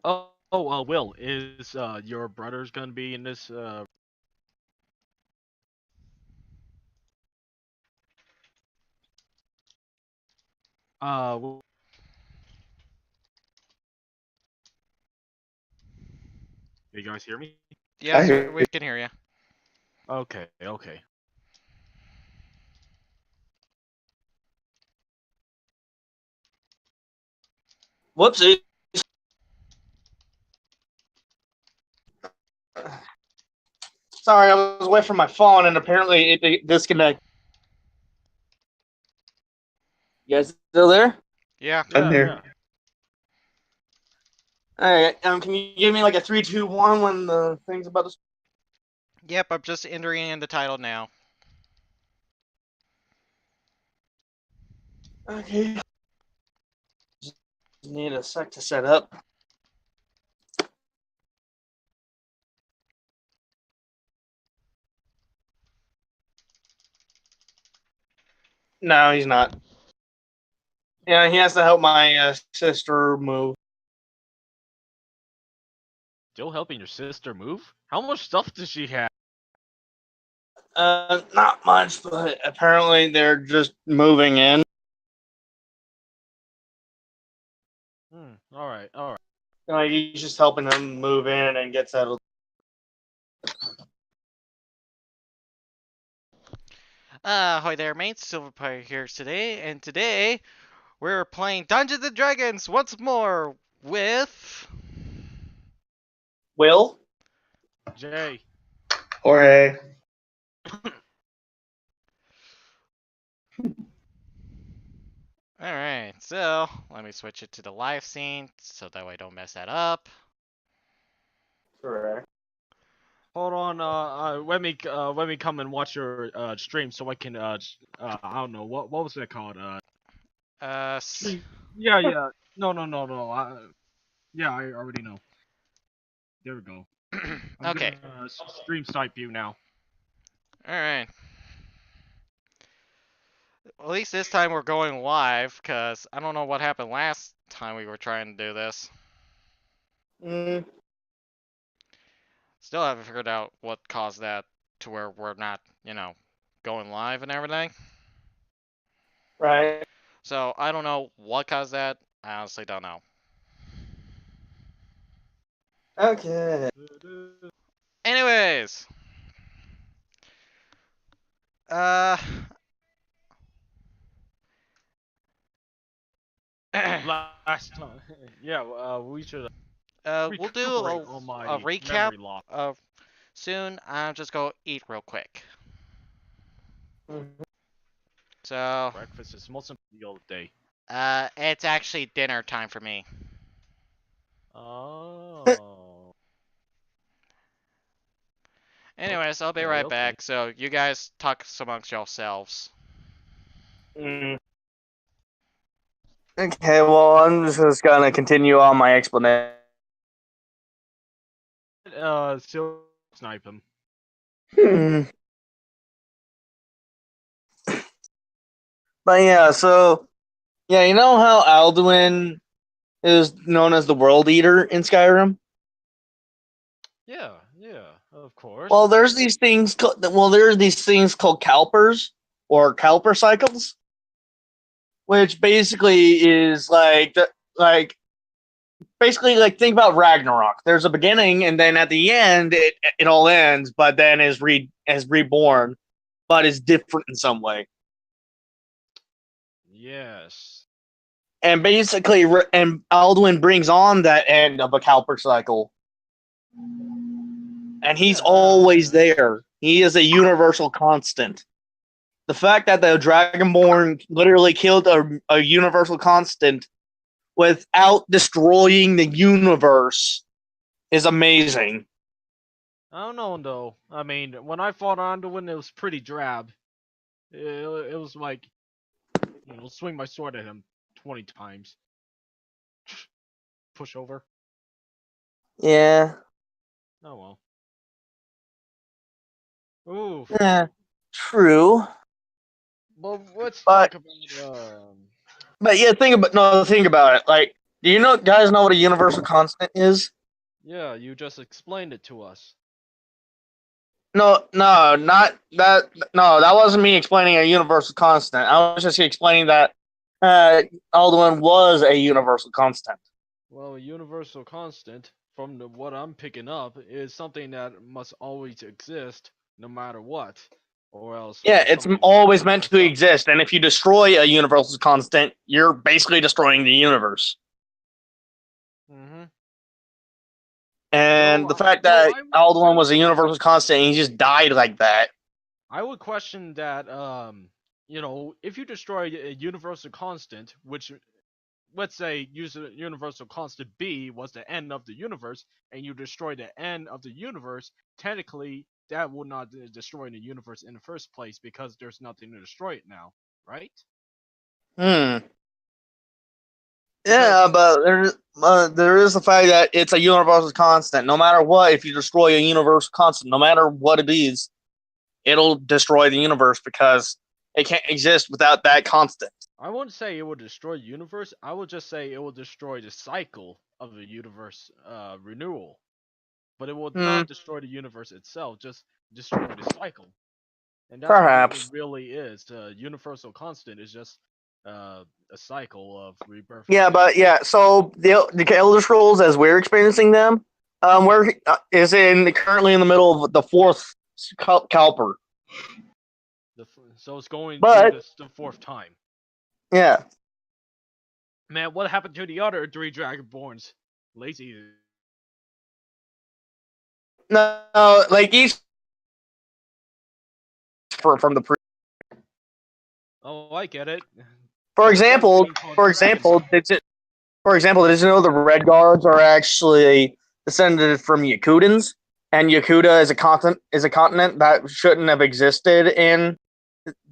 Will, is your brother's gonna be in this? Uh, you guys hear me? Yes, I we, hear we can hear you. Okay, okay. Whoopsie. Sorry, I was away from my phone and apparently it disconnected. You guys still there? Yeah. I'm Yeah, here. yeah. All right. Can you give me like a 3, 2, 1 when the thing's about to? Yep, I'm just entering in the title now. Okay. Just need a sec to set up. No, he's not. Yeah, he has to help my sister move. Still helping your sister move? How much stuff does she have? Not much, but apparently they're just moving in. All right, all right. Like he's just helping them move in and get settled. Hi there, mates. Silverpire here today, and today we're playing Dungeons and Dragons once more with. Will? Jay. Jorge. Alright, so let me switch it to the live scene so that way I don't mess that up. Correct. Hold on. Let me come and watch your stream so I can I don't know what was that called stream. Yeah, yeah. No, no, no, no. Yeah, I already know. There we go. I'm Okay, gonna stream snipe you now. alright. At least this time we're going live, because I don't know what happened last time we were trying to do this. Mm, Still haven't figured out what caused that to where we're not, going live and everything. right. So I don't know what caused that. I honestly don't know. Okay. Anyways, uh, Last time, yeah. We should we'll do recuperate all a my recap memory loss. of soon. I'll just go eat real quick. Mhm. So, Breakfast is the most important meal of the day. it's actually dinner time for me. Oh. Anyways, I'll be Okay, right okay. back. So you guys talk amongst yourselves. Mm. Okay, well, I'm just gonna continue on my explanation. Still snipe him. Hmm. But yeah, so yeah, you know how Alduin is known as the World Eater in Skyrim? Yeah, yeah, of Well, course. there's these things. Well, there are these things called Calpers or Calper cycles, which basically is like basically like think about Ragnarok. There's a beginning, and then at the end, it all ends, but then is reborn, but is different in some way. Yes. And basically, and Alduin brings on that end of a Calper cycle, and he's always Yeah. there. He is a universal constant. The fact that the Dragonborn literally killed a universal constant without destroying the universe is amazing. I don't know though. I mean, when I fought Anduin, it was pretty drab. It was like, swing my sword at him 20 times. Push over. Yeah. Oh well. Oof. Yeah. True. Well, let's But talk about but yeah, think about it. Like Do you guys know what a universal constant is? Yeah, you just explained it to us. No, not that. No, that wasn't me explaining a universal constant. I was just explaining that Alduin was a universal constant. Well, a universal constant, from what I'm picking up, is something that must always exist, no matter what, or else Yeah, it's something always will meant mess to up. exist, and if you destroy a universal constant, you're basically destroying the universe. Mm-hmm. And the fact that Alduin was a universal constant and he just died like that. I would question that, if you destroy a universal constant, which, let's say, universal constant B was the end of the universe, and you destroy the end of the universe, technically, that would not destroy the universe in the first place because there's nothing to destroy it now, right? Yeah, but there is the fact that it's a universal constant. No matter what, if you destroy a universal constant, no matter what it is, it'll destroy the universe because it can't exist without that constant. I wouldn't say it will destroy the universe. I would just say it will destroy the cycle of the universe renewal. But it will not destroy the universe itself, just destroy the cycle. And that's what it Perhaps. really is. The universal constant is just a cycle of rebirth. Yeah, but yeah, so the Elder Scrolls as we're experiencing them, where is currently in the middle of the fourth Calper. So it's going but, through this the fourth time. Yeah. Man, what happened to the other 3 Dragonborns? Lazy. No, like each from the Oh, I get it. For example, did you know the Red Guards are actually descended from Yakutans, and Yakuta is a continent that shouldn't have existed in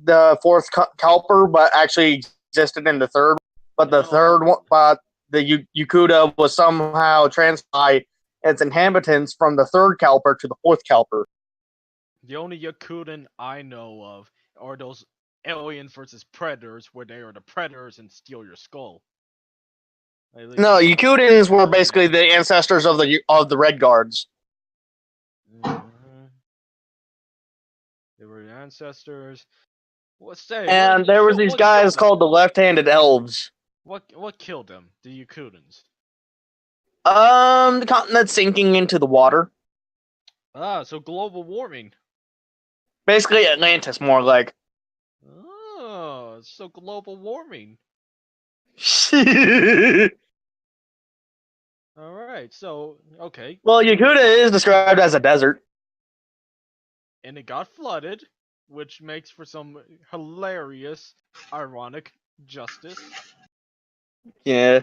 the fourth Calper, but actually existed in the third. But the third one, but the Yakuta was somehow transferred its inhabitants from the third Calper to the fourth Calper. The only Yakutan I know of are those Alien versus Predators, where they are the predators and steal your skull. No, Yakutans were basically the ancestors of the Red Guards. Mm-hmm. They were the ancestors. And there was these guys called the Left-Handed Elves. What killed them? The Yakutans. The continent sinking into the water. Ah, so global warming. Basically Atlantis, more like. Oh, so global warming. Alright, so, okay. Well, Yakuta is described as a desert. And it got flooded, which makes for some hilarious, ironic justice. Yeah.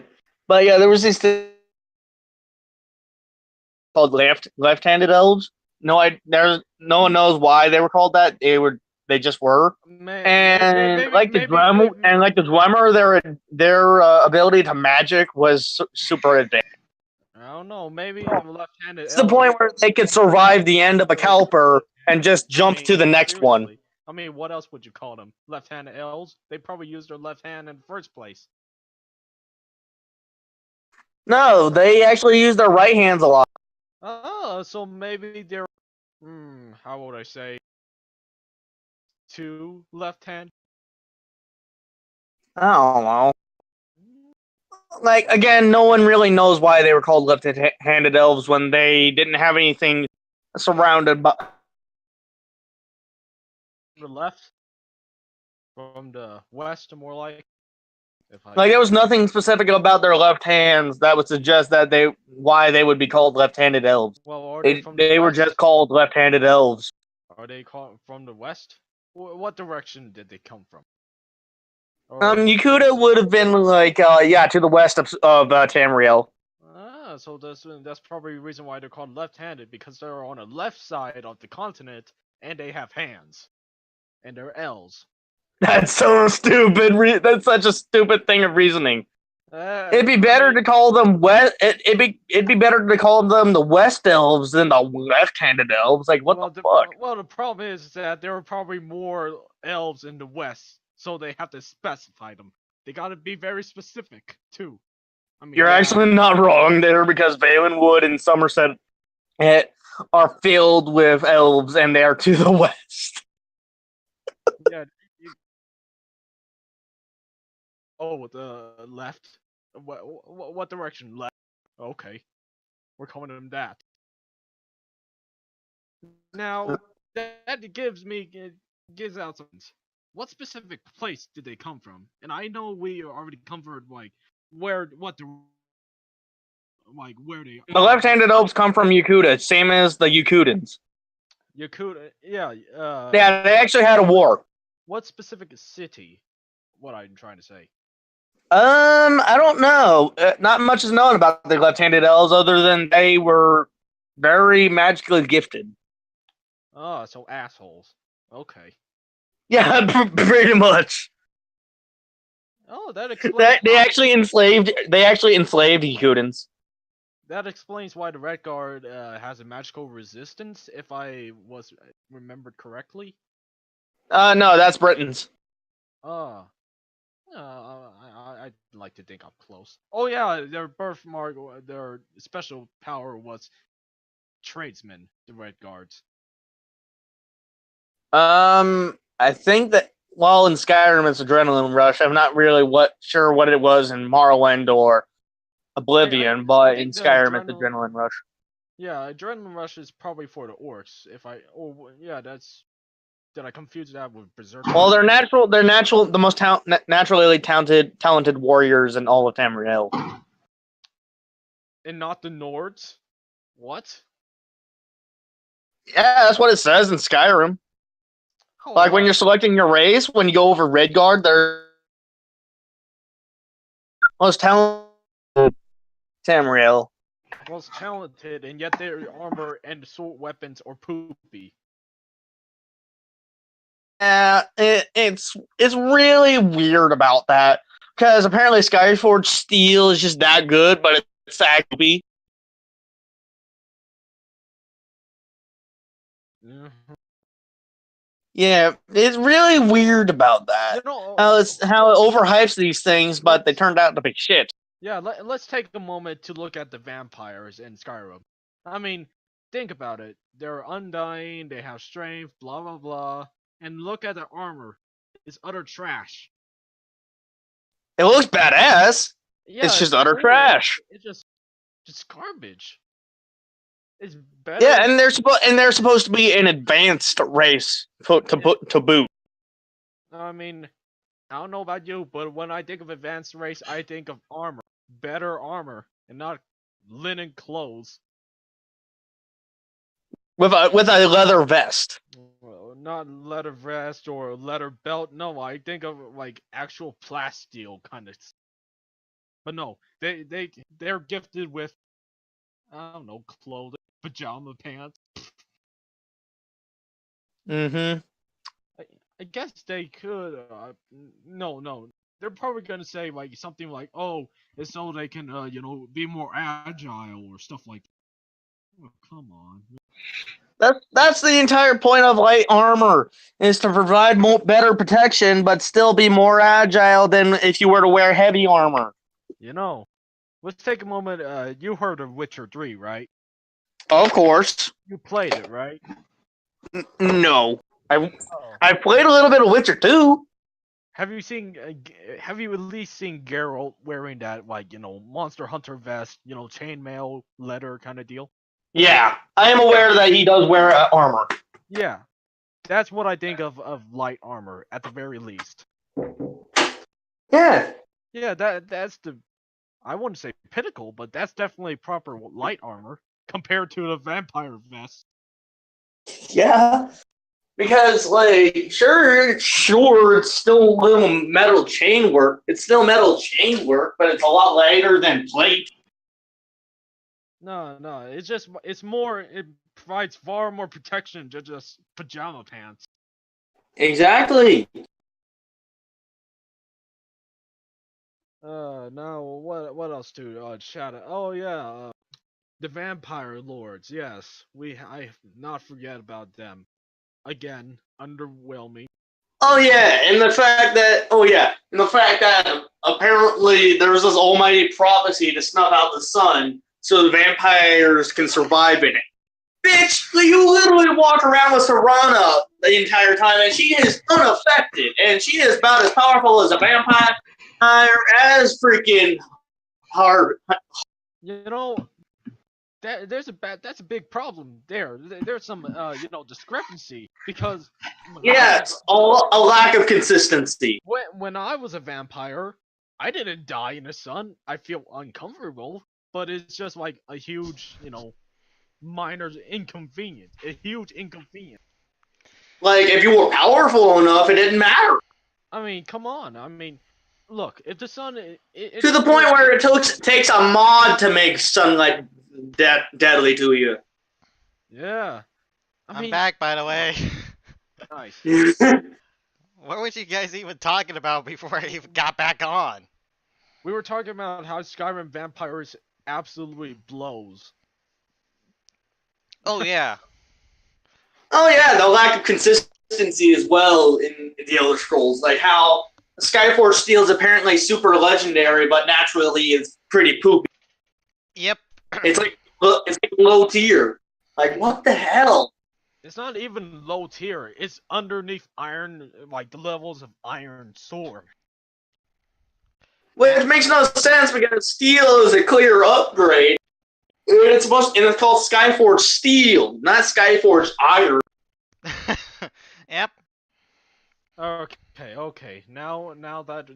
But yeah, there was these things called left-handed elves. No one knows why they were called that. They just were. Like the Dwemer, their ability to magic was super advanced. I don't know, maybe left-handed elves. It's the point where they could survive the end of a Calper and just jump to the next one. I mean, what else would you call them? Left-handed elves? They probably used their left hand in the first place. No, they actually use their right hands a lot. Oh, so maybe they're, how would I say, 2 left hand? I don't know. Like, again, no one really knows why they were called left-handed elves when they didn't have anything surrounded by... The left? From the west, more like? Like, there was nothing specific about their left hands that would suggest that why they would be called left-handed elves. Well, are they from they were just called left-handed elves. Are they called from the west? What direction did they come from? Yakuta would have been like, to the west of Tamriel. Ah, so that's probably the reason why they're called left-handed, because they're on the left side of the continent, and they have hands. And they're elves. That's so stupid. That's such a stupid thing of reasoning. It'd be better to call them It'd be better to call them the West Elves than the Left-Handed Elves. Like, what the fuck? Well, the problem is that there are probably more elves in the West, so they have to specify them. They gotta be very specific too. I mean, You're actually not wrong there because Valen Wood and Somerset are filled with elves, and they are to the west. Yeah. Oh, the left. What direction? Left. Okay, we're calling them that. Now that gives out some. What specific place did they come from? And I know we already covered like where what the where they The are. left-handed elves come from Yakuta, same as the Yakutans. Yakuta, yeah. Yeah, they actually had a war. What specific city? What I'm trying to say. I don't know. Not much is known about the left-handed elves other than they were very magically gifted. Oh, so assholes. Okay. Yeah, pretty much. Oh, that explains. They actually enslaved. They actually enslaved Yakutans. That explains why the Red Guard has a magical resistance, if I was remembered correctly. No, that's Britain's. Ah. I'd like to think I'm close. Oh yeah, their birthmark, their special power was tradesmen, the Red Guards. I think that while in Skyrim it's Adrenaline Rush, I'm not really sure what it was in Morrowind or Oblivion, but in Skyrim it's Adrenaline Rush. Yeah, Adrenaline Rush is probably for the orcs. Did I confuse that with Berserker? Well, they're the most naturally talented warriors in all of Tamriel. And not the Nords? What? Yeah, that's what it says in Skyrim. Oh, like when you're selecting your race, when you go over Redguard, they're most talented Tamriel. Most talented, and yet their armor and sword weapons are poopy. It's really weird about that because apparently Skyforge steel is just that good, but it's actually. Mm-hmm. Yeah, it's really weird about that. You know, how it overhypes these things, but they turned out to be shit. Yeah, let's take a moment to look at the vampires in Skyrim. I mean, think about it. They're undying, they have strength, blah blah blah, and look at their armor. It's utter trash. It looks badass. Yeah, it's just utter trash. It's just garbage. It's better. Yeah, and they're supposed to be an advanced race to boot. I mean, I don't know about you, but when I think of advanced race, I think of armor, better armor, and not linen clothes. With a leather vest. Well, not leather vest or leather belt. No, I think of like actual plasteel kind of. But no, they're gifted with, I don't know, clothing, pajama pants. Mm-hmm. I guess they could. No. They're probably gonna say like something like, "Oh, it's so they can, be more agile or stuff like that." Oh, come on. That's the entire point of light armor, is to provide better protection, but still be more agile than if you were to wear heavy armor. Let's take a moment. You heard of Witcher 3, right? Of course. You played it, right? No. I played a little bit of Witcher 2. Have you at least seen Geralt wearing that, like, Monster Hunter vest, chainmail leather kind of deal? Yeah, I am aware that he does wear armor. Yeah, that's what I think of light armor at the very least. Yeah. Yeah, that's the, I wouldn't say pinnacle, but that's definitely proper light armor compared to the vampire vest. Yeah. Because, like, sure, it's still little metal chain work. It's still metal chain work, but it's a lot lighter than plate. No, it provides far more protection than just pajama pants. Exactly. Now, what else to shout out? Oh, yeah, the Vampire Lords, yes. I not forget about them. Again, underwhelming. Oh yeah, and the fact that apparently there was this almighty prophecy to snuff out the sun so the vampires can survive in it. Bitch, you literally walk around with Serana the entire time, and she is unaffected, and she is about as powerful as a vampire as freaking hard. You know, that's a big problem there. There's some discrepancy because Yes, a lack of consistency. When I was a vampire, I didn't die in the sun. I feel uncomfortable, but it's just like a huge, minor inconvenience. A huge inconvenience. Like, if you were powerful enough, it didn't matter. I mean, come on. I mean, look, if the sun... to the point where it takes a mod to make sunlight deadly to you. Yeah. I'm back, by the way. Nice. What were you guys even talking about before I even got back on? We were talking about how Skyrim Vampires absolutely blows. Oh, yeah. Oh, yeah, the lack of consistency as well in the Elder Scrolls. Like how Skyforge Steel is apparently super legendary, but naturally is pretty poopy. Yep. It's like low tier. Like, what the hell? It's not even low tier. It's underneath iron, like the levels of Iron Sword. Which makes no sense because steel is a clear upgrade. And it's called Skyforge Steel, not Skyforge Iron. Yep. Okay. Now that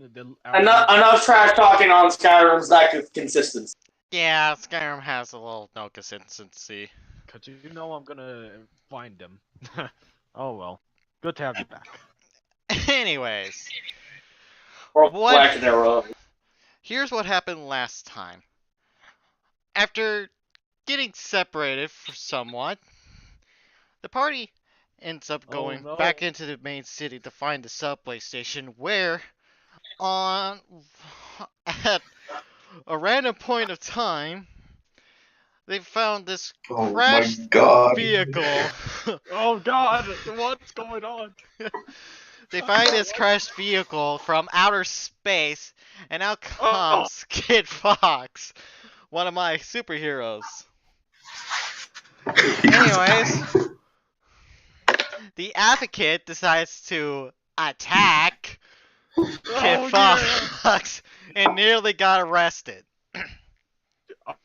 enough trash talking on Skyrim's lack of consistency. Yeah, Skyrim has a little no consistency. Cause you know I'm gonna find them. Oh well. Good to have you back. Anyways. Or lack thereof. Here's what happened last time. After getting separated for somewhat, the party ends up going back into the main city to find the subway station where at a random point of time they found this crashed vehicle. Oh god, what's going on? They find this crashed vehicle from outer space, and out comes Kid Fox, one of my superheroes. Anyways, the Advocate decides to attack Kid Fox and nearly got arrested.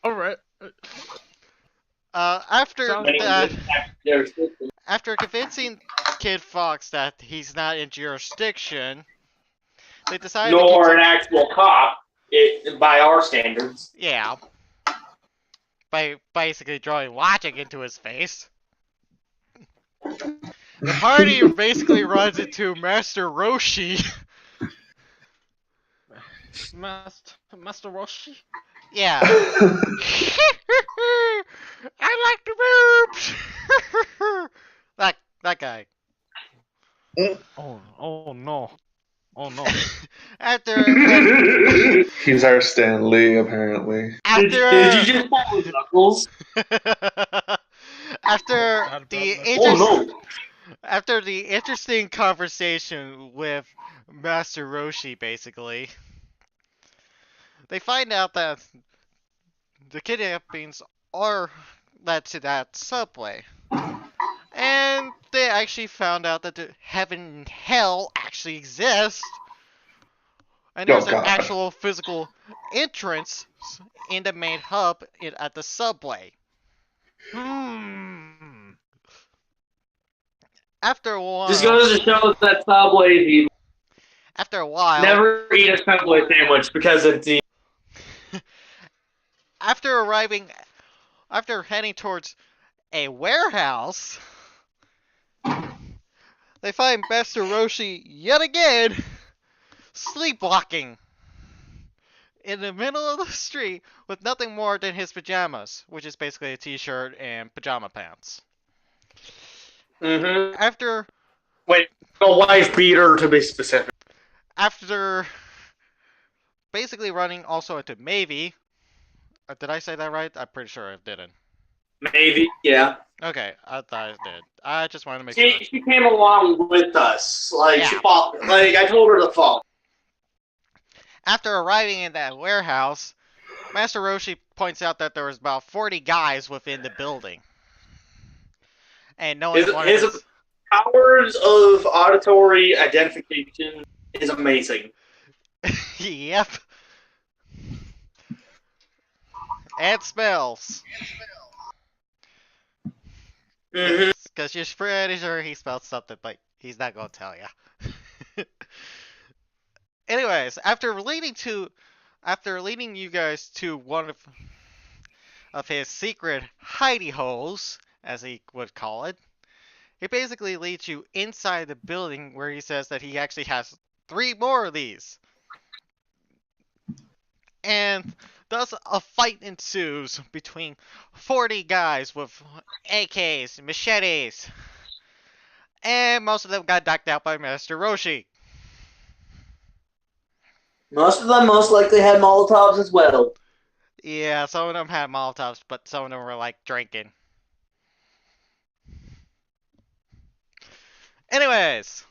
Alright. After convincing Kid Fox that he's not in jurisdiction, they decided nor an actual cop, by our standards. Yeah. By basically drawing logic into his face. The party basically runs into Master Roshi. Master Roshi? Yeah. I like the boobs! that guy. Oh no. Oh no. He's our Stan Lee, apparently. Did you just call him Knuckles? After the interesting conversation with Master Roshi, basically, they find out that the kidnappings are led to that subway. And they actually found out that the heaven and hell actually exist. And there's an actual physical entrance in the main hub at the subway. After a while... Just goes to show that Subway is evil. After a while... Never eat a Subway sandwich because it's evil. After heading towards a warehouse, they find Master Roshi yet again sleepwalking in the middle of the street with nothing more than his pajamas, which is basically a t-shirt and pajama pants. Mm-hmm. After... Wait, a wife beater to be specific. After basically running also into Maybe. Did I say that right? I'm pretty sure I didn't. Maybe, yeah. Okay, I thought it did. I just wanted to make She sure. she came along with us. Like Yeah. she followed. Like I told her to follow. After arriving in that warehouse, Master Roshi points out that there was about 40 guys within the building. And knowing one of His his powers of auditory identification is amazing. Yep. And smells. Mm-hmm. Because you're pretty sure he smelled something, but he's not going to tell you. Anyways, after leading you guys to one of his secret hidey holes, as he would call it, he basically leads you inside the building where he says that he actually has 3 more of these. And thus a fight ensues between 40 guys with AKs, machetes, and most of them got knocked out by Master Roshi. Most of them most likely had Molotovs as well. Yeah, some of them had Molotovs, but some of them were like drinking. Anyways,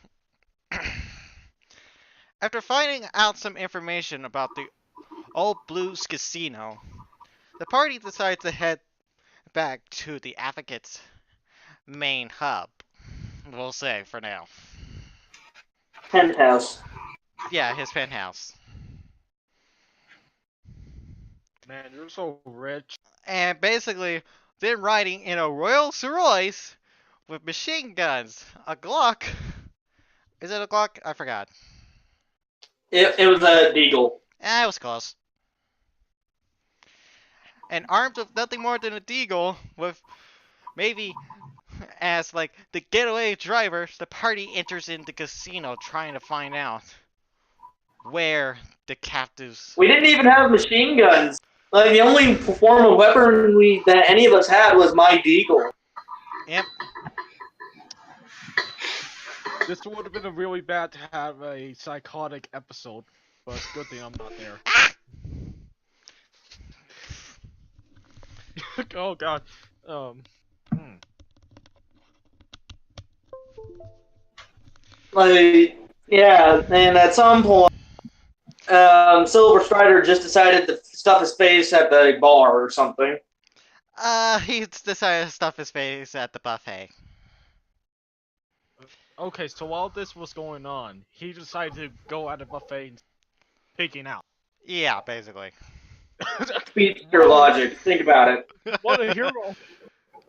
after finding out some information about the Old Blues Casino, the party decides to head back to the Advocate's main hub. We'll say for now. Penthouse. Yeah, his penthouse. Man, you're so rich. And basically, then riding in a Rolls Royce with machine guns, a Glock. Is it a Glock? I forgot. It was a Deagle. It was close. And armed with nothing more than a Deagle, with maybe as like the getaway driver, the party enters in the casino trying to find out where the captives. We didn't even have machine guns. Like the only form of weapon that any of us had was my Deagle. Yep. This would have been a really bad to have a psychotic episode, but good thing I'm not there. Oh god. Like, yeah, and at some point, Silver Strider just decided to stuff his face at the bar or something. He decided to stuff his face at the buffet. Okay, so while this was going on, he decided to go at a buffet and picking out. Yeah, basically. Speedster logic. Think about it. What a hero!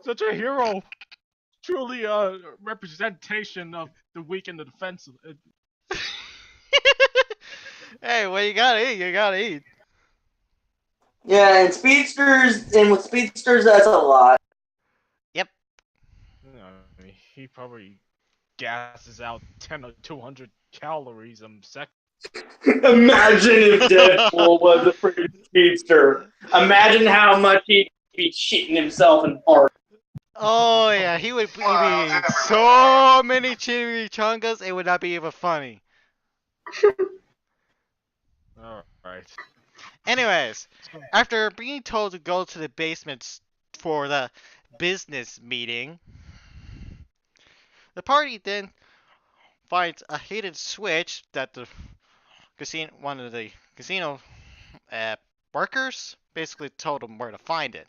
Such a hero! Truly a representation of the weak in the defense. Hey, well, you gotta eat. You gotta eat. Yeah, and with speedsters, that's a lot. Yep. I mean, he probably gasses out 10 or 200 calories a second. Imagine if Deadpool was a freaking speedster. Imagine how much he'd be shitting himself in fart. Oh yeah, he would be eating so many chimichangas, it would not be even funny. Alright. Anyways, after being told to go to the basement for the business meeting, the party then finds a hidden switch that one of the casino workers basically told him where to find it.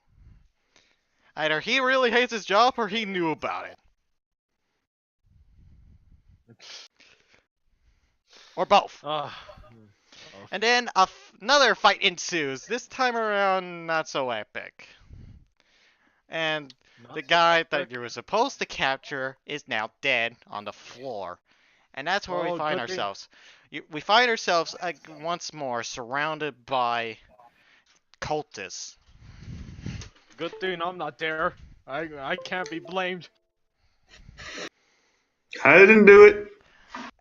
Either he really hates his job or he knew about it. Or both. And then another fight ensues. This time around, not so epic. And the guy that you were supposed to capture is now dead on the floor. And that's where we find ourselves. We find ourselves once more surrounded by cultists. Good thing I'm not there. I can't be blamed. I didn't do it.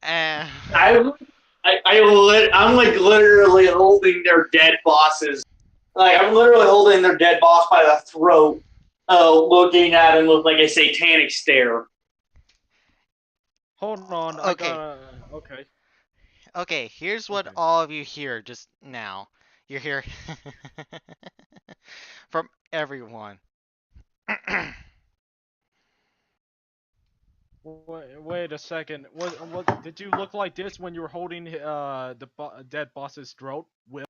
And I'm like literally holding their dead bosses. Like I'm literally holding their dead boss by the throat, looking at him with like a satanic stare. Hold on. Okay. Okay. Okay, here's what all of you hear just now. You hear from everyone. Wait a second. What did you look like this when you were holding the dead boss's throat? Will?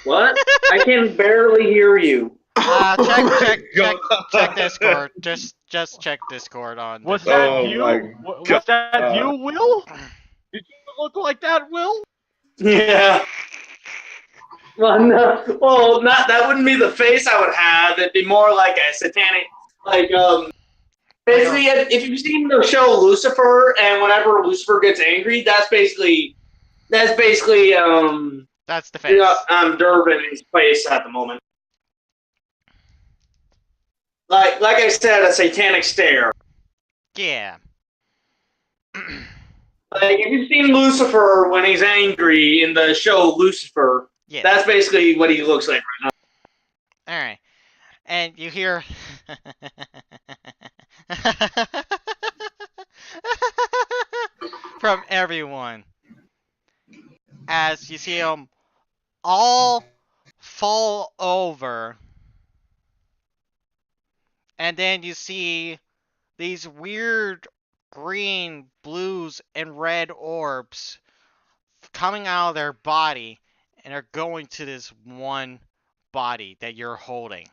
What? I can barely hear you. Check Discord. Just check Discord on. Was Discord. that you? Was that you, Will? Did you look like that, Will? Yeah. Well, no. Well, not that wouldn't be the face I would have. It'd be more like a satanic, Basically, if you've seen the show Lucifer, and whenever Lucifer gets angry, that's basically that's the face. You know, Durbin's face at the moment. Like I said, a satanic stare. Yeah. Like if you've seen Lucifer when he's angry in the show Lucifer, that's basically what he looks like right now. All right, and you hear from everyone as you see them all fall over, and then you see these weird green, blues, and red orbs coming out of their body and are going to this one body that you're holding.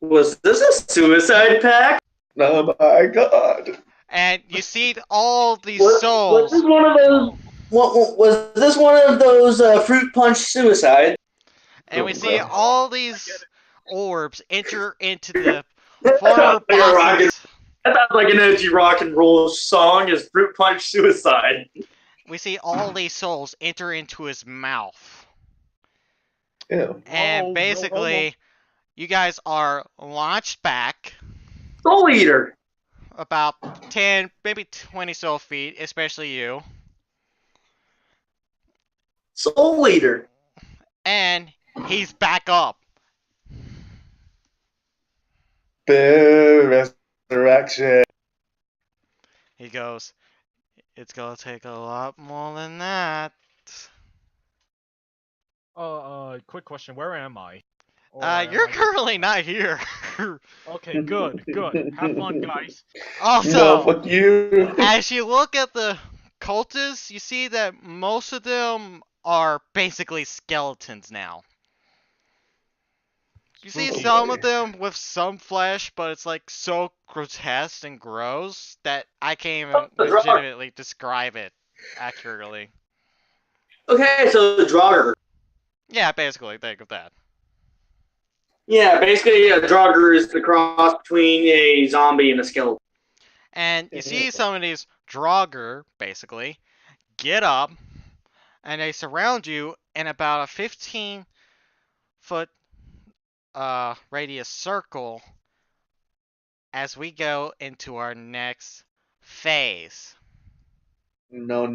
Was this a suicide pact? Oh my god. And you see all these souls. Was this one of those? Was this one of those fruit punch suicide? And we see all these orbs enter into the former bosses. That sounds like an edgy rock and roll song. Is fruit punch suicide? We see all these souls enter into his mouth. Ew. And basically, you guys are launched back. Soul Eater. About 10, maybe 20 soul feet, especially you. Soul Eater. And he's back up. Boo, resurrection. He goes, it's gonna take a lot more than that. Quick question. Where am I? You're currently not here. Okay, good. Have fun, guys. Also, no, fuck you. As you look at the cultists, you see that most of them are basically skeletons now. You see some of them with some flesh, but it's like so grotesque and gross that I can't even legitimately describe it accurately. Okay, so the Draugr. Yeah, basically, think of that. Yeah, basically a Draugr is the cross between a zombie and a skeleton. And you see some of these Draugr, basically, get up, and they surround you in about a 15-foot radius circle as we go into our next phase. No.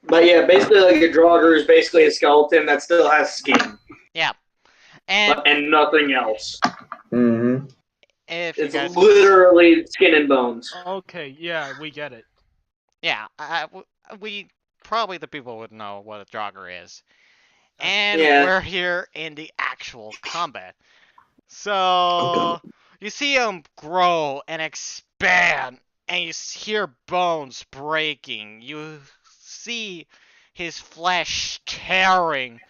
But yeah, basically like a Draugr is basically a skeleton that still has skin. Yeah. And nothing else. Mm-hmm. It's literally skin and bones. Okay, yeah, we get it. Yeah, we probably the people would know what a Draugr is. And we're here in the actual combat. So, you see him grow and expand, and you hear bones breaking. You see his flesh tearing,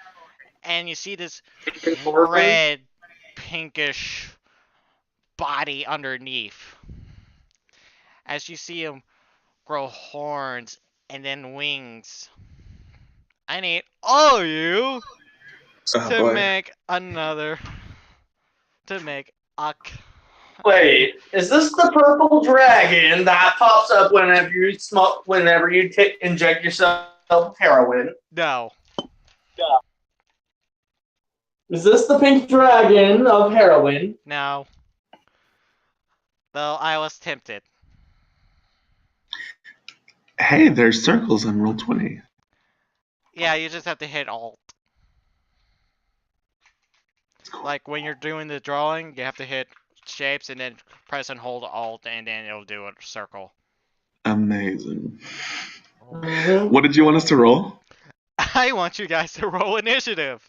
and you see this red, pinkish body underneath. As you see him grow horns and then wings. I need all of you to make another. Wait, is this the purple dragon that pops up whenever you smoke? Whenever you inject yourself with heroin? No. Yeah. Is this the pink dragon of heroin? No. Though I was tempted. Hey, there's circles on Roll20. Yeah, you just have to hit Alt. Like when you're doing the drawing, you have to hit shapes and then press and hold Alt, and then it'll do a circle. Amazing. What did you want us to roll? I want you guys to roll initiative.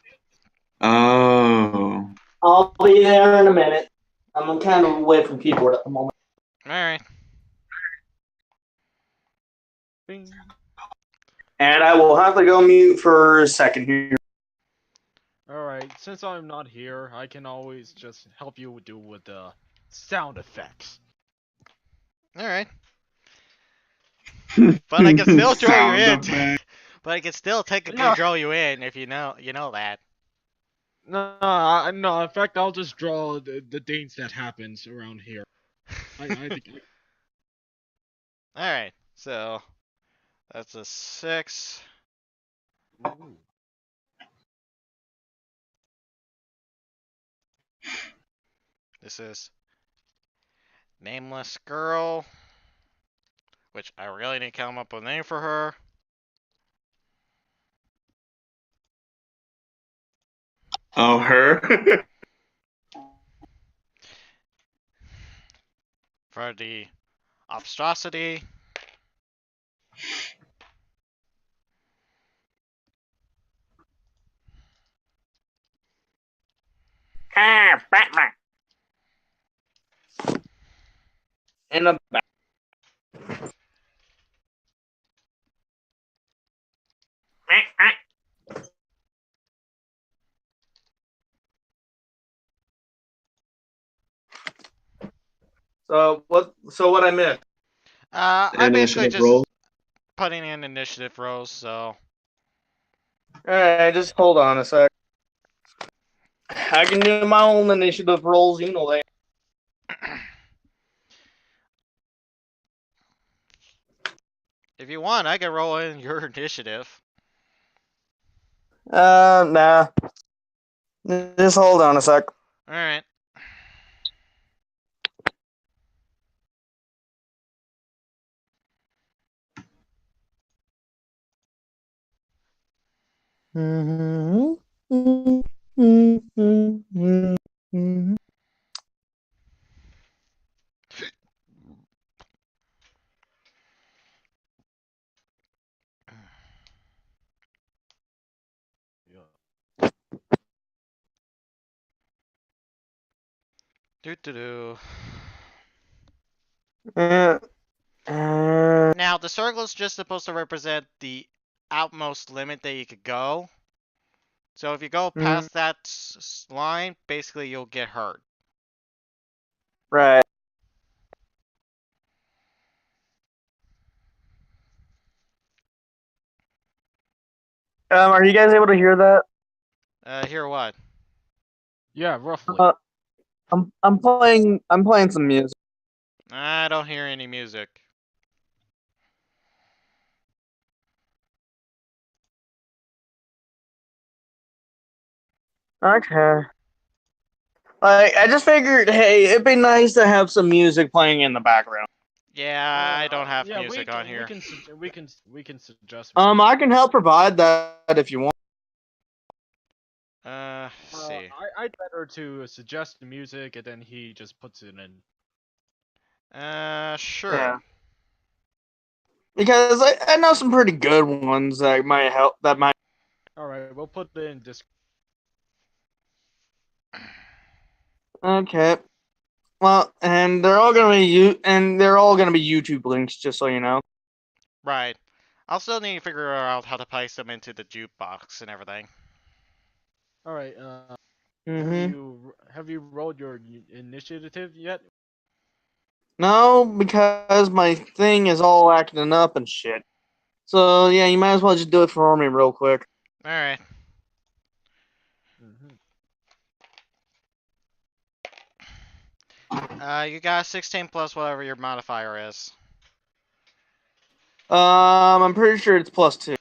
Oh. I'll be there in a minute. I'm kind of away from keyboard at the moment. Alright. Bing. And I will have to go mute for a second here. Alright, since I'm not here, I can always just help you with the sound effects. Alright. But I can still draw you in. Sound effect. But I can still technically Yeah. draw you in if you know that. No, in fact, I'll just draw the things that happens around here. I think. Alright, so that's a 6. Ooh. This is Nameless Girl, which I really didn't come up with a name for her. Oh, her? For the Obstrosity. Batman. In the back. So what I missed? I basically Initiative just roll. putting in initiative rows, so. Alright, just hold on a sec. I can do my own initiative rolls, you know that. If you want, I can roll in your initiative. Nah. Just hold on a sec. Alright. Doo-doo-doo. Now, the circle is just supposed to represent the outmost limit that you could go. So if you go past that line, basically you'll get hurt. Right. Are you guys able to hear that? Hear what? Yeah, roughly. I'm playing some music. I don't hear any music. Okay. Like, I just figured, hey, it'd be nice to have some music playing in the background. Yeah, I don't have yeah, music on here. We can suggest. I can help provide that if you want. See. I'd better to suggest the music and then he just puts it in. Sure. Yeah. Because I know some pretty good ones that might help. That might. All right, we'll put it in Discord. Okay. Well, and they're all gonna be YouTube links, just so you know. Right. I'll still need to figure out how to place them into the jukebox and everything. All right. Have you rolled your initiative yet? No, because my thing is all acting up and shit. So yeah, you might as well just do it for me real quick. All right. You got 16 plus whatever your modifier is. I'm pretty sure it's +2.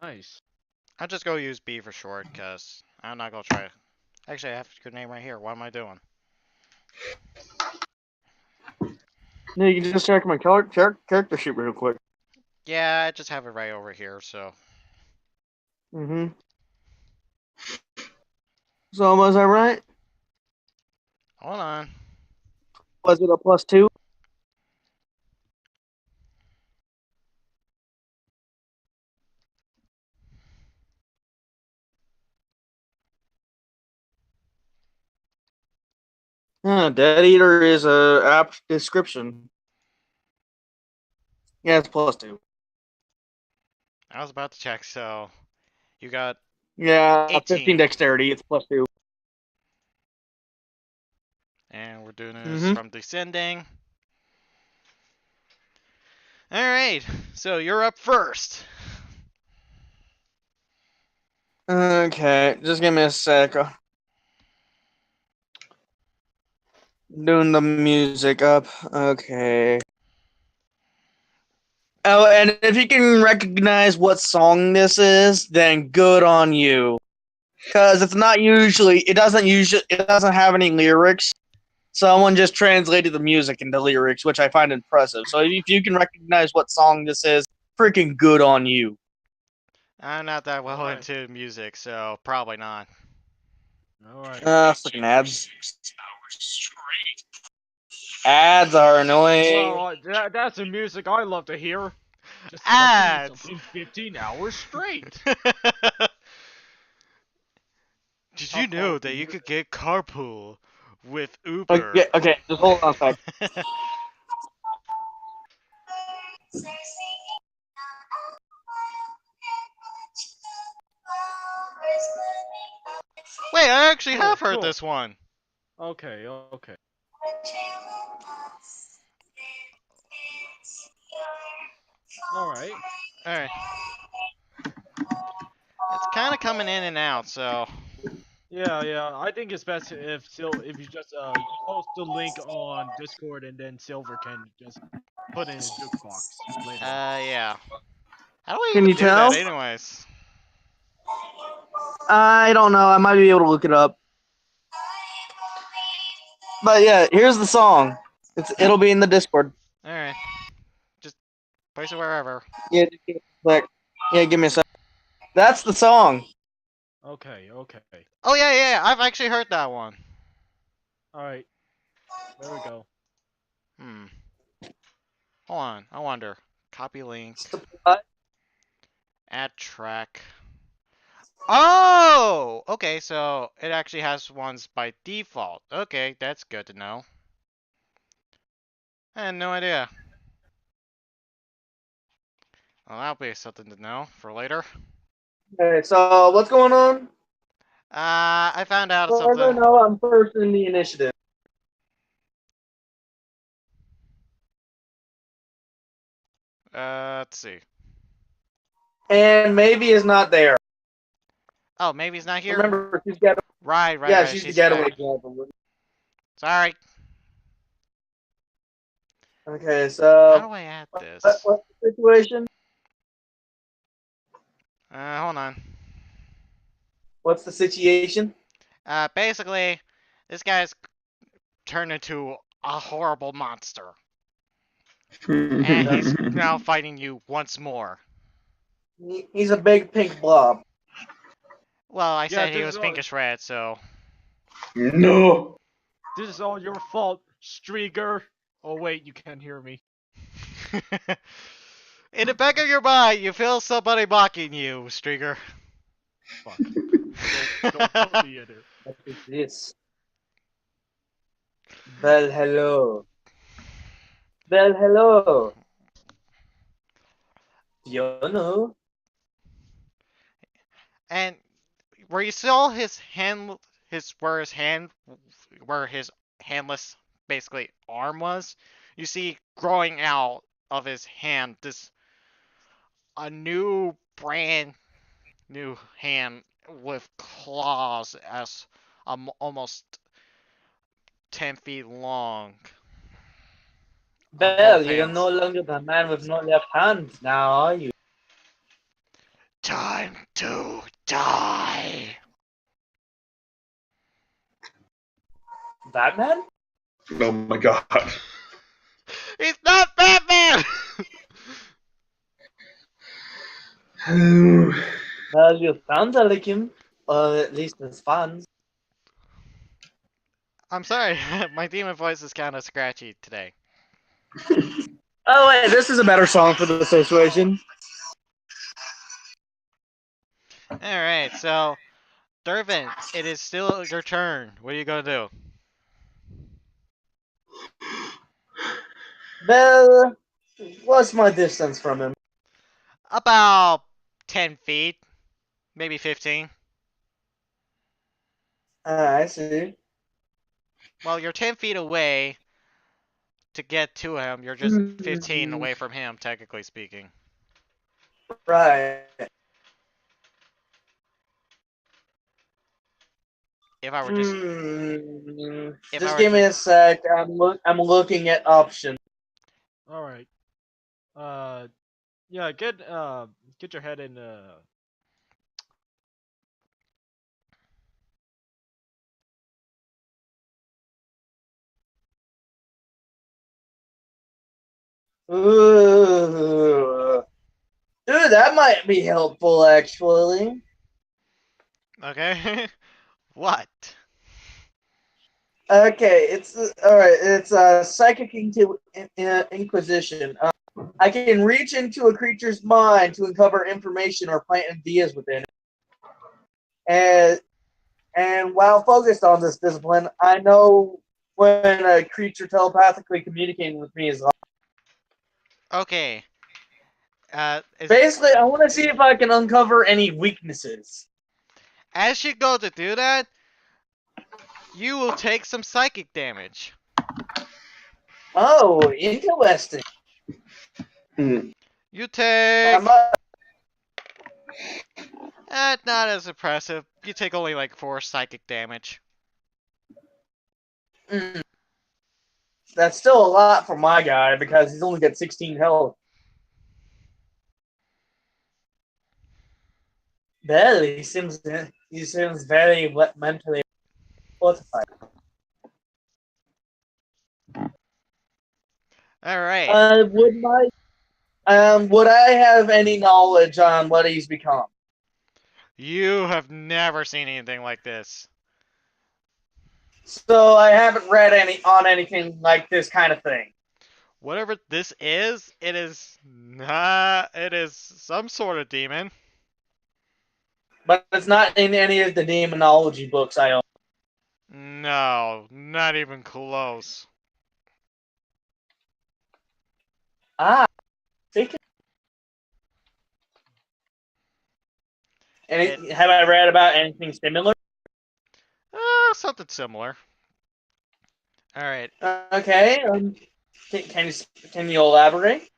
Nice. I'll just go use B for short, because I'm not going to try. Actually, I have your name right here. What am I doing? Yeah, you can just check my character sheet real quick. Yeah, I just have it right over here, so. So was I right? Hold on. Was it a +2? Dead Eater is a app description. Yeah, it's +2. I was about to check, so you got Yeah, 15 18. dexterity. It's +2. And we're doing this from descending. Alright, so you're up first. Okay, just give me a sec. Doing the music up. Okay. Oh, and if you can recognize what song this is, then good on you. Because it doesn't have any lyrics. Someone just translated the music into lyrics, which I find impressive. So if you can recognize what song this is, freaking good on you. I'm not that well into music, so probably not. Alright. Freaking ads. Ads are annoying. Well, that's the music I love to hear. Just Ads! something 15 hours straight. Did you know that you could get carpool with Uber? Okay, just hold on a sec. Wait, I actually have heard this one. Okay. Alright. It's kind of coming in and out, so. Yeah. I think it's best if you just post the link on Discord and then Silver can just put in a jukebox later. Yeah. How do I Can even you do tell? that, anyways? I don't know. I might be able to look it up. But yeah, here's the song. It'll be in the Discord. Alright. Just place it wherever. Yeah, give me a sec. That's the song. Okay. Oh, yeah. I've actually heard that one. Alright. There we go. Hold on. I wonder. Copy link. Add track. Oh! Okay, so it actually has ones by default. Okay, that's good to know. I had no idea. Well, that'll be something to know for later. Okay, so what's going on? I found out Well, something. as I know, I'm first in the initiative. Let's see. And maybe is not there. Oh, maybe he's not here? Remember, she's getaway. Right. Yeah, she's the getaway driver. Sorry. Okay, so how do I add this? What's the situation? Hold on. What's the situation? Basically, this guy's turned into a horrible monster. And he's now fighting you once more. He's a big pink blob. Well, I said he was pinkish red, so. No. This is all your fault, Strieger. Oh wait, you can't hear me. In the back of your mind, you feel somebody mocking you, Strieger. Fuck. Don't be in it. What is this? Well, hello. You know. And where you saw his handless basically arm was, you see growing out of his hand a new brand new hand with claws as almost 10 feet long. Well, you're no longer the man with no left hand, now are you? Time to die. Batman? Oh my god. He's not Batman! Well, you sound like him, or at least his fans. I'm sorry, my demon voice is kind of scratchy today. Oh wait, this is a better song for the situation. Alright, so Dervin, it is still your turn. What are you gonna do? Well, what's my distance from him? About 10 feet, maybe 15. I see. Well, you're 10 feet away to get to him. You're just 15 away from him, technically speaking. Right. If I were just... Just give me a sec. I'm looking at options. All right. Yeah. Get your head in. Ooh. Dude, that might be helpful, actually. Okay. What? Okay, it's all right. It's psychic inquisition. I can reach into a creature's mind to uncover information or plant ideas within it. And while focused on this discipline, I know when a creature telepathically communicating with me is on. Okay. Basically, I want to see if I can uncover any weaknesses. As you go to do that, you will take some psychic damage. Oh, interesting. You take... not as impressive. You take only like 4 psychic damage. That's still a lot for my guy because he's only got 16 health. Well, he seems very mentally fortified. All right. Would I have any knowledge on what he's become? You have never seen anything like this. So I haven't read anything like this kind of thing. Whatever this is, it is not. It is some sort of demon. But it's not in any of the demonology books I own. No, not even close. Have I read about anything similar? Something similar. All right. Okay. Can you elaborate?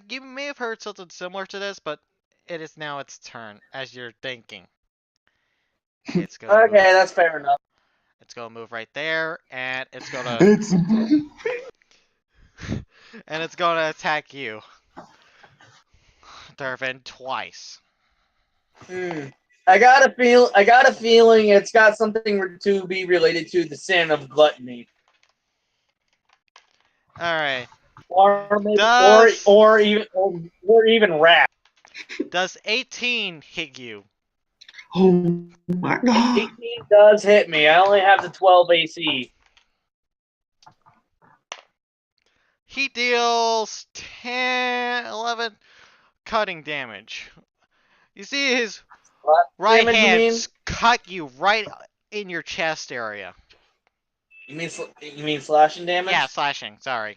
You may have heard something similar to this, but it is now its turn as you're thinking. It's gonna okay, that's fair enough. It's gonna move right there, and it's gonna and it's gonna attack you, Dervin, twice. I got a feeling it's got something to be related to the sin of gluttony. All right. Or even wrath. Does 18 hit you? Oh my god. 18 does hit me. I only have the 12 AC. He deals 10, 11 cutting damage. You see his right hand cut you right in your chest area. You mean slashing damage? Yeah, slashing. Sorry.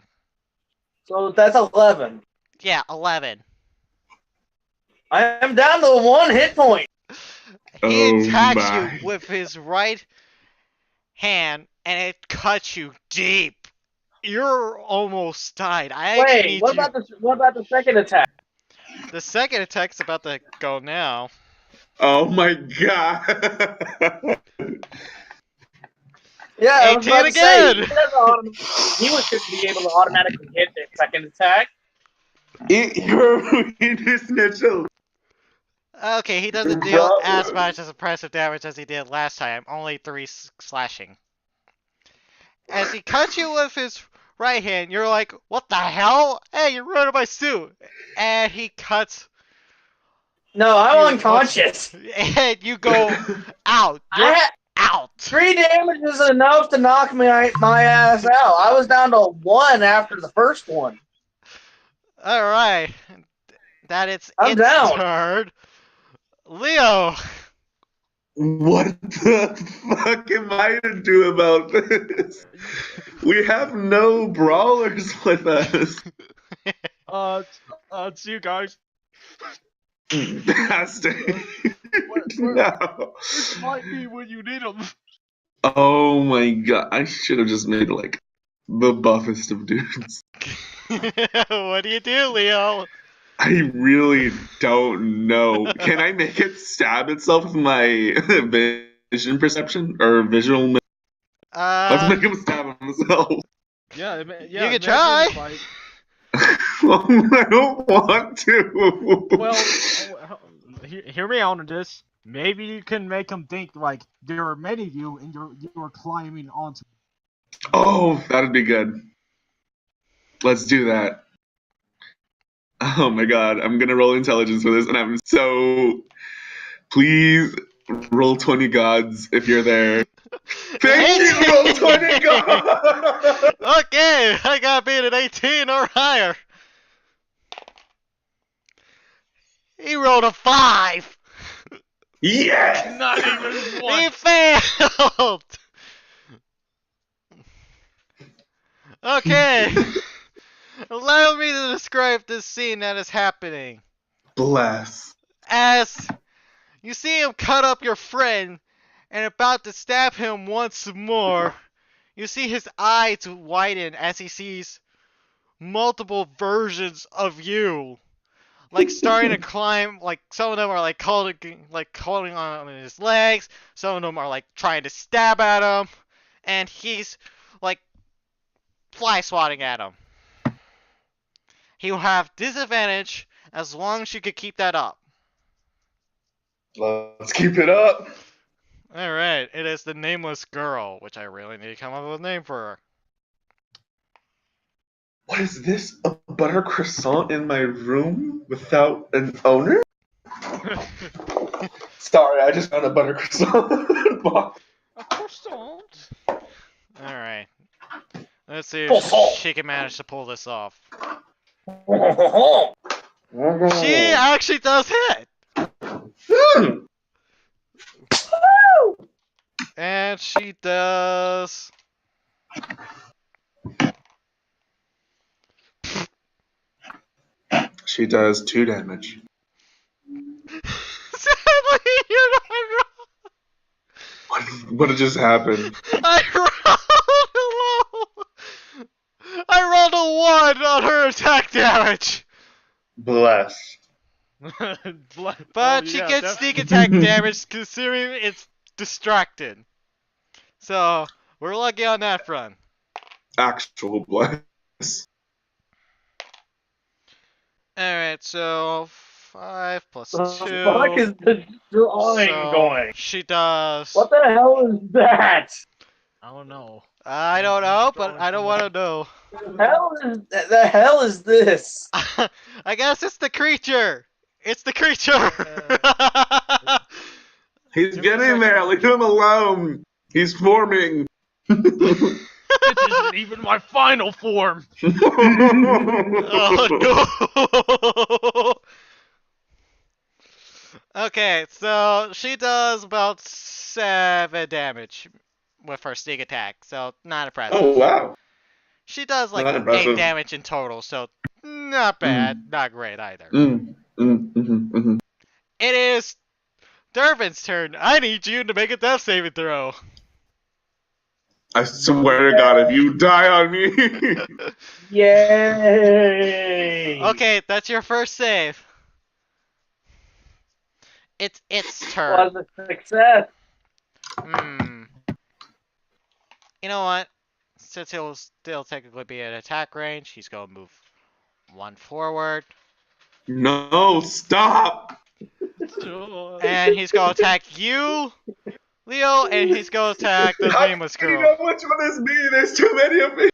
So that's 11. Yeah, 11. I am down to 1 hit point. He attacks you with his right hand, and it cuts you deep. You're almost died. Wait, what about the second attack? The second attack's about to go now. Oh my god. Yeah, 18 again. He should be able to automatically hit the second attack. It hurt in his natural. Okay, he doesn't deal as much as impressive damage as he did last time. Only 3 slashing. As he cuts you with his right hand, you're like, what the hell? Hey, you're running my suit. And he cuts. No, I'm unconscious. And you go out. You're out. 3 damage is enough to knock my ass out. I was down to 1 after the first one. Alright. That it's I'm down. Turn. Leo. What the fuck am I to do about this? We have no brawlers with us. It's you guys. Bastard. Where No. might be when you need them. Oh my god. I should have just made like the buffest of dudes. What do you do, Leo? I really don't know. Can I make it stab itself with my vision perception or visual? Let's make him stab himself. Yeah, you can try. I don't want to. Well, hear me out on this. Maybe you can make him think like there are many of you and you are climbing onto. Oh, that'd be good. Let's do that. Oh my god, I'm gonna roll intelligence for this, and I'm so. Please roll 20 gods if you're there. Thank you, roll 20 gods! Okay, I got beat at 18 or higher. He rolled a 5. Yes! Not even one. He failed. Okay. Allow me to describe this scene that is happening. Bless. As you see him cut up your friend and about to stab him once more, you see his eyes widen as he sees multiple versions of you. Like starting to climb, like some of them are like calling on his legs, some of them are like trying to stab at him, and he's like fly swatting at him. He will have disadvantage as long as you can keep that up. Let's keep it up. Alright, it is the Nameless Girl, which I really need to come up with a name for her. What is this? A butter croissant in my room without an owner? Sorry, I just found a butter croissant. A croissant. Alright. Let's see if she can manage to pull this off. She actually does hit! And she does... She does 2 damage. Sadly, you're not wrong. What just happened? I rolled low. I rolled a 1 on her attack damage. Bless. But she gets sneak attack damage considering it's distracted. So, we're lucky on that front. Actual bless. Alright, so 5 plus 2. What the fuck is the drawing going? She does. What the hell is that? I don't know. I don't know, but I don't want to know. The hell is this? I guess it's the creature. It's the creature. He's getting there. Leave him alone. He's forming. It isn't even my final form. Oh, no. Okay, so she does about 7 damage with her sneak attack, so not impressive. Oh, wow. She does like Not 8 impressive. damage in total, so not bad, not great either. It is Dervin's turn. I need you to make a death saving throw. I swear to God, if you die on me. Yay! Okay, that's your first save. It's its turn. Was a success. You know what? Since he'll still technically be at attack range, he's gonna move 1 forward. No, stop. And he's gonna attack you, Leo, and he's gonna attack the Nameless You Girl. know which one is me? There's too many of me.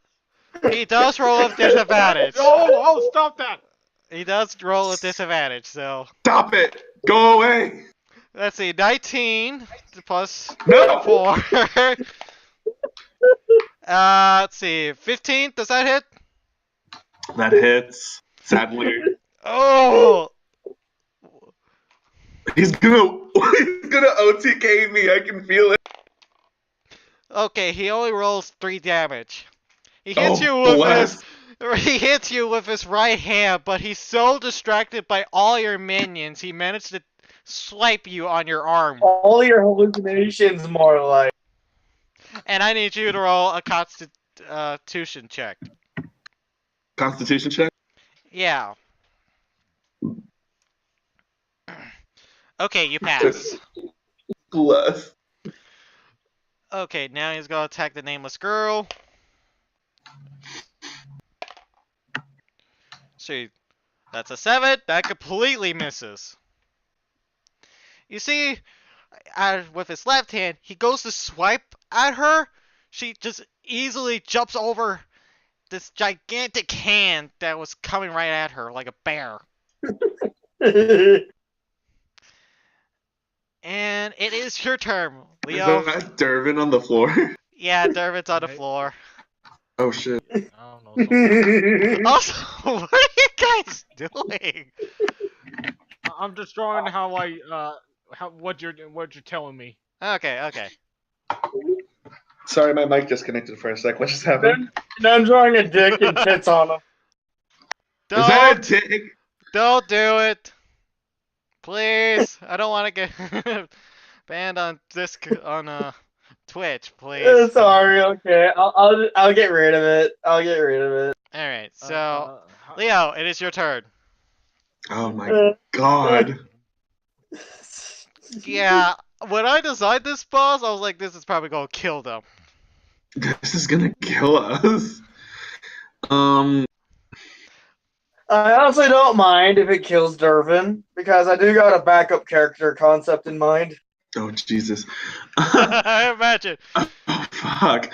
He does roll with disadvantage. Oh, stop that. He does roll with disadvantage, so... Stop it. Go away. Let's see, 19 plus No. 4. Let's see, 15, does that hit? That hits. Sadly. Oh! He's gonna OTK me. I can feel it. Okay, he only rolls 3 damage. He hits you with his right hand, but he's so distracted by all your minions, he managed to swipe you on your arm. All your hallucinations, more like. And I need you to roll a Constitution check. Constitution check? Yeah. Okay, you pass. Bless. Okay, now he's gonna attack the nameless girl. See, that's a 7. That completely misses. You see, with his left hand, he goes to swipe at her. She just easily jumps over this gigantic hand that was coming right at her like a bear. And it is your turn, Leo. Is that Dervin on the floor? Yeah, Dervin's on the floor. Oh shit. I don't know. Also, what are you guys doing? I'm just drawing how what you're telling me. Okay. Sorry, my mic disconnected for a sec. What just happened? Now I'm drawing a dick and tits on him. Is that a dick? Don't do it. Please. I don't want to get banned on Twitch, please. Sorry, okay. I'll get rid of it. Alright, so Leo, it is your turn. Oh my god. Yeah, when I designed this boss, I was like, this is probably gonna kill them. This is gonna kill us. I honestly don't mind if it kills Dervin, because I do got a backup character concept in mind. Oh Jesus. I imagine. Oh fuck.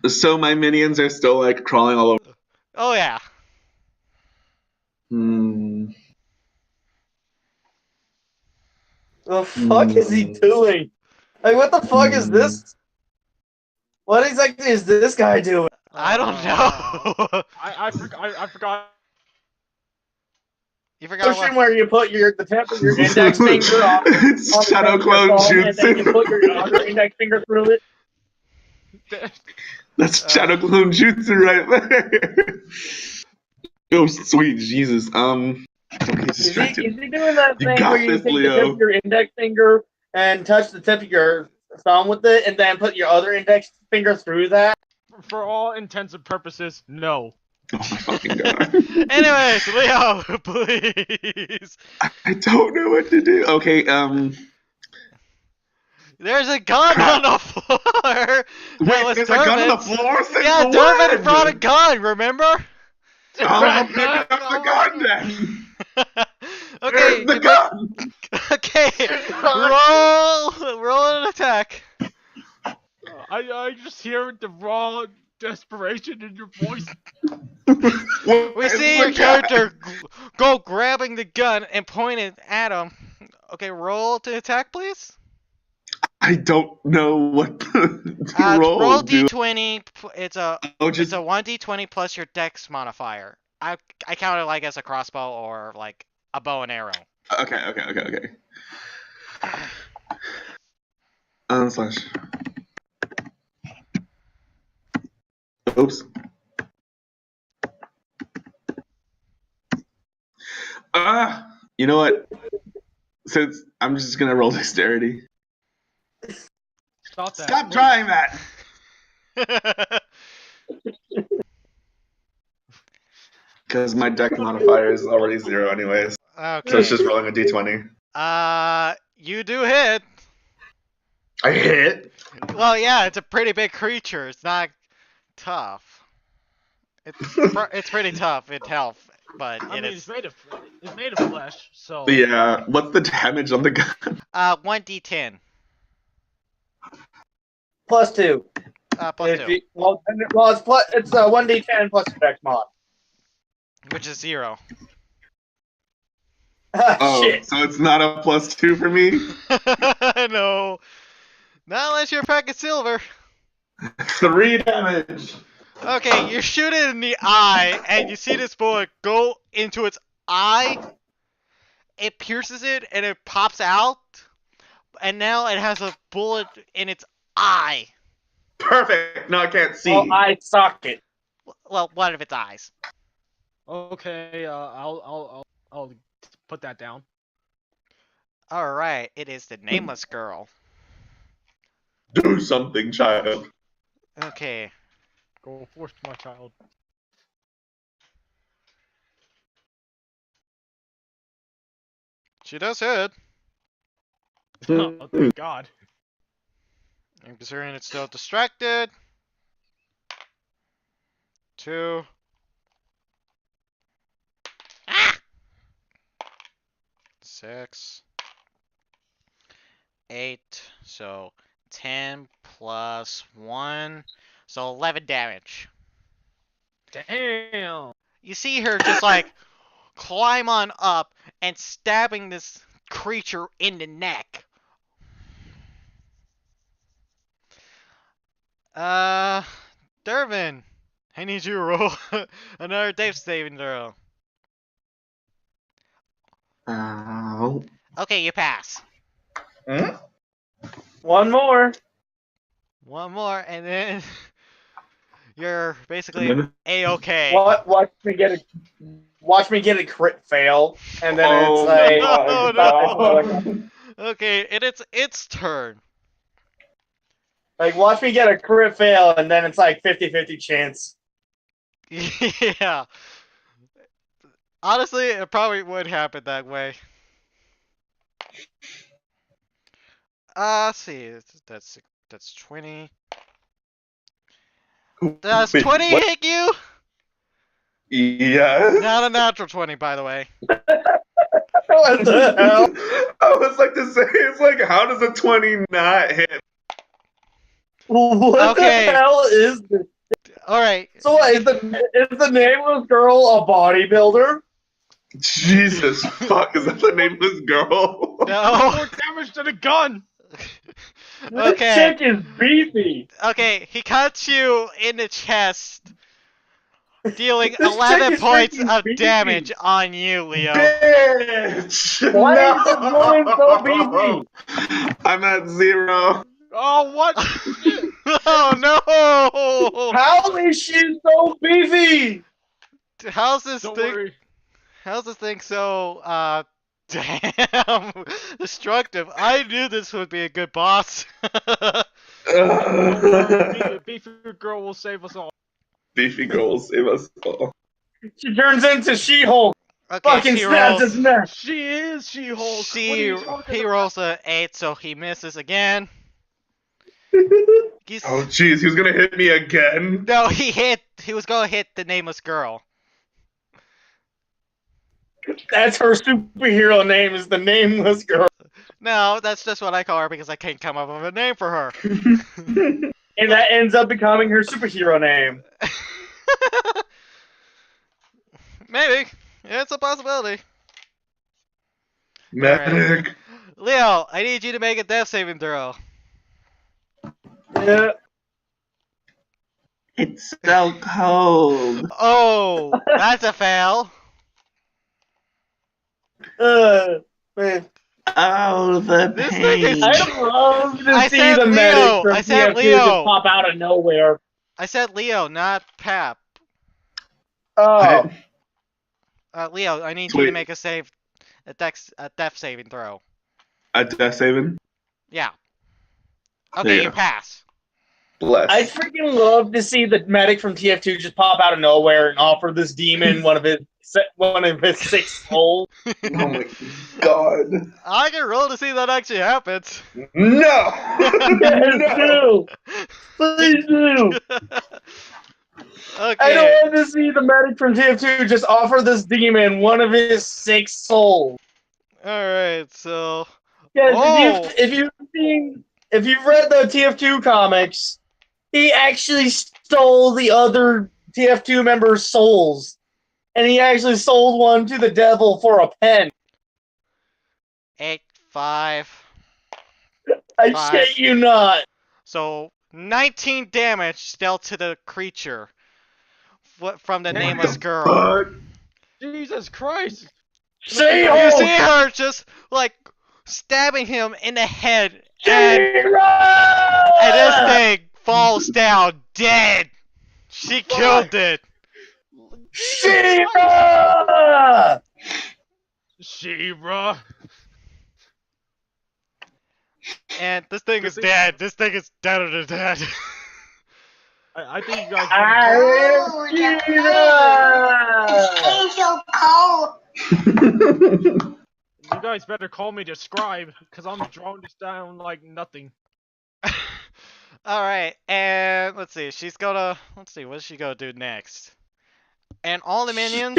So my minions are still like crawling all over. Oh yeah. The fuck is he doing? Like, what the fuck is this? What exactly is this guy doing? I don't know. I forgot. You forgot Motion what? where you put the tip of your index finger on It's Shadow Clone and then you Jutsu. put your other index finger through it. That's Shadow Clone Jutsu right there. Oh sweet Jesus. Don't get distracted. Is he doing that You thing got where you this, take the Leo. tip of your index finger and touch the tip of your thumb with it, and then put your other index finger through that? For all intents and purposes, no. Oh my fucking god. Anyways, Leo, please. I don't know what to do. Okay, There's a gun on the floor. wait, there's a gun on the floor? Yeah, Dervin brought a gun, remember? Oh, pick up the gun then. Okay. Where's the gun? Okay. Roll an attack. I just hear the raw desperation in your voice. We see your character go grabbing the gun and point it at him. Okay, roll to attack, please. I don't know what to roll. Roll d20. It's a Just 1d20 plus your dex modifier. I count it like as a crossbow or like a bow and arrow. okay. Slash. Oops. You know what? Since I'm just gonna roll dexterity. Stop that. Stop trying that. Because my deck modifier is already 0 anyways. Okay. So it's just rolling a d20. You do hit. I hit. Well, yeah, it's a pretty big creature. It's not tough. It's pretty tough in health, but it's made of flesh, so. Yeah. What's the damage on the gun? 1d10. Plus 2. Plus 2. It's 1d10 plus your dex mod. Which is 0. Oh, Shit. so it's not a +2 for me? No. Not unless you're a pack of silver. 3 damage. Okay, you shoot it in the eye, and you see this bullet go into its eye, it pierces it and it pops out, and now it has a bullet in its eye. Perfect. No, I can't see. Well, I suck it. Well, one of its eyes. Okay, I'll put that down. All right, it is the nameless girl. Do something, child. Okay. Go forth, my child. She does hit. Oh, thank God. And considering it's still distracted. 2. Ah! 6. 8. So 10 plus 1. So 11 damage. Damn. You see her just like climb on up and stabbing this creature in the neck. Dervin, I need you to roll another death saving throw. Ow. Okay, you pass. Hmm? One more. One more, and then you're basically a-okay. Watch me get a crit fail, and then it's Oh, like, no. Okay, and it's its turn. like watch me get a crit fail, and then it's like 50-50 chance. Yeah. Honestly, it probably would happen that way. Let's see. That's 20. Does Wait, 20 what? hit you? Yes. Not a natural 20, by the way. What the hell? I was like to say, it's like, how does a 20 not hit? What Okay. the hell is this? Alright. So what, is the nameless girl a bodybuilder? Jesus fuck, is that the nameless girl? No. More damage to the gun. This Okay. chick is beefy. Okay, he cuts you in the chest, dealing This 11 chick is points freaking of beefy. damage on you, Leo. Bitch! Why no! is this woman so beefy? I'm at 0. Oh, what? Oh no! How is she so beefy? How's this Don't thing? worry. How's this thing so damn destructive? I knew this would be a good boss. Don't worry. Beefy girl will save us all. Beefy girls save us all. She turns into She-Hulk. Okay, Fucking she snaps his rolls. neck. She is She-Hulk. He rolls a 8, so he misses again. He's, Oh jeez, he was gonna hit me again? no, he was gonna hit the nameless girl. That's her superhero name, is the nameless girl. No, that's just what I call her because I can't come up with a name for her. And that ends up becoming her superhero name. Maybe. Yeah, it's a possibility. Medic. Leo, I need you to make a death saving throw. Yeah. It's so cold. Oh, that's a fail. Man. Oh, the This thing is- pain. I'd love to I see said the Leo. medic from I said TF2 Leo. just pop out of nowhere. I said Leo, not Pap. Oh. Leo, I need you Sweet. to make a death saving throw. A death saving? Yeah. There Okay, you you go. pass. Bless. I'd freaking love to see the medic from TF2 just pop out of nowhere and offer this demon one of his 6 souls. Oh my god. I can roll to see that actually happens. No! Yes, do. Please do. Okay. I don't want to see the medic from TF2 just offer this demon one of his 6 souls. Alright, so. Yes, Oh. if you've read the TF2 comics, he actually stole the other TF2 members' souls. And he actually sold one to the devil for a pen. 8, 5. I 5. shit you not. So 19 damage dealt to the creature from the nameless girl. Fuck. Jesus Christ. You see her just like stabbing him in the head, and this thing falls down dead. She killed it. She-Ra! She-Ra. And this thing is dead. This thing is deader than dead. I think you guys. You guys better call me the scribe, cause I'm drawing this down like nothing. All right, and let's see. She's gonna. Let's see. What's she gonna do next? And all the minions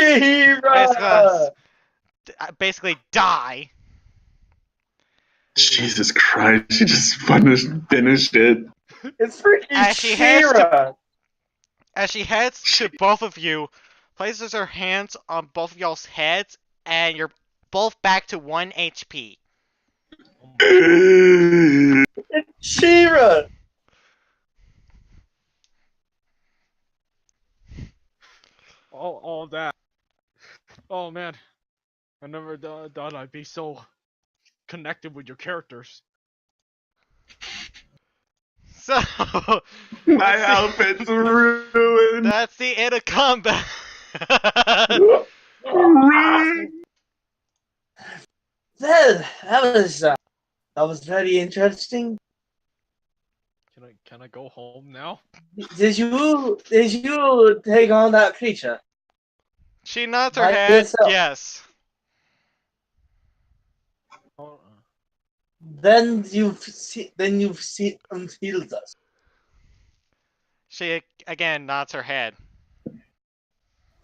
basically die. Jesus Christ! She just finished it. It's freaking She-Ra. As she heads to both of you, places her hands on both of y'all's heads, and you're both back to 1 HP. It's She-Ra. All that. Oh man, I never thought I'd be so connected with your characters. So my outfit's ruined. That's the end of combat. That was very interesting. Can I go home now? Did you take on that creature? She nods her head. Yes. Then you've healed us. She again nods her head.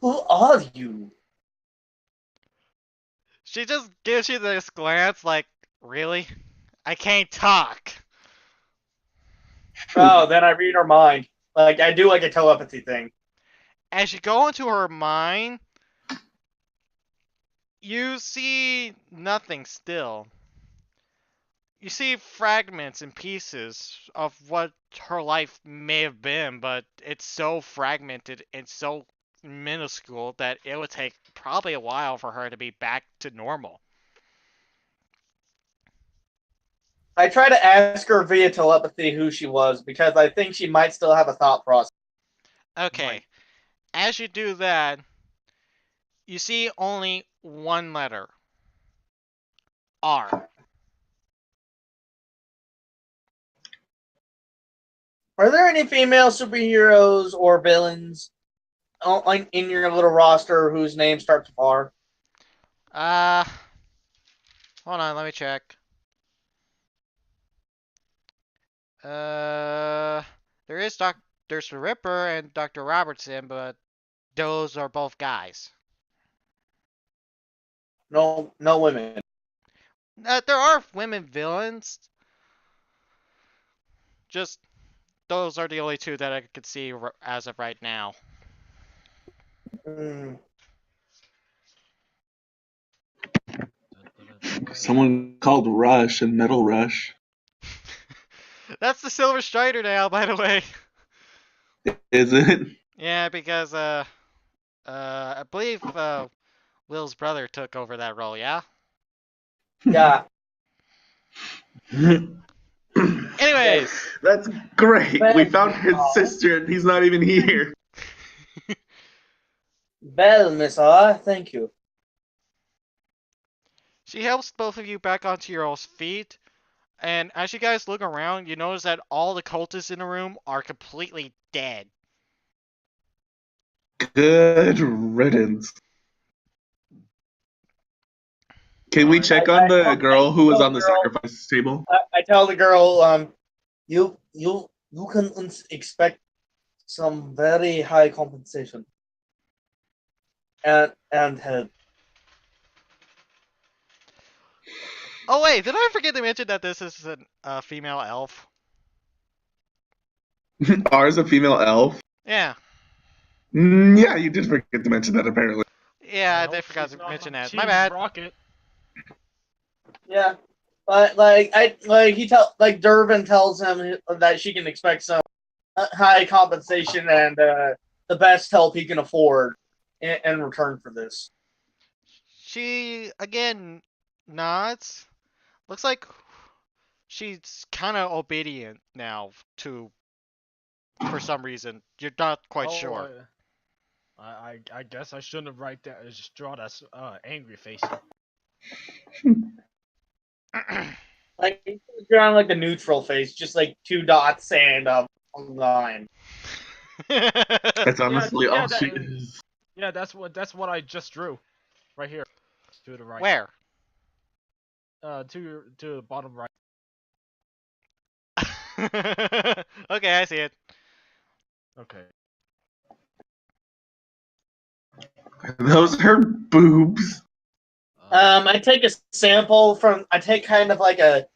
Who are you? She just gives you this glance like, really? I can't talk. Oh, then I read her mind. Like, I do like a telepathy thing. As you go into her mind, you see nothing still. You see fragments and pieces of what her life may have been, but it's so fragmented and so minuscule that it would take probably a while for her to be back to normal. I try to ask her via telepathy who she was, because I think she might still have a thought process. Okay. Right. As you do that, you see only one letter. R. Are there any female superheroes or villains in your little roster whose name starts with R? Hold on, let me check. There's the Ripper and Dr. Robertson, but those are both guys. No women. There are women villains. Just those are the only two that I could see as of right now. Someone called Rush and Metal Rush. That's the Silver Strider now, by the way. Is it? Yeah, because I believe Will's brother took over that role. Yeah. Yeah. Anyways, that's great. We found his sister, and he's not even here. Well, Miss R, thank you. She helps both of you back onto your all's feet, and as you guys look around, you notice that all the cultists in the room are completely dead. Good riddance. Can we check on the girl who was on the sacrifice table? I tell the girl, you can expect some very high compensation. And help. Oh wait, did I forget to mention that this is a female elf? Ours a female elf? Yeah. Yeah, you did forget to mention that apparently. Yeah, I forgot to mention that. My bad. Rocket. Yeah, but Durban tells him that she can expect some high compensation and the best help he can afford in return for this. She, again, nods. Looks like she's kind of obedient now for some reason. You're not quite sure. I guess I shouldn't have just draw that angry face. Like drawing like a neutral face, just like 2 dots and a line. That's honestly all she is. is. Yeah, that's what I just drew, right here, to the right. Where? To the bottom right. Okay, I see it. Okay. Are those her boobs? I take a sample from. I take kind of like a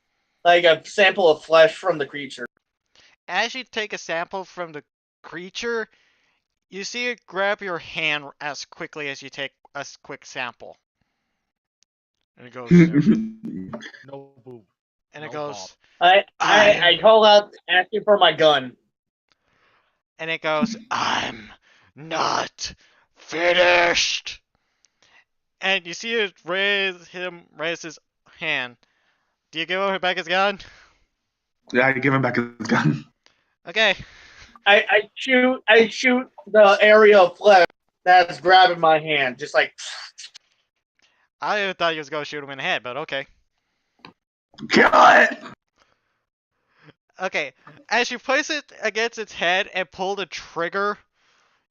sample of flesh from the creature. As you take a sample from the creature, you see it grab your hand as quickly as you take a quick sample. And it goes, no boob. And no it goes, I call out asking for my gun. And it goes, I'm not finished. And you see it raise his hand. Do you give him back his gun? Yeah, I give him back his gun. Okay. I shoot the area of flesh that's grabbing my hand, just like. I thought you was gonna shoot him in the head, but okay. Kill it! Okay, as you place it against its head and pull the trigger,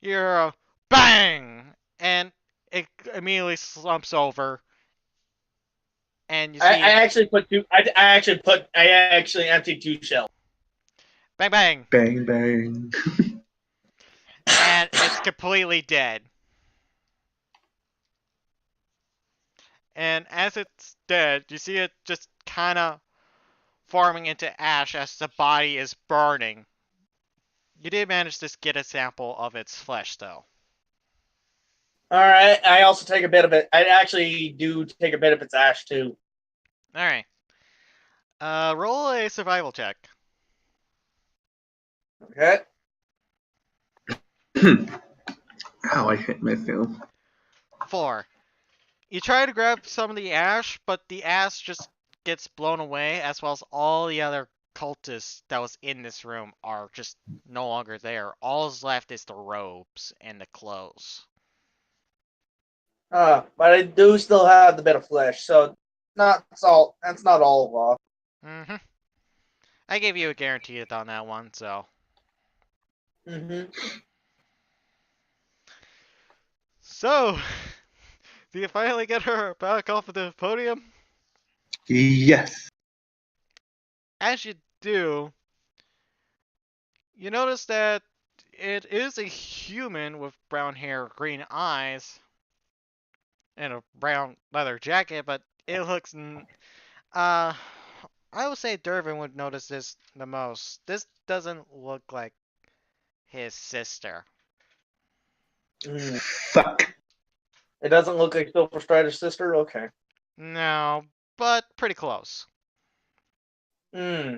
you're bang, and it immediately slumps over. And you see, I actually put two. I actually emptied 2 shells. Bang bang. Bang bang. And it's completely dead. And as it's dead, you see it just kind of forming into ash as the body is burning. You did manage to get a sample of its flesh, though. Alright, I also take a bit of it. I actually do take a bit of its ash, too. Alright. Roll a survival check. Okay. Ow, I hit myself. 4. You try to grab some of the ash, but the ash just gets blown away, as well as all the other cultists that was in this room are just no longer there. All's left is the robes and the clothes. But I do still have the bit of flesh, so that's not all off. Mm-hmm. I gave you a guarantee on that one, so. Mm-hmm. So, do you finally get her back off of the podium? Yes. As you do, you notice that it is a human with brown hair, green eyes, and a brown leather jacket, but it looks... I would say Dervin would notice this the most. This doesn't look like his sister. Fuck. It doesn't look like Silver Strider's sister? Okay. No, but pretty close. Hmm.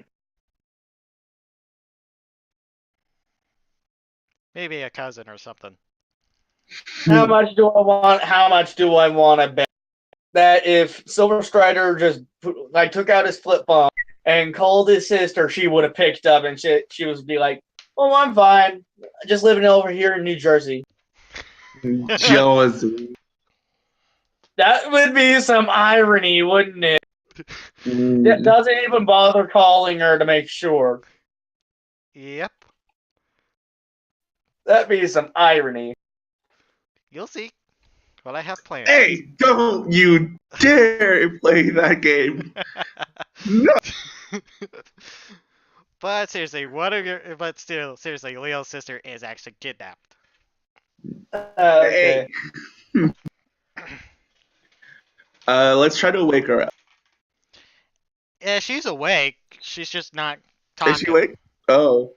Maybe a cousin or something. How much do I want to bet that if Silver Strider just took out his flip phone and called his sister, she would have picked up and she would be like, "Oh, I'm fine. Just living over here in New Jersey." Jealousy. That would be some irony, wouldn't it? It doesn't even bother calling her to make sure. Yep. That'd be some irony. You'll see what I have planned. Hey, don't you dare play that game. No. But seriously, seriously, Leo's sister is actually kidnapped. Okay. Hey. Let's try to wake her up. Yeah, she's awake. She's just not talking. Is she awake? Oh.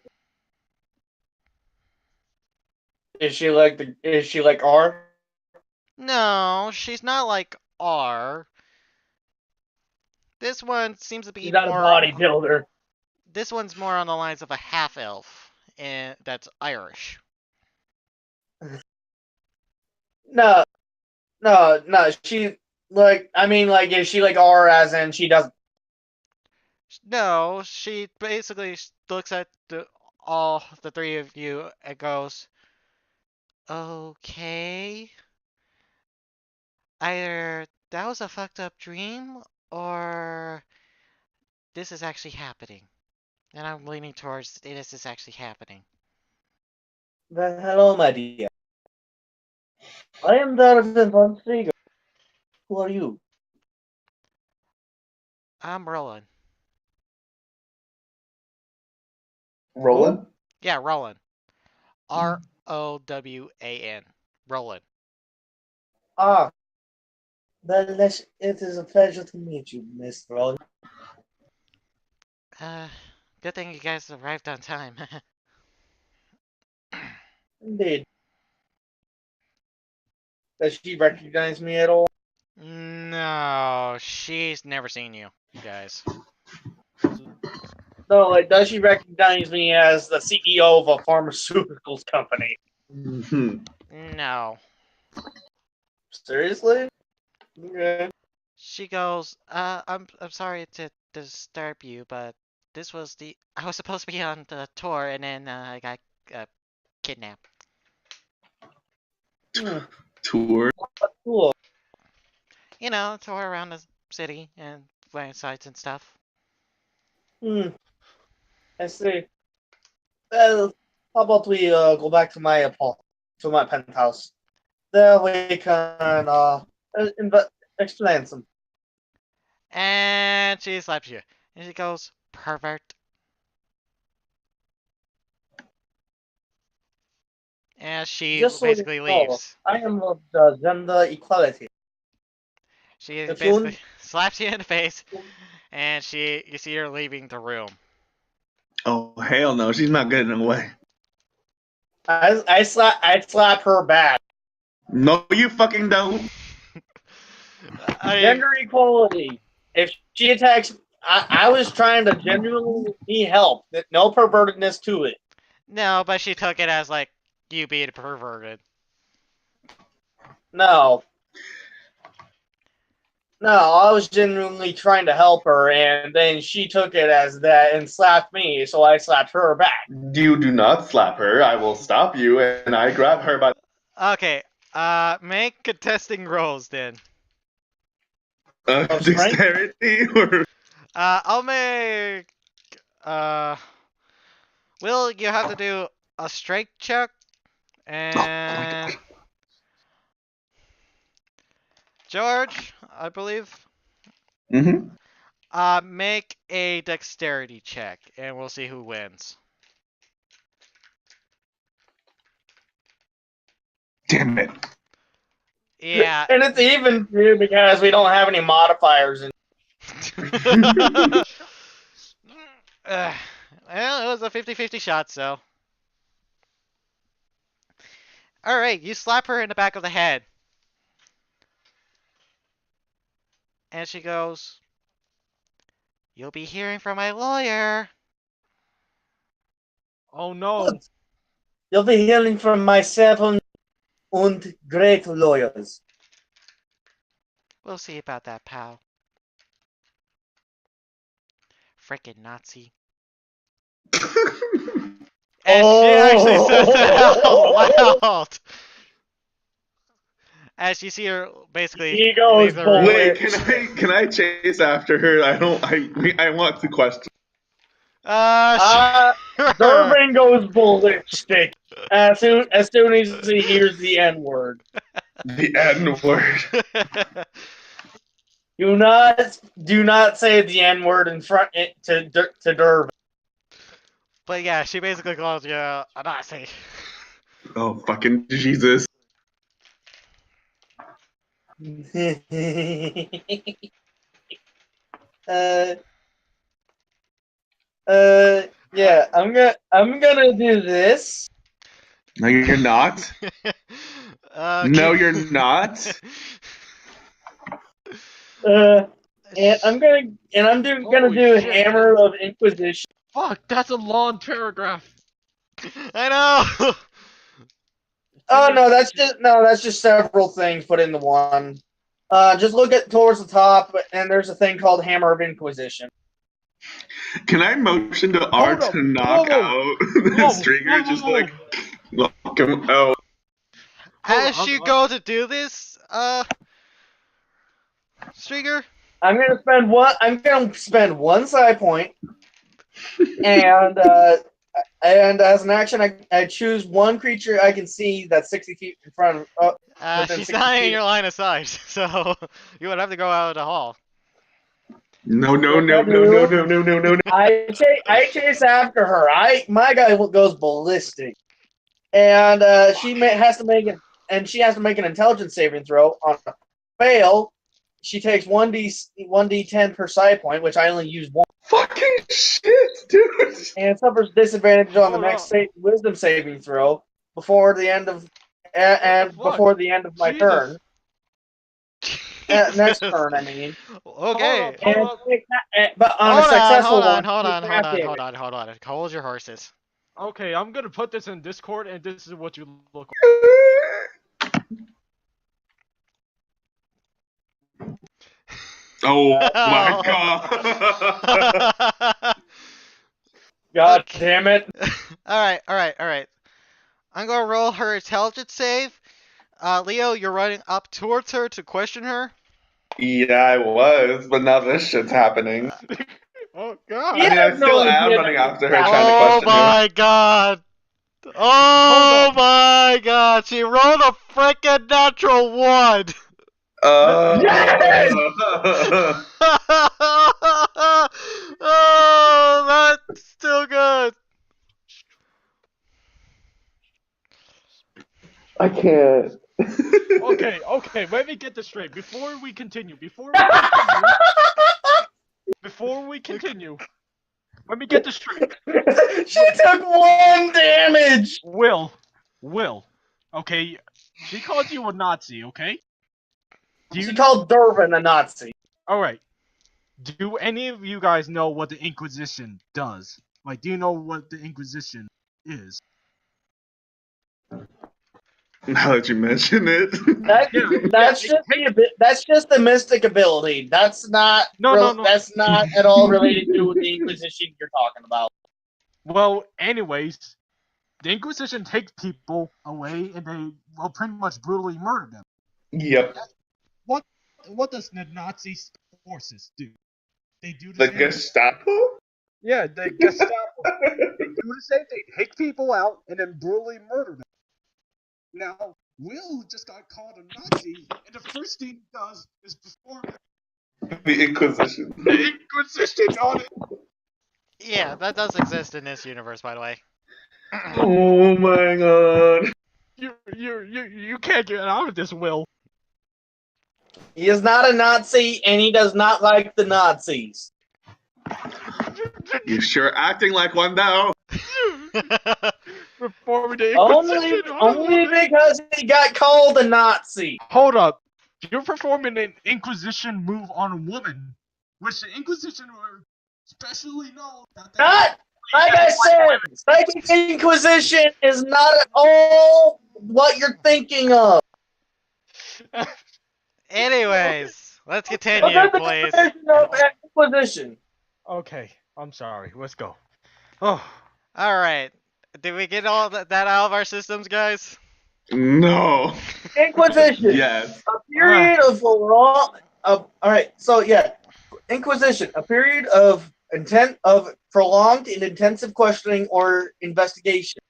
Is she like R? No, she's not like R. This one seems to be She's not more... a bodybuilder. This one's more on the lines of a half-elf, and that's Irish. No. She Like, I mean, like, is she like R as in she doesn't? No, she basically looks at all the three of you and goes, okay. Either that was a fucked up dream, or this is actually happening. And I'm leaning towards this is actually happening. Well, hello, my dear. I am Darvin von Striegel. Who are you? I'm Roland. Roland? Yeah, Roland. R-O-W-A-N. Roland. Ah, well, it is a pleasure to meet you, Miss Roland. Good thing you guys arrived on time. Indeed. Does she recognize me at all? No, she's never seen you guys. No, like, does she recognize me as the CEO of a pharmaceuticals company? No. Seriously? Okay. She goes, I'm sorry to disturb you, but I was supposed to be on the tour and then I got kidnapped. Tour? Cool. You know, tour around the city and playing sites and stuff. I see. Well, how about we go back to my apartment, to my penthouse? There we can explain some. And she slaps you. And she goes, pervert. And she Just so basically you know, leaves. I am of the gender equality. She If basically you slaps you in the face, and you see her leaving the room. Oh, hell no. She's not getting away. I slap her back. No, you fucking don't. Gender equality. If she attacks, I was trying to genuinely help. No pervertedness to it. No, but she took it as like you being perverted. No. No, I was genuinely trying to help her, and then she took it as that and slapped me, so I slapped her back. You do not slap her. I will stop you, and I grab her by... Okay, make contesting rolls then. dexterity or... I'll make, Will, you have to do a strength check, and George, I believe. Mm-hmm. Make a dexterity check, and we'll see who wins. Damn it. Yeah. And it's even too because we don't have any modifiers. Well, it was a 50-50 shot, so. Alright, you slap her in the back of the head. And she goes, you'll be hearing from my lawyer. Oh no. You'll be hearing from my seven and great lawyers. We'll see about that, pal. Frickin' Nazi. And she actually says that out loud. As you see her basically leave the room. Wait, can I chase after her? I want to question. Sure. Durbin goes ballistic as soon as he hears the N word. The N word. Do not say the N word in front to Durbin. But yeah, she basically calls you a Nazi. Oh fucking Jesus. Yeah, I'm gonna do this. No, you're not. No, you're not. And I'm gonna do Hammer of Inquisition. Fuck, that's a long paragraph. I know. Oh no, that's just several things put into one. Just look at towards the top, and there's a thing called Hammer of Inquisition. Can I motion to R to knock out the Stringer? Just like knock him out. As you go to do this, Stringer, I'm gonna spend one side point, and as an action, I choose one creature I can see that's 60 feet in front of. she's not in your line of sight, so you would have to go out of the hall. No. I chase after her. My guy goes ballistic, and she has to make an intelligence saving throw. On a fail, she takes 1d10 per side point, which I only use one. Fucking shit, dude. And suffers disadvantage on the next wisdom saving throw before the end of my turn. Next turn, I mean. Okay. But on a successful one, hold on. Hold your horses. Okay, I'm gonna put this in Discord, and this is what you look like. Oh my god. God damn it. Alright. I'm gonna roll her intelligence save. Leo, you're running up towards her to question her. Yeah, I was, but now this shit's happening. Oh god. I mean, I still am running after her, trying to Oh question my god. Oh my god. She rolled a freaking natural 1. Yes! Oh, that's still good. I can't. Okay, let me get this straight. Before we continue, let me get this straight. She took 1 damage! Will. Okay, she called you a Nazi, okay? She called Durban a Nazi. Alright. Do any of you guys know what the Inquisition does? Like, do you know what the Inquisition is? Now that you mention it. That's just the mystic ability. That's not That's not at all related to the Inquisition you're talking about. Well, anyways, the Inquisition takes people away and they pretty much brutally murder them. Yep. What does the Nazi forces do? They do the Gestapo? Yeah, the Gestapo. They do the same thing. Take people out and then brutally murder them. Now, Will just got called a Nazi, and the first thing he does is perform the Inquisition. The Inquisition on it. Yeah, that does exist in this universe, by the way. Oh my god. You can't get out of this, Will. He is not a Nazi, and he does not like the Nazis. You sure acting like one now. Only because he got called a Nazi. Hold up. You're performing an Inquisition move on a woman, which the Inquisition were specially known. Not, like I said, Psychic Inquisition is not at all what you're thinking of. Anyways, let's continue, please. Inquisition. Okay, I'm sorry. Let's go. Oh. Alright. Did we get all that out of our systems, guys? No. Inquisition. Yes. A period of long. Alright, so yeah. Inquisition. A period of prolonged and intensive questioning or investigation.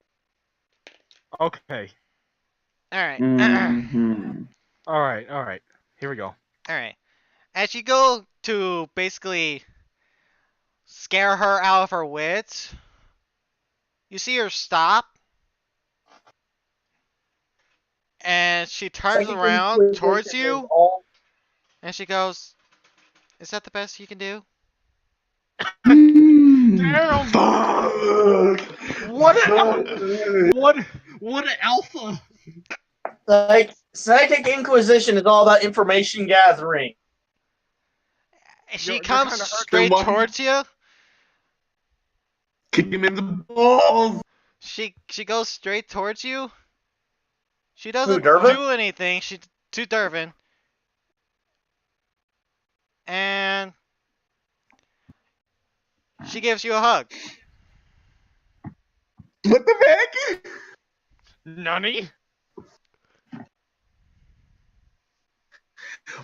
Okay. Alright. Mm-hmm. Alright. Here we go. Alright. As you go to basically scare her out of her wits, you see her stop, and she turns around towards you, and she goes, "Is that the best you can do?" Damn! Fuck! What an alpha! Like, Psychic Inquisition is all about information gathering. She comes straight towards you. Kick him in the balls. She goes straight towards you. She doesn't Who, Dervin? do anything. To Dervin. She gives you a hug. What the heck? Nani?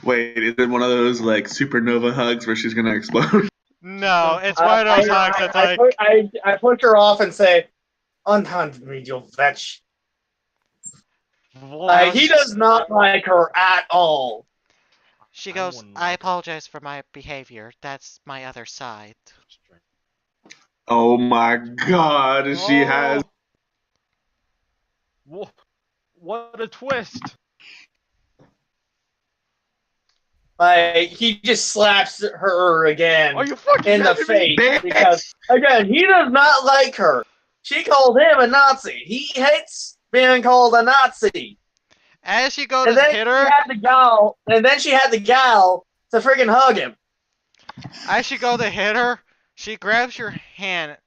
Wait, is it one of those like supernova hugs where she's gonna explode? No, it's one of those hugs that's like... I push her off and say, "Unhand me, you wretch." He does not like her at all. She goes, "I apologize for my behavior. That's my other side." Oh my god, she has... What a twist! Like, he just slaps her again Are you fucking in the face because, again, he does not like her. She called him a Nazi. He hates being called a Nazi. As she goes to hit her, and then she had the gal to freaking hug him. As she goes to hit her, she grabs your hand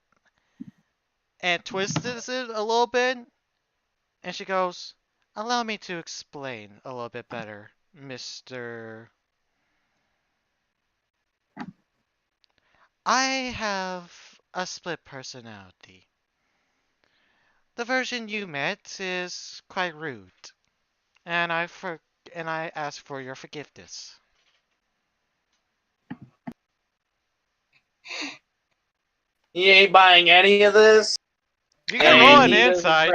and twists it a little bit, and she goes, "Allow me to explain a little bit better, Mr. I have a split personality. The version you met is quite rude, and I ask for your forgiveness." He ain't buying any of this. You can roll an insight.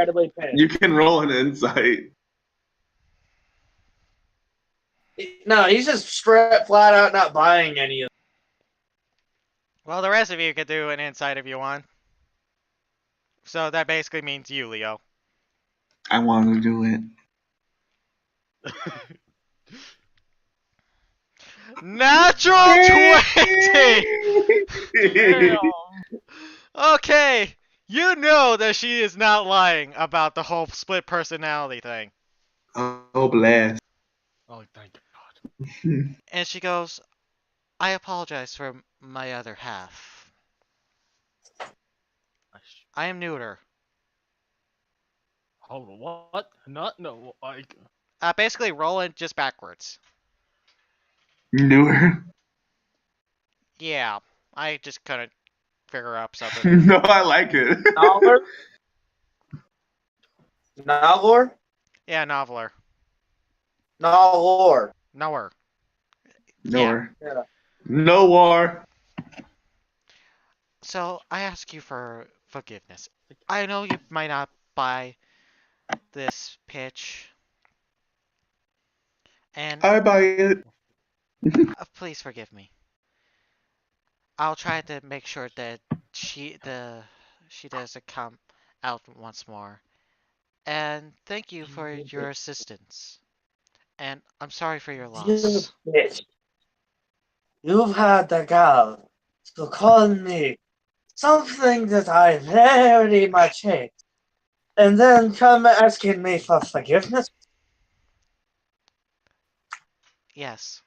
You can roll an insight. No, he's just straight flat out not buying any of it. Well, the rest of you can do an insight if you want. So that basically means you, Leo. I want to do it. Natural 20! Okay, you know that she is not lying about the whole split personality thing. Oh, blast. Oh, thank God. And she goes, "I apologize for my other half. I am neuter." Hold on, what? No, like... Basically rolling just backwards. Newer. Yeah, I just couldn't figure out something. No, I like it. Noveler? Noveler? Yeah, noveler. Noveler. Nowhere. Nowhere. Yeah. No war. So, I ask you for forgiveness. I know you might not buy this pitch. And I buy it. please forgive me. I'll try to make sure that she doesn't come out once more. And thank you for your assistance. And I'm sorry for your loss. You bitch. You've had the gall to call me something that I very much hate, and then come asking me for forgiveness? Yes.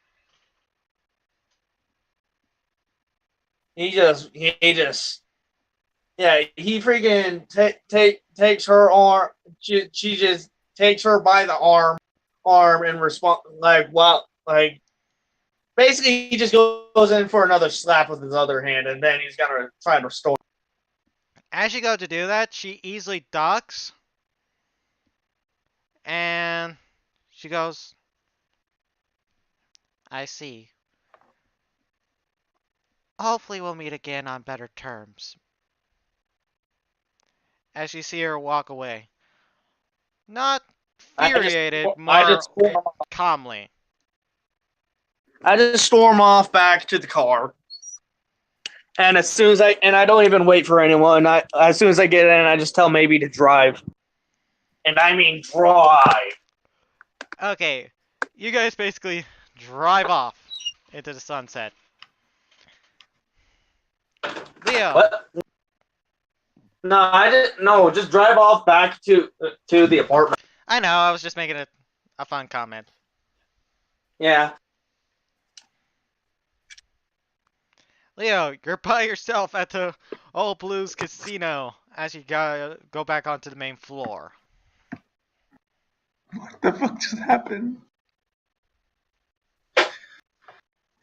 He freaking takes her arm. She just takes her by the arm and respond basically he just goes in for another slap with his other hand, and then he's gonna try to restore. As you go to do that, she easily ducks, and she goes, "I see. Hopefully we'll meet again on better terms." As you see her walk away. Not infuriated, more calmly. I just storm off back to the car. And as soon as I don't even wait for anyone. As soon as I get in, I just tell Maybe to drive. And I mean drive. Okay, you guys basically drive off into the sunset. Leo. What? No, I didn't. No, just drive off back to the apartment. I know, I was just making a fun comment. Yeah. Leo, you're by yourself at the Old Blues Casino as you go back onto the main floor. What the fuck just happened?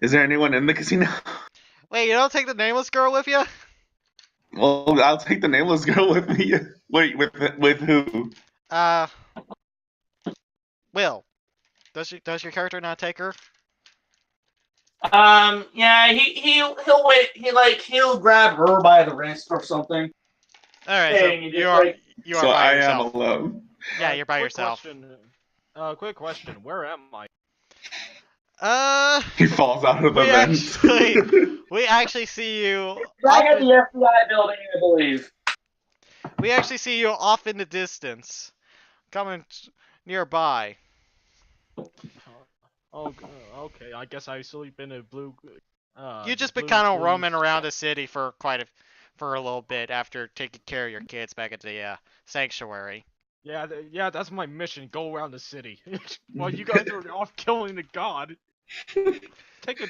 Is there anyone in the casino? Wait, you don't take the nameless girl with you? Well, I'll take the nameless girl with me. Wait, with who? Will. Does your character not take her? Yeah, he'll wait. He'll grab her by the wrist or something. All right, Hey, so you are So by I yourself. am alone. Yeah, you're by yourself. Quick question. Where am I? He falls out of the vent. We actually see you. Back at the FBI building, I believe. We actually see you off in the distance, coming nearby. Oh, okay. I guess I sleep in a blue. You just been kind of roaming around the city for a little bit after taking care of your kids back at the sanctuary. Yeah, that's my mission. Go around the city. While you guys are off killing the god. Take a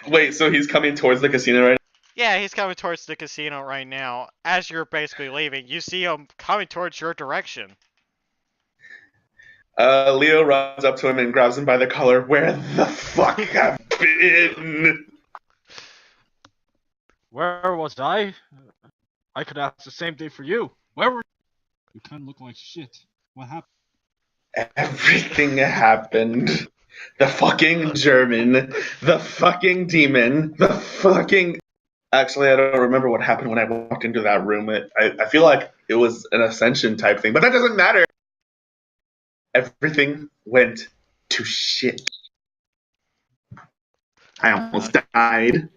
Wait, so he's coming towards the casino right now? Yeah, he's coming towards the casino right now. As you're basically leaving, you see him coming towards your direction. Leo runs up to him and grabs him by the collar. Where the fuck have you been? Where was I? I could ask the same thing for you. Where were you? Kind of look like shit. What happened? Everything happened. The fucking German, the fucking demon, the fucking... Actually, I don't remember what happened when I walked into that room. I feel like it was an ascension type thing, but that doesn't matter. Everything went to shit. I almost died.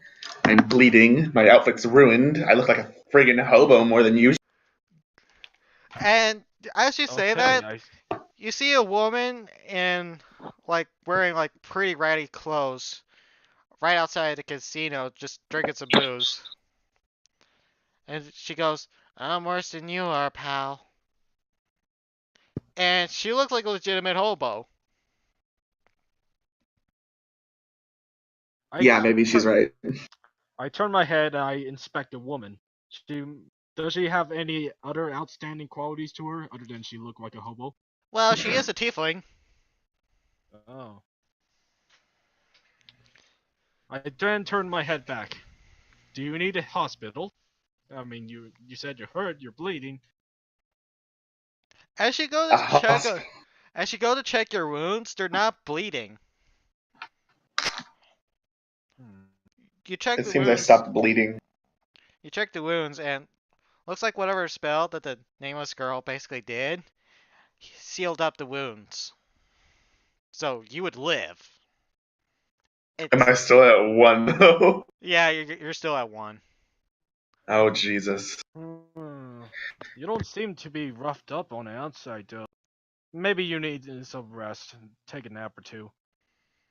I'm bleeding. My outfit's ruined. I look like a friggin' hobo more than usual. And as you say that, you see a woman in wearing pretty ratty clothes right outside the casino, just drinking some booze. And she goes, "I'm worse than you are, pal." And she looks like a legitimate hobo. Yeah, maybe she's right. I turn my head and I inspect the woman. Does she have any other outstanding qualities to her other than she look like a hobo? Well, she is a tiefling. Oh. I then turn my head back. Do you need a hospital? I mean, you said you're hurt, you're bleeding. As you go to check your wounds, they're not bleeding. You check it the seems wounds. I stopped bleeding. You check the wounds, and looks like whatever spell that the nameless girl basically did sealed up the wounds. So you would live. Am I still at 1 though? Yeah, you're still at 1. Oh Jesus. You don't seem to be roughed up on the outside, though. Maybe you need some rest. Take a nap or two.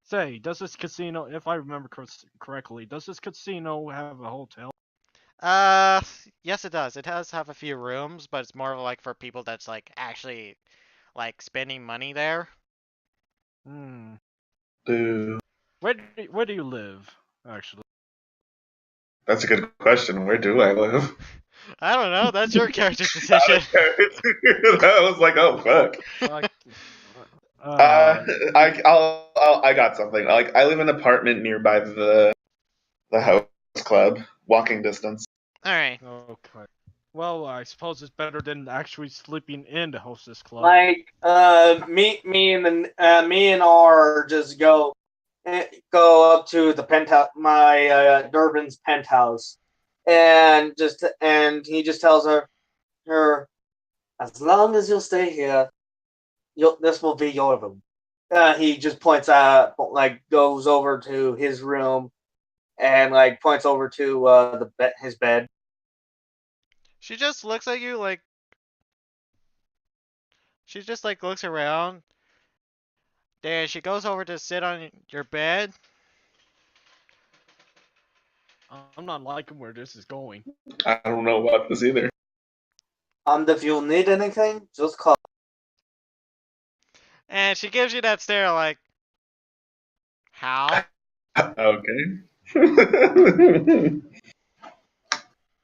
Say, does this casino, if I remember correctly, does this casino have a hotel? Yes it does. It does have a few rooms, but it's more for people that's actually spending money there. Boo. Where do you live, actually? That's a good question. Where do I live? I don't know. That's your character's decision. I was like, oh fuck. I got something. I live in an apartment nearby the house club, walking distance. All right. Okay. Well, I suppose it's better than actually sleeping in the hostess club. Me and R just go up to the penthouse, my Durbin's penthouse, and he just tells her, as long as you'll stay here, this will be your room. He just points out, goes over to his room, and points over to his bed. She just looks at you she just looks around. Then she goes over to sit on your bed. I'm not liking where this is going. I don't know about this either. If you need anything, just call. And she gives you that stare how? Okay.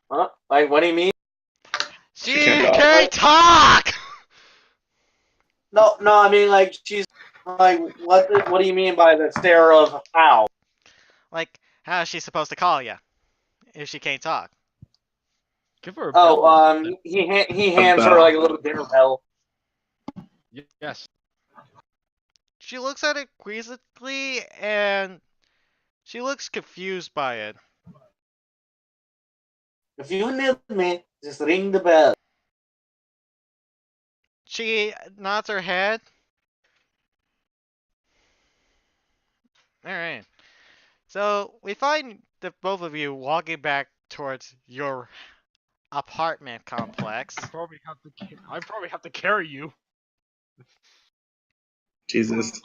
Huh? What do you mean? She can't talk! No, I mean, she's, what do you mean by the stare of how? How is she supposed to call you if she can't talk? Give her a bell. He hands her like a little dinner bell. Yes. She looks at it quizzically, and she looks confused by it. If you need me, just ring the bell. She nods her head. Alright. So, we find the both of you walking back towards your apartment complex. I probably have to carry you. Jesus.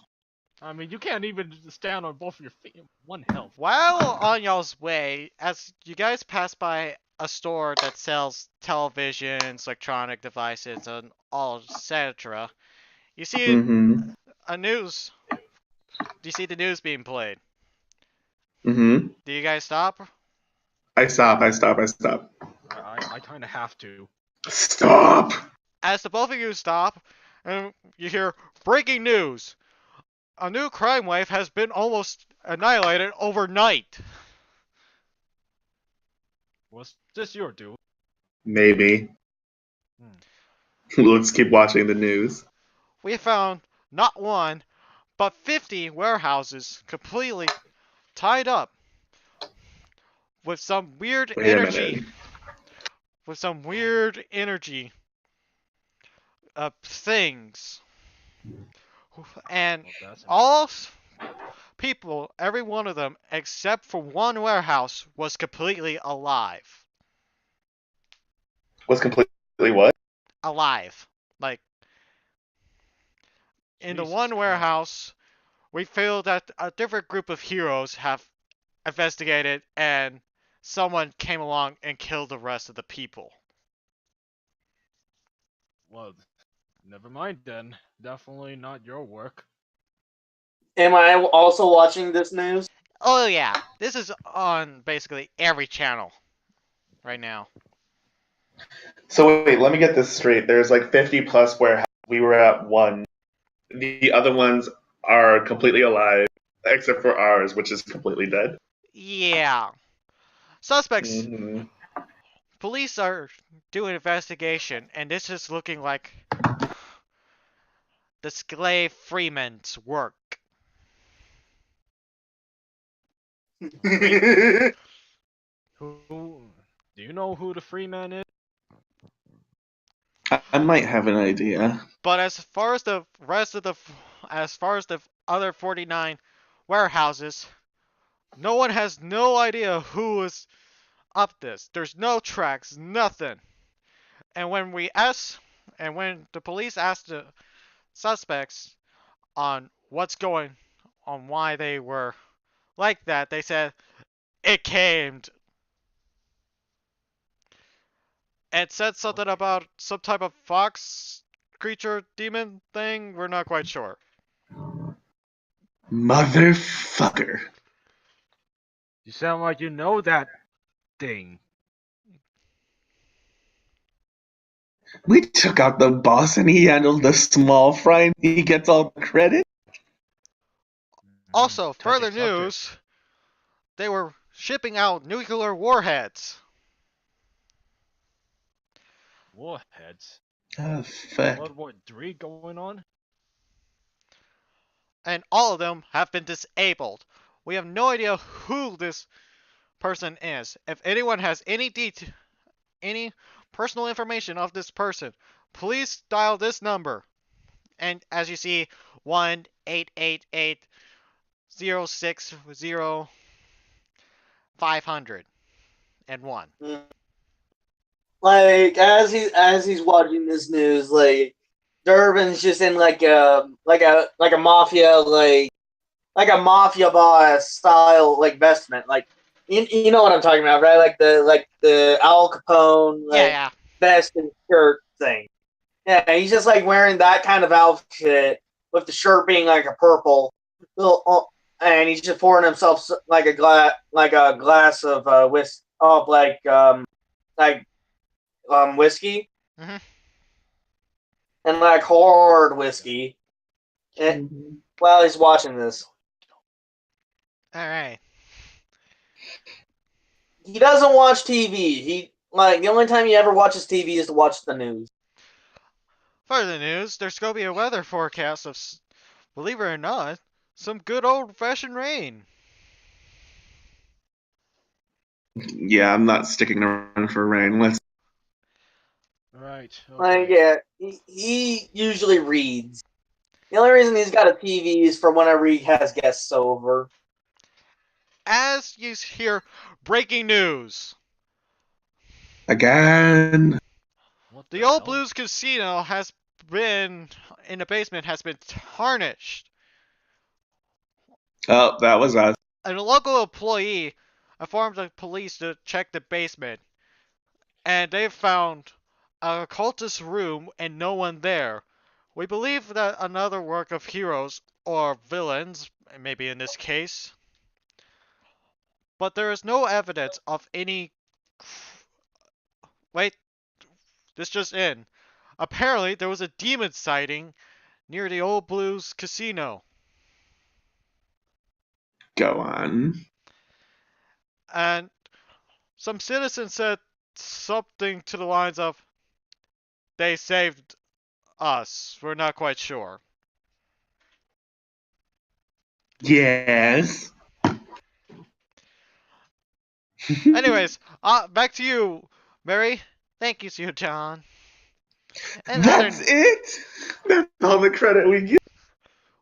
I mean, you can't even stand on both of your feet. One health. While on y'all's way, as you guys pass by a store that sells televisions, electronic devices, and all etc., you see Mm-hmm. a news. You see the news being played. Mm-hmm. Do you guys stop? I stop. I kind of have to. Stop! As the both of you stop, and you hear breaking news. A new crime wave has been almost annihilated overnight. Was this your dude? Maybe. Let's keep watching the news. We found not one, but 50 warehouses completely tied up with some weird Wait a energy. minute. With some weird energy things. And all people, every one of them, except for one warehouse, was completely alive. Was completely what? Alive. Like, in the one warehouse, we feel that a different group of heroes have investigated and someone came along and killed the rest of the people. Well, never mind then. Definitely not your work. Am I also watching this news? Oh yeah, this is on basically every channel right now. So wait, let me get this straight. There's like 50 plus warehouses. We were at one. The other ones are completely alive, except for ours, which is completely dead. Yeah. Suspects. Mm-hmm. Police are doing an investigation, and this is looking like the Slave Freeman's work. Who? Do you know who the Freeman is? I might have an idea. But as far as the other 49 warehouses, no one has no idea who is up this. There's no tracks, nothing. And when the police asked the suspects on what's going on, why they were like that, they said it came. It said something about some type of fox creature demon thing. We're not quite sure. Motherfucker. You sound like you know that thing. We took out the boss and he handled the small fry and he gets all the credit? Also, further news, they were shipping out nuclear warheads. Warheads? Oh, fuck. World War III going on? And all of them have been disabled. We have no idea who this person is. If anyone has any personal information of this person, please dial this number. And as you see, 1-888-060-501. Like as he's watching this news, like Durbin's just in like a mafia like a mafia boss style like vestment, like you know what I'm talking about, right? Like the Al Capone yeah. vest and shirt thing. Yeah, he's just like wearing that kind of outfit with the shirt being like a purple, and he's just pouring himself like a glass of whiskey, mm-hmm. and like hard whiskey. While he's watching this. All right. He doesn't watch TV. Like, the only time he ever watches TV is to watch the news. For the news, there's going to be a weather forecast of, believe it or not, some good old-fashioned rain. Yeah, I'm not sticking around for rain. Let's. Right. Like, Okay. yeah, he usually reads. The only reason he's got a TV is for whenever he has guests over. As you hear breaking news, Again. What the the Old hell? Blues Casino has been, in the basement, has been tarnished. Oh, that was us. And a local employee informed the police to check the basement, and they found a cultist room and no one there. We believe that another work of heroes, or villains, maybe in this case, but there is no evidence of any... Wait, this just in. Apparently, there was a demon sighting near the Old Blues Casino. Go on. And some citizens said something to the lines of, "They saved us. We're not quite sure." Yes. Anyways, back to you, Mary. Thank you, Sir John. And That's it. That's all the credit we get.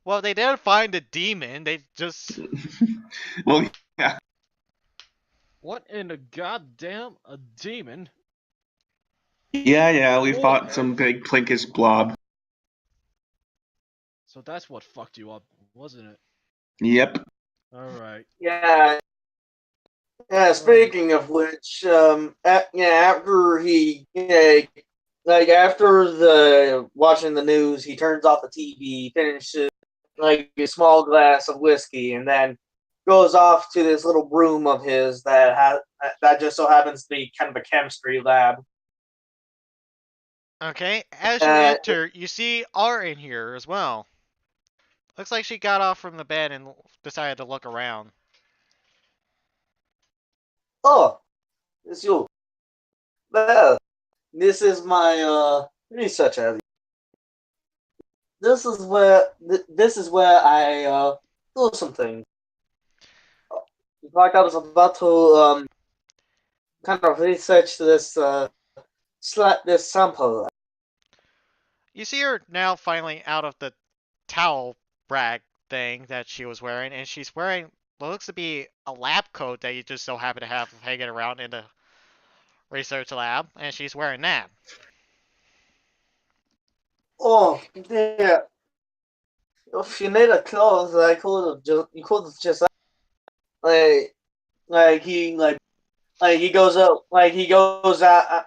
Well, they didn't find a demon. They just... Well, yeah. What in the goddamn a demon? Yeah. We Oh. fought some big plinkish blob. So that's what fucked you up, wasn't it? Yep. All right. Yeah. Yeah, speaking of which, after he, like after the watching the news, he turns off the TV, finishes like a small glass of whiskey, and then goes off to this little room of his that just so happens to be kind of a chemistry lab. Okay, as you enter, you see R in here as well. Looks like she got off from the bed and decided to look around. Oh, it's you. Well, this is my research area. This is where I do some things. In fact, I was about to kind of research this sample. You see her now finally out of the towel rag thing that she was wearing, and she's wearing what looks to be a lab coat that you just so happen to have hanging around in the research lab, and she's wearing that. Oh, yeah. If you need a clothes, you could have just like he goes up, like he goes out,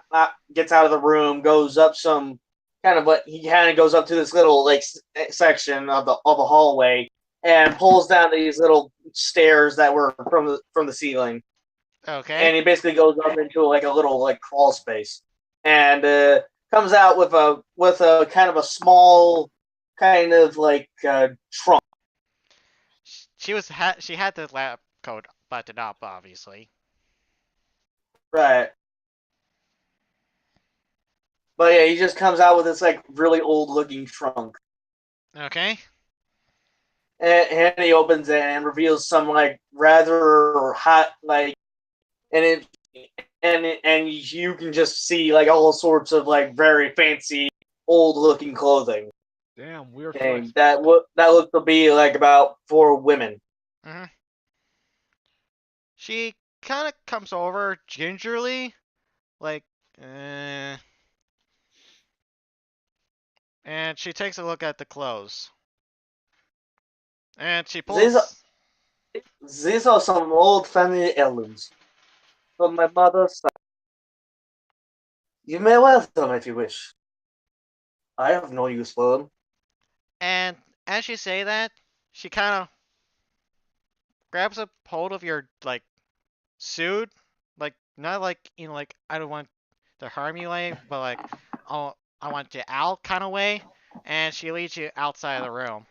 gets out of the room, goes up some kind of like he kind of goes up to this little like section of the hallway and pulls down these little stairs that were from the ceiling. Okay. And he basically goes up into like a little like crawl space, and comes out with a kind of a small kind of like trunk. She had the lab coat buttoned up, obviously. Right. But yeah, he just comes out with this like really old looking trunk. Okay. And he opens it and reveals some like rather hot like, and you can just see like all sorts of like very fancy old looking clothing. Damn, weird And flex. that looked to be like about for women. Mm-hmm. She kind of comes over gingerly, like, and she takes a look at the clothes. And she pulls... These are some old family heirlooms from my mother's side. You may wear them if you wish. I have no use for them. And as you say that, she kind of grabs a hold of your, like, suit. Like, not like, like, I don't want to harm you way, but like, oh, I want you out kind of way. And she leads you outside of the room.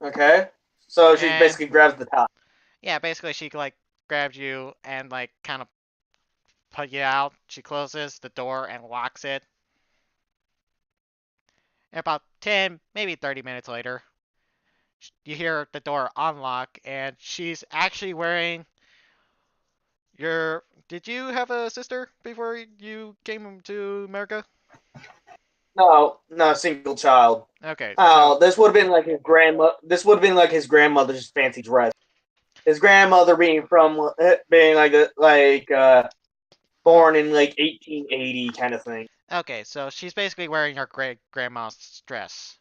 Okay? So she basically grabs the top. Yeah, basically she, like, grabs you and, like, kind of put you out. She closes the door and locks it. And about 10, maybe 30 minutes later, you hear the door unlock, and she's actually wearing your... Did you have a sister before you came to America? No, single child. Okay, Oh, so... this would have been like his grandma. This would have been like his grandmother's fancy dress. His grandmother being born in like 1880 kind of thing. Okay, so she's basically wearing her great-grandma's dress.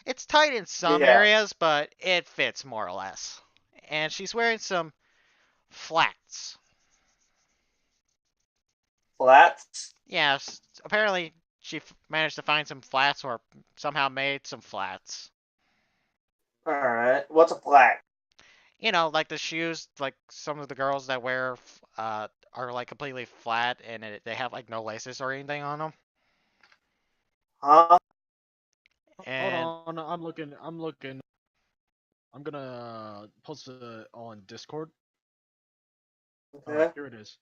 It's tight in some Yeah. areas, but it fits more or less. And she's wearing some flats. Flats? Yes, apparently she managed to find some flats or somehow made some flats. Alright. What's a flat? You know, like the shoes, like some of the girls that wear are like completely flat and they have like no laces or anything on them. Huh? And Hold on, I'm looking. I'm gonna post it on Discord. Okay. Alright, here it is.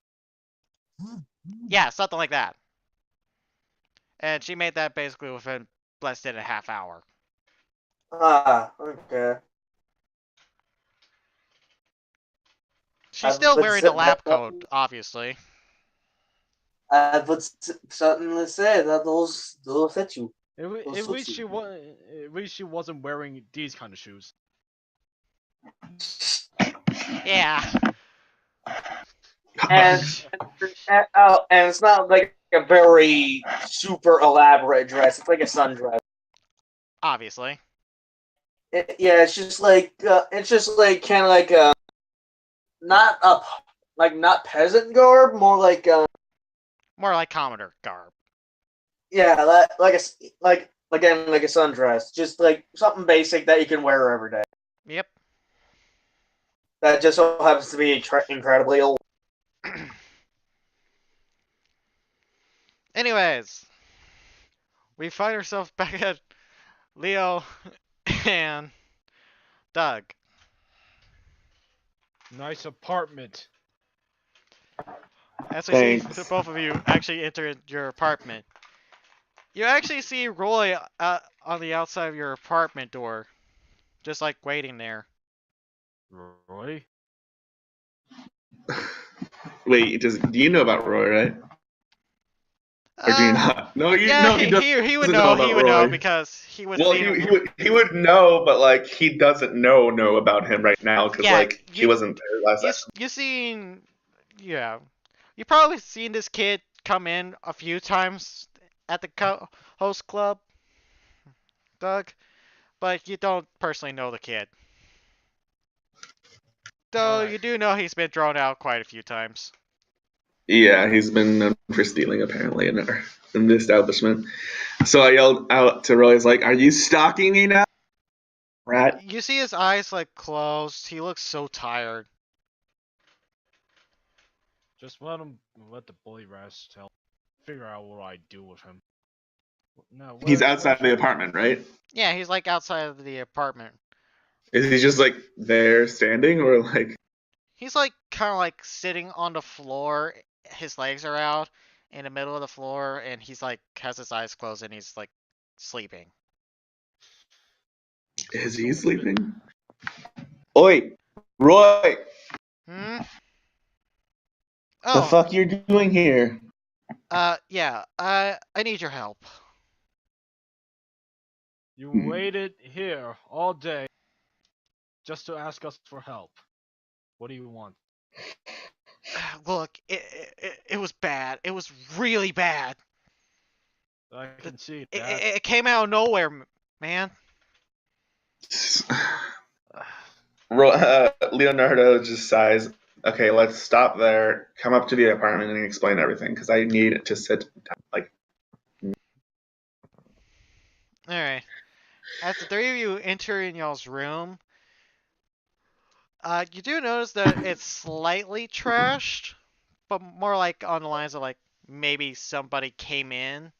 yeah, something like that. And she made that basically within less than a half hour. Ah, okay. She's still wearing the lab coat, obviously. I would certainly say that those fit you. At least she wasn't wearing these kind of shoes. Yeah. And it's not like a very super elaborate dress. It's like a sundress. Obviously. It's just like kind of like not peasant garb, more like Commodore garb. yeah, like a sundress, just like something basic that you can wear every day. Yep. That just so happens to be incredibly old. Anyways, we find ourselves back at Leo and Doug. Nice apartment. As we see the both of you actually enter your apartment, you actually see Roy on the outside of your apartment door, just like waiting there. Roy? Wait, do you know about Roy, right? Or do you not? No, he would know. He would know because he was. Well, he would know, but like he doesn't know about him right now because he wasn't there last session. You probably seen this kid come in a few times at the host club, Doug, but you don't personally know the kid. Though you do know he's been thrown out quite a few times. Yeah, he's been known for stealing apparently in the establishment. So I yelled out to Roy, like, "Are you stalking me now, rat?" You see his eyes like closed. He looks so tired. Just let the bully rest. Figure out what I do with him. No, he's outside the apartment, right? Yeah, he's like outside of the apartment. Is he just like there standing or like? He's like kind of like sitting on the floor. His legs are out in the middle of the floor, and he's like has his eyes closed and he's like sleeping. Is he sleeping? Oi, Roy. Hmm. The fuck you're doing here? Yeah. I need your help. You waited here all day just to ask us for help. What do you want? Look, it was bad. It was really bad. I can see that. It came out of nowhere, man. Leonardo just sighs. Okay, let's stop there. Come up to the apartment and explain everything, because I need to sit like. Alright. As the three of you enter in y'all's room, you do notice that it's slightly trashed, but more like on the lines of like maybe somebody came in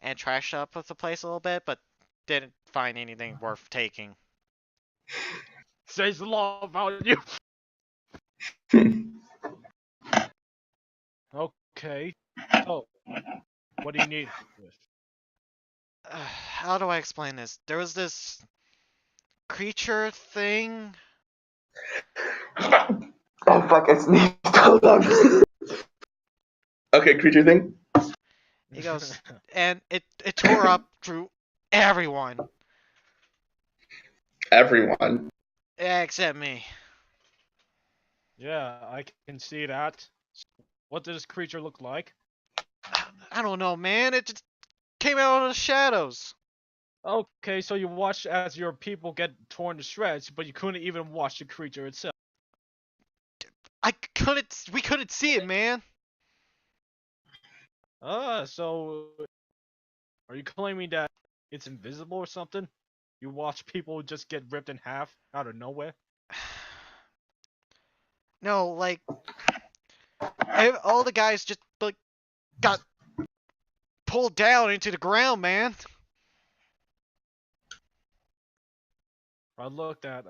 and trashed up with the place a little bit, but didn't find anything worth taking. Says a lot about you. Okay. So, what do you need help with? How do I explain this? There was this creature thing. Oh fuck! I sneezed. Hold on. Okay, creature thing. He goes, and it tore up through everyone. Everyone. Except me. Yeah, I can see that. What does this creature look like? I don't know, man. It just came out of the shadows. Okay, so you watched as your people get torn to shreds, but you couldn't even watch the creature itself. We couldn't see it, man. So are you claiming that it's invisible or something? You watch people just get ripped in half out of nowhere? No, like, all the guys just, like, got pulled down into the ground, man. I looked at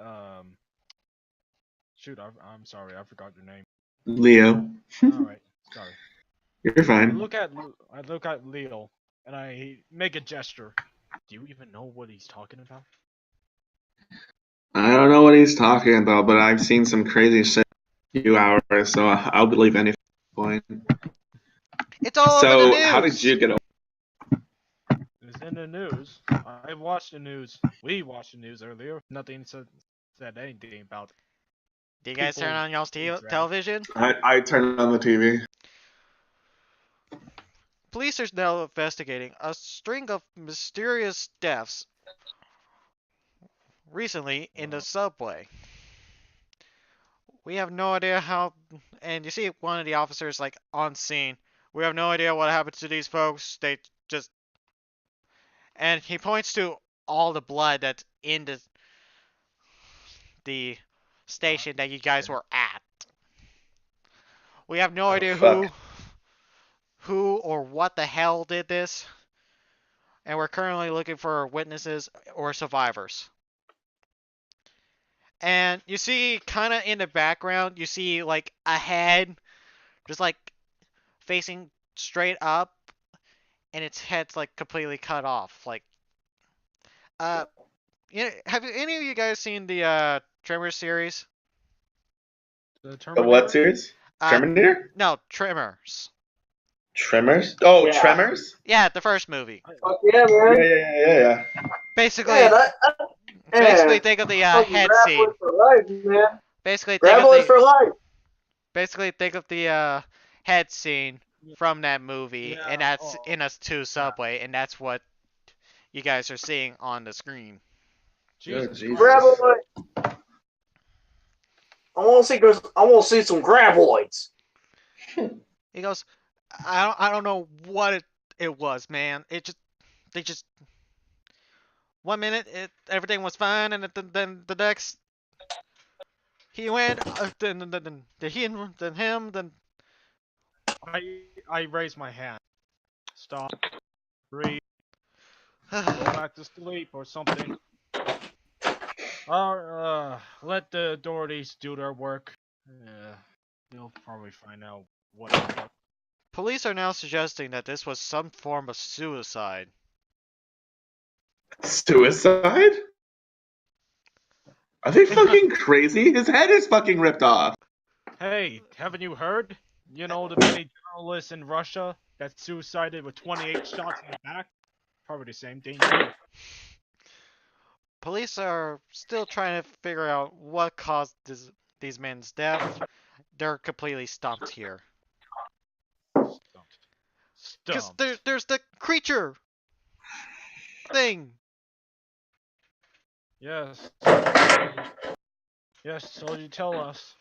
shoot, I'm sorry, I forgot your name. Leo. Alright, sorry. You're fine. I look at Leo and I make a gesture. Do you even know what he's talking about? I don't know what he's talking about, but I've seen some crazy shit in a few hours, so I'll believe anything at this point. It's all over the So, news. how did you get over? It's in the news. I watched the news. We watched the news earlier. Nothing said anything about it. Do you guys turn People on y'all's television? I turned on the TV. Police are now investigating a string of mysterious deaths recently in the subway. We have no idea how, and you see one of the officers like on scene. We have no idea what happened to these folks. They just, and he points to all the blood that's in the station that you guys were at. We have no idea fuck. who or what the hell did this, and we're currently looking for witnesses or survivors. And you see, kind of in the background, you see like a head, just like facing straight up, and its head's like completely cut off. Like, have any of you guys seen the Tremors series? The The what Terminator? series? Terminator? No, Tremors. Tremors? Oh, Yeah. Tremors? Yeah, the first movie. Fuck yeah, man. Yeah. Basically, Yeah, basically think of the head scene. For life, man. Basically think of Graboids the for life. basically think of the head scene from that movie, Yeah, and that's in a 2 subway, and that's what you guys are seeing on the screen. Jesus Jesus. Christ. Graboid. I want to see some graboids. He goes, I don't know what it was, man. They just 1 minute everything was fine, and then the next he went, then him, then I raise my hand. Stop. Breathe. Go back to sleep or something. Let the authorities do their work. They'll probably find out what it was. Police are now suggesting that this was some form of suicide. Suicide? Are they fucking crazy? His head is fucking ripped off. Hey, haven't you heard? You know the many journalists in Russia that suicided with 28 shots in the back? Probably the same thing. Police are still trying to figure out what caused these men's death. They're completely stumped here. Because Stumped. there's the creature thing. Yes. Yes, so you tell us.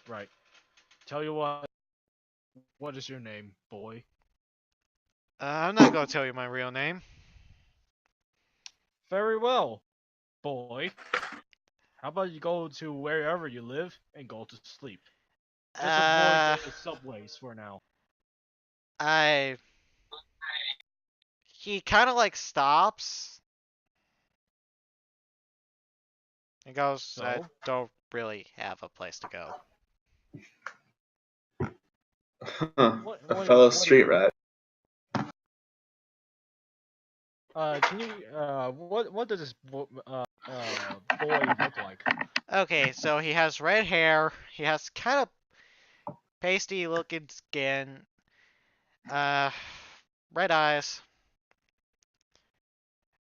Right. Tell you what. What is your name, boy? I'm not gonna tell you my real name. Very well, boy. How about you go to wherever you live and go to sleep? Just avoid the subways for now. He kind of like stops. He goes, I So? don't really have a place to go. Huh. What? A What? fellow What? street rat. Can you? What does this boy look like? Okay, so he has red hair. He has kind of pasty looking skin. Red eyes.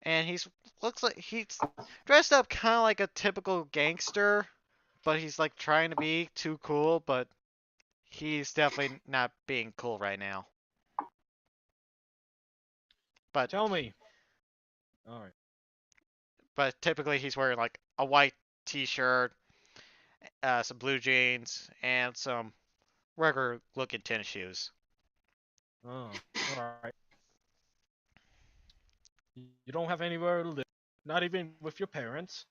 And looks like he's dressed up kind of like a typical gangster, but he's like trying to be too cool, but he's definitely not being cool right now. But Tell me. All right. but typically he's wearing like a white t-shirt, some blue jeans, and some regular looking tennis shoes. Oh, all right. You don't have anywhere to live, not even with your parents.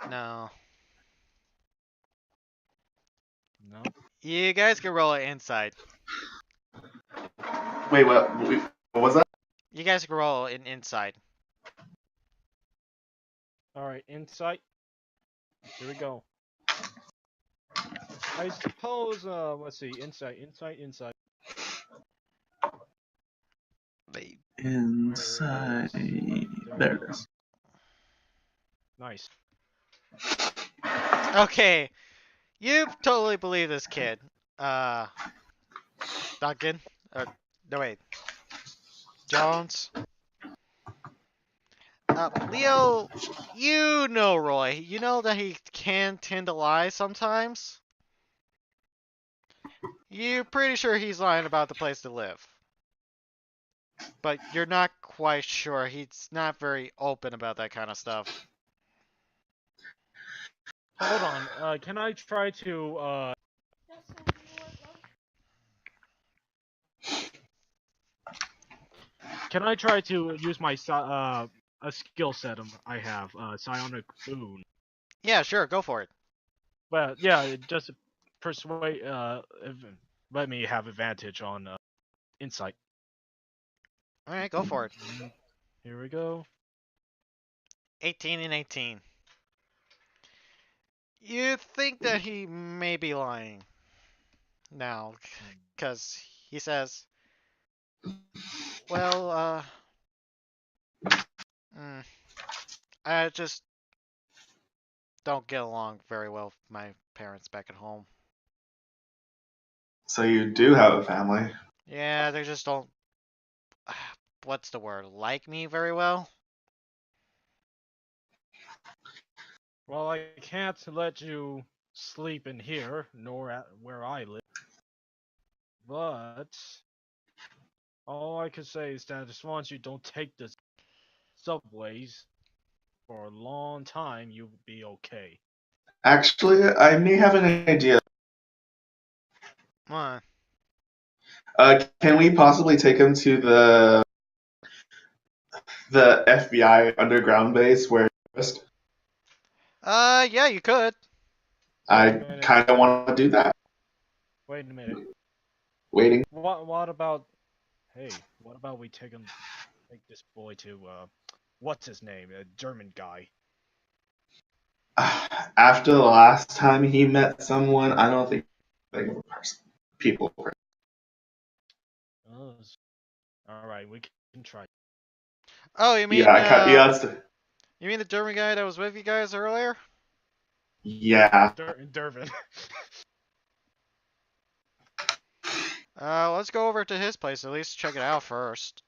No. No. You guys can roll it inside. Wait, what? What was that? You guys can roll an inside. All right, insight. Here we go. I suppose. Let's see. Insight. Inside. There it is. Nice. Okay, you totally believe this kid. Duncan? No wait. Jones? Leo, you know Roy. You know that he can tend to lie sometimes. You're pretty sure he's lying about the place to live. But you're not quite sure. He's not very open about that kind of stuff. Hold on. Can I try to Can I try to use my a skill set I have, psionic boon? Yeah, sure, go for it. Well, yeah, just persuade. Let me have advantage on insight. All right, go for it. Here we go. 18 and 18. You think that he may be lying now, because he says, well, I just don't get along very well with my parents back at home. So you do have a family. Yeah, they just don't, what's the word, like me very well? Well, I can't let you sleep in here, nor at where I live. But all I can say is that as long as you don't take the subways for a long time, you'll be okay. Actually, I may have an idea. What? Can we possibly take him to the FBI underground base where Yeah, you could. I kind of want to do that. Wait a minute. Waiting. What about? Hey, what about we take this boy to what's his name? A German guy. After the last time he met someone, I don't think people. Oh, all right, we can try. Oh, you mean you mean the German guy that was with you guys earlier? Yeah. Dervin. Let's go over to his place, at least check it out first.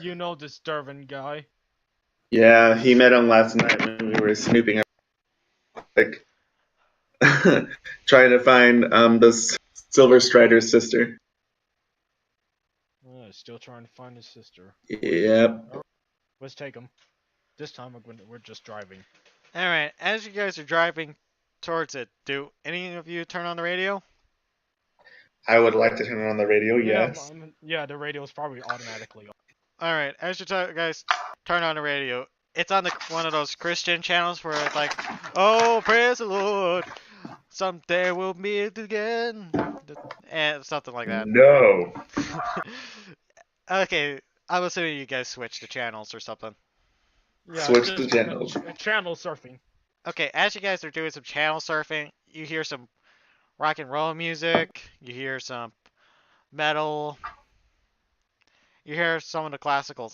You know this Dervin guy? Yeah, he met him last night when we were snooping, like, trying to find the Silver Strider's sister. Still trying to find his sister. Yep. Right, let's take him. This time we're just driving. Alright, as you guys are driving towards it, do any of you turn on the radio? I would like to turn on the radio, yes. Yeah, the radio is probably automatically on. Alright, as you guys turn on the radio, it's on one of those Christian channels where it's like, oh, praise the Lord, someday we'll meet again, and something like that. No. Okay, I'm assuming you guys switch the channels or something. Yeah, switch the channels. Channel surfing. Okay, as you guys are doing some channel surfing, you hear some rock and roll music, you hear some metal, you hear some of the classical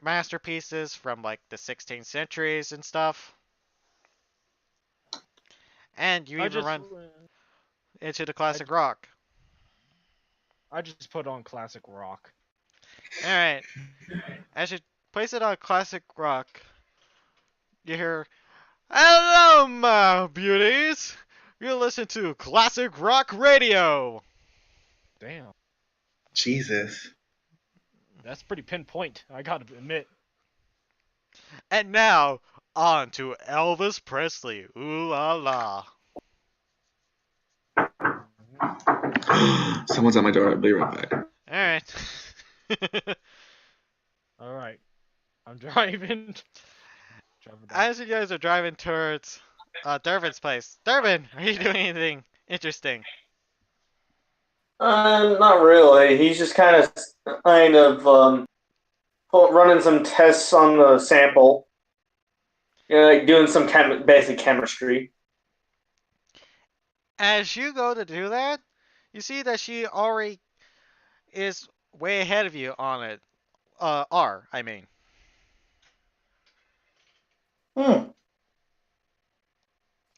masterpieces from like the 16th centuries and stuff. And you even run into the classic rock. I just put on classic rock. Alright. As you place it on classic rock, you hear, "Hello, my beauties! You listen to Classic Rock Radio!" Damn. Jesus. That's pretty pinpoint, I gotta admit. And now, on to Elvis Presley. Ooh la la. Someone's at my door. I'll be right back. Alright. Alright. I'm driving. As you guys are driving towards Dervin's place, Dervin, are you doing anything interesting? Not really. He's just kind of running some tests on the sample. Like doing some basic chemistry. As you go to do that, you see that she already is way ahead of you on it. I mean.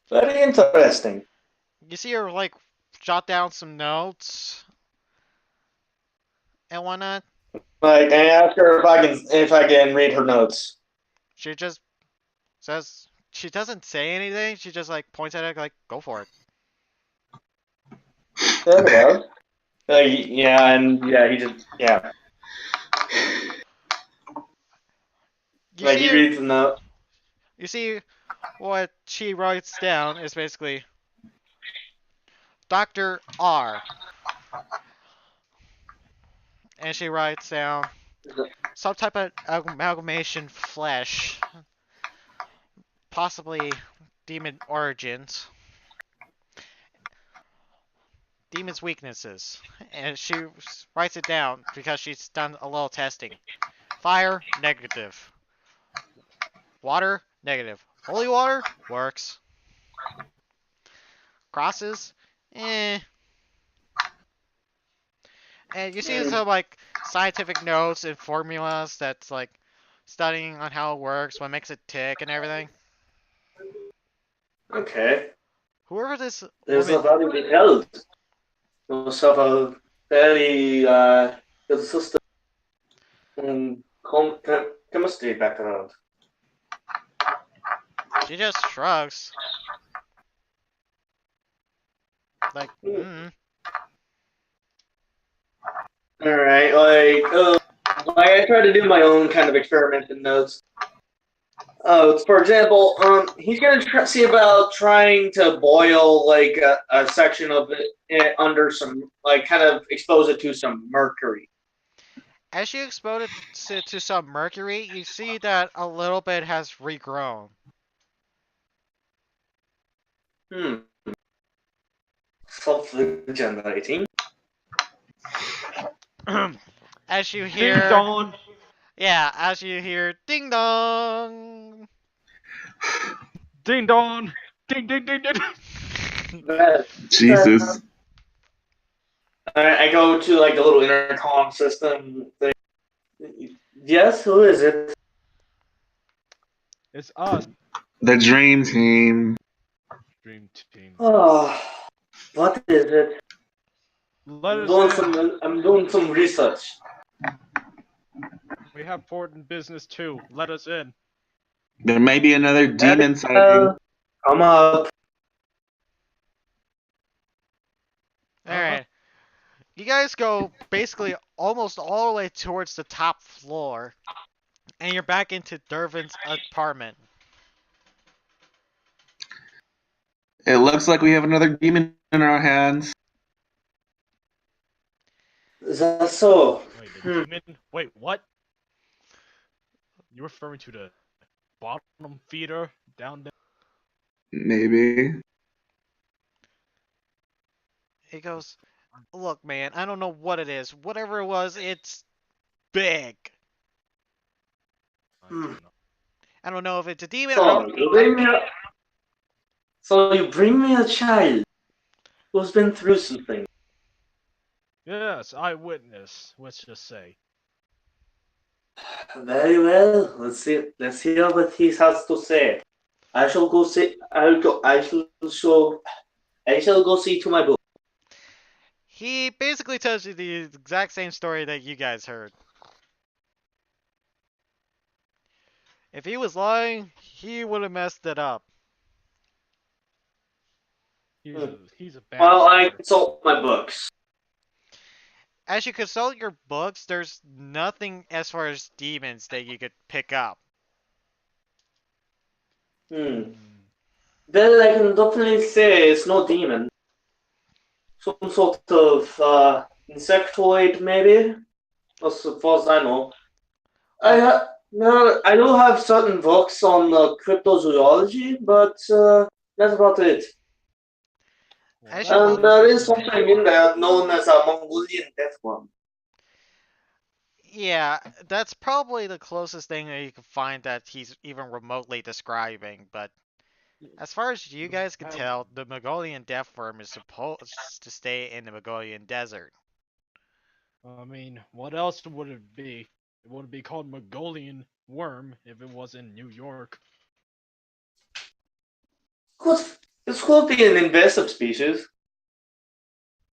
Very interesting. You see her, like, jot down some notes and whatnot. Like, I ask her if I can read her notes. She just says, she doesn't say anything. She just, like, points at it, like, go for it. There we go. He just, yeah. Like, he reads the note. You see what she writes down is basically Dr. R. And she writes down some type of amalgamation flesh. Possibly demon origins. Demon's weaknesses. And she writes it down because she's done a little testing. Fire, negative. Water, negative. Holy water, works. Crosses, eh. And you see some, like, scientific notes and formulas that's, like, studying on how it works, what makes it tick and everything. Okay. Whoever this There's woman... a very else. Must have a very good system and chemistry background. She just shrugs. Like, Alright, like I try to do my own kind of experiment in notes. For example, he's gonna see about trying to boil like a section of it under some, like, kind of expose it to some mercury. As you expose it to some mercury, you see that a little bit has regrown. Self-generating. As you hear... Ding dong! Yeah, as you hear ding dong! Ding dong! Ding ding ding ding! Jesus. I go to like a little intercom system thing. Yes, who is it? It's us. The Dream Team. Dream Team. Oh, what is it? I'm doing some research. We have important business too. Let us in. There may be another demon sighting. Come up. Alright. You guys go basically almost all the way towards the top floor. And you're back into Dervin's apartment. It looks like we have another demon in our hands. Is that so? Wait, the demon? Wait, what? You referring to the bottom feeder down there? Maybe. He goes, look, man, I don't know what it is. Whatever it was, it's big. I don't know. I don't know if it's a demon. So, So you bring me a child who's been through something. Yes, eyewitness. Let's just say. Very well. Let's see. Let's hear what he has to say. I shall go see. I'll go. I shall show. I shall go see to my book. He basically tells you the exact same story that you guys heard. If he was lying, he would have messed it up. He's a bad Well, I liar. consult my books. As you consult your books, there's nothing as far as demons that you could pick up. Well, I can definitely say it's no demon. Some sort of insectoid, maybe. As far as I know. I do have certain books on cryptozoology, but that's about it. And there is something in there known as a Mongolian deathworm. Yeah, that's probably the closest thing that you can find that he's even remotely describing, but as far as you guys can tell, the Mongolian deathworm is supposed to stay in the Mongolian desert. I mean, what else would it be? It wouldn't be called Mongolian worm if it was in New York. This could be an invasive species.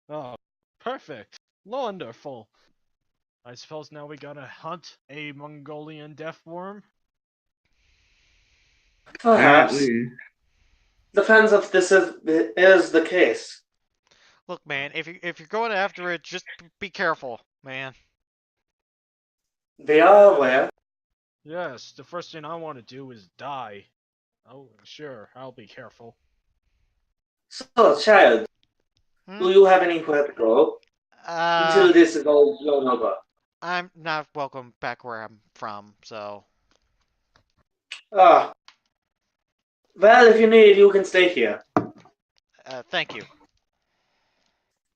Oh, perfect. Wonderful. I suppose now we gotta hunt a Mongolian deathworm? Perhaps. Apparently. Depends if this is the case. Look, man, if you're going after it, just be careful, man. They are aware. Yes, the first thing I want to do is die. Oh, sure, I'll be careful. So, child, do you have anywhere to go? Until this is all blown over. I'm not welcome back where I'm from, so... Ah. Well, if you need, you can stay here. Thank you.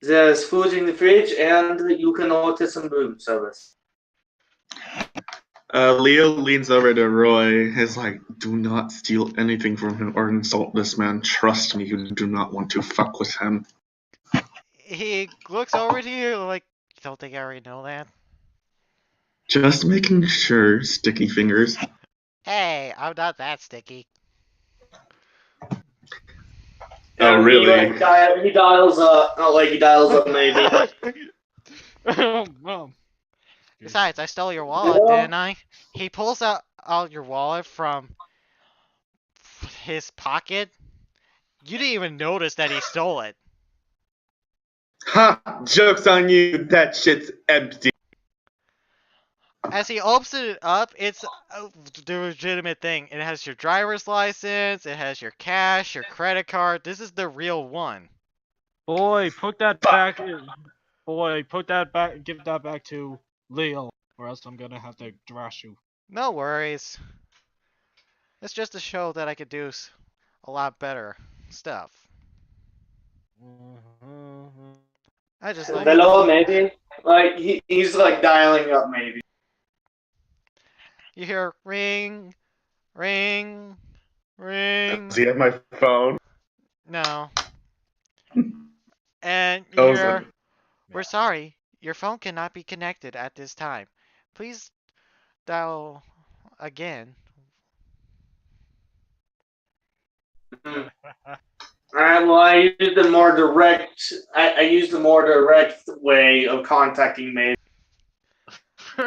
There's food in the fridge, and you can order some room service. Leo leans over to Roy. He's like, "Do not steal anything from him or insult this man. Trust me, you do not want to fuck with him." He looks over to you like, you don't think I already know that? Just making sure, sticky fingers. Hey, I'm not that sticky. Oh, really? He dials up maybe. Well, Besides, I stole your wallet, didn't I? He pulls out your wallet from his pocket. You didn't even notice that he stole it. Ha! Joke's on you, that shit's empty. As he opens it up, it's the legitimate thing. It has your driver's license, it has your cash, your credit card. This is the real one. boy, put that back in. Boy, put that back, give that back to Leo, or else I'm gonna have to thrash you. No worries. It's just to show that I could do a lot better stuff. I just like... Hello, maybe? Like, he's like dialing up maybe. You hear ring, ring, ring. Does he have my phone? No. And you hear, we're sorry, your phone cannot be connected at this time. Please dial again. Well, I used the more direct. I used the more direct way of contacting me.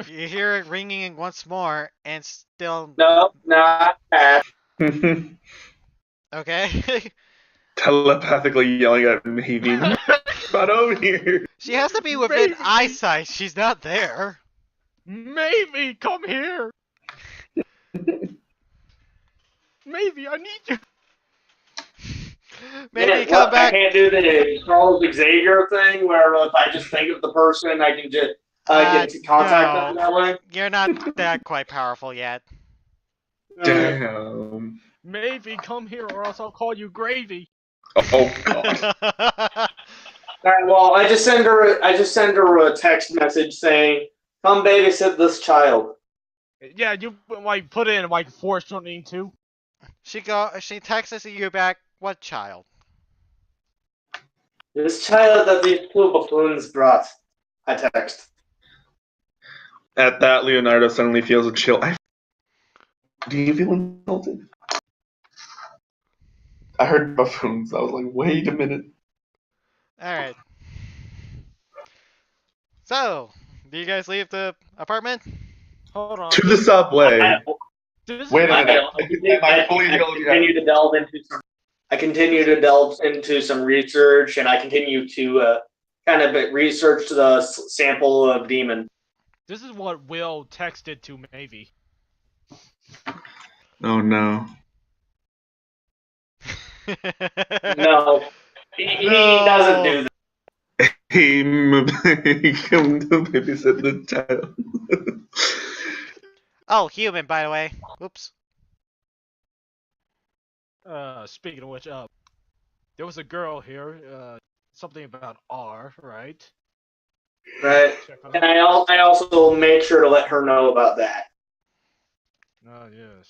You hear it ringing once more, and still... No, not that. Okay. Telepathically yelling at Maybe. Right over here. She has to be within eyesight. She's not there. Maybe, come here. Maybe, I need you. Maybe come back. I can't do the Charles Xavier thing where if I just think of the person, I can just contact them that way. You're not that quite powerful yet. Damn. Maybe come here, or else I'll call you Gravy. Oh god. Alright, well, I just send her a text message saying, "Come babysit this child." Yeah, you like put in like 4 something too. She texts you back, What child? This child that these two buffoons brought. I text. At that, Leonardo suddenly feels a chill. Do you feel insulted? I heard buffoons. I was like, wait a minute. Alright. So, do you guys leave the apartment? Hold on. To the subway. Wait a minute. I continue to delve into some. I continue to delve into some research, and I continue to kind of research the sample of demon. This is what Will texted to Mavie. Oh no. No, he doesn't do that. He come to babysit the child. Oh, human, by the way. Oops. Speaking of which, there was a girl here, something about R, right? Right. And I also made sure to let her know about that. Oh, yes.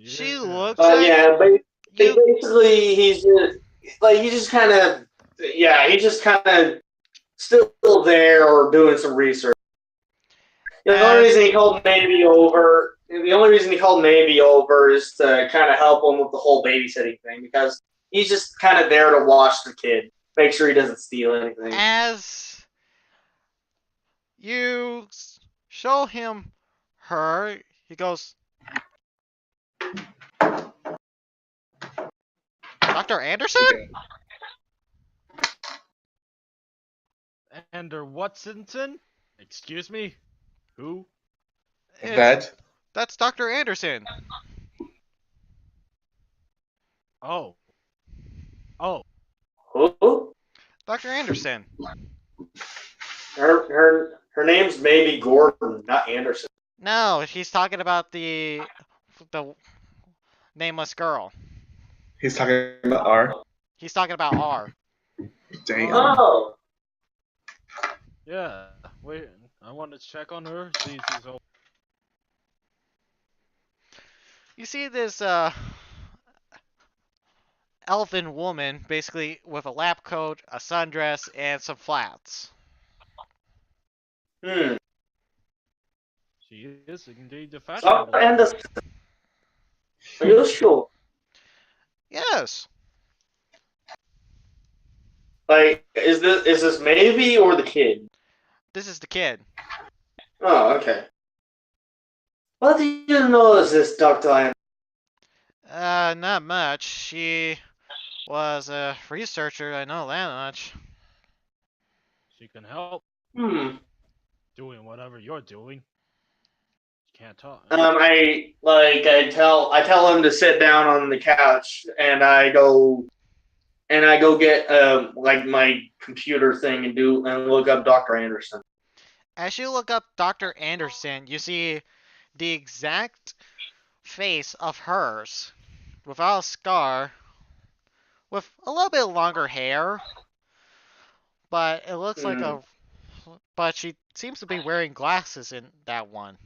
She looks yeah, but basically he's just kind of, he's just kind of still there or doing some research. The only reason he called Mavie over is to kind of help him with the whole babysitting thing, because he's just kind of there to watch the kid, make sure he doesn't steal anything. As you show him her, he goes, Dr. Anderson? Ander Watsonson? Excuse me? Who? That's Dr. Anderson. Oh. Who? Dr. Anderson. Her name's Mavie Gordon, not Anderson. No, he's talking about the nameless girl. He's talking about R. He's talking about R. Damn. Oh. Yeah. Wait, I want to check on her. See if she's open. You see this elfin woman, basically with a lab coat, a sundress, and some flats. She is indeed the fashionable. Are you sure? Yes. Like, is this Mavie or the kid? This is the kid. Oh, okay. What do you know is this, Dr. Anderson? Not much. She was a researcher, I know that much. She can help. Doing whatever you're doing. You can't talk. I tell him to sit down on the couch, and I go get my computer thing and look up Dr. Anderson. As you look up Dr. Anderson, you see the exact face of hers, without a scar, with a little bit longer hair, but it looks like but she seems to be wearing glasses in that one.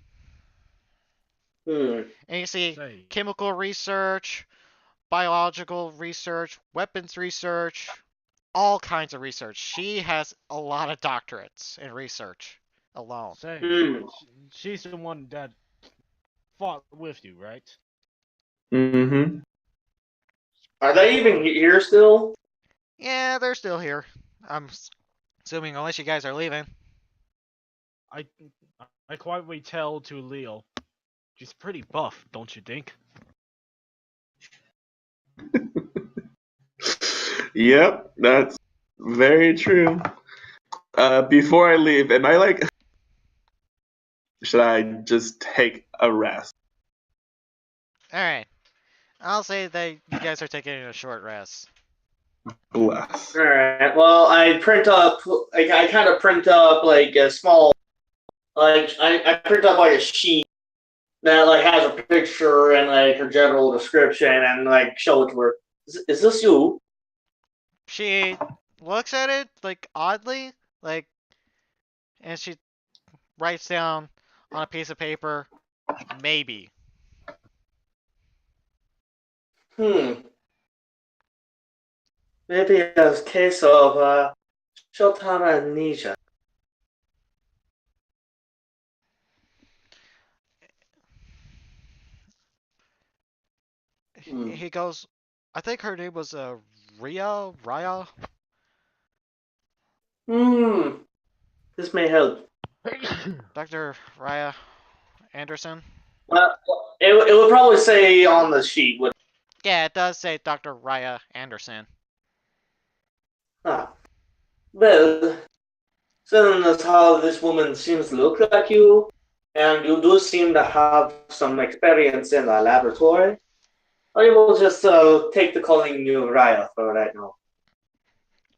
And you see chemical research, biological research, weapons research, all kinds of research. She has a lot of doctorates in research alone. She's the one that fought with you, right? Mm-hmm. Are they even here still? Yeah, they're still here. I'm assuming, unless you guys are leaving. I quietly tell to Leo, she's pretty buff, don't you think? Yep, that's very true. Before I leave, am I should I just take a rest? Alright. I'll say that you guys are taking a short rest. Bless. Alright, well, I kind of print up a small, I print up a sheet that has a picture and her general description and show it to her. Is this you? She looks at it oddly, and she writes down on a piece of paper, maybe. Maybe a case of Shotara amnesia. He goes, I think her name was Raya. This may help. Dr. Raya Anderson. It would probably say on the sheet. Yeah, it does say Dr. Raya Anderson. Well, seeing as how this woman seems to look like you, and you do seem to have some experience in the laboratory, I will just take the calling you Raya for right now.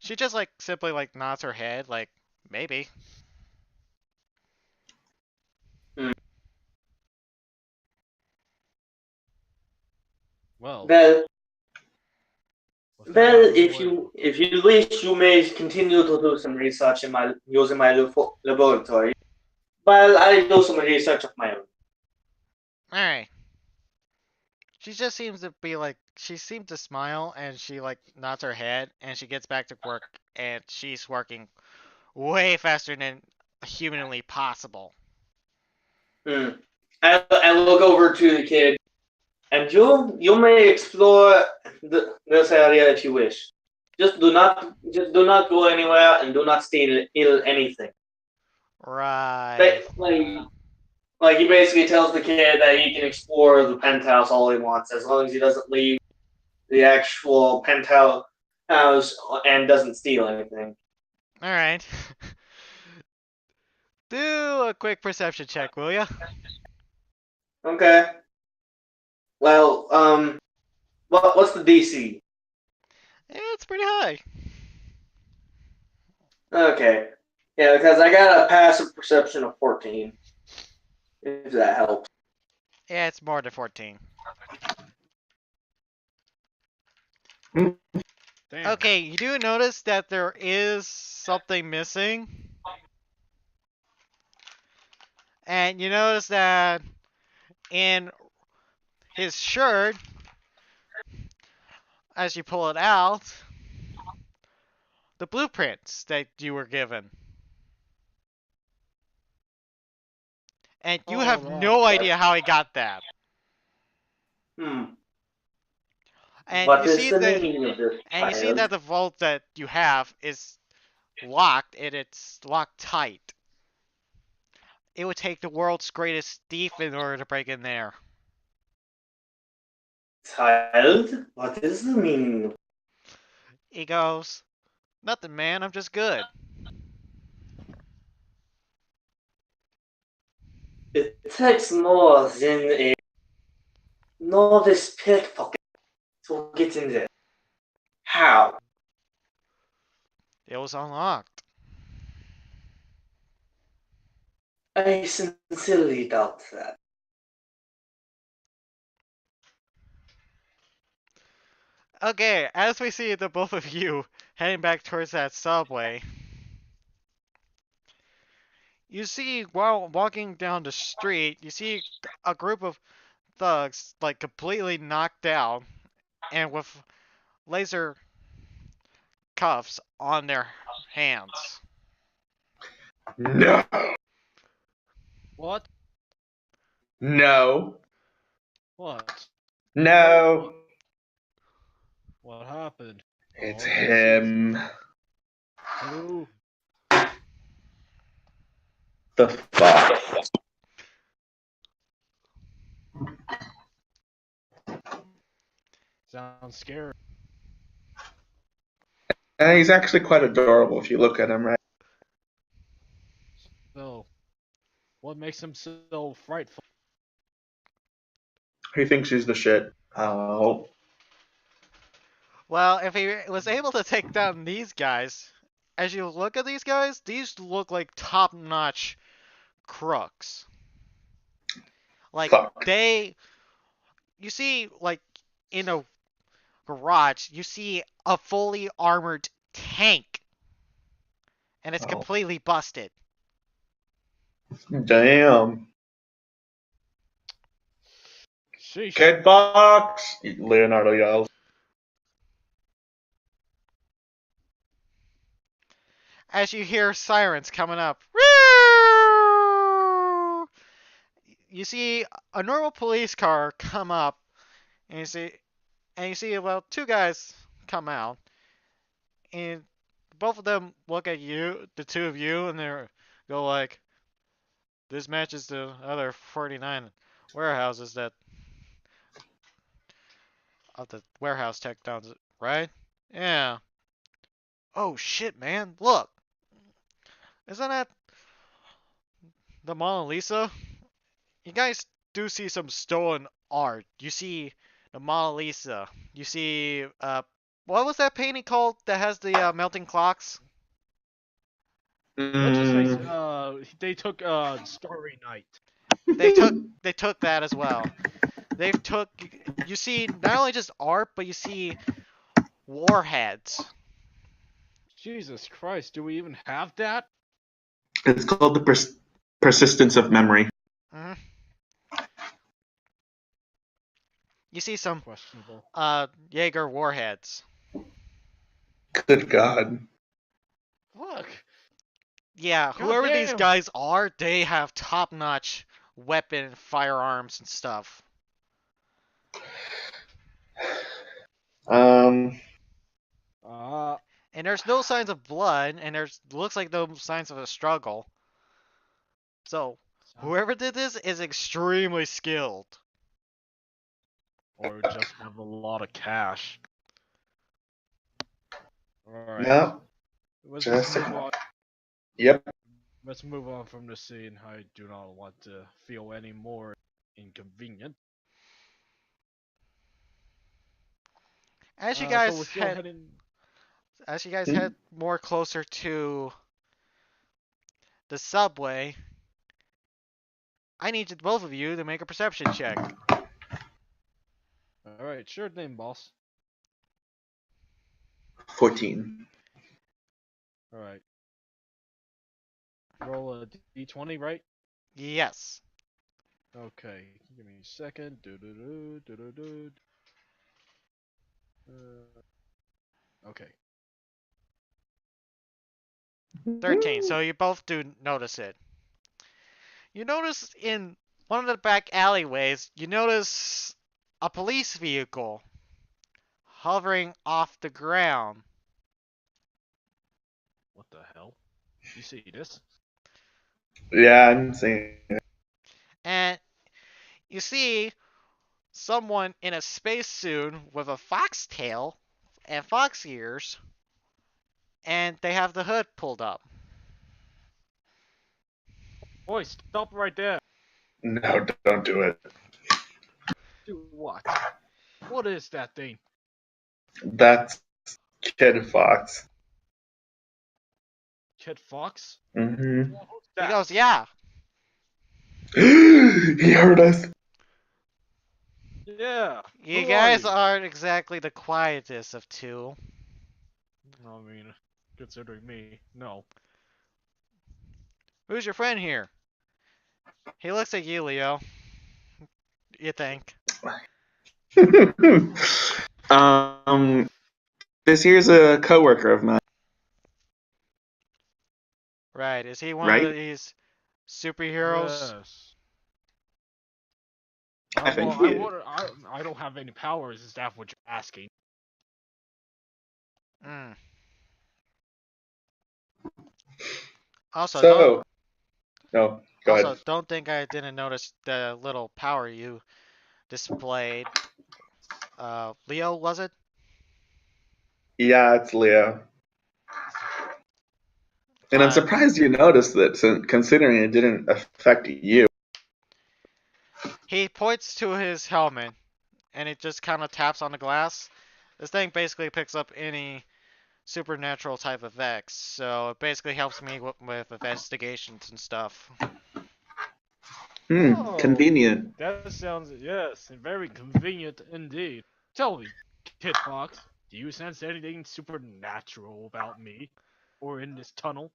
She just simply nods her head, maybe. Well, if you wish, you may continue to do some research using my laboratory, while I do some research of my own. All right. She just seems to be she seems to smile and she nods her head and she gets back to work and she's working way faster than humanly possible. I look over to the kid, and you may explore this area if you wish. Just do not go anywhere and do not steal anything. Right. Like he basically tells the kid that he can explore the penthouse all he wants as long as he doesn't leave the actual penthouse and doesn't steal anything. All right. Do a quick perception check, will ya? Okay. Well, what's the DC? It's pretty high. Okay. Yeah, because I got a passive perception of 14. If that helps. Yeah, it's more than 14. Damn. Okay, you do notice that there is something missing. And you notice that in his shirt, as you pull it out, the blueprints that you were given. And you have no idea how he got that. And What you is see the that, meaning of this? and you see that the vault that you have is locked and it's locked tight. It would take the world's greatest thief in order to break in there. Child? What is the meaning? He goes, nothing, man, I'm just good. It takes more than a novice pickpocket to get in there. How? It was unlocked. I sincerely doubt that. Okay, as we see the both of you heading back towards that subway, you see while walking down the street, you see a group of thugs completely knocked down and with laser cuffs on their hands. No. What? No. What? No. What happened? It's him. Who? The fuck. Sounds scary. And he's actually quite adorable if you look at him, right? So, what makes him so frightful? He thinks he's the shit. Oh. Well, if he was able to take down these guys, as you look at these guys, these look like top-notch crooks. Fuck. You see, in a garage, you see a fully armored tank. And it's completely busted. Damn. Sheesh. Kid box! Leonardo yells. as you hear sirens coming up. You see a normal police car come up, and you see about two guys come out, and both of them look at you, the two of you, and they go like, "This matches the other 49 warehouses that of the warehouse tech downs, right? Yeah. Oh shit, man! Look, isn't that the Mona Lisa? You guys do see some stolen art. You see the Mona Lisa. You see, what was that painting called that has the melting clocks? Let's just say, Mm. they took Starry Night. They took that as well. They've took. You see not only just art, but you see warheads. Jesus Christ, do we even have that? It's called the persistence of memory. Hmm. You see some Questionable. Jaeger warheads. Good God. Look. Yeah, God whoever these damn. guys are, they have top-notch weapon, firearms, and stuff. Um. And there's no signs of blood, and there's looks like no signs of a struggle. So, whoever did this is extremely skilled. Or just have a lot of cash. Alright. No. Let's Just move on. Yep. Let's move on from the scene. I do not want to feel any more inconvenient. As you So guys we're still head, heading. as you guys head more closer to the subway, I need both of you to make a perception check. Alright, sure thing, boss. 14. Alright. Roll a d20, right? Yes. Okay, give me a second. Okay. 13. So you both do notice it. You notice in one of the back alleyways, you notice a police vehicle hovering off the ground. What the hell? You see this? Yeah, I'm seeing it. And you see someone in a spacesuit with a fox tail and fox ears, and they have the hood pulled up. Boy, stop right there. No, don't do it. Do what? What is that thing? That's Kid Fox. Kid Fox? Mm-hmm. Well, who's He that? goes, yeah. He heard us. Yeah. You who guys are aren't exactly the quietest of two. you? I mean, considering me, no. Who's your friend here? He looks at you, Leo. You think? um, this here's a coworker of mine. Right. Is he one Right? of these superheroes? Yes. I think well, I don't have any powers. Is that what you're asking? Hmm. Also, So, no, go ahead. don't think I didn't notice the little power you displayed. Leo, was it? Yeah, it's Leo. And I'm surprised you noticed that, considering it didn't affect you. He points to his helmet, and it just kind of taps on the glass. This thing basically picks up any supernatural type effects, so it basically helps me with investigations and stuff. Oh, Convenient. that sounds, yes, very convenient indeed. Tell me, Kid Fox, do you sense anything supernatural about me? Or in this tunnel?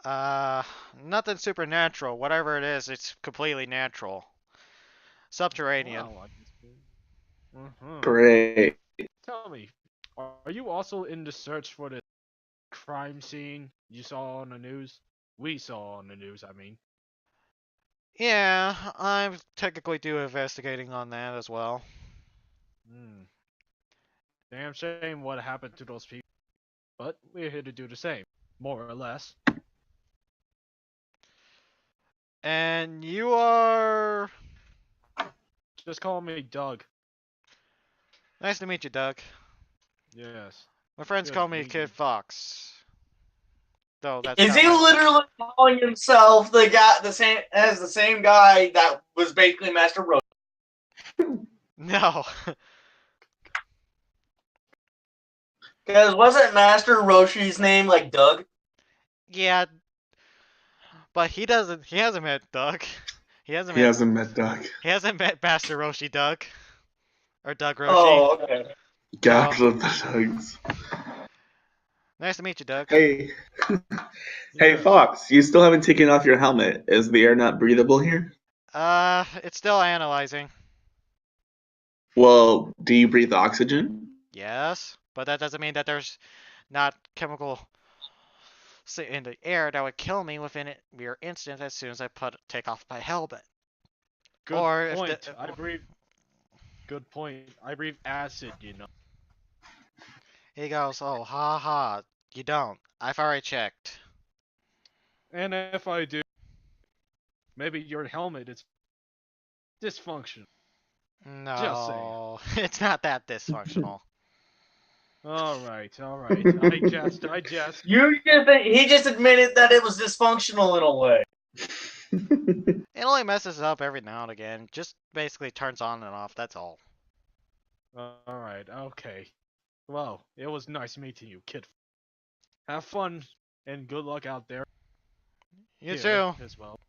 Nothing supernatural. Whatever it is, it's completely natural. Subterranean. Wow, Great. Tell me, are you also in the search for the crime scene you saw on the news? We saw on the news, I mean. Yeah, I'm technically due investigating on that as well. Damn shame what happened to those people. But we're here to do the same, more or less. And you are... Just call me Doug. Nice to meet you, Doug. Yes. My friends Good call me meeting Kid you. Fox. Though that's Is not he my... literally calling himself the same guy that was basically Master Roshi? No. Because wasn't Master Roshi's name like Doug? Yeah, but he hasn't met Doug. He hasn't met Doug. He hasn't met Master Roshi Doug. Or Doug Roshi. Oh, okay. Gaps of the Dougs. Nice to meet you, Doug. Hey. Hey, Fox, you still haven't taken off your helmet. Is the air not breathable here? It's still analyzing. Well, do you breathe oxygen? Yes, but that doesn't mean that there's not chemical in the air that would kill me within a mere instant as soon as I take off my helmet. Good point. Good point. I breathe acid, you know. He goes, oh, ha ha. You don't. I've already checked. And if I do, maybe your helmet is dysfunctional. No, Just saying. it's not that dysfunctional. Alright. I jest. He just admitted that it was dysfunctional in a way. It only messes up every now and again. Just basically turns on and off, that's all. Alright, okay. Well, it was nice meeting you, kid. Have fun and good luck out there. You too. As well.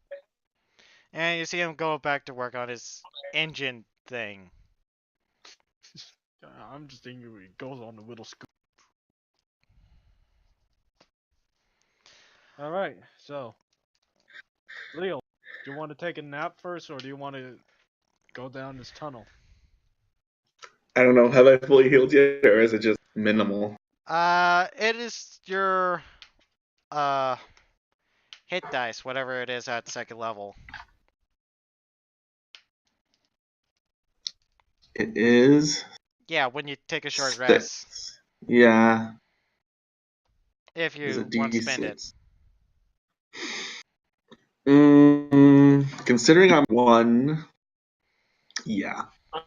And you see him go back to work on his engine thing. I'm just thinking he goes on the little scoop. Alright, so. Leo, do you want to take a nap first, or do you want to go down this tunnel? I don't know. Have I fully healed yet, or is it just minimal? It is your, hit dice, whatever it is at second level. It is. Yeah, when you take a short 6. rest. Yeah. If you want to spend it. Considering I'm 1, yeah.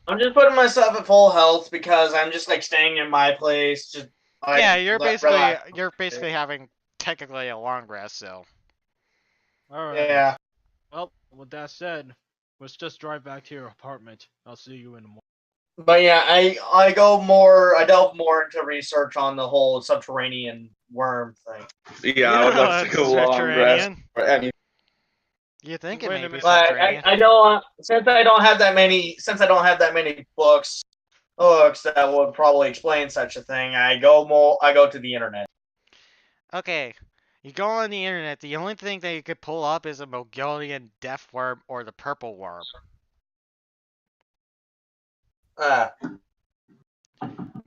I'm just putting myself at full health because I'm just like staying in my place. Just yeah, you're basically having technically a long rest, so. Alright. Yeah. Well, with that said, let's just drive back to your apartment. I'll see you in the morning. But yeah, I delve more into research on the whole subterranean worm thing. Yeah, I would love to go long rest. You think it may be subterranean? I don't since I don't have that many books that would probably explain such a thing. I go to the internet. Okay. You go on the internet, the only thing that you could pull up is a Mongolian death worm or the purple worm.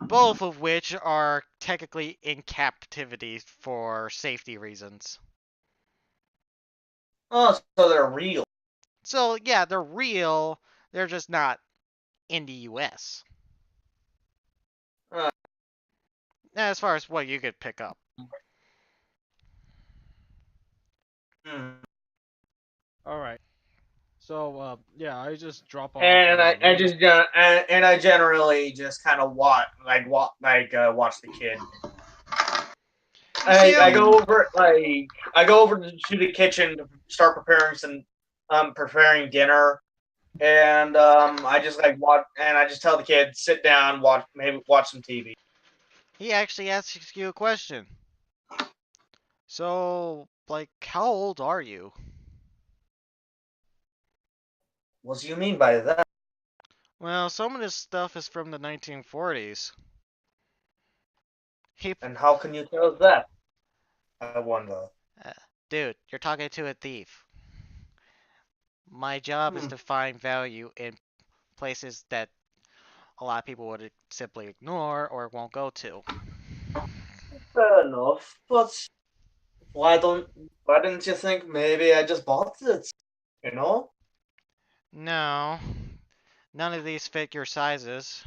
Both of which are technically in captivity for safety reasons. Oh, so they're real. So, yeah, they're real. They're just not in the US. As far as what you could pick up. Alright. So, yeah, I just drop off. And I generally just kind of watch the kid. I go over to the kitchen to start preparing dinner, and I just watch, and I just tell the kid, sit down, watch some TV. He actually asks you a question. So, how old are you? What do you mean by that? Well, some of this stuff is from the 1940s. And how can you tell that? I wonder. Dude, you're talking to a thief. My job is to find value in places that a lot of people would simply ignore or won't go to. Fair enough, but why didn't you think maybe I just bought it? You know? No, none of these fit your sizes.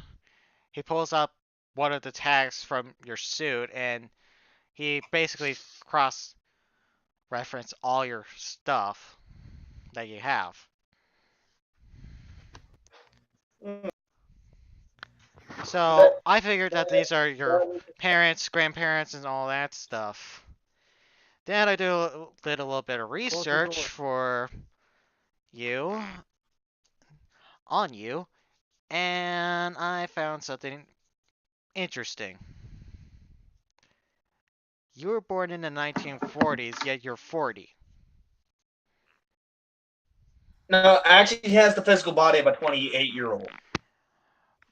He pulls up one of the tags from your suit and he basically cross-reference all your stuff that you have. So I figured that these are your parents, grandparents, and all that stuff. Then I did a little bit of research for you, on you, and I found something interesting. You were born in the 1940s, yet you're 40. No, actually, he has the physical body of a 28-year-old.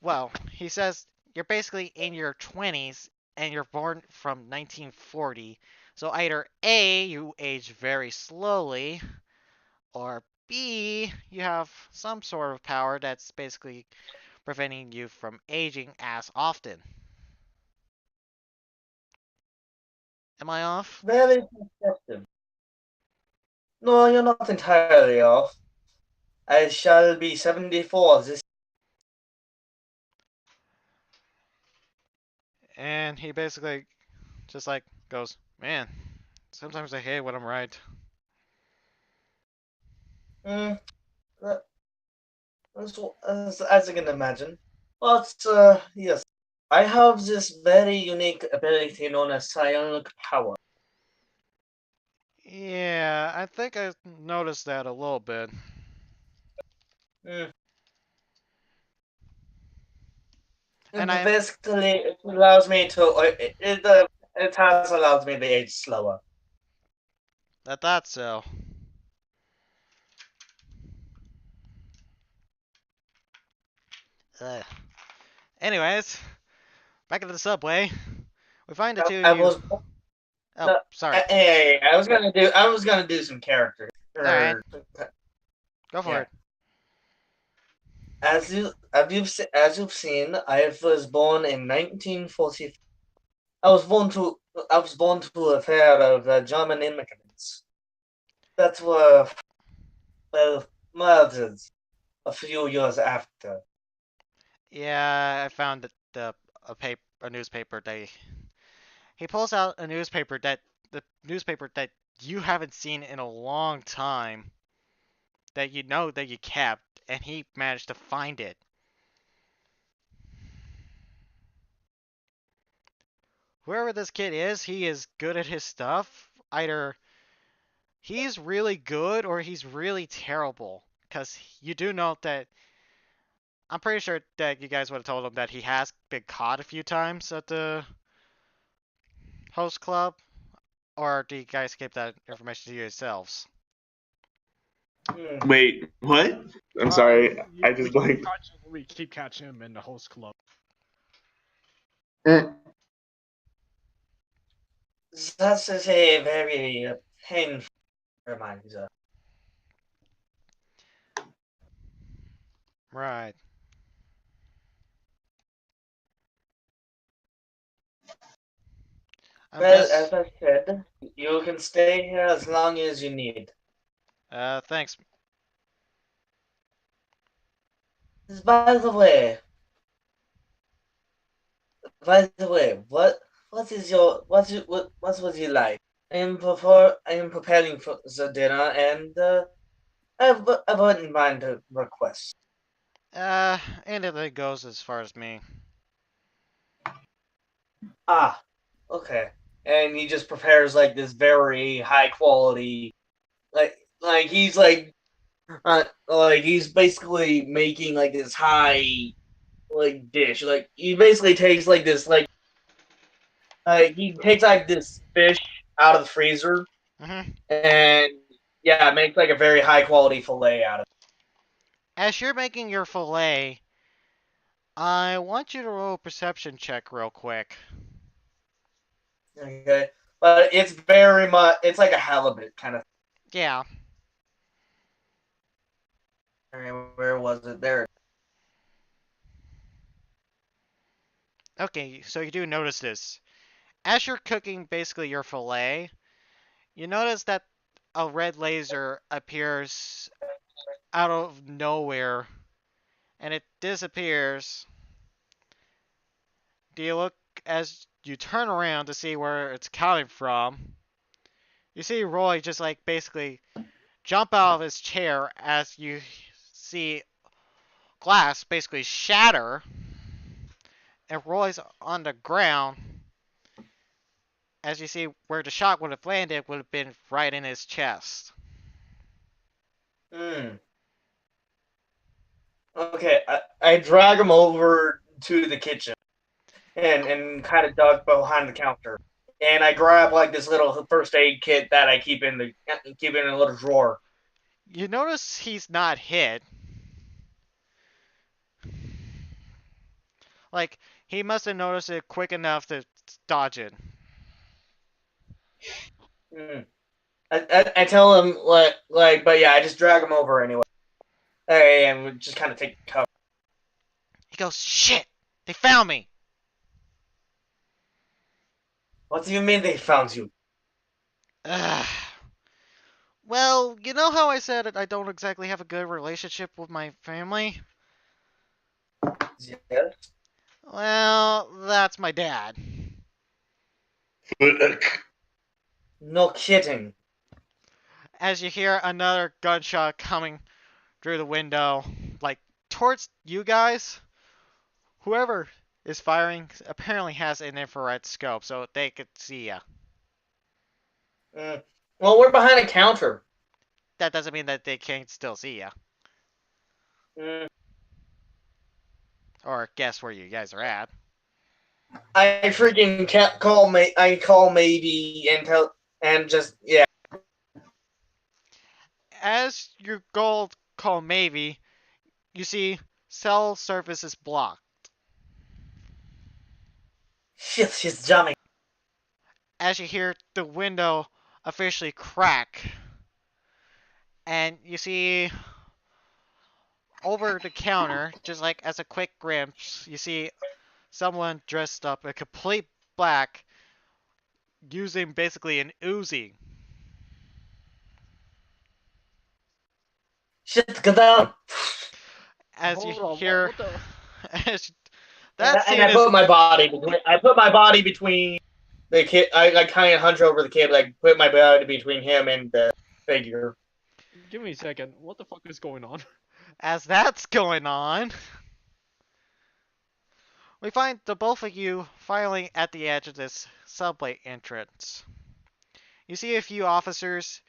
Well, he says you're basically in your 20s and you're born from 1940. So either A, you age very slowly, or B, you have some sort of power that's basically preventing you from aging as often. Am I off? Very suggestive. No, you're not entirely off. I shall be 74 this. And he basically just like goes, man, sometimes I hate when I'm right. Mm, as you can imagine. But, yes. I have this very unique ability known as psionic power. Yeah, I think I noticed that a little bit. Mm. And I Basically, it allows me to. It has allowed me to age slower. thought so. Ugh. Anyways, back at the subway, we find the two of I you. was. Oh, No, sorry. hey, I was gonna do some characters. All right, go for Yeah. it. As you've seen, I was born in 1940. I was born to a pair of German immigrants that were murdered a few years after. Yeah, I found a newspaper. He pulls out a newspaper that you haven't seen in a long time. That you know that you kept, and he managed to find it. Whoever this kid is, he is good at his stuff. Either he's really good or he's really terrible. Because you do know that I'm pretty sure that you guys would have told him that he has been caught a few times at the host club. Or do you guys keep that information to yourselves? Wait, what? I'm sorry. I just like. We keep catching him in the host club. That is a very painful reminder. Right. Well, as I said, you can stay here as long as you need. Thanks. By the way, what is your what would you like? I am preparing for the dinner, and I wouldn't mind a request. Anything goes as far as me. Ah, okay. And he just prepares like this very high quality, like he's like he's basically making like this high like dish. Like he basically takes like this like he takes like this fish out of the freezer Mm-hmm. and yeah, makes like a very high quality fillet out of As you're making your fillet, I want you to roll a perception check real quick. it. Okay, but it's very much it's like a halibut kind of. Yeah. Where was it? There. Okay, so you do notice this. as you're cooking basically your fillet, you notice that a red laser appears out of nowhere and it disappears. Do you look as you turn around to see where it's coming from? You see Roy just like basically jump out of his chair as you see glass basically shatter, and Roy's on the ground. As you see where the shot would have landed would have been right in his chest. Okay, I drag him over to the kitchen and kind of dug behind the counter, and I grab like this little first aid kit that I keep in a little drawer. You notice he's not hit. Like, he must have noticed it quick enough to dodge it. I tell him but yeah, I just drag him over anyway. And we just kind of take cover. He goes, "Shit! They found me!" What do you mean they found you? Ugh. Well, you know how I said I don't exactly have a good relationship with my family? Yes. Well, that's my dad. No kidding. As you hear another gunshot coming through the window, like towards you guys, whoever is firing apparently has an infrared scope, so they could see ya. Well, we're behind a counter. That doesn't mean that they can't still see ya. Or guess where you guys are at. I freaking call me. I call maybe and just yeah. As your gold call Mavie, you see cell service is blocked. Shit, she's jamming. As you hear the window officially crack, and you see over the counter, just like as a quick glimpse, you see someone dressed up in complete black, using basically an Uzi. Shit, go down. As you hear, as that scene and I put my body. I put my body between the kid. I kind of hunch over the kid, like put my body between him and the figure. Give me a second. What the fuck is going on? As that's going on, we find the both of you filing at the edge of this subway entrance. You see a few officers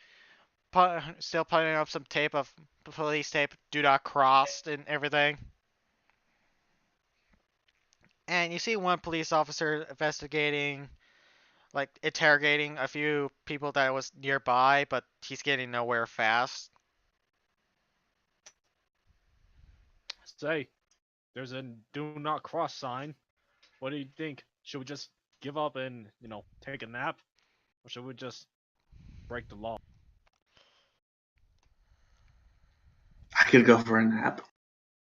still putting up some tape of police tape, "Do not cross" and everything. And you see one police officer investigating, like interrogating a few people that was nearby, but he's getting nowhere fast. Say, there's a do not cross sign. What do you think? Should we just give up and, take a nap? Or should we just break the law? I could go for a nap.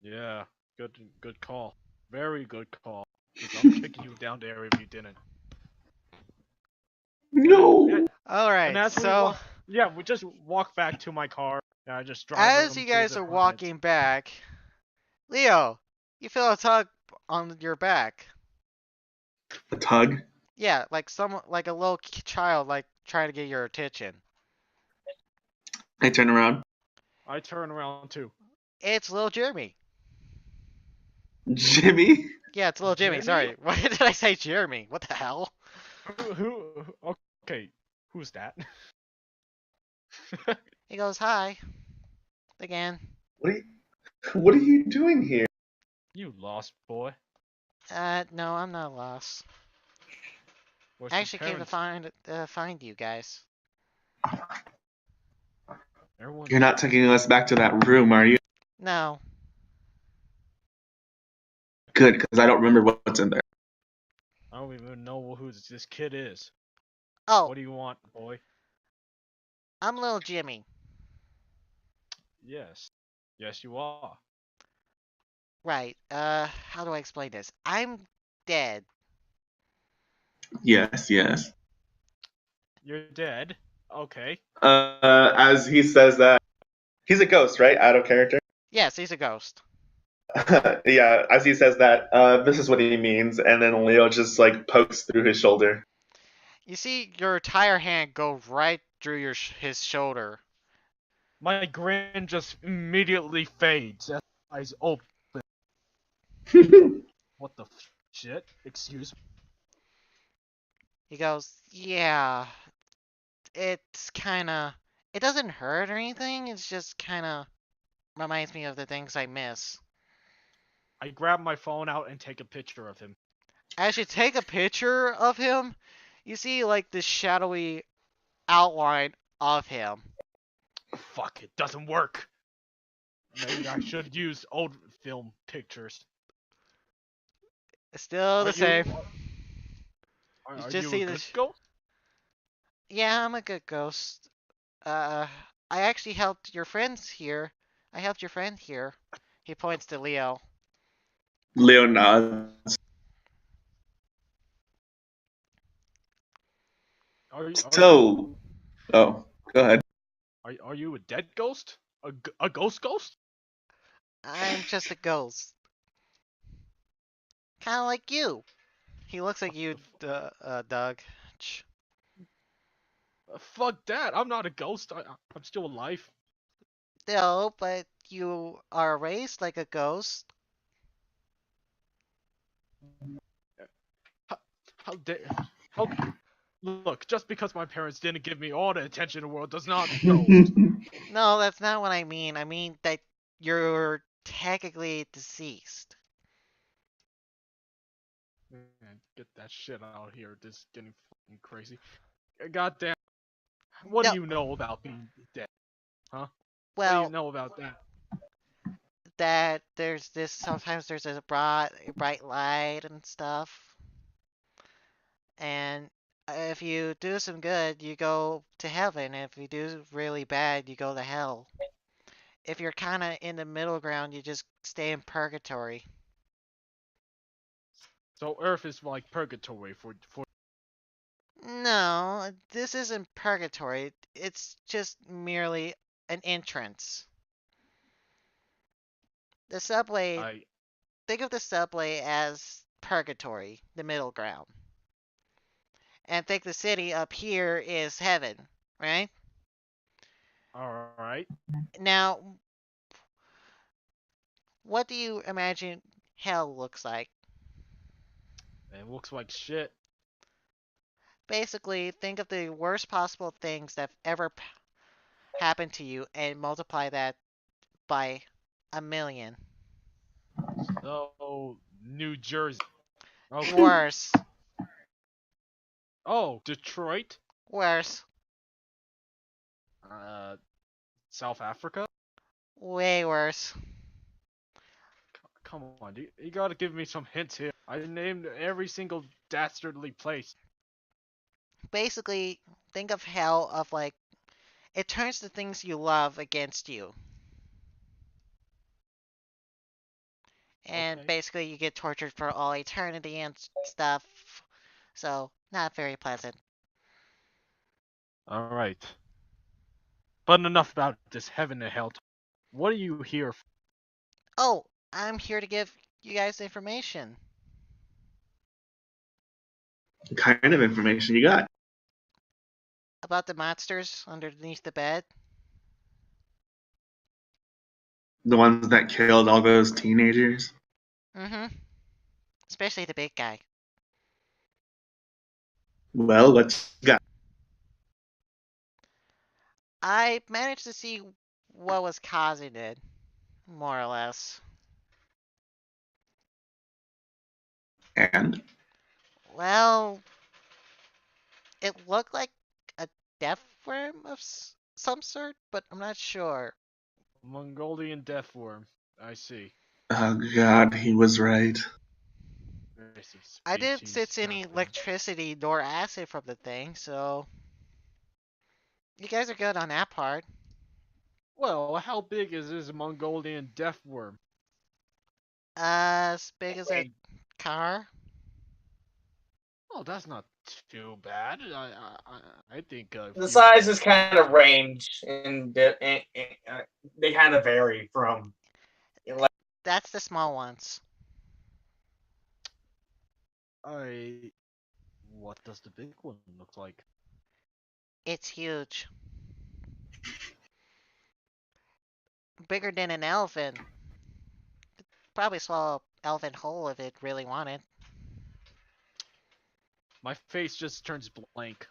Yeah, good call. Very good call. I'm kicking you down there if you didn't. No. All right, so we just walk back to my car. And I just drive. As you guys are walking back, Leo, you feel a tug on your back. A tug? Yeah, like a little child, like trying to get your attention. I turn around. I turn around too. It's little Jeremy. Jimmy? Yeah, it's little Jimmy. Sorry, why did I say Jeremy? What the hell? Who? Okay, who's that? He goes, "Hi." Again. What are you doing here? You lost boy. No, I'm not lost. I actually came to find you guys. You're not taking us back to that room, are you? No. Good, because I don't remember what's in there. I don't even know who this kid is. Oh. What do you want, boy? I'm little Jimmy. Yes. Yes, you are. Right. How do I explain this? I'm dead. Yes, yes. You're dead. Okay. As he says that, he's a ghost, right? Out of character. Yes, he's a ghost. Yeah, as he says that, this is what he means, and then Leo just like pokes through his shoulder. You see your entire hand go right through his shoulder. My grin just immediately fades as eyes open. What the shit? Excuse me. He goes, yeah, it's kinda... It doesn't hurt or anything, it's just kinda reminds me of the things I miss. I grab my phone out and take a picture of him. As you take a picture of him, you see like this shadowy outline of him. Fuck, it doesn't work. Maybe I should use old film pictures. It's still the same. Are You you just a see good this. ghost? Yeah, I'm a good ghost. I actually helped your friends here. I helped your friend here. He points to Leo. Leo nods. So, oh, go ahead. Are you a dead ghost? A ghost ghost? I'm just a ghost. Kind of like you. He looks at you, Doug. Fuck that! I'm not a ghost. I'm still alive. No, but you are raised like a ghost. How dare? How? Look, just because my parents didn't give me all the attention in the world does not mean ghost. No, that's not what I mean. I mean that you're technically deceased. Man, get that shit out here. This is getting fucking crazy. Goddamn. What No. do you know about being dead? Huh? What do Well, you know about that? that there's this, sometimes there's a bright light and stuff. And if you do some good, you go to heaven. If you do really bad, you go to hell. If you're kind of in the middle ground, you just stay in purgatory. So Earth is like purgatory for. No, this isn't purgatory. It's just merely an entrance. The subway, think of the subway as purgatory, the middle ground. And think the city up here is heaven, right? Alright. Now, what do you imagine hell looks like? It looks like shit. Basically, think of the worst possible things that have ever happened to you and multiply that by 1,000,000. So, New Jersey. Okay. Worse. Oh, Detroit? Worse. South Africa? Way worse. Come on, you gotta give me some hints here. I named every single dastardly place. Basically, think of hell of like, it turns the things you love against you. And Okay. basically you get tortured for all eternity and stuff. So, not very pleasant. Alright. But enough about this heaven and hell. What are you here for? Oh, I'm here to give you guys information. What kind of information you got? About the monsters underneath the bed. The ones that killed all those teenagers? Mm-hmm. Especially the big guy. Well, what you got? I managed to see what was causing it, more or less. And? Well, it looked like a death worm of some sort, but I'm not sure. Mongolian death worm. I see. Oh god, he was right. I didn't sense any electricity nor acid from the thing, so you guys are good on that part. Well, how big is this Mongolian death worm? As big as a car. Oh, Well, that's not too bad. I think The size is kind of range, and they kind of vary from. That's the small ones. What does the big one look like? It's huge. Bigger than an elephant. Probably swallow an elephant whole if it really wanted. My face just turns blank.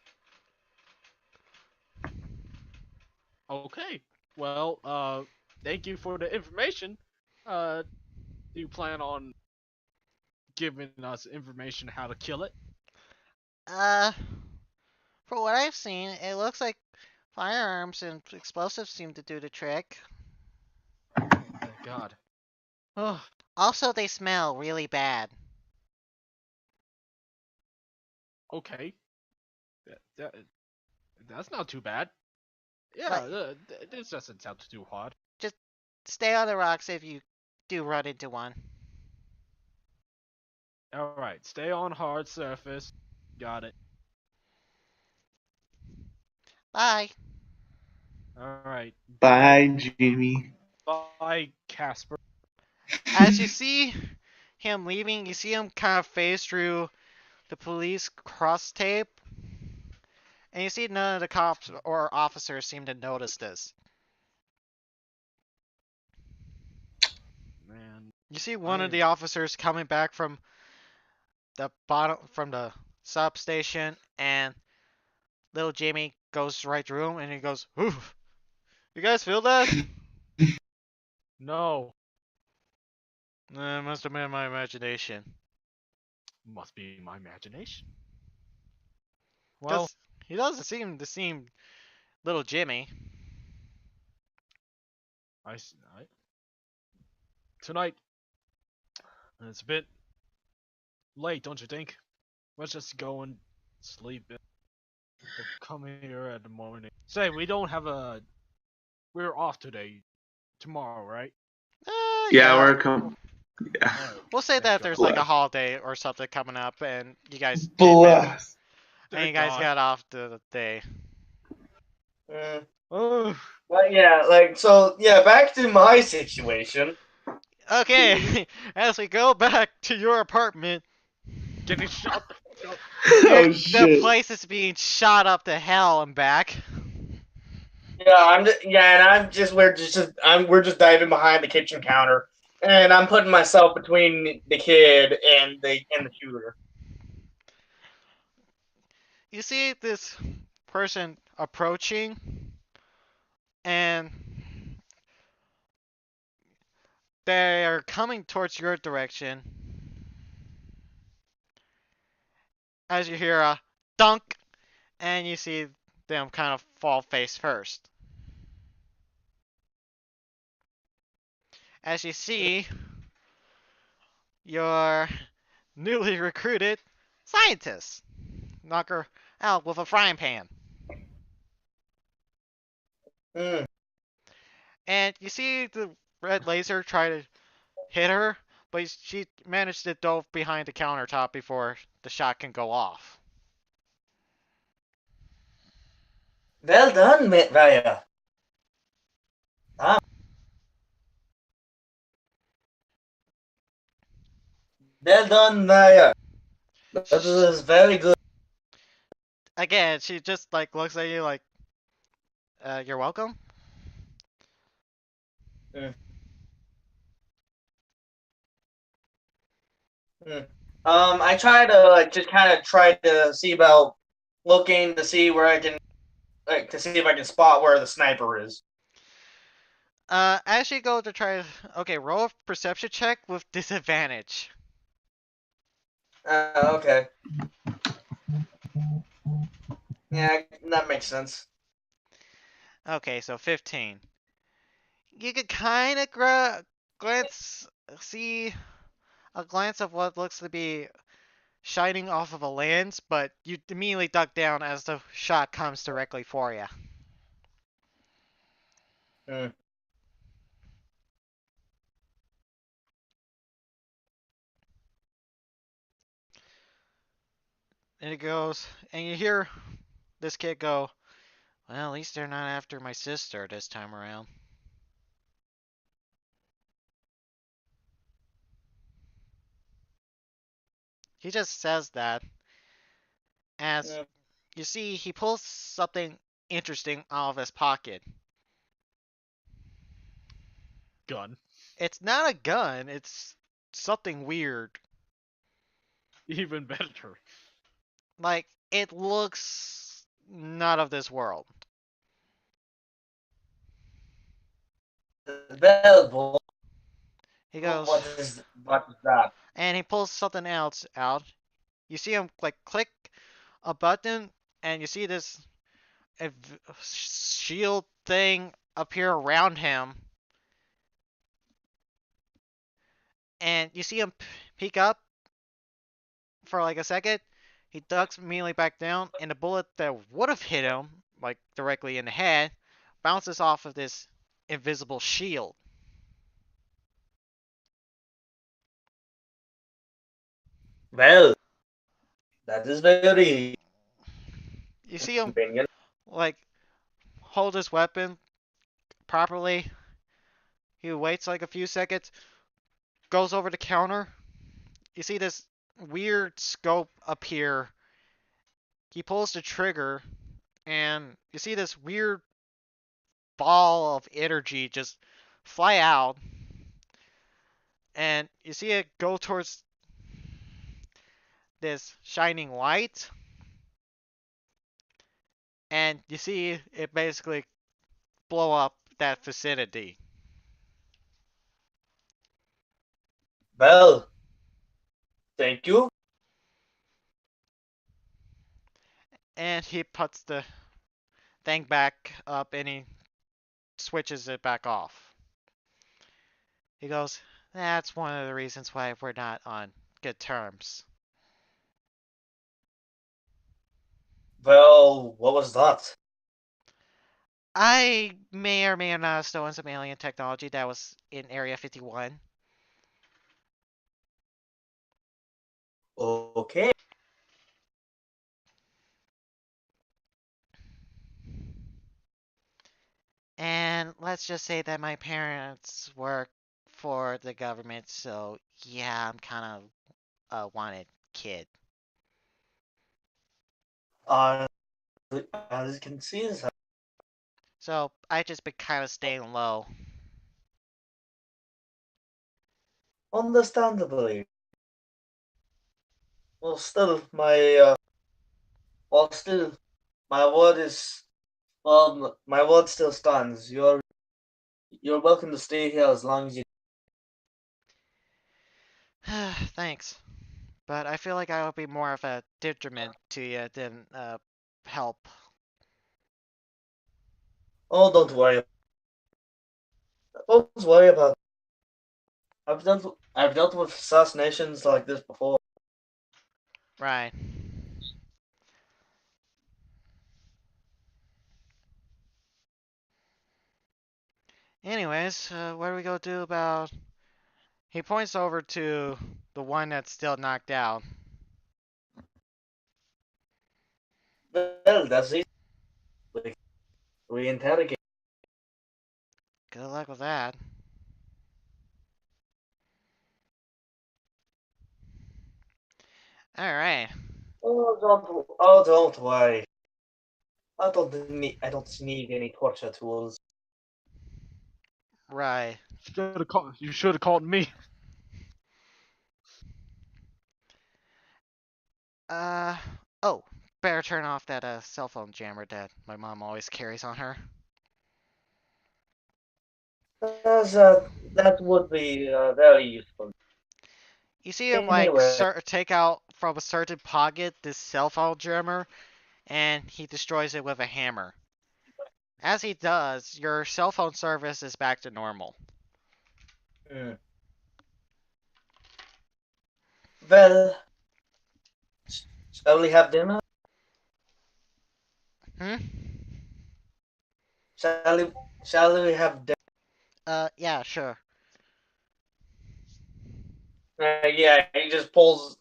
Okay. Well, thank you for the information. Do you plan on giving us information how to kill it? For what I've seen, it looks like firearms and explosives seem to do the trick. Thank God. Oh, Also, they smell really bad. okay. That's not too bad. Yeah, this doesn't sound too hard. Just stay on the rocks if you do run into one. Alright, stay on hard surface. Got it. Bye. Alright. Bye, Jimmy. Bye, Casper. As you see him leaving, you see him kind of phase through the police cross tape. And you see none of the cops or officers seem to notice this. Man. You see one of the officers coming back from the substation, and little Jamie goes right through him, and he goes, "Oof, you guys feel that?" No. It must have been my imagination. Must be my imagination. Well, Well, he doesn't seem little Jimmy. Tonight, it's a bit late, don't you think? Let's just go and sleep. We'll come here at the morning. Say, we're off today. Tomorrow, right? Yeah, Yeah. Yeah. We'll say that there's like a holiday or something coming up, and you guys Bless. and you guys got off the day. Oh. But yeah, back to my situation. Okay, as we go back to your apartment, Getting shot. Oh shit. the place is being shot up to hell and back. Yeah, we're just diving behind the kitchen counter, and I'm putting myself between the kid and the shooter. You see this person approaching, and they are coming towards your direction. As you hear a dunk, and you see them kind of fall face first. As you see, your newly recruited scientist knock her out with a frying pan. And you see the red laser try to hit her, but she managed to dove behind the countertop before the shot can go off. Well done, Raya. Well done, Raya. This is very good. Again, she just like looks at you like, you're welcome. I try to just kind of try to see about looking to see where I can to see if I can spot where the sniper is. As you go to try, okay, roll a perception check with disadvantage. Okay. Yeah, that makes sense. Okay, so 15. You could kind of see a glance of what looks to be shining off of a lens, but you immediately duck down as the shot comes directly for you. And it goes, and you hear this kid go, well, at least they're not after my sister this time around. He just says that as you see, he pulls something interesting out of his pocket. Gun. It's not a gun, it's something weird. Even better. Like, it looks not of this world. Well, He goes, what is that? And he pulls something else out. You see him like click a button, and you see this shield thing appear around him. And you see him peek up for like a second. He ducks immediately back down, and the bullet that would have hit him, like directly in the head, bounces off of this invisible shield. Well, that is very. You see him like hold his weapon properly. He waits like a few seconds, goes over the counter. You see this weird scope appear. He pulls the trigger, and you see this weird ball of energy just fly out. And you see it go towards this shining light. And you see it basically blow up that vicinity. Well, thank you. And he puts the thing back up and he switches it back off. He goes, that's one of the reasons why we're not on good terms. Well, what was that? I may or may not have stolen some alien technology that was in Area 51. Okay. And let's just say that my parents work for the government, so yeah, I'm kind of a wanted kid. As you can see, So I just been kind of staying low. understandably. Well, still, my word is, my word still stands. You're welcome to stay here as long as you. Thanks. But I feel like I will be more of a detriment to you than help. Oh, don't worry. Don't worry about it. I've dealt with assassinations like this before. Right. Anyways, what do we go do about... He points over to the one that's still knocked out. Well, that's it. Reinterrogate. Good luck with that. Alright. Don't worry. I don't need any torture tools. Right. You should have called me. Oh, better turn off that cell phone jammer that my mom always carries on her. That would be very useful. You see him like Anyway. take out from a certain pocket this cell phone jammer, and he destroys it with a hammer. As he does, your cell phone service is back to normal. Well, shall we have dinner? Shall we have dinner? Yeah, sure. Yeah, he just pulls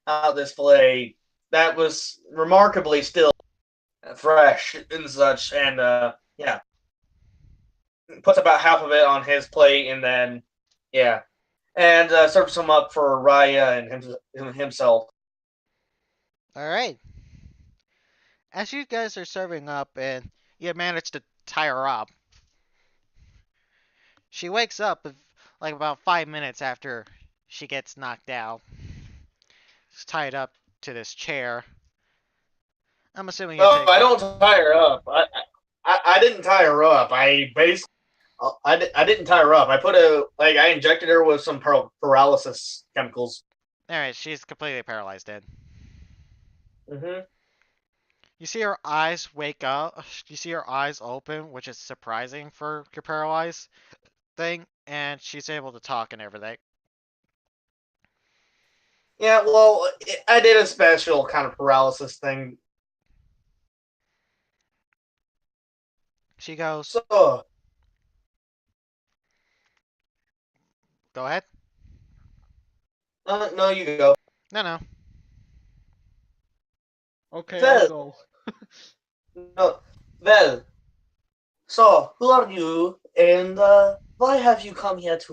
out this filet that was remarkably still fresh and such, and yeah, puts about half of it on his plate, and then and serves some up for Raya and himself. All right. As you guys are serving up, and you manage to tie her up, she wakes up like about 5 minutes after she gets knocked out. She's tied up to this chair. I'm assuming you take. I don't tie her up. I didn't tie her up. I didn't tie her up. I injected her with some paralysis chemicals. All right, she's completely paralyzed. Then. Mm-hmm. You see her eyes wake up. You see her eyes open, which is surprising for your paralyzed thing, and she's able to talk and everything. Yeah, well, I did a special kind of paralysis thing. She goes. So, go ahead. No, you go. No. Okay, I'll go. No, well, so who are you, and why have you come here to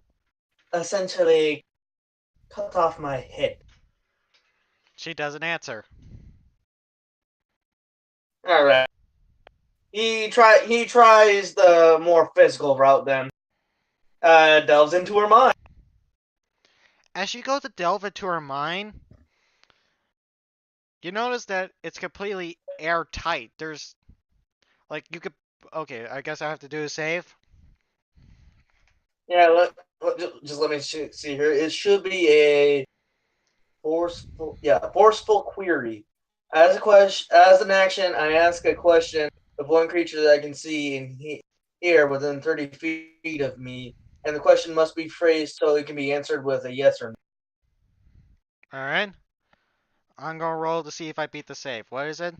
essentially cut off my head? She doesn't answer. All right. He tries the more physical route then. Delves into her mind. As you go to delve into her mind, you notice that it's completely airtight. There's, like, you could. Okay, I guess I have to do a save. Yeah, just let me see here. It should be a forceful query. As an action, I ask a question of one creature that I can see and hear within 30 feet of me, and the question must be phrased so it can be answered with a yes or no. Alright. I'm gonna roll to see if I beat the save. What is it?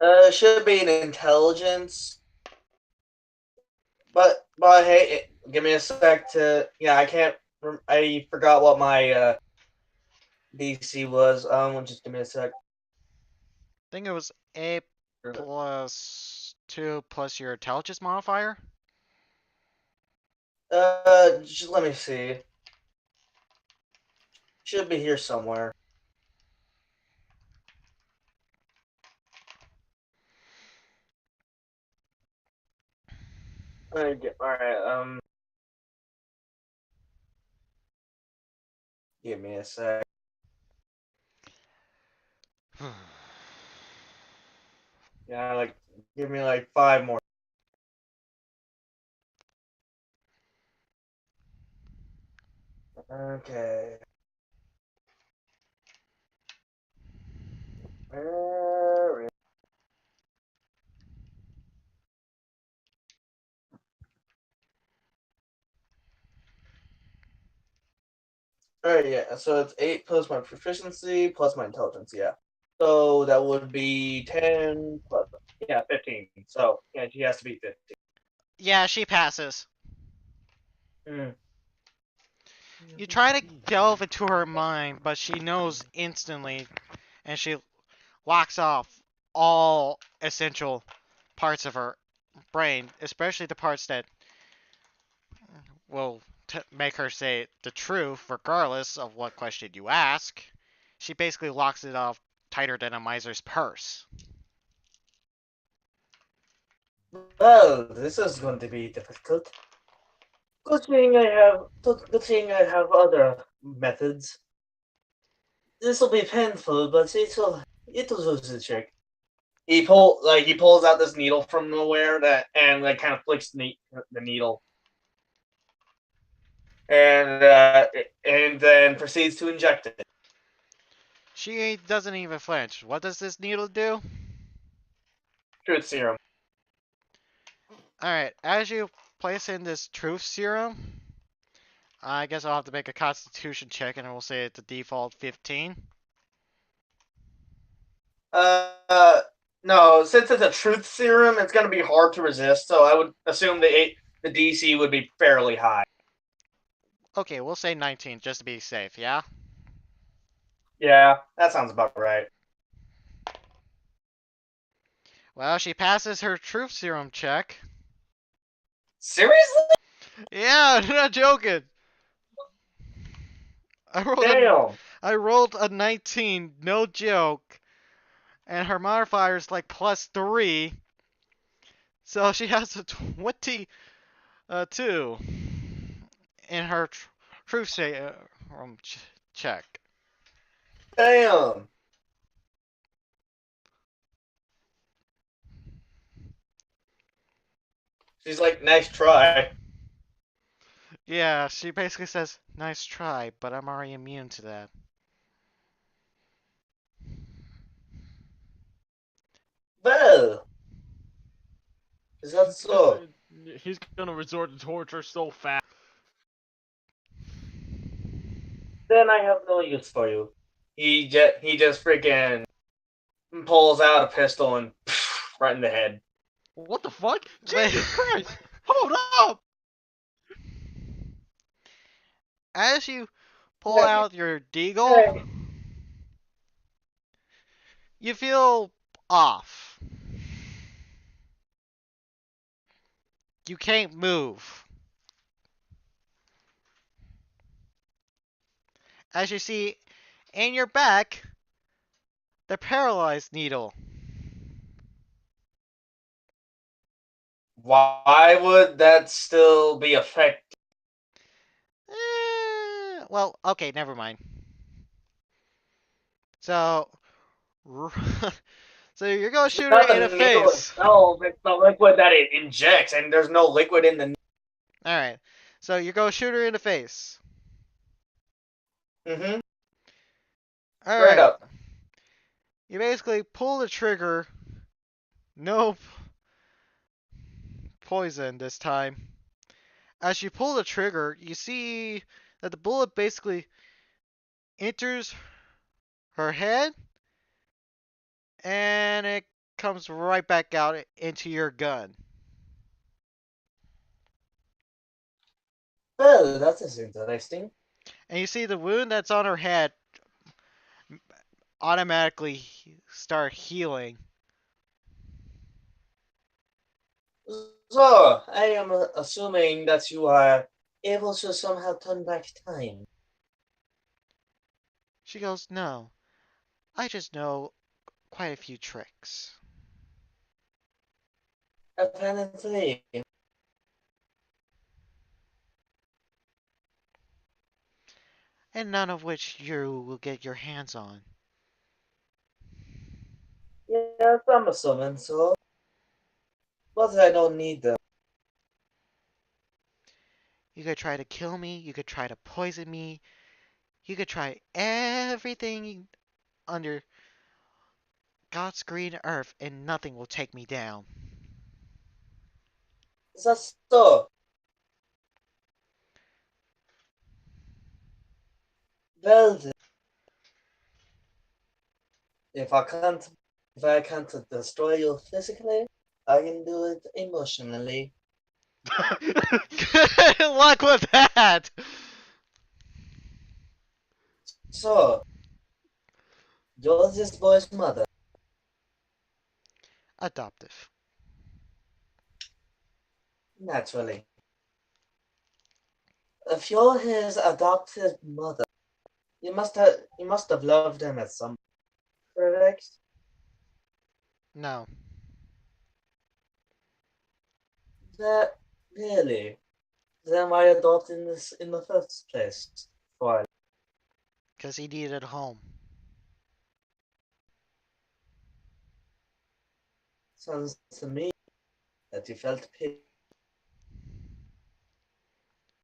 It should be an intelligence. But hey, give me a sec to. Yeah, I forgot what my DC was. Just give me a sec. I think it was A plus 2 plus your intelligence modifier. Just let me see. Should be here somewhere. Alright, give me a sec. Yeah, give me 5 more. Okay. Alright, yeah. So it's 8 plus my proficiency plus my intelligence. Yeah. So that would be 10 plus 15. So yeah, she has to be 15. Yeah, she passes. Mm. You try to delve into her mind, but she knows instantly, and she locks off all essential parts of her brain, especially the parts that will make her say the truth, regardless of what question you ask. She basically locks it off tighter than a miser's purse. Well, this is going to be difficult. Good thing I have other methods. This will be painful, but it'll do the trick. He pulls out this needle from nowhere and kind of flicks the needle, and then proceeds to inject it. She doesn't even flinch. What does this needle do? Truth serum. Alright, as you place in this truth serum, I guess I'll have to make a constitution check, and we'll say it's a default 15. No, since it's a truth serum, it's going to be hard to resist, so I would assume the DC would be fairly high. Okay, we'll say 19 just to be safe, yeah? Yeah, that sounds about right. Well, she passes her truth serum check. Seriously? Yeah, I'm not joking. Damn. I rolled a 19, no joke. And her modifier is like +3. So she has a 22 in her truth serum check. Damn. She's like, nice try. Yeah, she basically says, nice try, but I'm already immune to that. Well, is that so? He's gonna resort to torture so fast. Then I have no use for you. He just freaking pulls out a pistol and right in the head. What the fuck? Jesus Christ! Hold up! As you pull out your deagle, you feel off. You can't move. As you see in your back, the paralyzed needle. Why would that still be effective? Well, okay, never mind. So, so you're gonna shoot her in the face. No, it's the liquid that it injects, and there's no liquid in the. All right. So you're gonna shoot her in the face. Mm-hmm. All Straight right. up. You basically pull the trigger. No poison this time. As you pull the trigger, you see that the bullet basically enters her head and it comes right back out into your gun. Well, that is interesting. And you see the wound that's on her head automatically start healing. So, I am assuming that you are able to somehow turn back time. She goes, no, I just know quite a few tricks. Apparently. And none of which you will get your hands on. Yes, I'm assuming so. But I don't need them. You could try to kill me, you could try to poison me, you could try everything under God's green earth, and nothing will take me down. Is that so? Well, if I can't destroy you physically, I can do it emotionally. Good luck with that! So, you're this boy's mother. Adoptive. Naturally. If you're his adopted mother, you must have loved him at some point, correct? No. That really? Then why adopting this in the first place? Why? Because he needed a home. Sounds to me that you felt pity.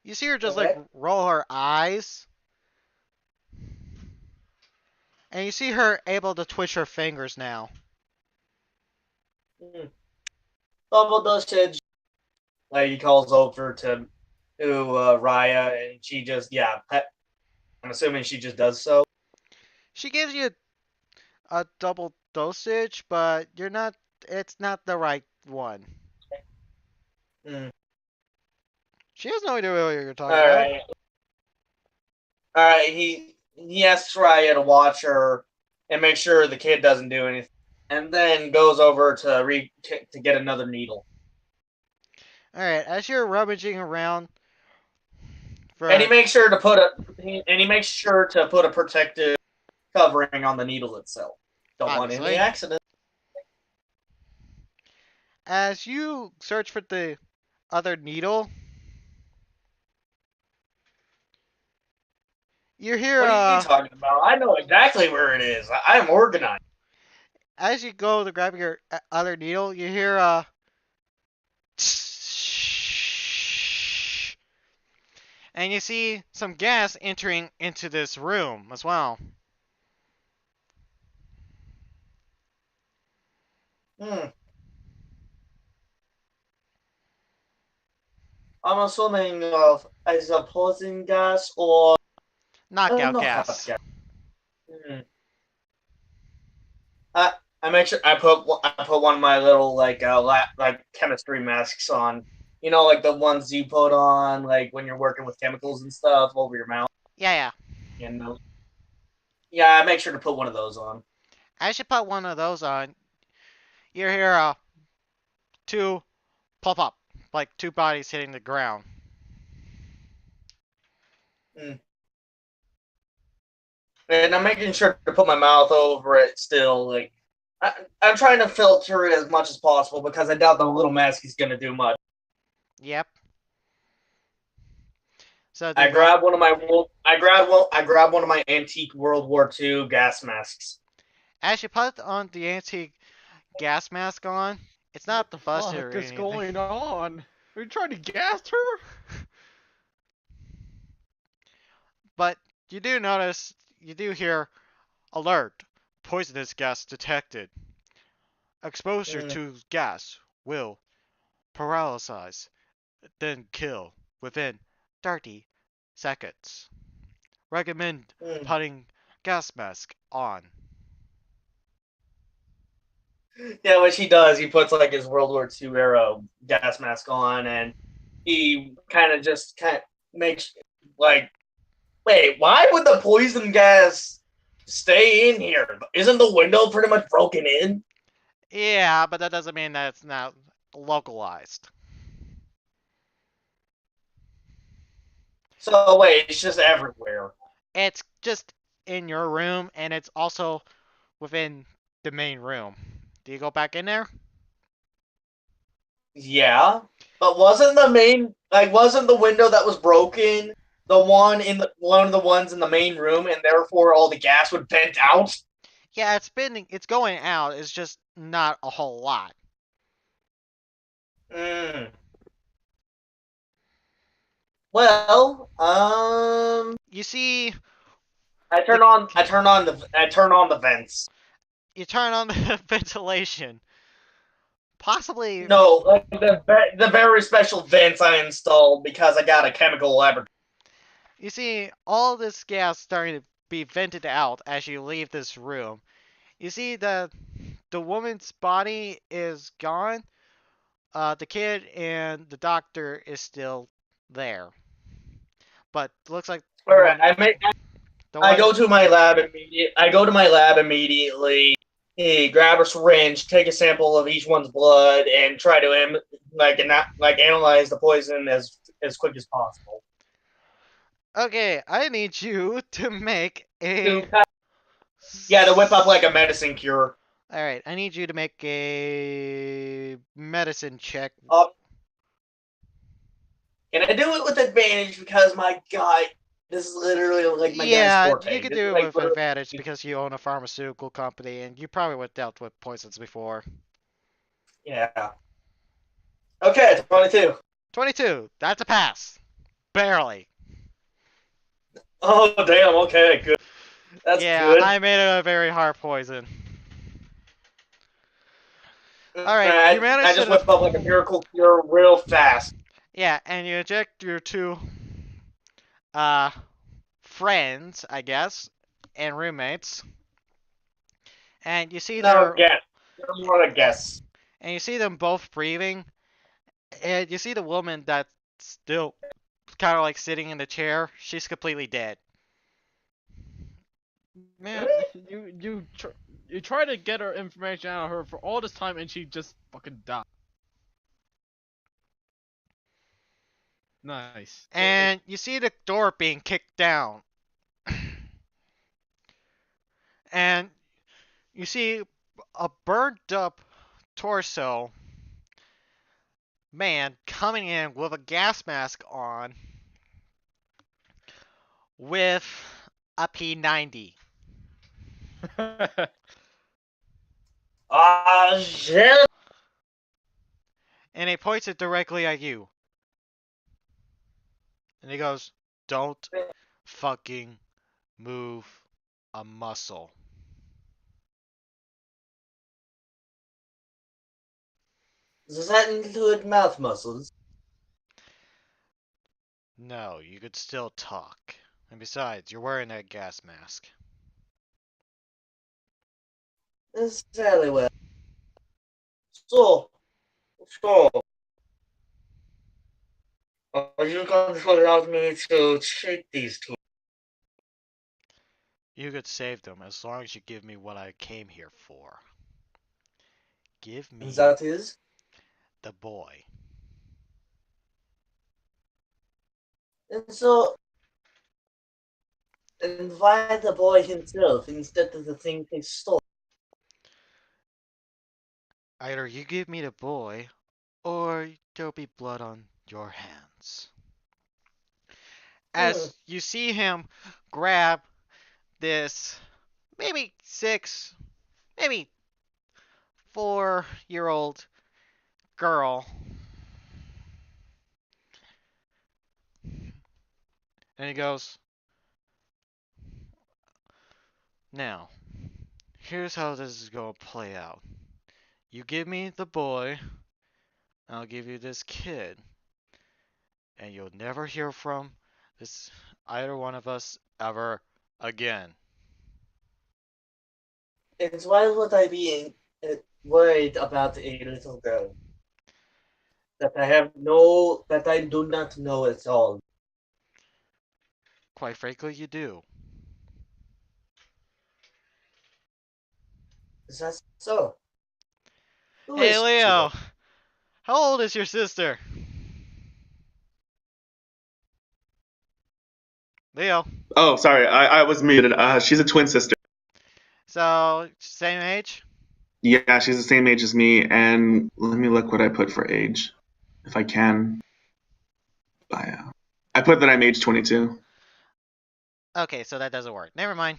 You see her just Correct? like roll her eyes. And you see her able to twitch her fingers now. Double dosage. Like he calls over to Raya, and she just I'm assuming she just does so. She gives you a double dosage, but it's not the right one. Mm. She has no idea what you're talking All about. right. All right. He he asks Raya to watch her and make sure the kid doesn't do anything, and then goes over to get another needle. All right, as you're rummaging around, and he makes sure to put a protective covering on the needle itself. Don't want any accidents. As you search for the other needle, you hear. What are you talking about? I know exactly where it is. I'm organized. As you go to grab your other needle, you hear and you see some gas entering into this room as well. I'm assuming is a poison gas or knockout gas. I make sure I put one of my little like chemistry masks on. You know, like the ones you put on like when you're working with chemicals and stuff over your mouth. Yeah. And yeah, I make sure to put one of those on. I should put one of those on. You hear two pop up, like two bodies hitting the ground. And I'm making sure to put my mouth over it still. Like I'm trying to filter it as much as possible because I doubt the little mask is gonna do much. Yep. So I grab one of my antique World War II gas masks. As you put on the antique gas mask on, it's not the buster. What is going on? Are you trying to gas her? But you do hear, alert, poisonous gas detected. Exposure to gas will paralyze, then kill within 30 seconds. Recommend putting gas mask on. Yeah, what he does, he puts like his World War II era gas mask on, and he kind of makes like, wait, why would the poison gas stay in here? Isn't the window pretty much broken in? Yeah, but that doesn't mean that it's not localized. So wait, it's just everywhere. It's just in your room, and it's also within the main room. Do you go back in there? Yeah, but wasn't the window that was broken one of the ones in the main room, and therefore all the gas would vent out? Yeah, it's going out. It's just not a whole lot. Well, you see, I turn on the vents. You turn on the ventilation. Possibly. No, like the very special vents I installed because I got a chemical laboratory. You see all this gas starting to be vented out as you leave this room. You see the woman's body is gone. The kid and the doctor is still there. But it looks like. All right, I go to my lab immediately. Grab a syringe, take a sample of each one's blood, and try to analyze the poison as quick as possible. Okay, I need you to make a. To whip up like a medicine cure. All right, I need you to make a medicine check. Can I do it with advantage? Because my God, this is literally like my guy's forte. Yeah, you can do it with advantage because you own a pharmaceutical company and you probably would have dealt with poisons before. Yeah. Okay, 22. 22. That's a pass. Barely. Oh, damn. Okay, good. That's good. Yeah, I made it a very hard poison. Alright, you managed I just whipped up like a miracle cure real fast. Yeah, and you eject your two friends, I guess, and roommates. And you see They're more a guess. And you see them both breathing. And you see the woman that's still kind of like sitting in the chair. She's completely dead. Man, you try to get her information out of her for all this time, and she just fucking died. Nice. And you see the door being kicked down. And you see a burned up torso man coming in with a gas mask on with a P90. Ah, shit! And he points it directly at you. And he goes, "Don't fucking move a muscle." Does that include mouth muscles? No, you could still talk. And besides, you're wearing that gas mask. This fairly well. So, are you going to allow me to treat these two? You could save them as long as you give me what I came here for. Give me That is? the boy. And so, and why the boy himself instead of the thing they stole? Either you give me the boy, or there'll be blood on your hands. As you see him grab this maybe 6, maybe 4-year-old girl, and he goes, "Now, here's how this is going to play out. You give me the boy, I'll give you this kid, and you'll never hear from this either one of us ever again." And why would I be worried about a little girl that I do not know at all? Quite frankly, you do. Is that so? Who Hey, is Leo, she? how old is your sister? Leo. Oh, sorry, I was muted. She's a twin sister. So, same age? Yeah, she's the same age as me. And let me look what I put for age, if I can. I put that I'm age 22. Okay, so that doesn't work. Never mind.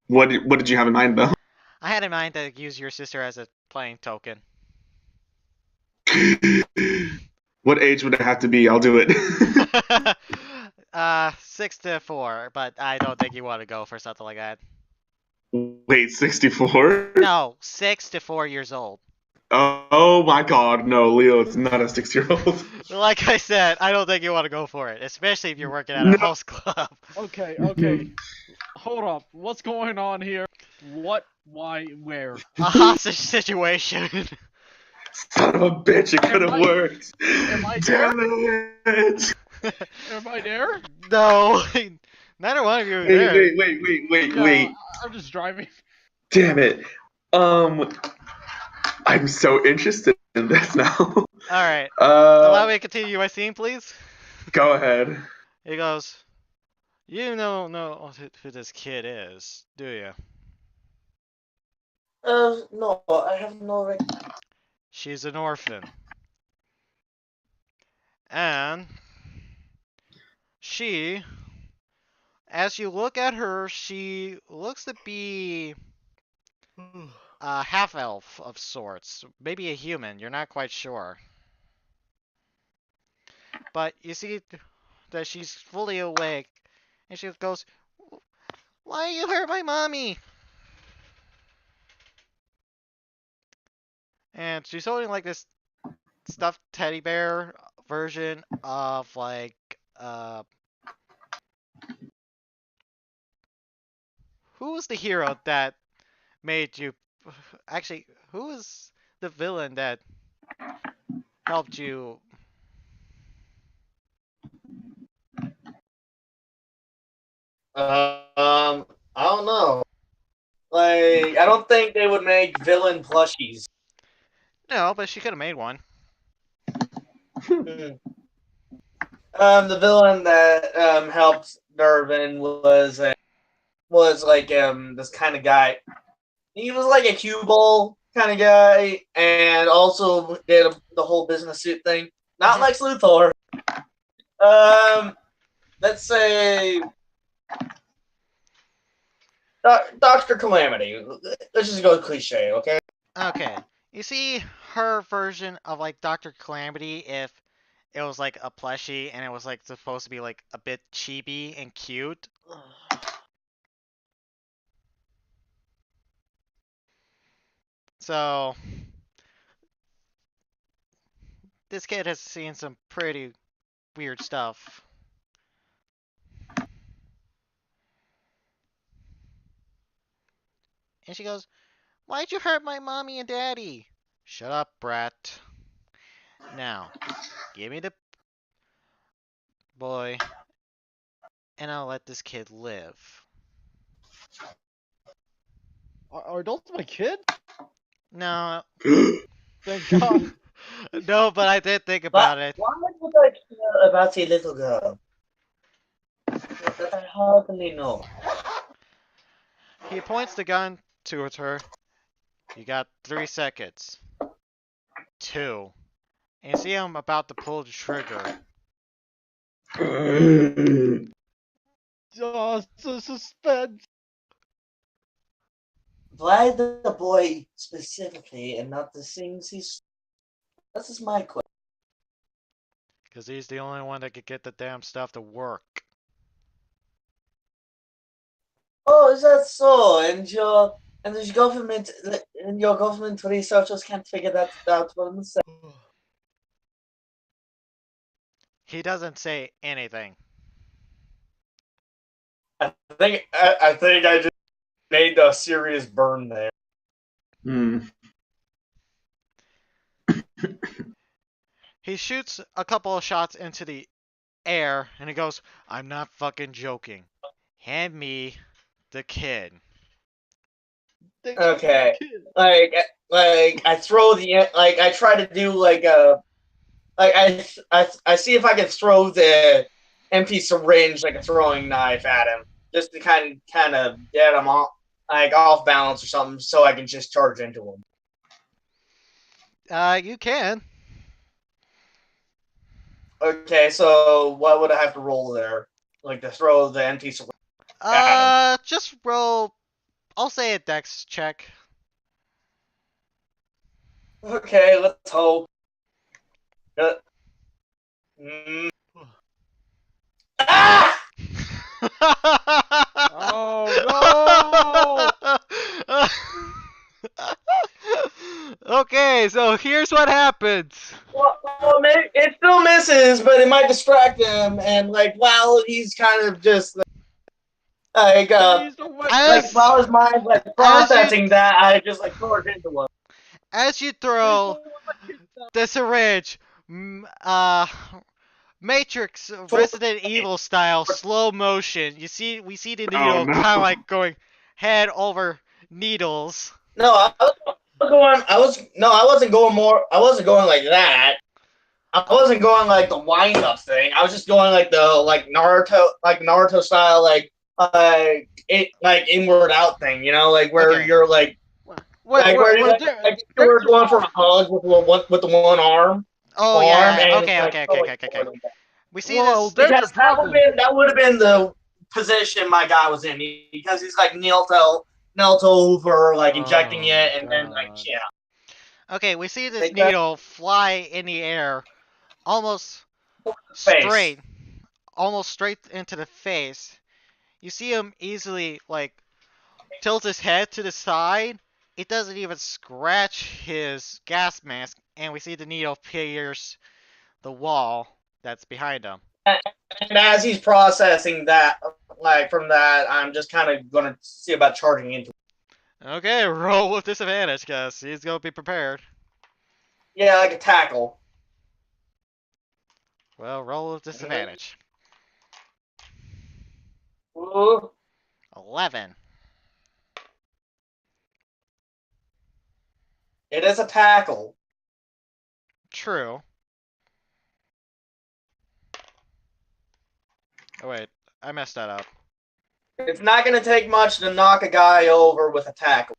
What did you have in mind, though? I had in mind to use your sister as a playing token. What age would it have to be? I'll do it. 6 to 4, but I don't think you want to go for something like that. Wait, 64? No, 6 to 4 years old. Oh my god, no, Leo, it's not a 6-year-old. Like I said, I don't think you want to go for it, especially if you're working at a host club. Okay. Hold up. What's going on here? What? Why? Where? A hostage situation. Son of a bitch, it could have worked. Am I there? Damn it. Am I there? No, neither one of you are there. Wait. I'm just driving. Damn it. I'm so interested in this now. Alright. Allow me to continue my scene, please. Go ahead. He goes, "You don't know who this kid is, do you?" No, I have no record. She's an orphan. And she, as you look at her, she looks to be a half-elf of sorts. Maybe a human, you're not quite sure. But you see that she's fully awake, and she goes, "Why you hurt my mommy?" And she's holding like this stuffed teddy bear version of like who was the hero that made you actually who was the villain that helped you? I don't know. Like, I don't think they would make villain plushies. No, but she could have made one. The villain that helped Nervin was like this kind of guy. He was like a cue ball kind of guy, and also did the whole business suit thing. Not Lex Luthor. Let's say Doctor Calamity. Let's just go cliche, okay? Okay. You see her version of like Dr. Calamity if it was like a plushie and it was like supposed to be like a bit chibi and cute. So this kid has seen some pretty weird stuff. And she goes, "Why'd you hurt my mommy and daddy?" "Shut up, brat. Now, give me the boy, and I'll let this kid live." Are those my kids? No. Thank God. No, but I did think about it. Why would I care about a little girl? I hardly know. He points the gun towards her. "You got 3 seconds. 2. And you see him about to pull the trigger. Oh, suspense. Why the boy specifically and not the things he's... This is my question. Because he's the only one that could get the damn stuff to work. Oh, is that so? And your government researchers can't figure that out for themselves. He doesn't say anything. I think I just made a serious burn there. He shoots a couple of shots into the air and he goes, "I'm not fucking joking. Hand me the kid." Okay, like I throw the I try to do like a I see if I can throw the empty syringe like a throwing knife at him, just to kind of get him off balance or something, so I can just charge into him. You can. Okay, so what would I have to roll there? Like to throw the empty syringe? Just roll. I'll say a dex check. Okay, let's hope. Ah! Oh no! Okay, so here's what happens. Well, it still misses, but it might distract him, and like while he's kind of just while his mind processing that, I just throw it into him. As you throw the syringe, Matrix Resident Evil style, slow motion. We see the needle kind of going head over needles. No, I wasn't going like that. I wasn't going like the wind up thing. I was just going like the Naruto style inward out thing, where you're where you're going for a hug with the one arm. Oh yeah. Okay. We see this because that would have been the position my guy was in, because he's knelt over injecting it, and then yeah. Okay, we see this needle fly in the air, almost straight into the face. You see him easily tilt his head to the side. It doesn't even scratch his gas mask, and we see the needle pierce the wall that's behind him. And as he's processing that, from that, I'm just kind of gonna see about charging into it. Okay, roll with disadvantage, guys. He's gonna be prepared. Yeah, like a tackle. Well, roll with disadvantage. Ooh. 11. It is a tackle. True. Oh wait, I messed that up. It's not going to take much to knock a guy over with a tackle.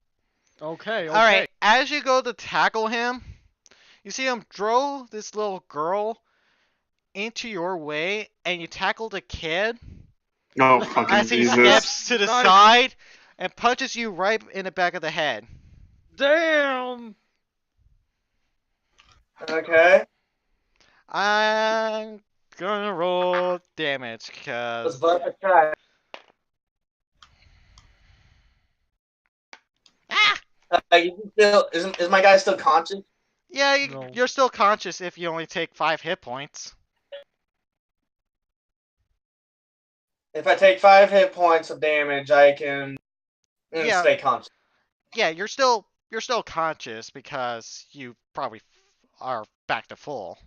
Okay. Alright, as you go to tackle him, you see him throw this little girl into your way, and you tackle the kid Oh, fucking as he Jesus. steps to the Nice. side and punches you right in the back of the head. Damn. Okay. I'm gonna roll damage, Let's cause... vote for try. Ah! Is my guy still conscious? Yeah, No. you're still conscious if you only take 5 hit points. If I take 5 hit points of damage, I can Yeah. stay conscious. Yeah, you're still conscious because you probably are back to full.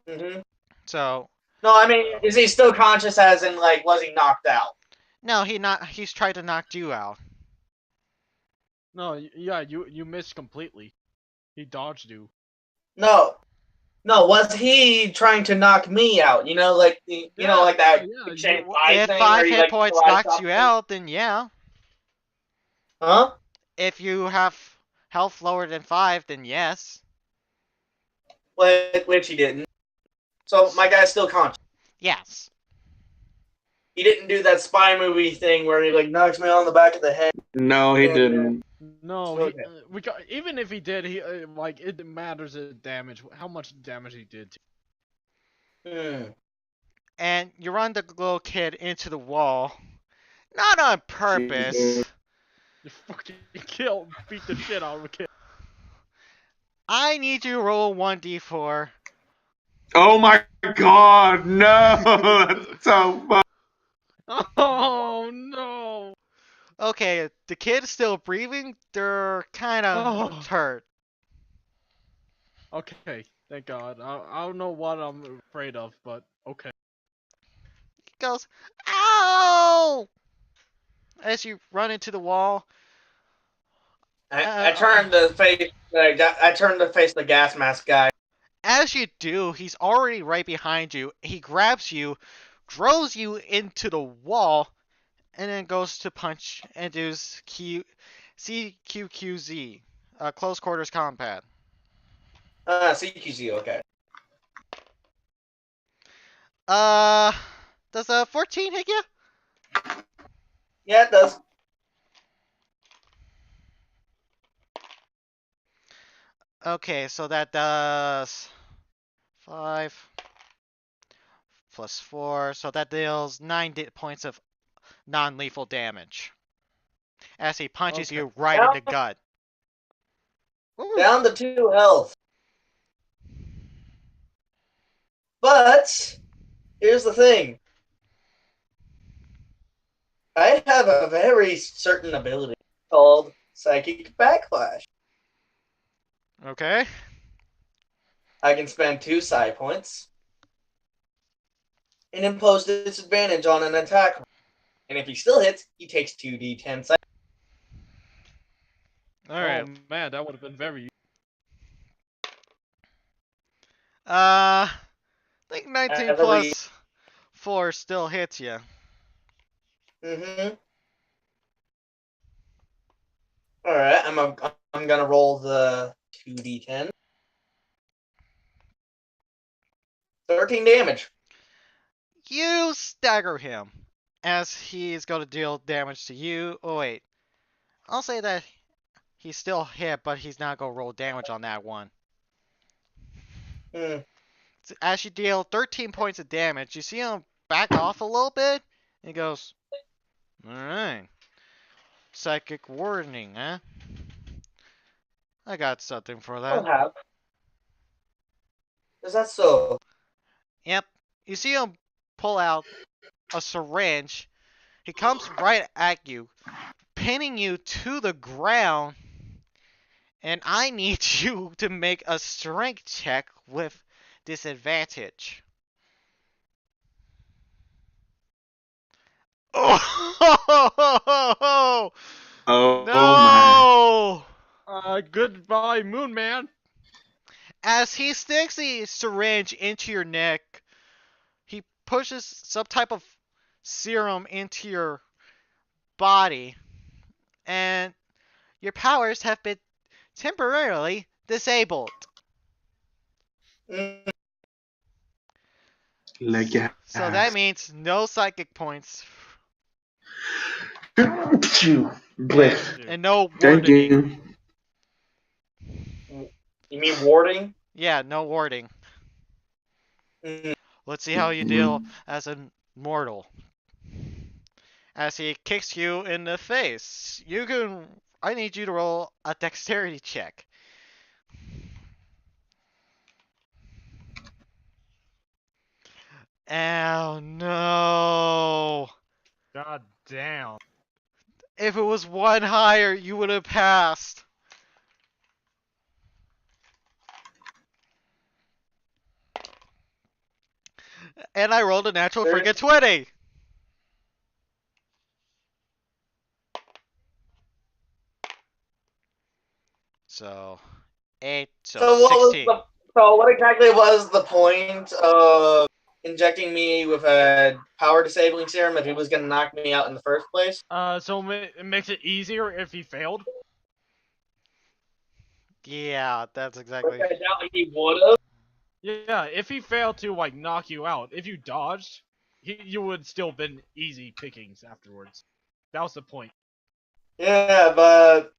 Mm-hmm. So No, I mean, is he still conscious as in, like, was he knocked out? no, he's tried to knock you out. No. Yeah. You missed completely. He dodged you. No. No, was he trying to knock me out? You know, like, like that chain five If thing 5 where he, hit like, points flies knocks off you the- out, then yeah. Huh? If you have health lower than 5, then yes. Which he didn't. So my guy's still conscious. Yes. He didn't do that spy movie thing where he, like, knocks me on the back of the head. No, he didn't. No. Okay. We got, even if he did, he like it matters the damage. How much damage he did. And you run the little kid into the wall. Not on purpose. Jesus. You fucking beat the shit out of a kid. I need you to roll 1d4. Oh my god, no! That's so fun. Oh no. Okay, the kid's still breathing. They're kind of hurt. Okay, thank God. I don't know what I'm afraid of, but okay. He goes, ow! As you run into the wall. I turned to face. I turned to face the gas mask guy. As you do, he's already right behind you. He grabs you, throws you into the wall, and then goes to punch and does CQQZ, close quarters combat. CQC, okay. Does a 14 hit you? Yeah, it does. Okay, so that does 5 plus 4, so that deals 9 points of non-lethal damage. As he punches you right in the gut. Down to 2 health. But here's the thing. I have a very certain ability called Psychic Backlash. Okay. I can spend 2 psi points and impose disadvantage on an attack. And if he still hits, he takes 2d10 psi. Alright. Oh man, that would have been very. I think 19 plus 4 still hits you. Mm-hmm. Alright, I'm gonna roll the 2d10. 13 damage. You stagger him as he's going to deal damage to you. Oh wait, I'll say that he's still hit, but he's not going to roll damage on that one. As you deal 13 points of damage, you see him back off a little bit. He goes, alright. Psychic warning, huh? I got something for that. I'll have. Is that so? Yep. You see him pull out a syringe. He comes right at you, pinning you to the ground. And I need you to make a strength check with disadvantage. Oh, Oh no! Goodbye, Moon Man. As he sticks the syringe into your neck, he pushes some type of serum into your body, and your powers have been temporarily disabled. Mm, my. Like So that means no psychic points Bliss. and no Thank wardening. you. You mean warding? Yeah, no warding. Mm, Let's see how you deal as a mortal. As he kicks you in the face, I need you to roll a dexterity check. Oh no! God damn. If it was one higher, you would have passed. And I rolled a natural there- freaking 20. So 8, so So what was 16. the? So what exactly was the point of injecting me with a power disabling serum if he was gonna knock me out in the first place? So it makes it easier if he failed. Yeah, that's exactly. I doubt he would have. Yeah, if he failed to like knock you out, if you dodged, you would still been easy pickings afterwards. That was the point. Yeah, but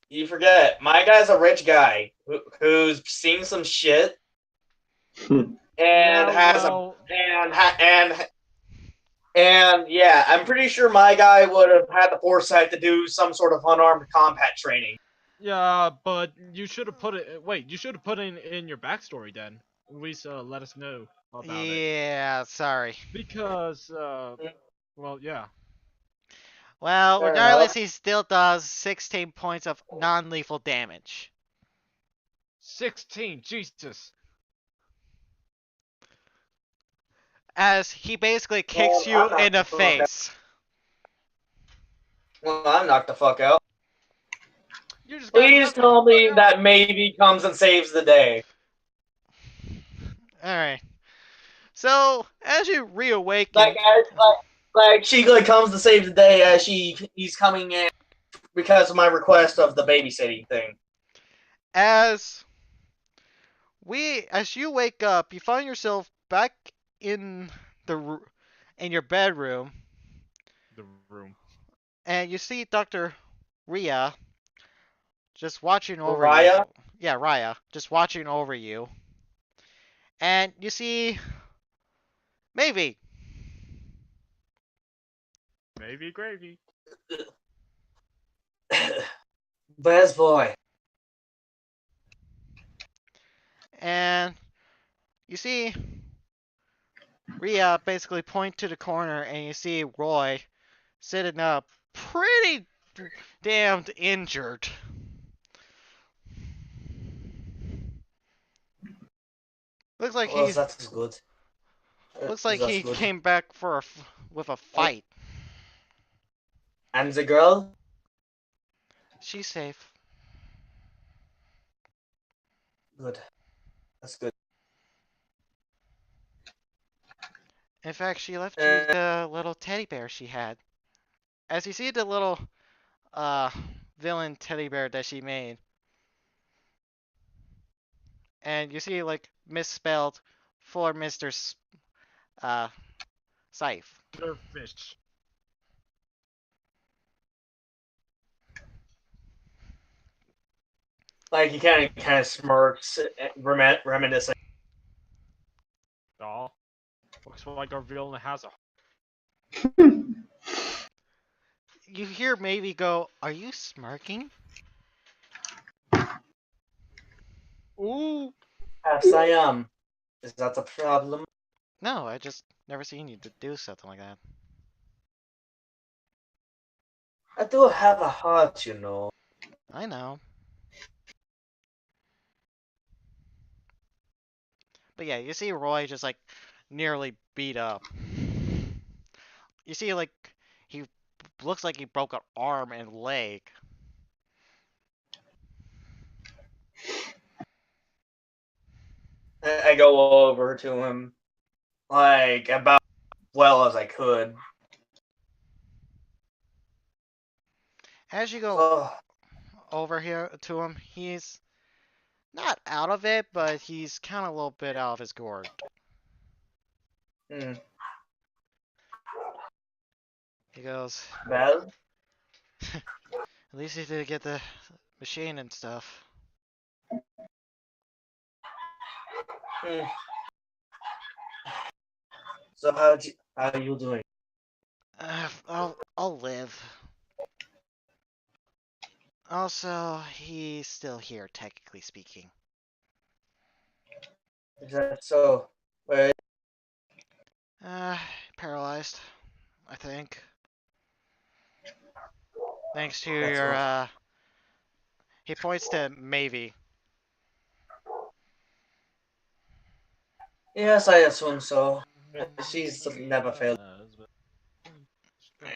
you forget, my guy's a rich guy who's seen some shit and Yeah, has well, and yeah, I'm pretty sure my guy would have had the foresight to do some sort of unarmed combat training. yeah, but you should have put it. Wait, you should have put it in your backstory then. At least let us know about it. Yeah, sorry. Because well, yeah. Well, Fair regardless, enough. he still does 16 points of non-lethal damage. 16, Jesus. As he basically kicks you in the face. Well, I'm knocked the fuck out. You just got Please knocked the tell fuck me out. that maybe comes and saves the day. Alright. So, as you reawaken... Like she like comes to save the day as he's coming in because of my request of the babysitting thing. As you wake up, you find yourself back in in your bedroom, The room. and you see Dr. Ria just watching over you. Raya? Yeah, Raya, just watching over you. And you see Maybe. Maybe gravy. Best boy. And you see Ria basically point to the corner, and you see Roy sitting up pretty damned injured. Looks like Well, that's good. he Good. came back with a fight. And the girl? She's safe. Good. That's good. In fact, she left you the little teddy bear she had. As you see the little villain teddy bear that she made. And you see like misspelled for Mr. Scythe. Fish. Like he kind of smirks, reminiscing. Aw. Looks like our villain has a. You hear maybe go, "Are you smirking?" Ooh. Perhaps I am. Is that a problem? No, I just never seen you do something like that. I do have a heart, you know. I know. But yeah, you see Roy just like nearly beat up. You see like looks like he broke an arm and leg. I go over to him, like, about well as I could. As you go over here to him, he's not out of it, but he's kind of a little bit out of his gourd. Hmm. He goes, Well? at least he did get the machine and stuff. Hmm. So how are you doing? I'll live. Also, he's still here, technically speaking. Is that so? Wait. Paralyzed, I think. Thanks to That's your, all. he points to Mavie. Yes, I assume so. She's never failed.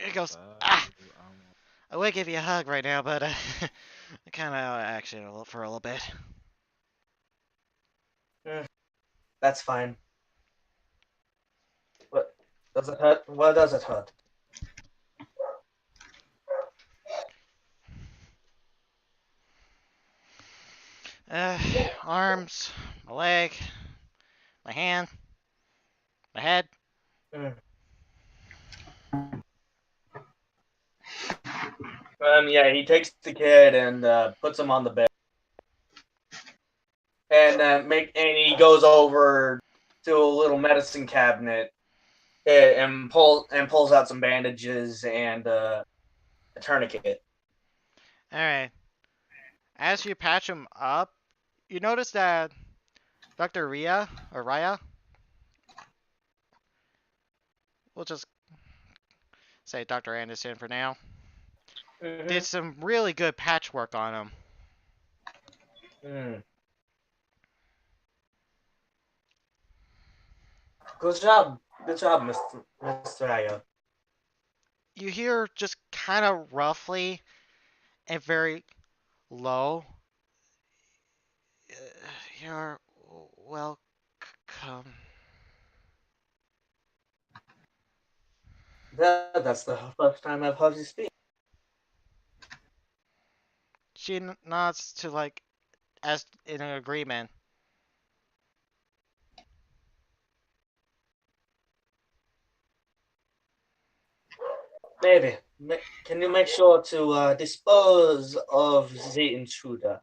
He goes, ah! I would give you a hug right now, but, I kinda out of action for a little bit. That's fine. What does it hurt? What does it hurt? Arms, my leg, my hand, my head. Yeah, he takes the kid and puts him on the bed, and he goes over to a little medicine cabinet and pulls out some bandages and a tourniquet. All right. As you patch him up, you notice that Dr. Raya, we'll just say Dr. Anderson for now, did some really good patchwork on him. Good job, Mr. Raya. You hear just kind of roughly and very low, you're welcome. That's the first time I've heard you speak. She nods to, like, as in an agreement. Maybe. Can you make sure to dispose of the intruder?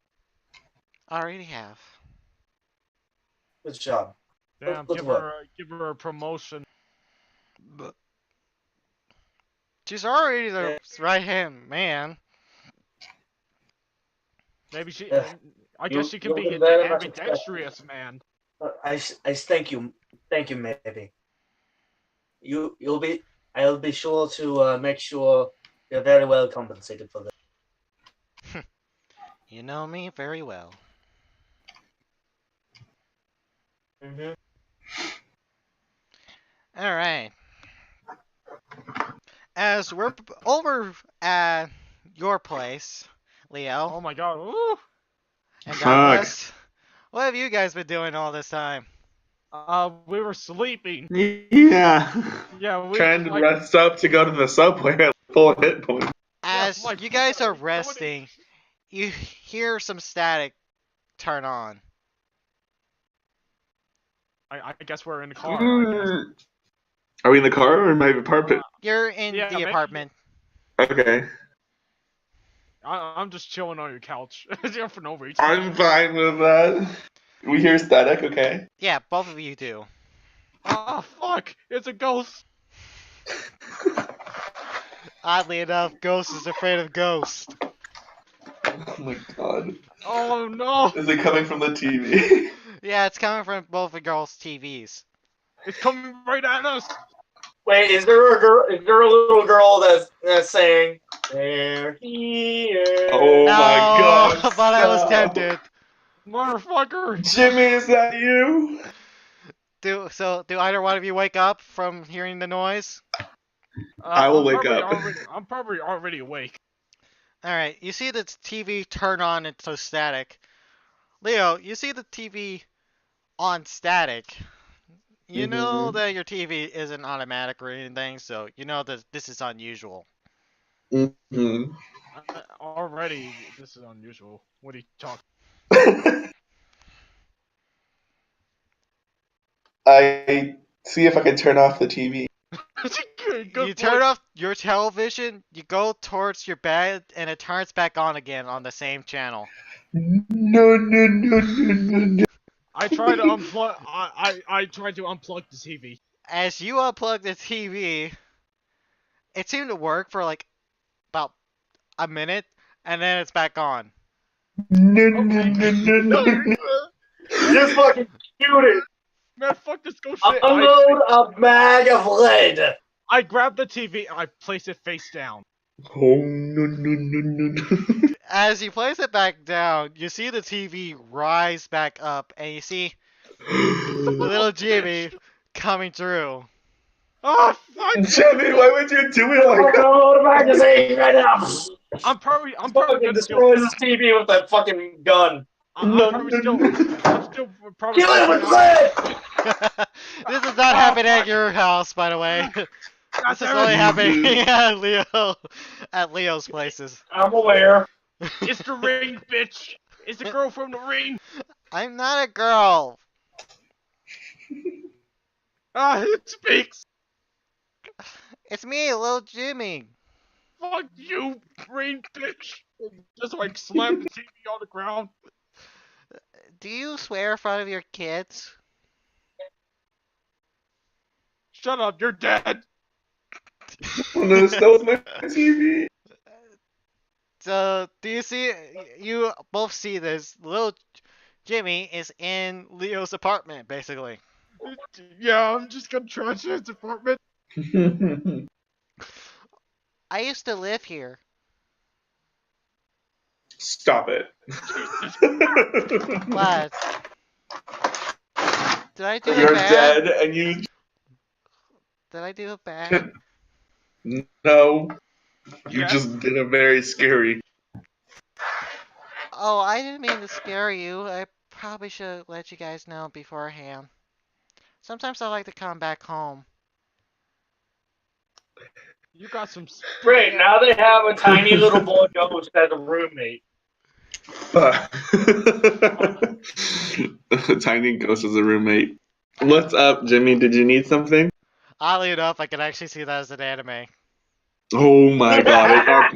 Already have. Good job. Damn, Good give her a promotion. But she's already the right hand man. Maybe she. Yeah. I guess she can be You've been very much ambidextrous, man. I thank you, maybe. I'll be sure to make sure you're very well compensated for this. You know me very well. All right. As we're over at your place, Leo. Oh my god. Ooh. And Douglas, what have you guys been doing all this time? We were sleeping. Yeah. Yeah, we trying to rest up to go to the subway at full hit point. As you guys are resting, you hear some static turn on. I guess we're in the car. I guess. Are we in the car or in my apartment? You're in the apartment. Okay. I'm just chilling on your couch for no reason. I'm fine with that. We hear static, okay? Yeah, both of you do. Oh, fuck! It's a ghost! Oddly enough, Ghost is afraid of Ghost. Oh my god. Oh no! Is it coming from the TV? Yeah, it's coming from both of Ghost TVs. It's coming right at us! Wait, is there a girl? Is there a little girl that's saying, "They're here"? Oh no, my god! But I was tempted. Motherfucker! Jimmy, is that you? Do either one of you wake up from hearing the noise? I will wake up. I'm probably already awake. Alright, you see the TV turn on and so static. Leo, you see the TV on static. You know that your TV isn't automatic or anything, so you know that this is unusual. Already, this is unusual. What are you talking? I see if I can turn off the TV. You turn off your television, you go towards your bed, and it turns back on again on the same channel. No. I tried to unplug. I tried to unplug the TV. As you unplug the TV, it seemed to work for like about a minute, and then it's back on. No. Just fucking shoot it. Man, fuck this go shit. Unload a bag of lead. I grabbed the TV and I placed it face down. Oh no. As you place it back down, you see the TV rise back up, and you see little Jimmy coming through. Oh, fuck! Jimmy, why would you do it like that? Unload a magazine right now. I'm probably Fucking destroys this TV with that fucking gun. I'm still probably. Kill it with lead. This is not happening at your house, by the way. This is only happening at Leo's places. I'm aware. It's the ring, bitch. It's the girl from the ring. I'm not a girl. It speaks. It's me, little Jimmy. Fuck you, brain bitch. Just like slam the TV on the ground. Do you swear in front of your kids? Shut up, you're dead. Oh no, that was my TV. So, do you see? You both see this. Little Jimmy is in Leo's apartment, basically. Yeah, I'm just gonna trash his apartment. I used to live here. Stop it. What? Did I do You're it bad? dead and you... Did I do it bad? No. You Yes. just did a very scary. Oh, I didn't mean to scare you. I probably should have let you guys know beforehand. Sometimes I like to come back home. You got some. Great, now they have a tiny little boy ghost as a roommate. Tiny ghost as a roommate. What's up, Jimmy? Did you need something? Oddly enough, I can actually see that as an anime. Oh my god.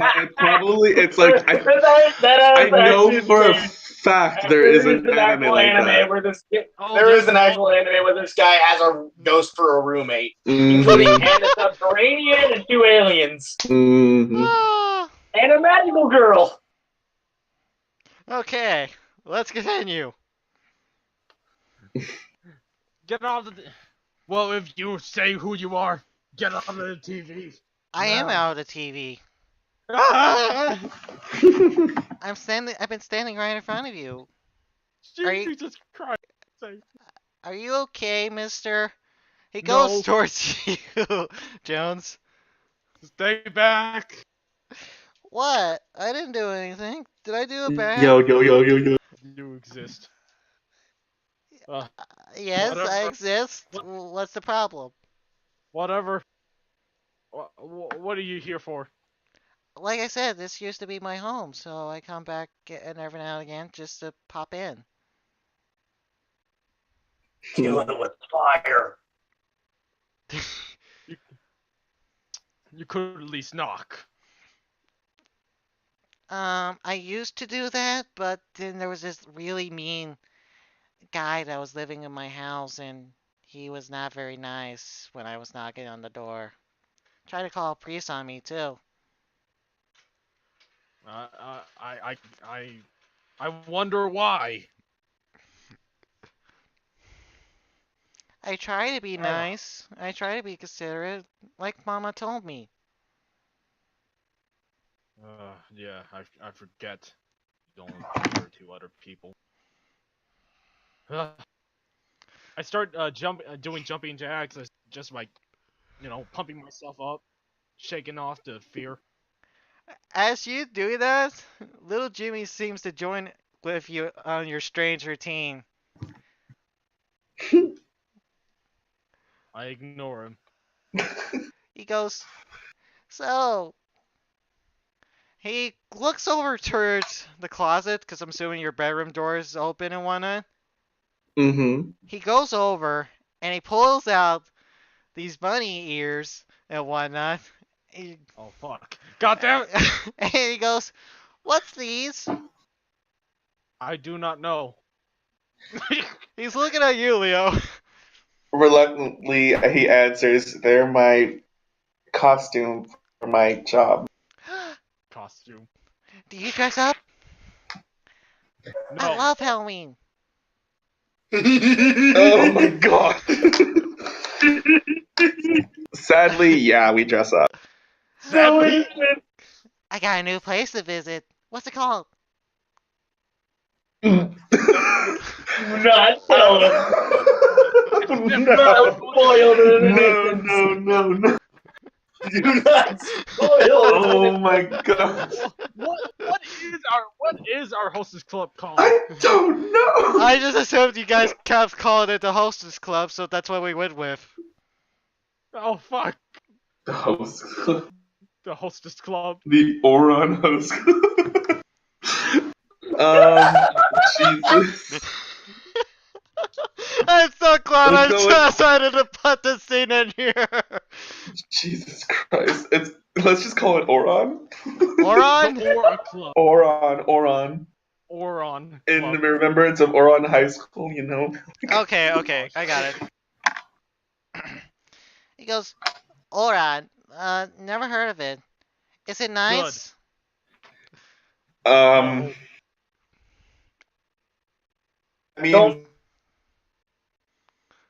It's like... I know for a fact there is an anime like that. Where this there is an actual anime where this guy has a ghost for a roommate, including and a subterranean and 2 aliens, and a magical girl. Okay, let's continue. Get out of the. Well, if you say who you are, get out of the TV. I am out of the TV. I've been standing right in front of you. Jesus Christ. Are you okay, mister? He goes towards you, Jones. Stay back. What? I didn't do anything. Did I do it bad? Yo. You exist. Yes, whatever. I exist. What's the problem? Whatever. What are you here for? Like I said, this used to be my home, so I come back and every now and again just to pop in. Kill it with fire. You could at least knock. I used to do that, but then there was this really mean guy that was living in my house, and he was not very nice when I was knocking on the door. Tried to call a priest on me too. I wonder why. I try to be nice. I try to be considerate, like Mama told me. Yeah, I forget. You don't refer to other people. I start doing jumping jacks, just like, pumping myself up. shaking off the fear. As you do that, little Jimmy seems to join with you on your strange routine. I ignore him. He goes, so. He looks over towards the closet, because I'm assuming your bedroom door is open and whatnot. Mm-hmm. He goes over and he pulls out these bunny ears and whatnot. Oh fuck! God damn it! And he goes, "What's these?" I do not know. He's looking at you, Leo. Reluctantly, he answers, "They're my costume for my job." Costume. Do you dress up? No. I love Halloween. Oh my god. Sadly, yeah, we dress up. Sadly. I got a new place to visit. What's it called? Do not tell him. No. Spoiled it. No. Do not spoil it. Oh my god. What is our hostess club called? I don't know. I just assumed you guys kept calling it the Hostess Club, so that's what we went with. Oh fuck! The host. The hostess club. The Oron host. Jesus. I'm so glad I Let's go decided to put this scene in here. Jesus Christ. Let's just call it Oron. Oron? The Aura Club. Oron. Oron. In Club. remembrance of Oron High School, you know. Okay, I got it. He goes, Oron, never heard of it. Is it nice? I mean, Don't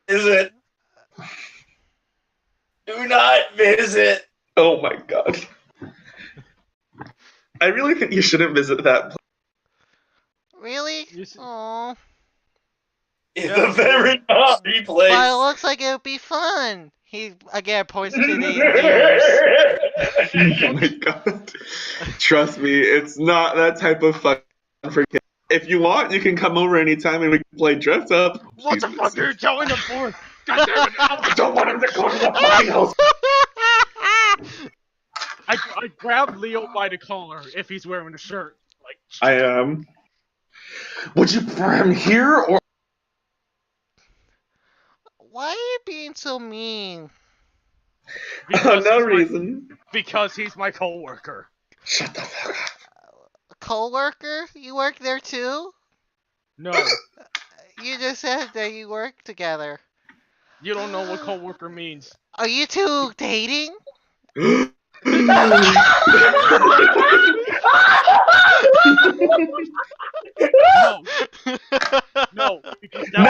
visit. Do not visit. oh my god. I really think you shouldn't visit that place. Really? Oh. It's a very naughty place. But it looks like it would be fun. He again points to the ears. Oh my god. Trust me, it's not that type of fun for kids. If you want, you can come over anytime and we can play dress up. What the fuck are you telling him for? God damn it! I don't want him to go to the fucking house. I grabbed Leo by the collar if he's wearing a shirt. Like I am. Would you prefer him here or? Why are you being so mean? No reason. Because he's my coworker. Shut the fuck up. A co-worker? You work there too? No, You just said that you work together. you don't know what coworker means. Are you two dating? No, no, because I'm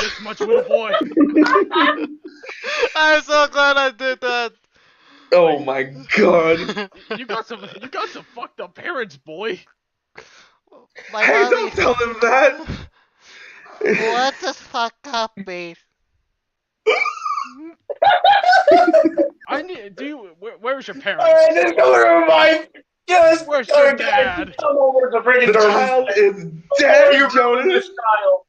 this much with a boy. I'm so glad I did that. Oh my god. You got some fucked up parents, boy. My Hey, mommy- don't tell him that. What does fuck up mean? I need. Where's your parents? I just don't remind. Just Where's your dad? Come over to freaking The child is dead, Jonas. child.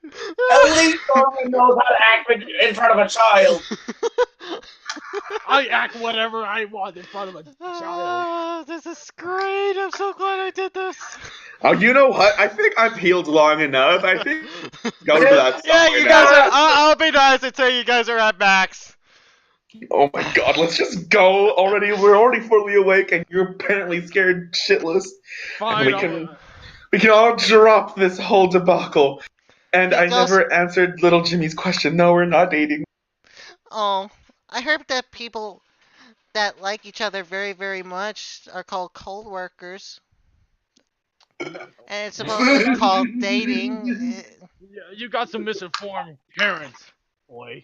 At least Norman knows how to act in front of a child. I act whatever I want in front of a child. Oh, this is great. I'm so glad I did this. Oh, you know what? I think I've healed long enough. I think go to that. Yeah, somewhere you now. guys are. I'll be nice and say you guys are at max. Oh my god, let's just go already. We're already fully awake, and you're apparently scared shitless. Fine. We can all drop this whole debacle. And I Because- never answered little Jimmy's question. No, we're not dating. Oh, I heard that people that like each other very, very much are called cold workers. And it's supposed to be called dating. You got some misinformed parents, boy.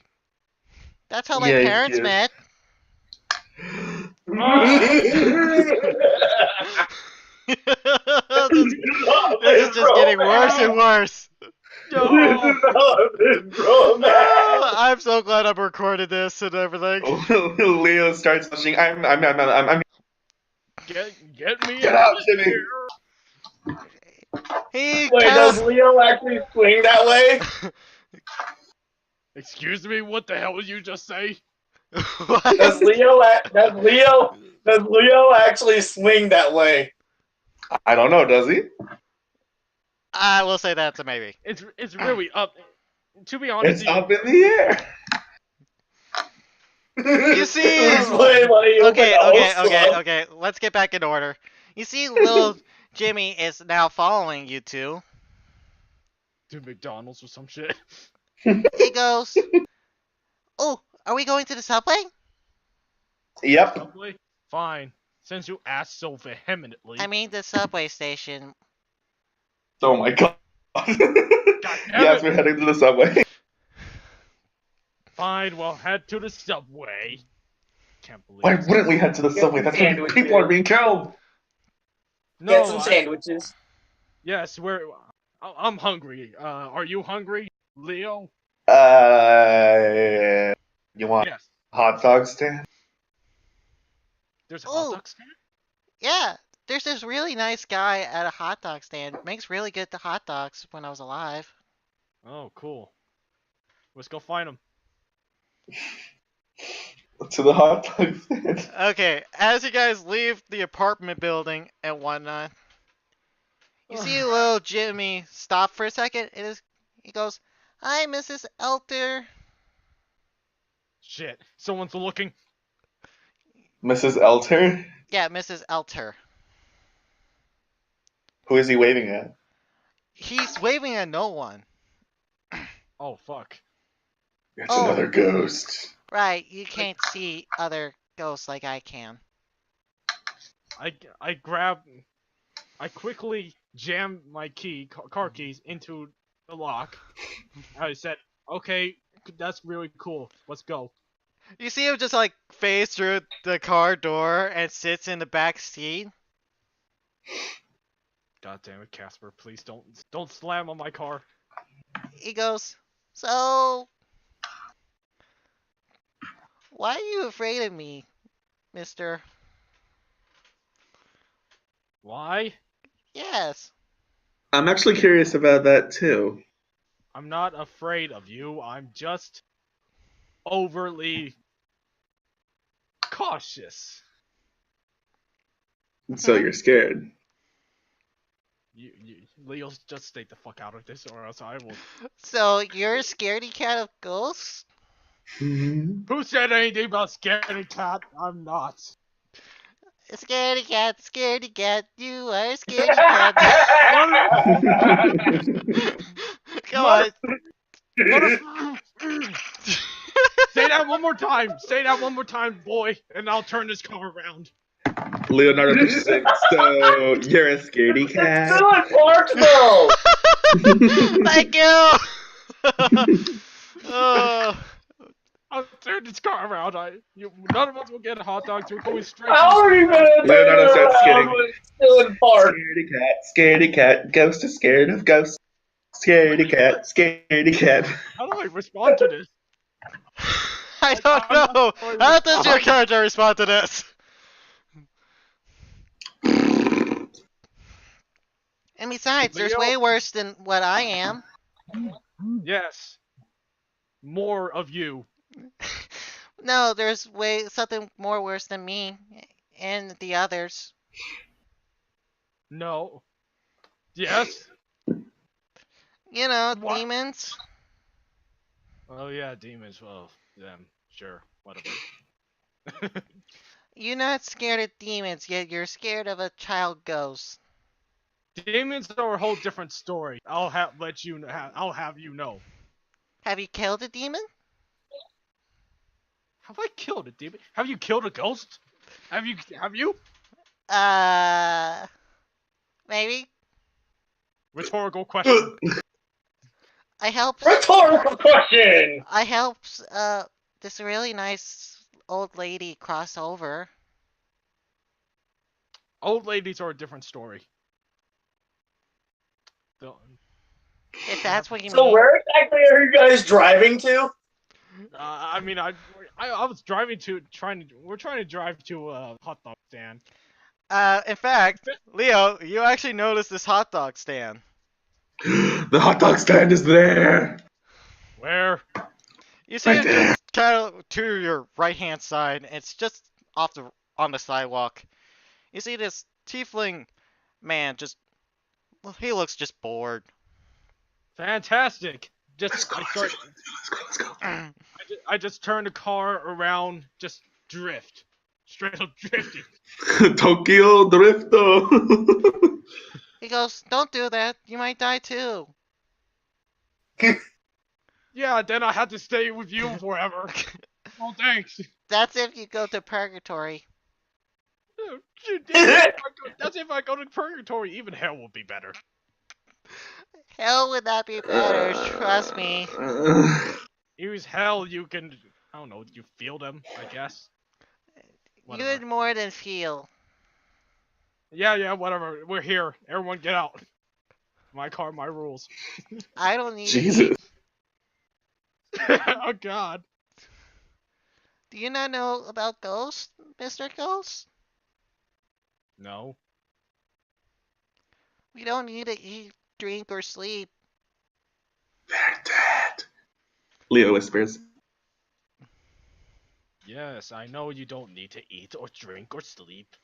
That's how my Yeah, parents yeah. met. This is just getting worse and worse. No! I'm so glad I'm recording this and everything. Leo starts pushing. I'm. Get me Get out out, of Jimmy. here! He Wait, does Leo actually swing that way? Excuse me, what the hell did you just say? Does Leo actually swing that way? I don't know. Does he? I will say that's a maybe. It's really up. To be honest, It's up in the air. You see, okay. Let's get back in order. You see, little Jimmy is now following you two. To McDonald's or some shit. He goes, "Oh, are we going to the subway?" Yep. Subway? Fine. Since you asked so vehemently. I mean the subway station. Oh my god. Yes, we're heading to the subway. Fine, we'll head to the subway. Can't believe Why it. wouldn't we head to the subway? That's where people are being killed. No, Get some sandwiches. Yes, I'm hungry. Are you hungry, Leo? You want Yes. a hot dog stand? There's a hot dog stand? Yeah, there's this really nice guy at a hot dog stand. Makes really good hot dogs when I was alive. Oh, cool. Let's go find him. To the hot dog stand. Okay, as you guys leave the apartment building and whatnot, you see little Jimmy stop for a second. He goes, "Hi, Mrs. Elter." Shit, someone's looking. Mrs. Elter? Yeah, Mrs. Elter. Who is he waving at? He's waving at no one. Oh, fuck. It's another ghost. Right, you can't see other ghosts like I can. I quickly jammed my car keys into the lock. I said, okay, that's really cool. Let's go. You see him just like phase through the car door and sits in the back seat. God damn it, Casper! Please don't slam on my car. He goes, "So, why are you afraid of me, mister?" Why? Yes. I'm actually curious about that too. I'm not afraid of you. I'm just overly cautious. So you're scared. You, Leo, just stay the fuck out of this, or else I will. So you're a scaredy cat of ghosts? Who said anything about scaredy cat? I'm not. Scaredy cat, you are a scaredy cat. Come on. Say that one more time. Say that one more time, boy, and I'll turn this car around. Leonardo pushes it. So you're a scaredy cat. Still in Parksville. Thank you. I'll turn this car around. None of us will get hot dogs. We're going straight. How are you gonna Leonardo starts skidding. Still in Park. Scaredy cat, ghost is scared of ghosts. Scaredy cat. How do I respond to this? I don't know. How does your character respond to this? And besides, there's way worse than what I am. Yes. More of you. No, there's something more worse than me and the others. No. Yes. You know, demons. Oh yeah, demons. Well, them. Sure. Whatever. You're not scared of demons, yet you're scared of a child ghost. Demons are a whole different story. I'll have you know. Have you killed a demon? Have I killed a demon? Have you killed a ghost? Have you? Maybe. Rhetorical question. I helped. Rhetorical question. I helped this really nice old lady cross over. Old ladies are a different story. If that's what you So mean. where exactly are you guys driving to? I mean, I was driving to we're trying to drive to a hot dog stand. In fact, Leo, you actually noticed this hot dog stand. The hot dog stand is there. Where? You see Right it there. just kind of to your right-hand side. It's just on the sidewalk. You see this tiefling man he looks just bored. Fantastic. Let's go. Let's go. I just turn the car around, just drift, straight up drifting. Tokyo Drifto. He goes, "Don't do that. You might die too." Yeah, then I had to stay with you forever. Oh, thanks. That's if you go to purgatory. That's if I go to purgatory. Even hell will be better. Hell would not be better, trust me. Use hell, you can. I don't know. You feel them, I guess. Whatever. Good more than feel. Yeah, whatever. We're here. Everyone, get out. My car, my rules. I don't need Jesus. Oh God. Do you not know about ghosts, Mr. Ghost? No. We don't need to eat, drink, or sleep. They're dead. Leo whispers. Yes, I know you don't need to eat or drink or sleep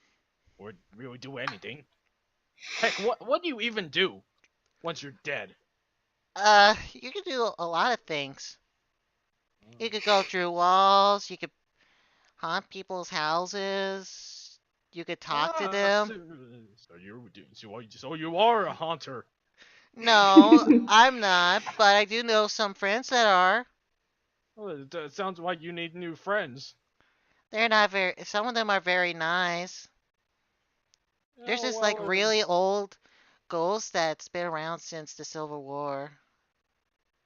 or really do anything. Heck, what do you even do once you're dead? You can do a lot of things. You could go through walls, you could haunt people's houses, you could talk to them. So you are a haunter. No, I'm not, but I do know some friends that are. Well, it sounds like you need new friends. They're not some of them are very nice. There's this like really old ghost that's been around since the Civil War.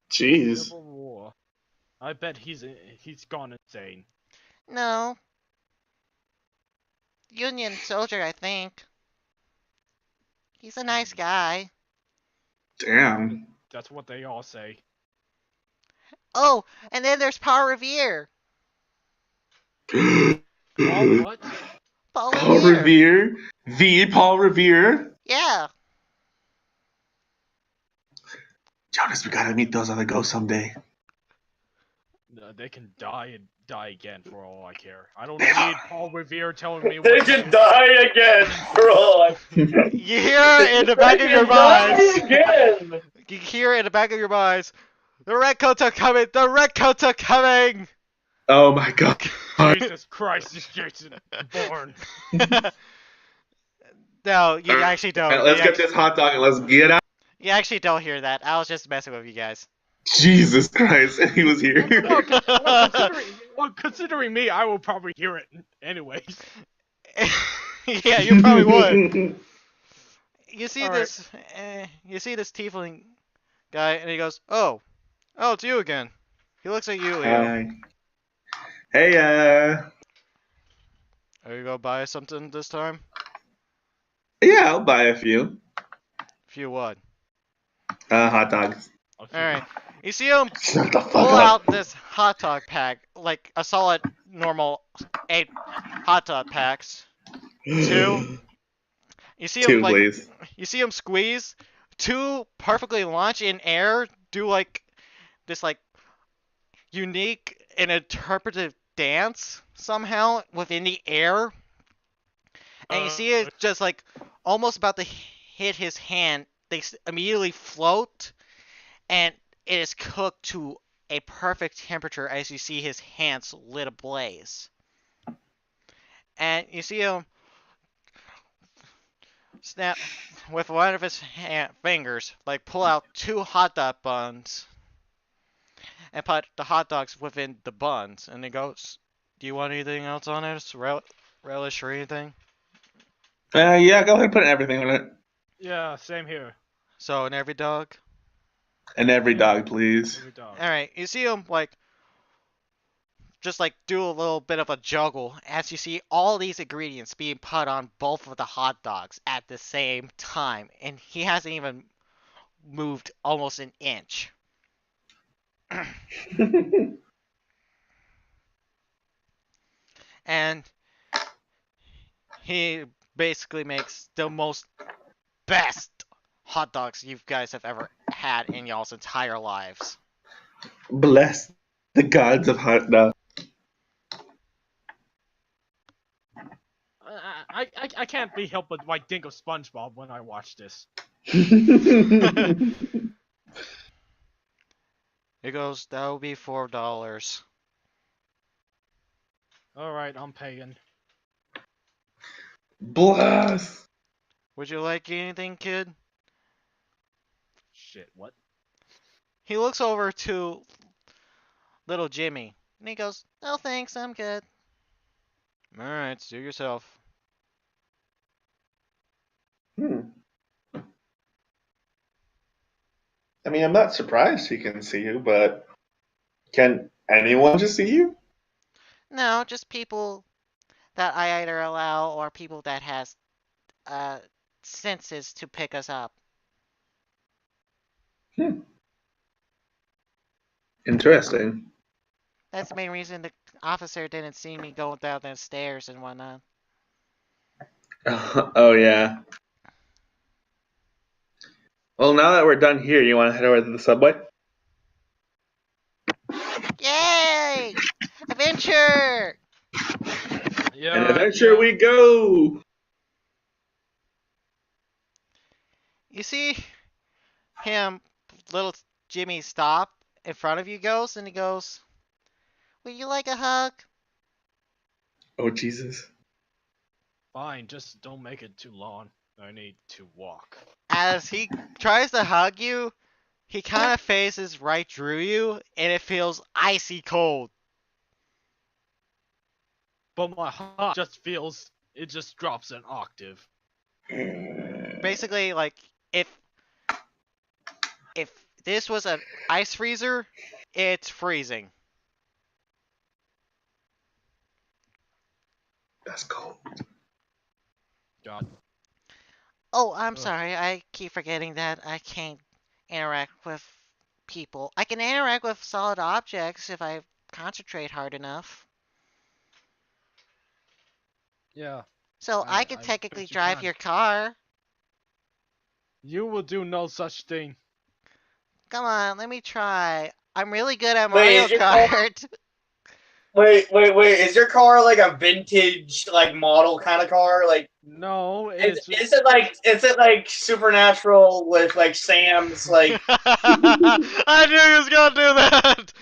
Jeez. Civil War. I bet he's gone insane. No. Union soldier, I think. He's a nice guy. Damn. That's what they all say. Oh, and then there's Paul Revere. Oh, what? Paul Paul Revere? The Paul Revere? Yeah. Jonas, we gotta meet those other ghosts someday. They can die and die again for all I care. I don't need Paul Revere telling me They what to can do. die again for all. You hear in the back of your minds. Again. You hear in the back of your minds. The redcoats are coming. The redcoats are coming. Oh my god. Jesus Christ, is Jason born? No, you actually don't. Alright, let's get this hot dog and let's get out. You actually don't hear that. I was just messing with you guys. Jesus Christ, he was here. Considering me, I will probably hear it anyways. Yeah, you probably would. You see All this? You see this tiefling guy, and he goes, "Oh, it's you again." He looks at you, Leo. Hi. Hey, Are you gonna buy something this time? yeah, I'll buy a few. Few what? Hot dogs. Alright. You see him Shut the fuck pull up. out this hot dog pack, like a solid normal 8 hot dog packs. 2. You see him Two, like please. you see him squeeze 2 perfectly launch in air, do like this like unique and interpretive dance somehow within the air. And you see it just like almost about to hit his hand. They immediately float, and it is cooked to a perfect temperature as you see his hands lit ablaze. And you see him snap with one of his fingers, like pull out 2 hot dog buns and put the hot dogs within the buns. And he goes, "Do you want anything else on it? Relish or anything?" Yeah, go ahead and put everything on it. Yeah, same here. So, in every dog? And every dog, please. Every dog. Alright, you see him, like, just, like, do a little bit of a juggle as you see all these ingredients being put on both of the hot dogs at the same time. And he hasn't even moved almost an inch. And he basically makes the most best hot dogs you guys have ever had in y'all's entire lives. Bless the gods of hot dog. I can't be helped but like think of SpongeBob when I watch this. He goes, that will be $4. Alright, I'm paying. Bless. Would you like anything, kid? Shit, what? He looks over to little Jimmy, and he goes, no thanks, I'm good. Alright, do yourself. I mean, I'm not surprised he can see you, but can anyone just see you? No, just people that I either allow or people that has senses to pick us up. Interesting. That's the main reason the officer didn't see me going down the stairs and whatnot. Oh, yeah. Well, now that we're done here, you want to head over to the subway? Yay! Adventure! Yeah. And adventure we go! You see him, little Jimmy, stop in front of you, goes, and he goes, would you like a hug? Oh, Jesus. Fine, just don't make it too long. I need to walk. As he tries to hug you, he kind of faces right through you, and it feels icy cold. But my heart just feels, it just drops an octave. Basically, like, if this was an ice freezer, it's freezing. That's cold. God. Oh, I'm Ugh. sorry. I keep forgetting that I can't interact with people. I can interact with solid objects if I concentrate hard enough. Yeah. So I could bet technically you drive can. your car. You will do no such thing. Come on, let me try. I'm really good at Wait, Mario is your car- Kart. Wait. Is your car like a vintage, like model kind of car? Like, No, is, it's just... is it like Supernatural with like Sam's like? I knew he was gonna do that.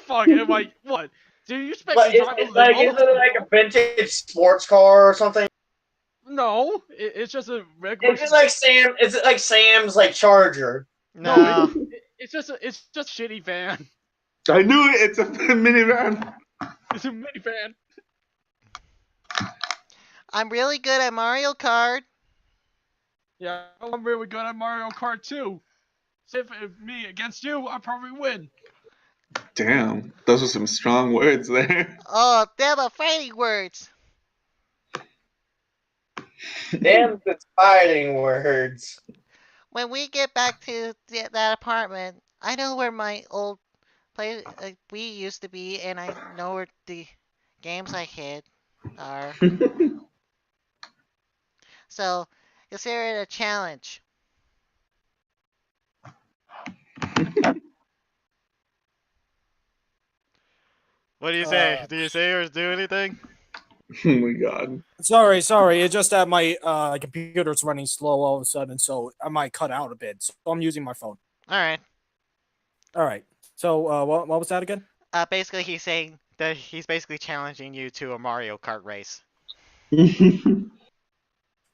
Fuck, am I... What? Do you expect But me to drive is a limo? it like a vintage sports car or something? No, it's just a regular... Is it like Sam's like Charger? No. It's just shitty van. I knew it! It's a minivan! It's a minivan. I'm really good at Mario Kart. Yeah, I'm really good at Mario Kart too. So if me against you, I probably win. Damn, those are some strong words there. Oh, they're the fighting words. Damn, it's fighting words. When we get back to that apartment, I know where my old place we used to be, and I know where the games I hid are. So, consider it a challenge. What do you say? Do you say or do anything? Oh my god. Sorry. It's just that my computer's running slow all of a sudden, so I might cut out a bit. So I'm using my phone. All right. So what was that again? Basically, he's saying that he's basically challenging you to a Mario Kart race.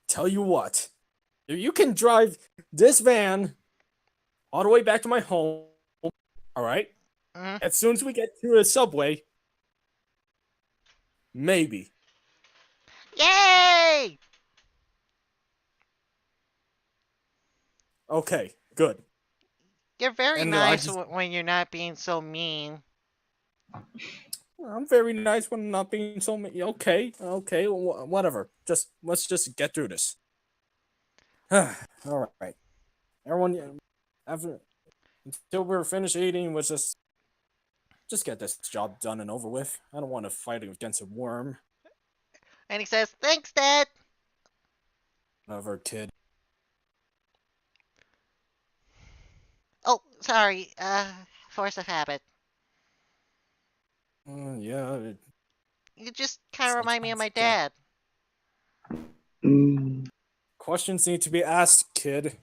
Tell you what, if you can drive this van all the way back to my home, all right? Mhm. As soon as we get to the subway, maybe. Yay! Okay, good. You're very And, nice when you're not being so mean. I'm very nice when I'm not being so okay, whatever. Let's just get through this. All right, everyone, after until we're finished eating, was just get this job done and over with. I don't want to fight against a worm. And he says, "Thanks, Dad." Whatever, kid. Oh, sorry. Force of habit. Yeah. You just kind of remind me of my dad. Questions need to be asked, kid.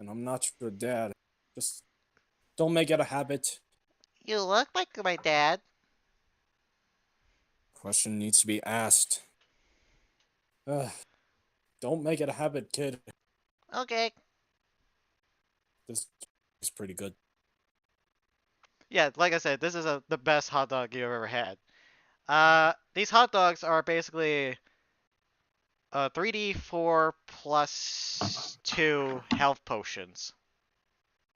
And I'm not your dad. Just don't make it a habit. You look like my dad. Question needs to be asked. Don't make it a habit, kid. Okay. This is pretty good. Yeah, like I said, this is the best hot dog you've ever had. These hot dogs are basically 3d4 plus 2 health potions.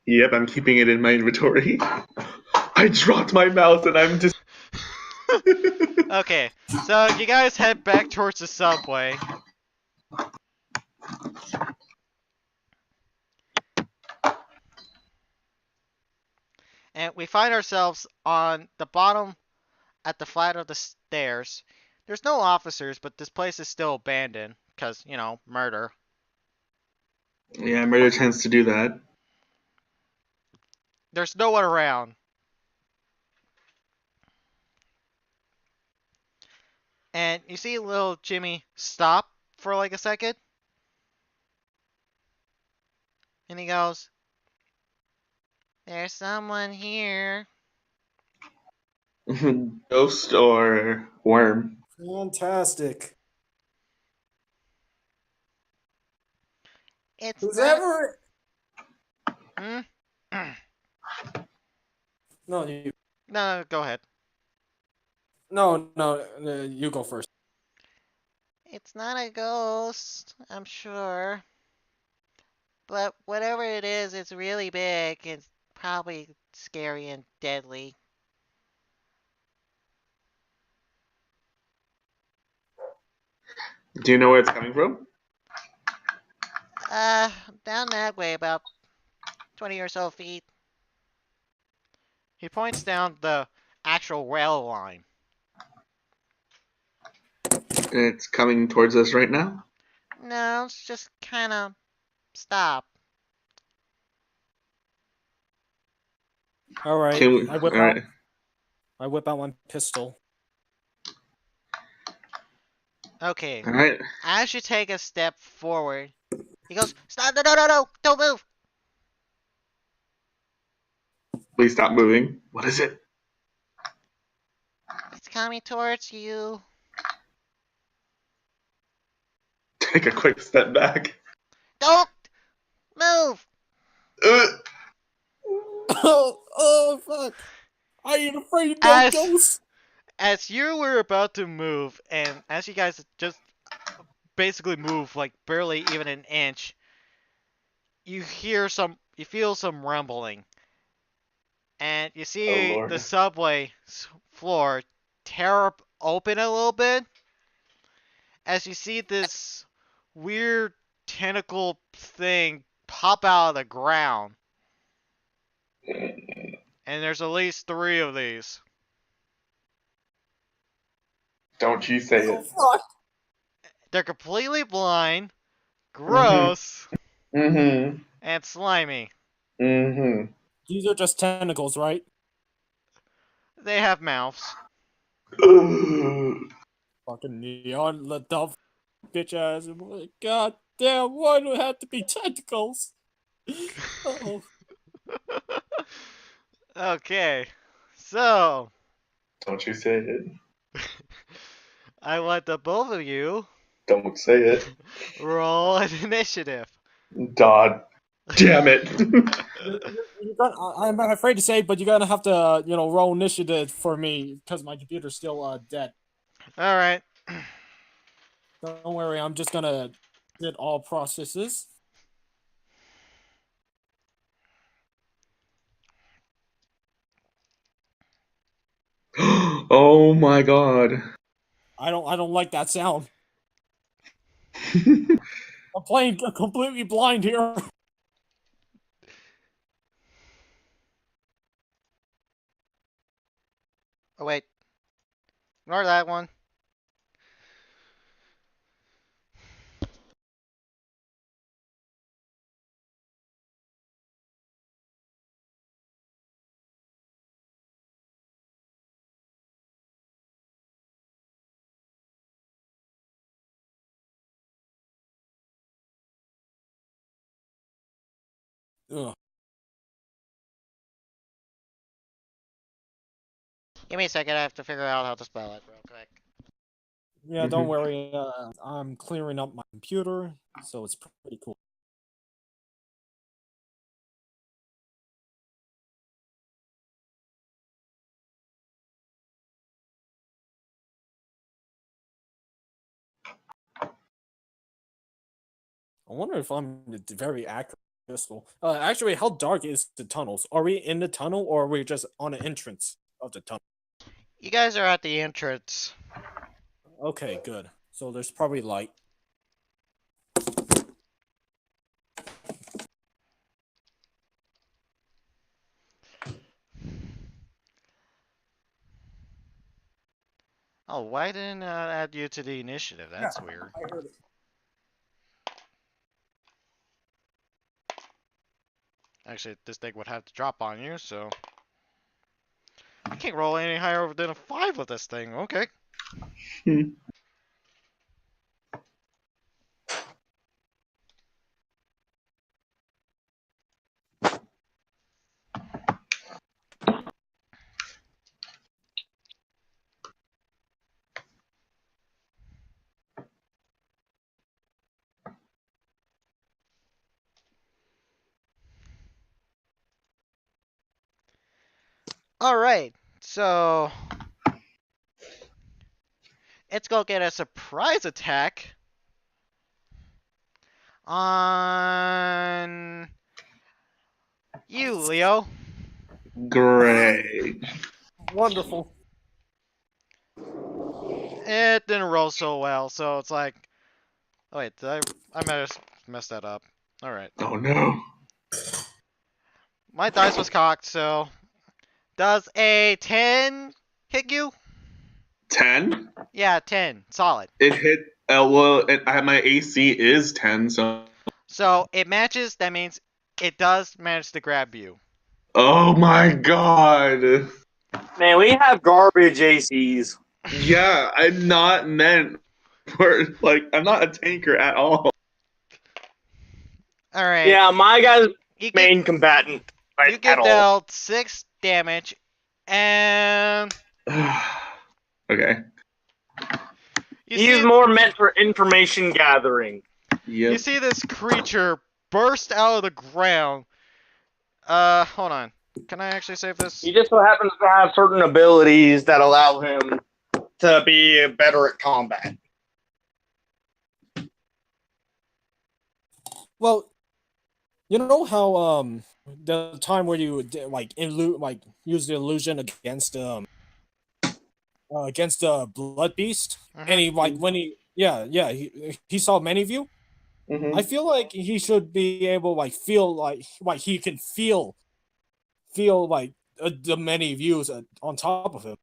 Yep, I'm keeping it in my inventory. I dropped my mouse and I'm just. Okay, so you guys head back towards the subway. And we find ourselves on the bottom at the flat of the stairs. There's no officers, but this place is still abandoned because, you know, murder. Yeah, murder tends to do that. There's no one around. And you see little Jimmy stop for like a second. And he goes, "There's someone here." Ghost or worm? Fantastic. It's Who's not... ever? Hmm? No, you. No, go ahead. No, you go first. It's not a ghost, I'm sure. But whatever it is, it's really big. It's probably scary and deadly. Do you know where it's coming from? Down that way, about 20 or so feet. He points down the actual rail line. It's coming towards us right now? No, it's just kind of stop. All right. I whip out my pistol. Okay. All right. As you take a step forward, he goes, "Stop! No! Don't move!" Please stop moving. What is it? It's coming towards you. Take a quick step back. Don't move! Oh, fuck. I ain't afraid of no ghosts. As you were about to move, and as you guys just basically move like barely even an inch, you feel some rumbling. And you see the subway floor tear up open a little bit as you see this weird tentacle thing pop out of the ground. And there's at least 3 of these. Don't you say it. Fuck. They're completely blind, gross, Mm-hmm. and slimy. Mm-hmm. These are just tentacles, right? They have mouths. Fucking neon, let the bitch ass. God damn, why do it have to be tentacles? Oh. Okay, so Don't you say it. I want the both of you Don't say it. roll an initiative. God damn it. I'm afraid to say, but you're gonna have to, roll initiative for me because my computer's still dead. All right. Don't worry, I'm just gonna hit all processes. Oh my god. I don't like that sound. I'm playing completely blind here. Oh, wait. Ignore that one. Ugh. Give me a second, I have to figure out how to spell it real quick. Yeah, don't worry. I'm clearing up my computer, so it's pretty cool. I wonder if I'm very accurate. Actually, how dark is the tunnels? Are we in the tunnel, or are we just on the entrance of the tunnel? You guys are at the entrance. Okay, good. So there's probably light. Oh, why didn't I add you to the initiative? That's Yeah, weird. I heard it. Actually, this thing would have to drop on you, so... I can't roll any higher than a 5 with this thing. Okay. Alright, so... Let's go get a surprise attack on you, Leo. Great. Wonderful. It didn't roll so well, so it's like... Oh wait, I might have messed that up. Alright. Oh no. My dice was cocked, so... Does a 10 hit you? 10? Yeah, 10. Solid. It hit. My AC is 10, so. So it matches, that means it does manage to grab you. Oh my god. Man, we have garbage ACs. Yeah, I'm not meant for, like, I'm not a tanker at all. Alright. Yeah, my guy's main combatant. Right, You get at all. dealt 6 damage, and... Okay. He's more meant for information gathering. Yep. You see this creature burst out of the ground. Hold on. Can I actually save this? He just so happens to have certain abilities that allow him to be better at combat. Well, you know how the time where you use the illusion against the blood beast, and he when he saw many of you. Mm-hmm. I feel like he should be able feel like he can feel like the many views on top of him.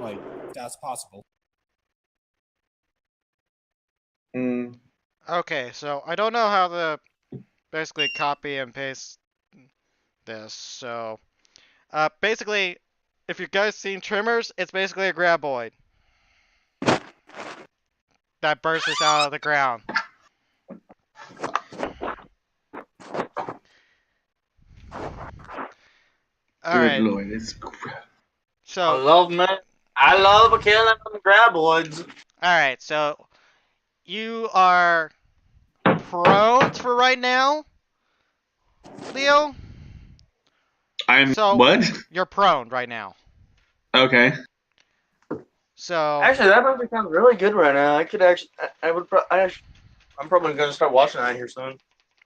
Like that's possible. Mm. Okay, so I don't know how to basically copy and paste this. So, basically, if you guys seen Tremors, it's basically a graboid that bursts out of the ground. Alright. Good lord, it's... So, I love killing them graboids. alright, so you are prone for right now, Leo? What? You're prone right now. Okay. So actually, that movie sounds really good right now. I could actually, I'm probably going to start watching that here soon.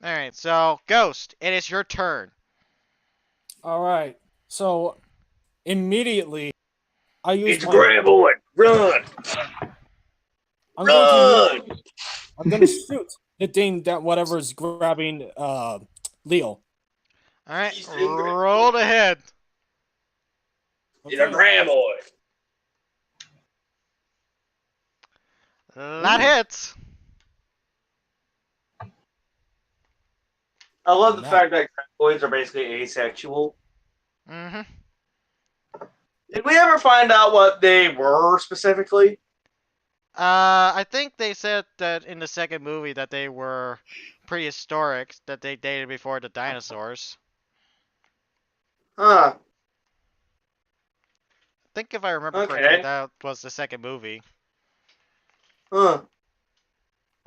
Alright, so Ghost, it is your turn. Alright, so immediately I use It's graboid. Run! I'm going to shoot the thing that whatever's grabbing Leo. Alright, roll ahead. He's a graboid. That hits. I love the fact that graboids are basically asexual. Mm-hmm. Did we ever find out what they were specifically? I think they said that in the second movie that they were prehistoric, that they dated before the dinosaurs. Huh. I think if I remember Okay. correctly, that was the second movie. Huh.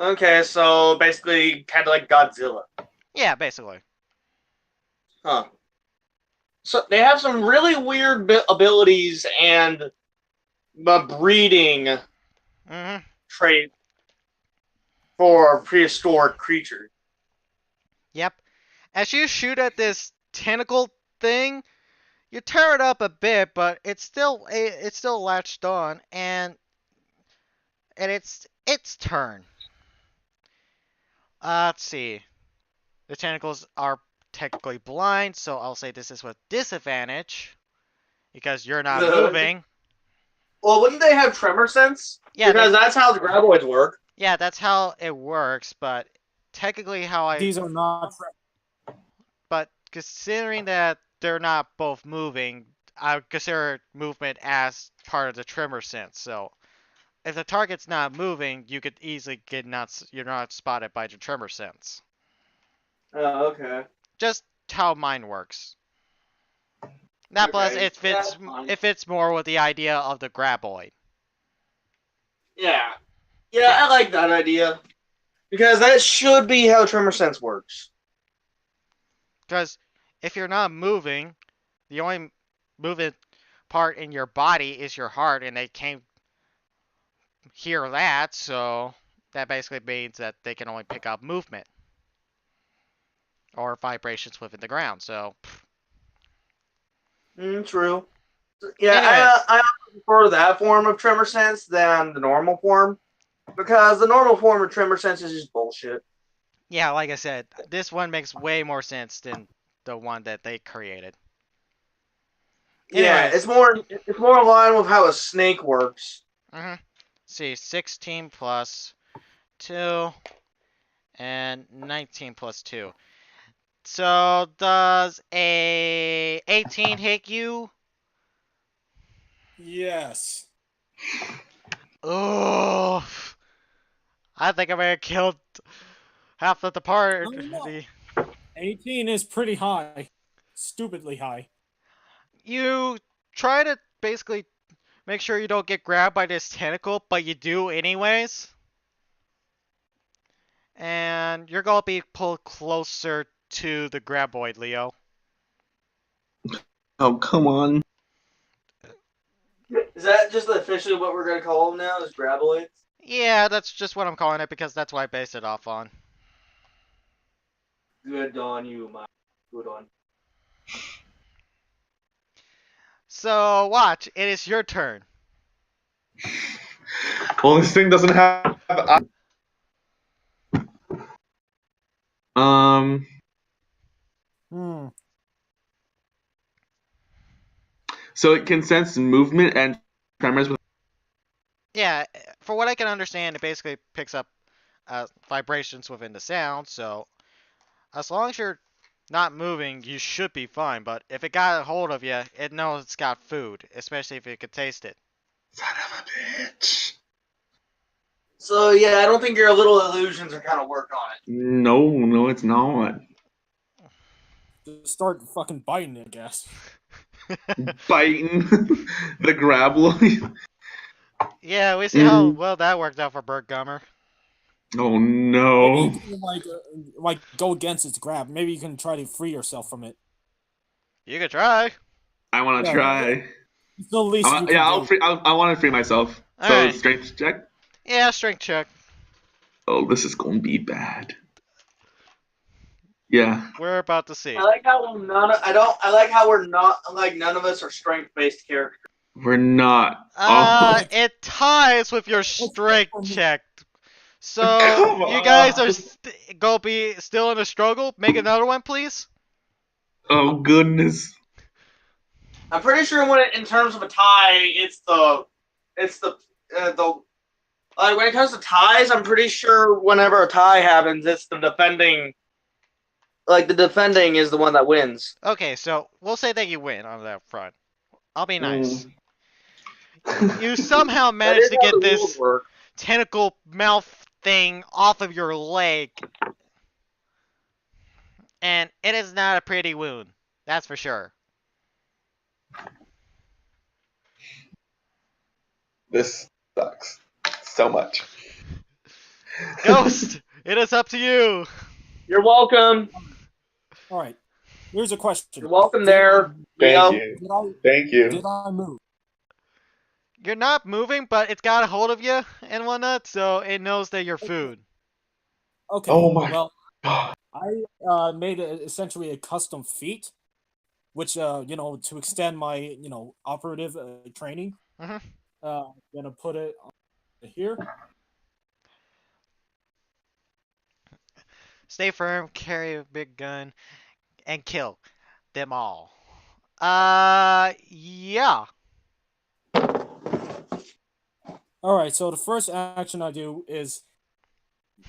Okay, so basically kind of like Godzilla. Yeah, basically. Huh. So they have some really weird abilities and breeding Mm-hmm. trait for prehistoric creatures. Yep. As you shoot at this tentacle thing, you tear it up a bit, but it's still latched on, and it's its turn. Let's see. The tentacles are technically blind, so I'll say this is with disadvantage because you're not moving. Well, wouldn't they have tremor sense? Yeah, because that's how the graboids work. Yeah, that's how it works, but technically These are not. But considering that they're not both moving, I would consider movement as part of the tremor sense. So if the target's not moving, you could easily you're not spotted by the tremor sense. Oh, okay. Just how mine works. That plus it fits more with the idea of the graboid. Yeah. Yeah, I like that idea. Because that should be how tremor sense works. Because if you're not moving, the only moving part in your body is your heart, and they can't hear that, so that basically means that they can only pick up movement or vibrations within the ground. So True. Yeah, I prefer that form of tremor sense than the normal form, because the normal form of tremor sense is just bullshit. Yeah, like I said, this one makes way more sense than the one that they created. Yeah, it's more in line with how a snake works. Mm-hmm. See, 16 plus 2 and 19 plus 2. So does a 18 hit you? Yes. Oh, I think I may have killed half of the part. No. 18 is pretty high. Stupidly high. You try to basically make sure you don't get grabbed by this tentacle, but you do anyways. And you're going to be pulled closer to the graboid, Leo. Oh, come on. Is that just officially what we're going to call them now, is graboids? Yeah, that's just what I'm calling it because that's what I based it off on. Good on you, Mike. Good on. So, watch. It is your turn. Well, this thing doesn't have... So it can sense movement and tremors with... Yeah, for what I can understand, it basically picks up vibrations within the sound, so as long as you're not moving, you should be fine, but if it got a hold of you, it knows it's got food, especially if it could taste it. Son of a bitch. So, yeah, I don't think your little illusions are kind of work on it. No, it's not. Just start fucking biting it, I guess. Biting the graboid. Yeah, we see how well that worked out for Bert Gummer. Oh no! Maybe you can, like go against its grab. Maybe you can try to free yourself from it. You could try. I want to try. It's the least you can do. I want to free myself. All so right. Strength check. Yeah, strength check. Oh, this is gonna be bad. Yeah. We're about to see. I like how we're not like none of us are strength-based characters. We're not. It ties with your strength check. So you guys are gonna be still in a struggle. Make another one, please. Oh goodness. I'm pretty sure in terms of a tie, it's the like when it comes to ties, I'm pretty sure whenever a tie happens, it's the defending. Like the defending is the one that wins. Okay, so we'll say that you win on that front. I'll be nice. You somehow managed to get this tentacle mouth thing off of your leg. And it is not a pretty wound. That's for sure. This sucks so much. Ghost, it is up to you. You're welcome. All right. Here's a question. You're welcome there. Thank you. Thank you. Did I move? You're not moving, but it's got a hold of you and whatnot, so it knows that you're food. Okay. Oh my well, God. I made essentially a custom feat, which to extend my operative training. Mhm. I'm gonna put it here. Stay firm, carry a big gun, and kill them all. Yeah. All right. So the first action I do is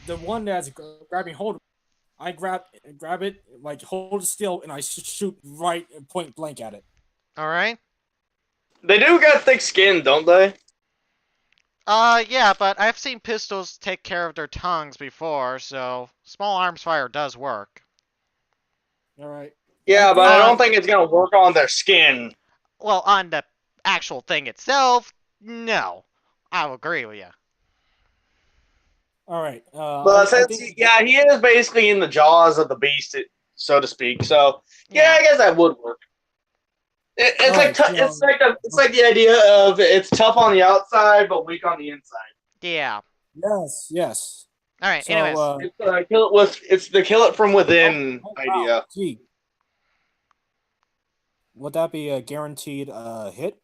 the one that's grabbing hold of. I grab it, like hold it still, and I shoot right point blank at it. All right. They do got thick skin, don't they? Yeah, but I've seen pistols take care of their tongues before, so small arms fire does work. All right. Yeah, but I don't think it's gonna work on their skin. Well, on the actual thing itself, no. I'll agree with you. All right. But he is basically in the jaws of the beast, so to speak. So yeah, I guess that would work. It's like the idea of it's tough on the outside but weak on the inside. Yeah. Yes. All right. So, anyways, it's the kill it from within idea. Wow. Gee. Would that be a guaranteed hit?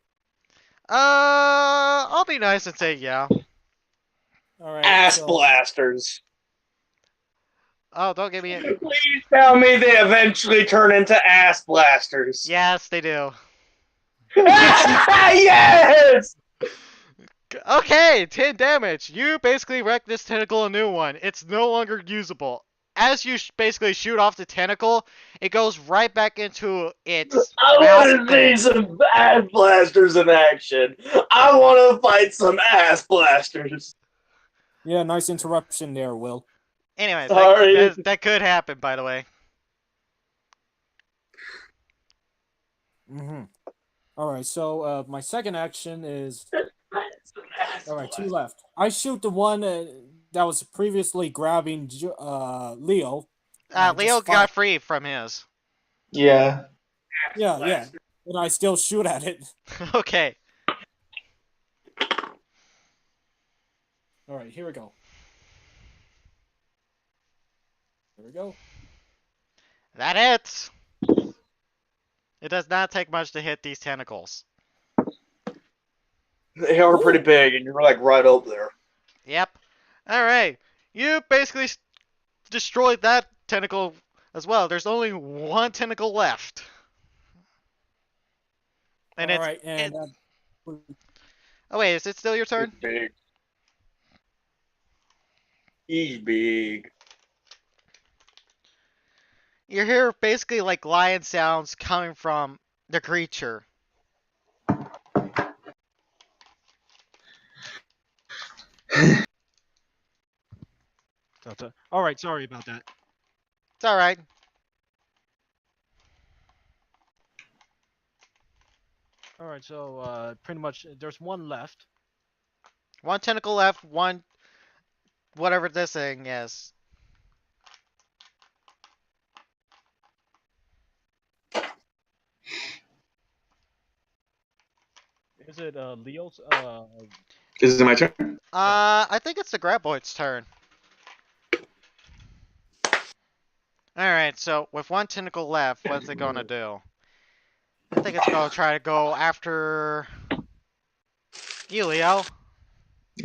I'll be nice and say yeah. All right. Ass blasters. Oh, don't give me it. Please tell me they eventually turn into ass blasters. Yes, they do. Yes! Okay, 10 damage. You basically wrecked this tentacle a new one. It's no longer usable. As you basically shoot off the tentacle, it goes right back into its I want to see some ass blasters in action. I want to fight some ass blasters. Yeah, nice interruption there, Will. Anyways, Sorry. that could happen, by the way. Mm-hmm. All right, so my second action is... All right, 2 left. I shoot the one that was previously grabbing Leo. Leo got free from his. Yeah. Yeah. And I still shoot at it. Okay. All right, here we go. Here we go. That hits. It does not take much to hit these tentacles. They are pretty big, and you're like right up there. Yep. Alright. You basically destroyed that tentacle as well. There's only one tentacle left. And All right, and... Oh wait, is it still your turn? He's big. He's big. You hear basically like lion sounds coming from the creature. All right, sorry about that. It's all right. All right, so pretty much there's one left. One tentacle left, one whatever this thing is. Is it Leo's? Is it my turn? I think it's the Graboid's turn. Alright, so with one tentacle left, what's it gonna do? I think it's gonna try to go after you, Leo.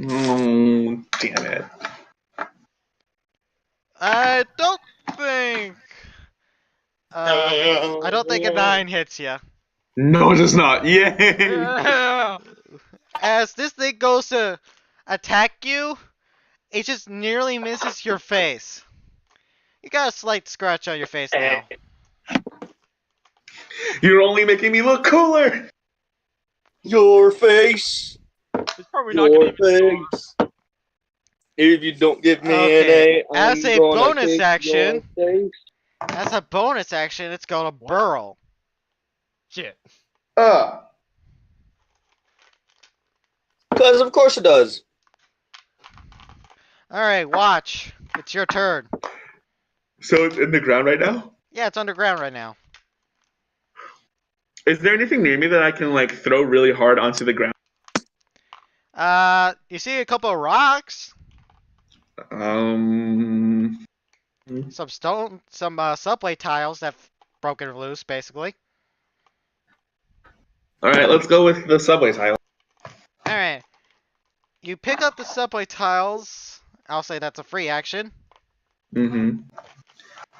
Oh, damn it. I don't think a 9 hits you. No, it does not. Yay! Yeah. As this thing goes to attack you, it just nearly misses your face. You got a slight scratch on your face now. You're only making me look cooler. Your face. It's probably not gonna Your even face. If you don't give me Okay, an A, as I'm a gonna bonus kick action- your face. As a bonus action, it's gonna burrow. shit. Because of course it does. Alright, watch. It's your turn. So it's in the ground right now? Yeah, it's underground right now. Is there anything near me that I can like throw really hard onto the ground? You see a couple of rocks? Um. Some stone, some subway tiles that've broken loose, basically. All right, let's go with the subway tile. Alright. You pick up the subway tiles. I'll say that's a free action. Mm-hmm.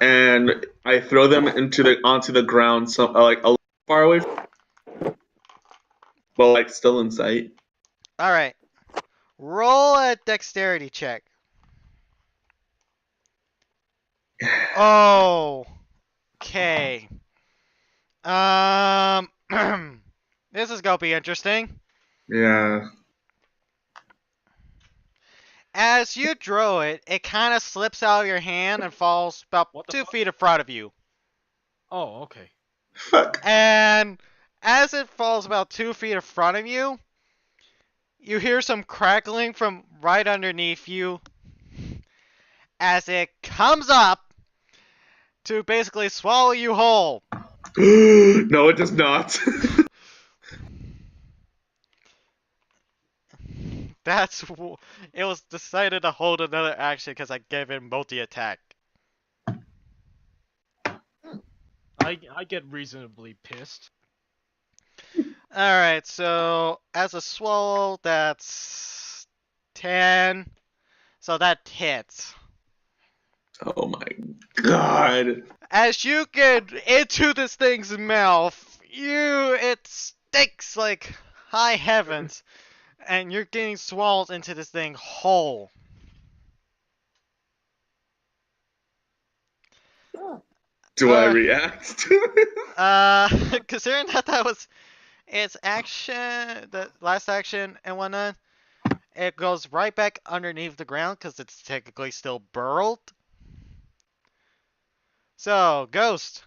And I throw them onto the ground, some like a little far away, but like still in sight. Alright. Roll a dexterity check. Oh. Okay. This is gonna be interesting. Yeah. As you throw it, it kind of slips out of your hand and falls about What the 2 fuck? feet in front of you. Oh, okay. Fuck. And as it falls about 2 feet in front of you, you hear some crackling from right underneath you as it comes up to basically swallow you whole. No, it does not. It was decided to hold another action because I gave it multi-attack. I get reasonably pissed. Alright, so as a swallow, that's 10. So that hits. Oh my god. As you get into this thing's mouth, it stinks like high heavens. And you're getting swallowed into this thing whole. Do I react to this? Considering that was its action, the last action and whatnot, it goes right back underneath the ground because it's technically still burrowed. So, Ghost.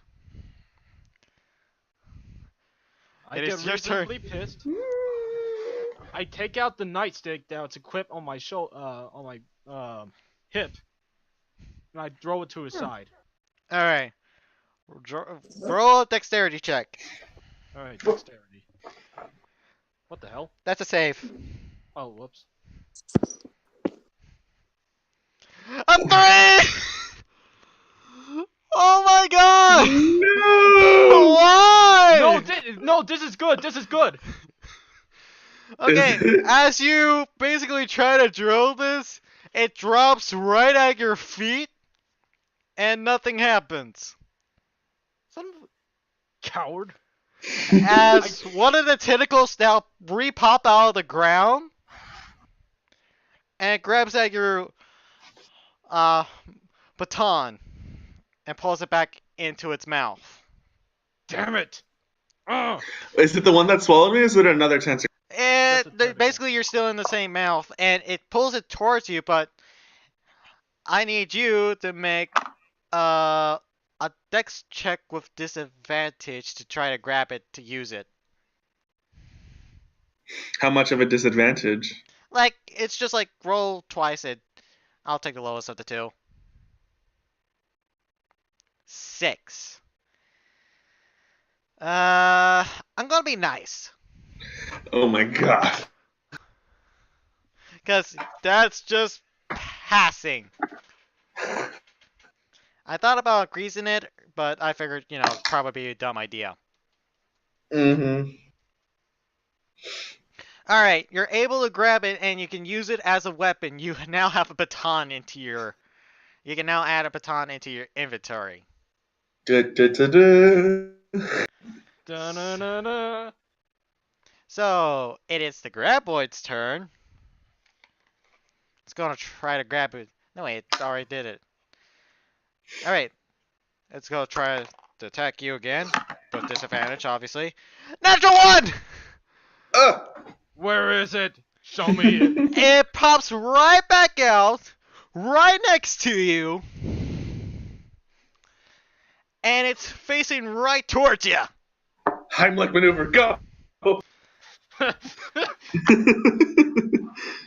I It get is your turn. reasonably pissed. I take out the nightstick that's equipped on my hip, and I throw it to his side. Alright. Roll a dexterity check. All right, dexterity. What the hell? That's a save. Oh, whoops. A 3! Oh my god! No! Why? No, this is good. This is good. Okay, as you basically try to drill this, it drops right at your feet, and nothing happens. Son of a coward. As one of the tentacles now re-pop out of the ground, and it grabs at your baton and pulls it back into its mouth. Damn it. Ugh. Is it the one that swallowed me, or is it another tentacle? Basically, you're still in the same mouth, and it pulls it towards you, but I need you to make a dex check with disadvantage to try to grab it to use it. How much of a disadvantage? Like, it's just like roll twice and I'll take the lowest of the two. 6. I'm gonna be nice. Oh my god. Because that's just passing. I thought about greasing it, but I figured, probably be a dumb idea. Mm-hmm. Alright, you're able to grab it and you can use it as a weapon. You now have a baton You can now add a baton into your inventory. Da-na-na-na. So, it is the Graboid's turn. It's gonna try to grab it. No, wait, it already did it. Alright. Let's go try to attack you again. With disadvantage, obviously. Natural 1! Where is it? Show me it. It pops right back out, right next to you. And it's facing right towards you. Heimlich maneuver, go!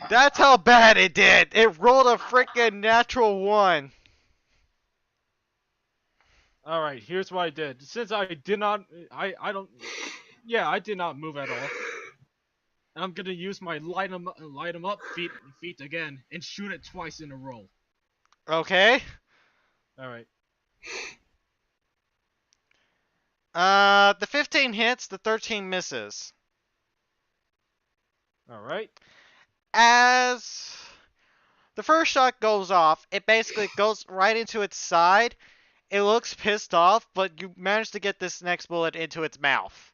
That's how bad it did. It rolled a freaking natural 1. Alright, here's what I did. Since I did not, I did not move at all. I'm gonna use my light 'em up feat again and shoot it twice in a row. Okay. Alright. The 15 hits, the 13 misses. Alright. As the first shot goes off, it basically goes right into its side. It looks pissed off, but you manage to get this next bullet into its mouth.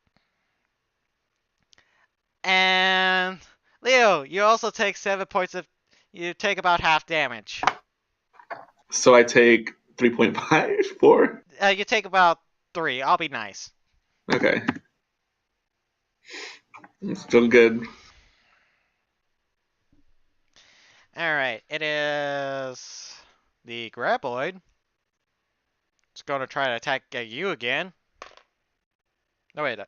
And Leo, you also take 7 points of. You take about half damage. So I take 3.5, 4? You take about 3. I'll be nice. Okay. Still good. Alright, it is the Graboid. It's going to try to attack you again. No, wait.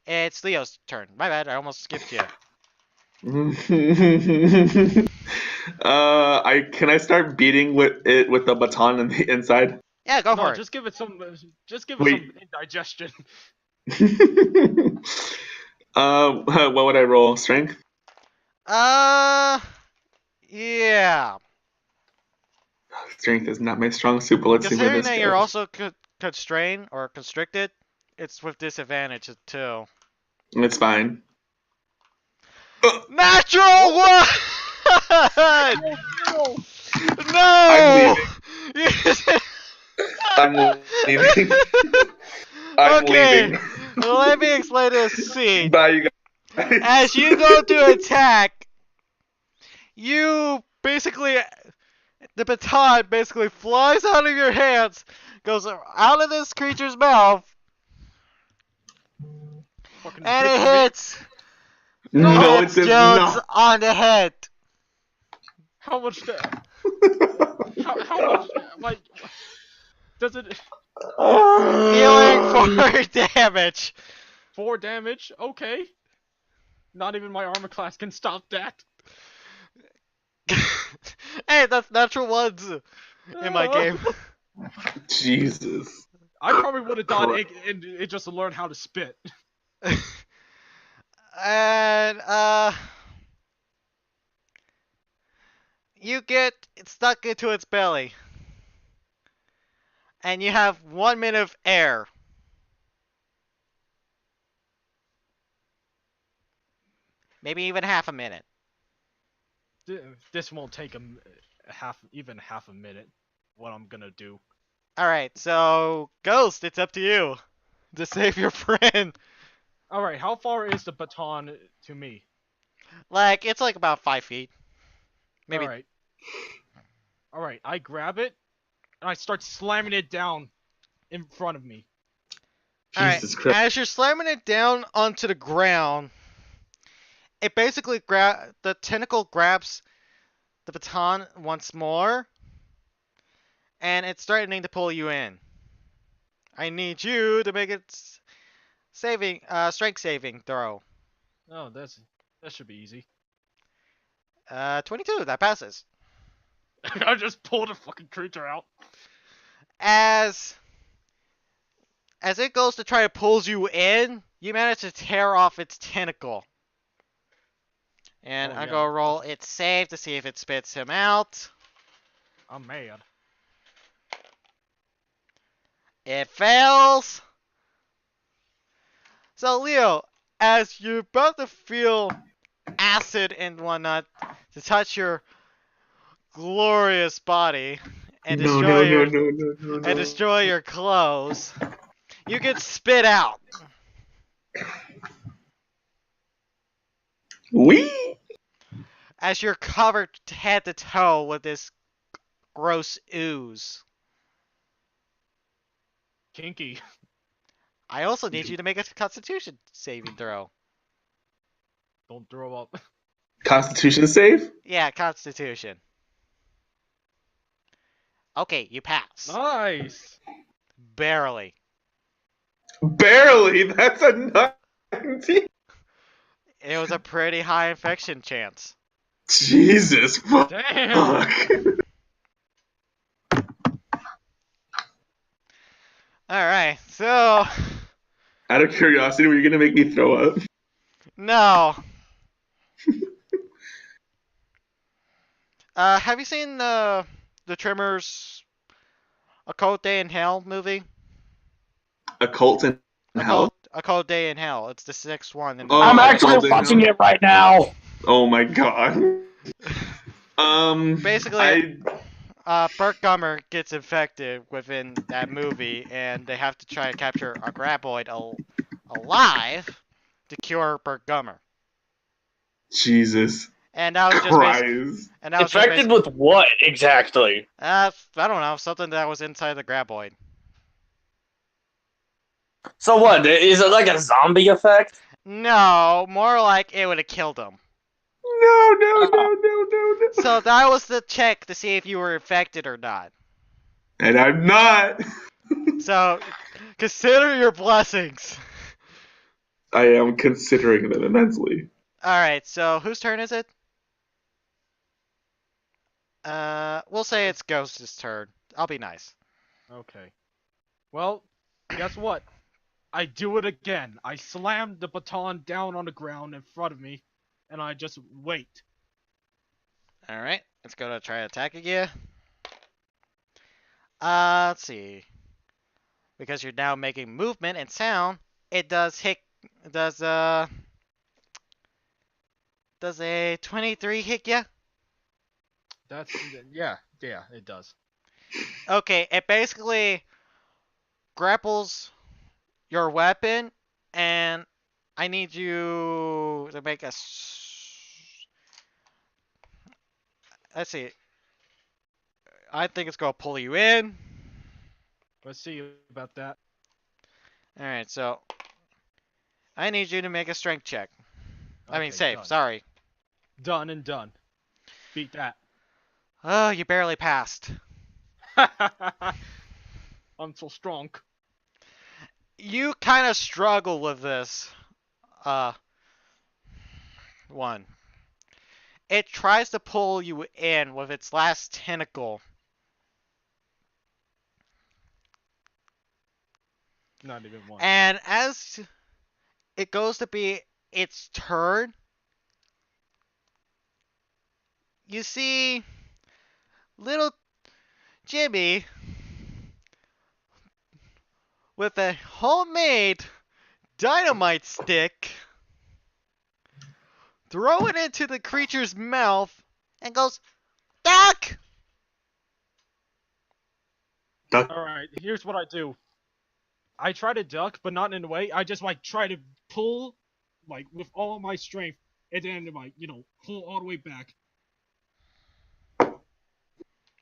It's Leo's turn. My bad, I almost skipped you. Can I start beating it with the baton on the inside? Yeah, go for it. Just give it some indigestion. What would I roll? Strength? Yeah. Strength is not my strong suit, but let's see where Considering this that goes. you're also constrained or constricted, it's with disadvantage too. It's fine. Natural 1! No! I'm leaving. I'm Okay. leaving. Let me explain this scene. Bye, you guys. As you go to attack, you basically, the baton basically flies out of your hands, goes out of this creature's mouth, and it hits No, it Jones does not. on the head. How much? How much? Like, does it? Dealing 4 damage. 4 damage? Okay. Not even my armor class can stop that. Hey, that's natural 1s in my game. Jesus. I probably would have died and it just learned how to spit. And you get stuck into its belly, and you have 1 minute of air. Maybe even half a minute. This won't take even half a minute. What I'm gonna do. Alright, so Ghost, it's up to you to save your friend. Alright, how far is the baton to me? Like, it's like about 5 feet. Maybe. Alright, I grab it, and I start slamming it down in front of me. Jesus Christ. As you're slamming it down onto the ground, it basically the tentacle grabs the baton once more, and it's threatening to pull you in. I need you to make it strength saving throw. Oh, that should be easy. 22, that passes. I just pulled a fucking creature out. As it goes to try to pull you in, you manage to tear off its tentacle. And I'm gonna roll its save to see if it spits him out. I'm mad. It fails. So Leo, as you're about to feel acid and whatnot to touch your glorious body and destroy your clothes, you get spit out. Wee! As you're covered head to toe with this gross ooze. Kinky. I also need you to make a Constitution saving throw. Don't throw up. Constitution save? Yeah, Constitution. Okay, you pass. Nice. Barely. Barely. That's a 19. It was a pretty high infection chance. Jesus. Damn. Alright, so... Out of curiosity, were you gonna make me throw up? No. Have you seen the Tremors A Cold Day in Hell movie? A cult in hell? A Cold Day in Hell. It's the sixth one. In the Oh, I'm A actually Cold in watching Hell? it right now. Oh my god. Basically, Burt Gummer gets infected within that movie, and they have to try to capture a graboid alive to cure Burt Gummer. Jesus And that was just Christ. Infected with what exactly? I don't know, something that was inside the graboid. So what? Is it like a zombie effect? No, more like it would have killed him. No. So that was the check to see if you were infected or not. And I'm not. So consider your blessings. I am considering them immensely. Alright, so whose turn is it? We'll say it's Ghost's turn. I'll be nice. Okay. Well, guess what? I do it again. I slam the baton down on the ground in front of me, and I just wait. Alright, let's go to try to attack again. Let's see. Because you're now making movement and sound, it does hit. Does a 23 hit ya? That's yeah, it does. Okay, it basically grapples your weapon, and I need you to make a. Let's see. I think it's gonna pull you in. Let's see about that. Alright, so I need you to make a strength check. I mean, Okay, save, done. sorry. Done and done. Beat that. Oh, you barely passed. I'm so strong. You kind of struggle with this. One. It tries to pull you in with its last tentacle. Not even one. And as it goes to be its turn, you see little Jimmy with a homemade dynamite stick throw it into the creature's mouth and goes, "Duck!" Alright, here's what I do. I try to duck, but not in a way. I just like try to pull, like with all my strength, and then like pull all the way back.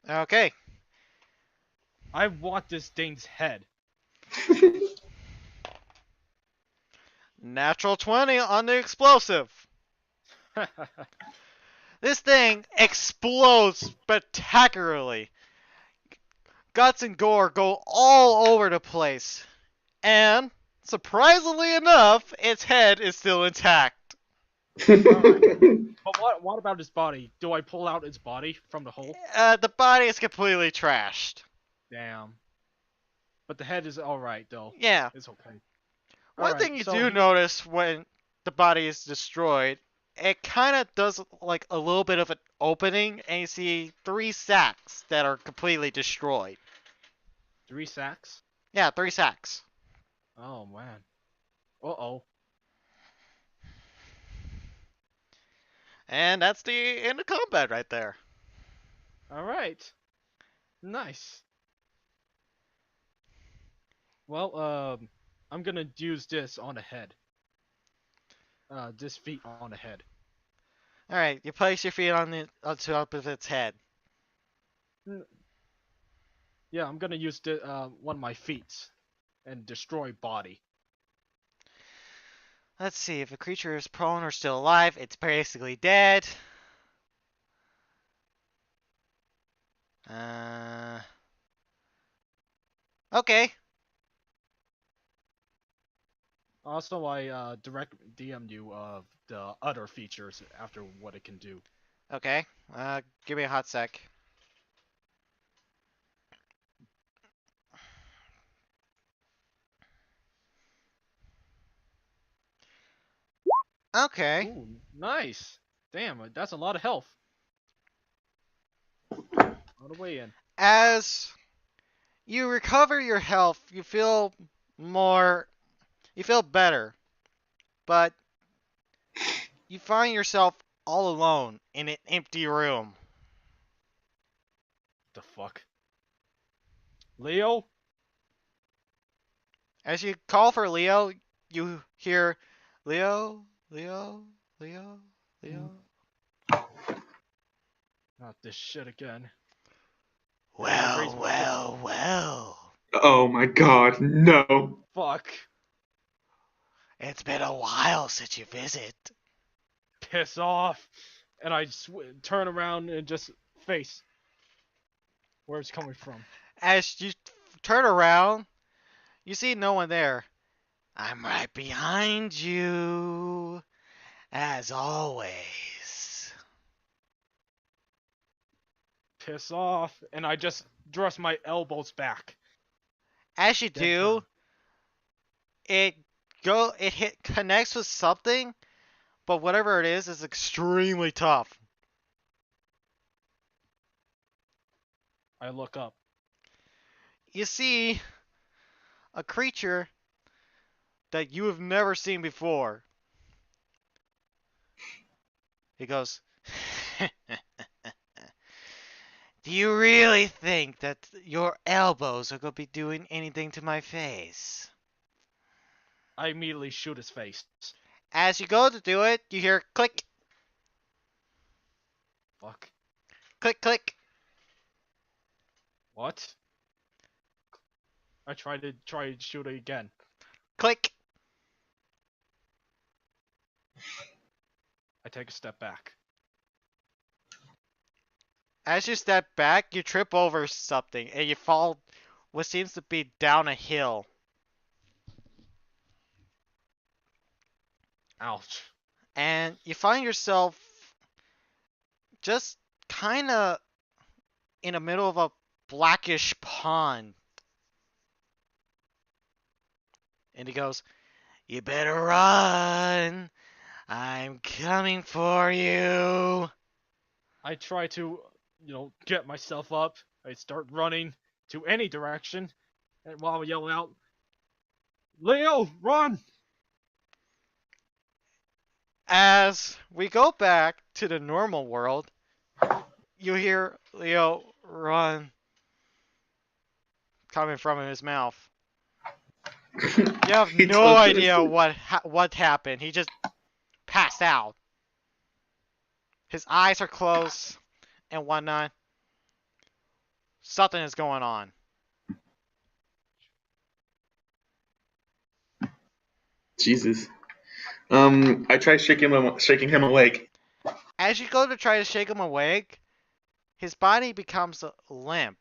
Okay. I want this thing's head. Natural 20 on the explosive. This thing explodes spectacularly. Guts and gore go all over the place. And, surprisingly enough, its head is still intact. But what about its body? Do I pull out its body from the hole? The body is completely trashed. Damn. But the head is alright, though. Yeah. It's okay. One thing you do notice when the body is destroyed, it kind of does like a little bit of an opening, and you see 3 sacks that are completely destroyed. 3 sacks? Yeah, 3 sacks. Oh, man. Uh-oh. And that's the end of combat right there. Alright. Nice. Well, I'm gonna use this on the head. this feet on the head. All right, you place your feet on top of its head. Yeah, I'm gonna use one of my feet and destroy body. Let's see, if a creature is prone or still alive, it's basically dead. Okay. Also, I direct DM you the other features after what it can do. Okay. Give me a hot sec. Okay. Ooh, nice. Damn, that's a lot of health. All the way in. As you recover your health, you feel better, but you find yourself all alone in an empty room. The fuck? Leo? As you call for Leo, you hear, Leo, Leo, Leo, Leo. Not this shit again. Well, well, well. Oh my god, no. Fuck. It's been a while since you visit. Piss off. And I turn around and just face where it's coming from. As you turn around, you see no one there. I'm right behind you, as always. Piss off. And I just thrust my elbows back. As you do, it connects with something, but whatever it is extremely tough. I look up. You see a creature that you have never seen before. He goes, do you really think that your elbows are going to be doing anything to my face? I immediately shoot his face. As you go to do it, you hear click. Fuck. Click, click. What? I try to shoot it again. Click. I take a step back. As you step back, you trip over something and you fall what seems to be down a hill. Ouch. And you find yourself just kind of in the middle of a blackish pond. And he goes, you better run. I'm coming for you. I try to, get myself up. I start running to any direction. And while I'm yelling out, Leo, run! As we go back to the normal world, you hear Leo run coming from his mouth. You have no idea what happened. He just passed out. His eyes are closed and whatnot. Something is going on. Jesus. I try shaking him awake. As you go to try to shake him awake, his body becomes limp.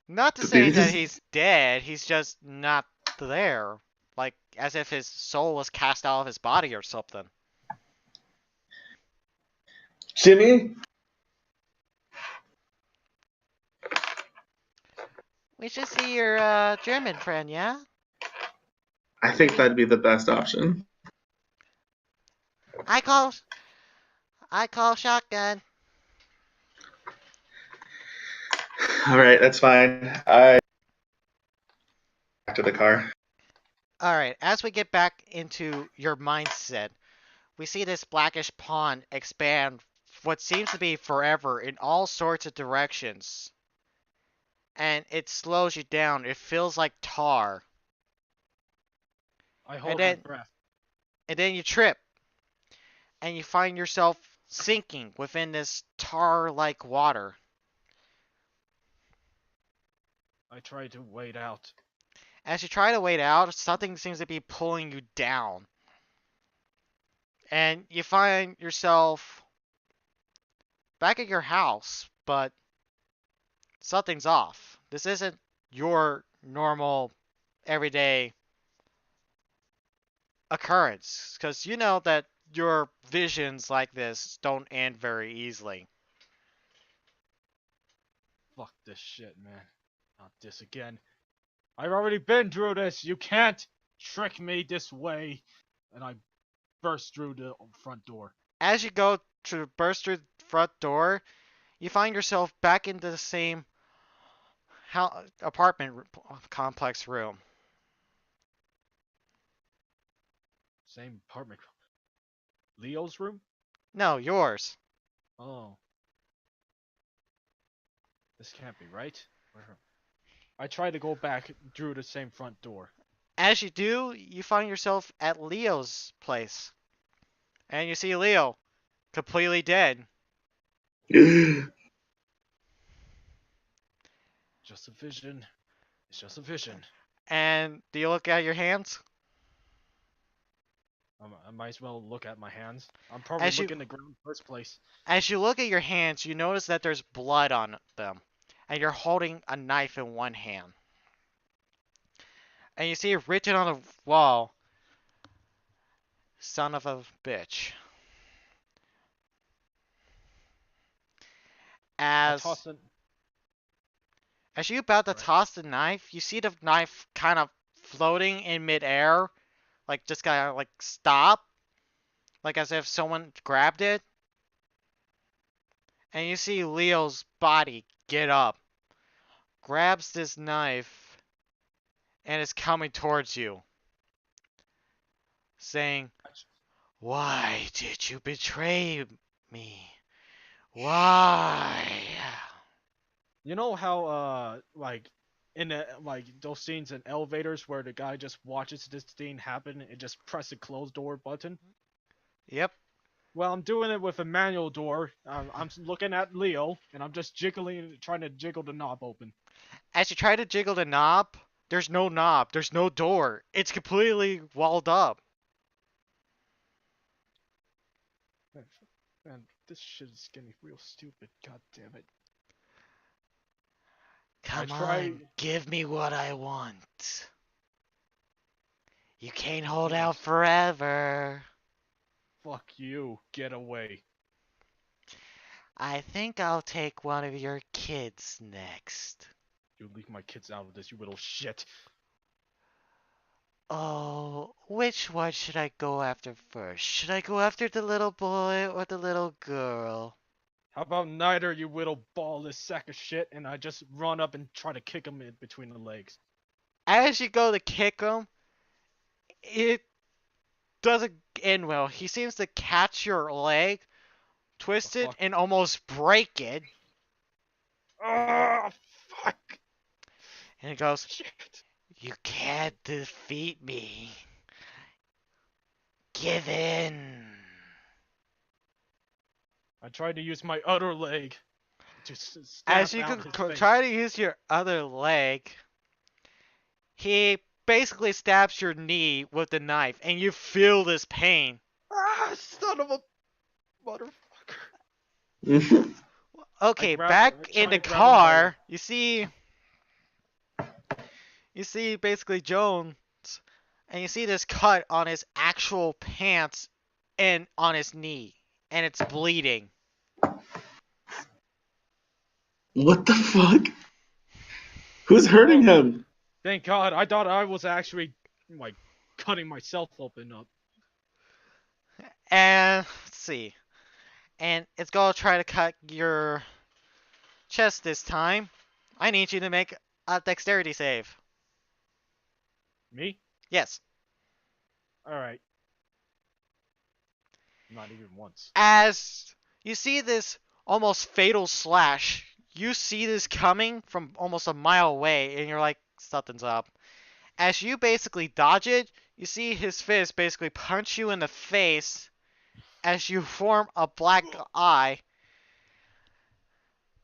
Not to say that he's dead, he's just not there. Like, as if his soul was cast out of his body or something. Jimmy? We should see your German friend, yeah? I think that'd be the best option. I call shotgun. Alright, that's fine. Back to the car. Alright, as we get back into your mindset, we see this blackish pond expand what seems to be forever in all sorts of directions. And it slows you down. It feels like tar. I hold my breath. and then you trip, and you find yourself sinking within this tar-like water. I try to wade out. As you try to wade out, something seems to be pulling you down. And you find yourself back at your house, but something's off. This isn't your normal, everyday occurrence, because you know that your visions like this don't end very easily. Fuck this shit, man. Not this again. I've already been through this. You can't trick me this way. And I burst through the front door. As you go to burst through the front door, you find yourself back into the same apartment complex room. Same apartment. Leo's room? No, yours. Oh. This can't be right. I try to go back through the same front door. As you do, you find yourself at Leo's place. And you see Leo, completely dead. Just a vision. It's just a vision. And do you look at your hands? I might as well look at my hands. I'm probably looking at the ground in the first place. As you look at your hands, you notice that there's blood on them. And you're holding a knife in one hand. And you see written on the wall, "Son of a bitch." As you about to toss the knife, you see the knife kind of floating in midair, like just kind of like stop, like as if someone grabbed it. And you see Leo's body get up, grabs this knife, and is coming towards you, saying, "Why did you betray me? Why?" You know how like in like those scenes in elevators where the guy just watches this scene happen and just press the close door button? Yep. Well, I'm doing it with a manual door. I'm looking at Leo and I'm just trying to jiggle the knob open. As you try to jiggle the knob, there's no knob, there's no door. It's completely walled up. Man, this shit is getting real stupid. God damn it. Come on, give me what I want. You can't hold out forever. Fuck you. Get away. I think I'll take one of your kids next. You leave my kids out of this, you little shit. Oh, which one should I go after first? Should I go after the little boy or the little girl? How about neither, you little ballless sack of shit, and I just run up and try to kick him in between the legs. As you go to kick him, it doesn't end well. He seems to catch your leg, twist it, and almost break it. Oh, fuck. And he goes, Shit. "You can't defeat me. Give in." I tried to use my other leg to As you try to use your other leg, he basically stabs your knee with the knife, and you feel this pain. Ah, son of a motherfucker. Okay, back in the car, you see basically Jones, and you see this cut on his actual pants and on his knee, and it's bleeding. What the fuck? Who's hurting him? Thank God, I thought I was actually, like, cutting myself open up. And, let's see. And it's gonna try to cut your chest this time. I need you to make a dexterity save. Me? Yes. Alright. Not even once. As you see this almost fatal slash, you see this coming from almost a mile away, and you're like, something's up. As you basically dodge it, you see his fist basically punch you in the face as you form a black eye.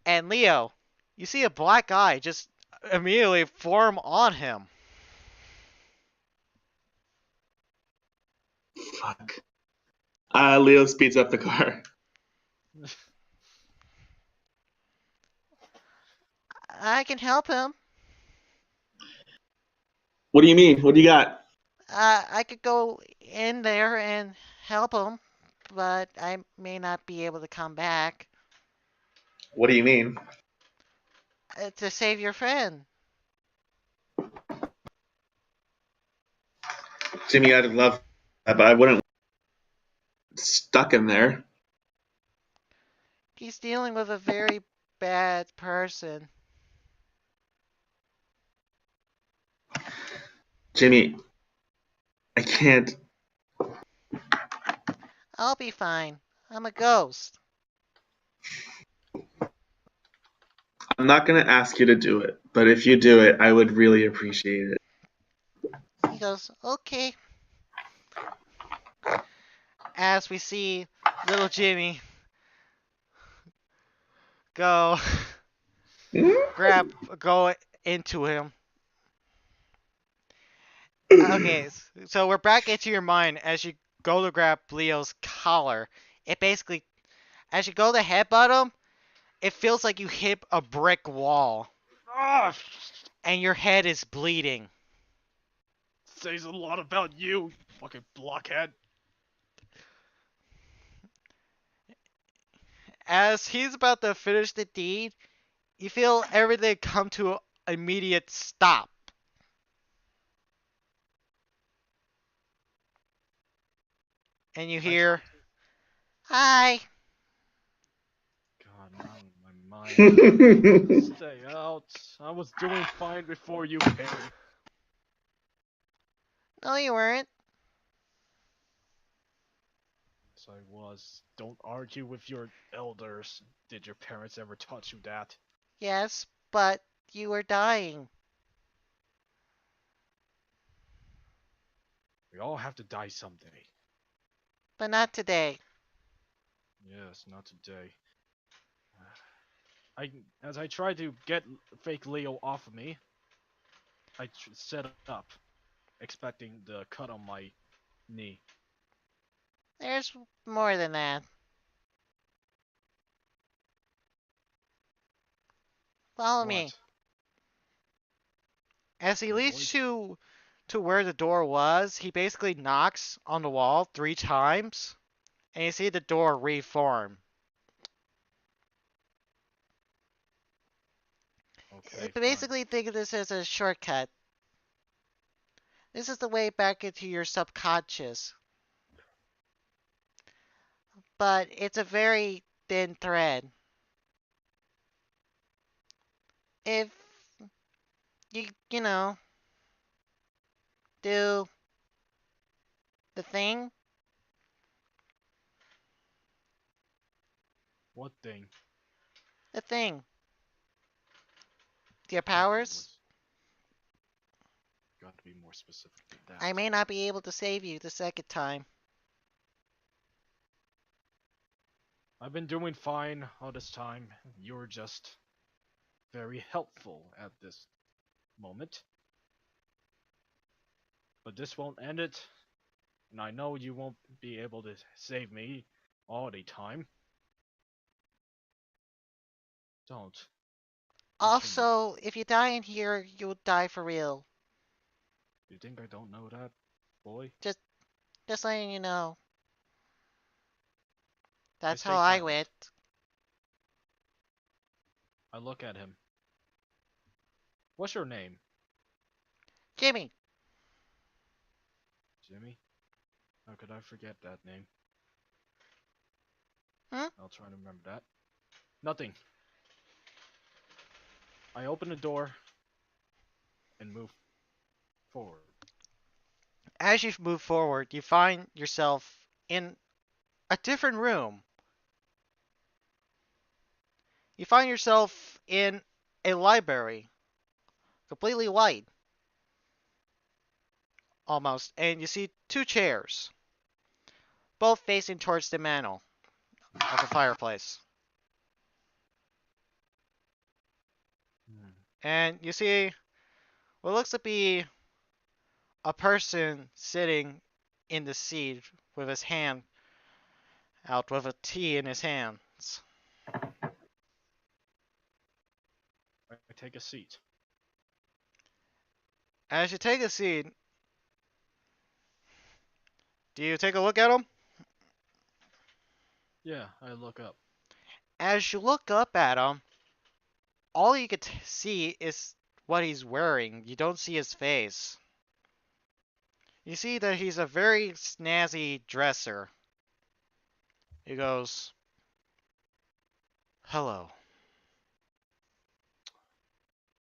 And Leo, you see a black eye just immediately form on him. Fuck. Leo speeds up the car. I can help him. What do you mean? What do you got? I could go in there and help him, but I may not be able to come back What do you mean? to save your friend. Jimmy, I'd love that, but I wouldn't stuck in there. He's dealing with a very bad person. Jimmy, I can't. I'll be fine. I'm a ghost. I'm not gonna ask you to do it, but if you do it, I would really appreciate it. He goes, okay. As we see little Jimmy go go into him. Okay, so we're back into your mind as you go to grab Leo's collar. It basically, as you go to headbutt him, it feels like you hit a brick wall. Ah, And your head is bleeding. says a lot about you, fucking blockhead. As he's about to finish the deed, you feel everything come to an immediate stop. And you hear, hi. God, now my mind. Stay out. I was doing fine before you came. No, you weren't. Yes, I was. Don't argue with your elders. Did your parents ever taught you that? Yes, but you were dying. We all have to die someday. But not today. Yes, not today. As I tried to get fake Leo off of me, I set it up, expecting the cut on my knee. There's more than that. Follow me. What? As he Your leads voice? you to where the door was, he basically knocks on the wall 3 times, and you see the door reform. Okay, fine. Basically, think of this as a shortcut. This is the way back into your subconscious. But it's a very thin thread. If you know, do the thing, What thing? the thing. Your powers, Got to be more specific than that. I may not be able to save you the second time. I've been doing fine all this time. You're just very helpful at this moment. But this won't end it. And I know you won't be able to save me all the time. Don't. Also, if you die in here, you'll die for real. You think I don't know that, boy? Just letting you know. That's stay how I silent. went. I look at him. What's your name? Jimmy, Jimmy? How could I forget that name? I'll try to remember that. Nothing. I open the door and move forward. as you move forward, you find yourself in a different room. You find yourself in a library, completely white. almost, and you see two chairs, both facing towards the mantle of the fireplace. And you see what looks to be a person sitting in the seat with his hand out with a tea in his hands. I take a seat. As you take a seat, do you take a look at him? Yeah, I look up. As you look up at him, all you can see is what he's wearing. You don't see his face. You see that he's a very snazzy dresser. He goes, "Hello."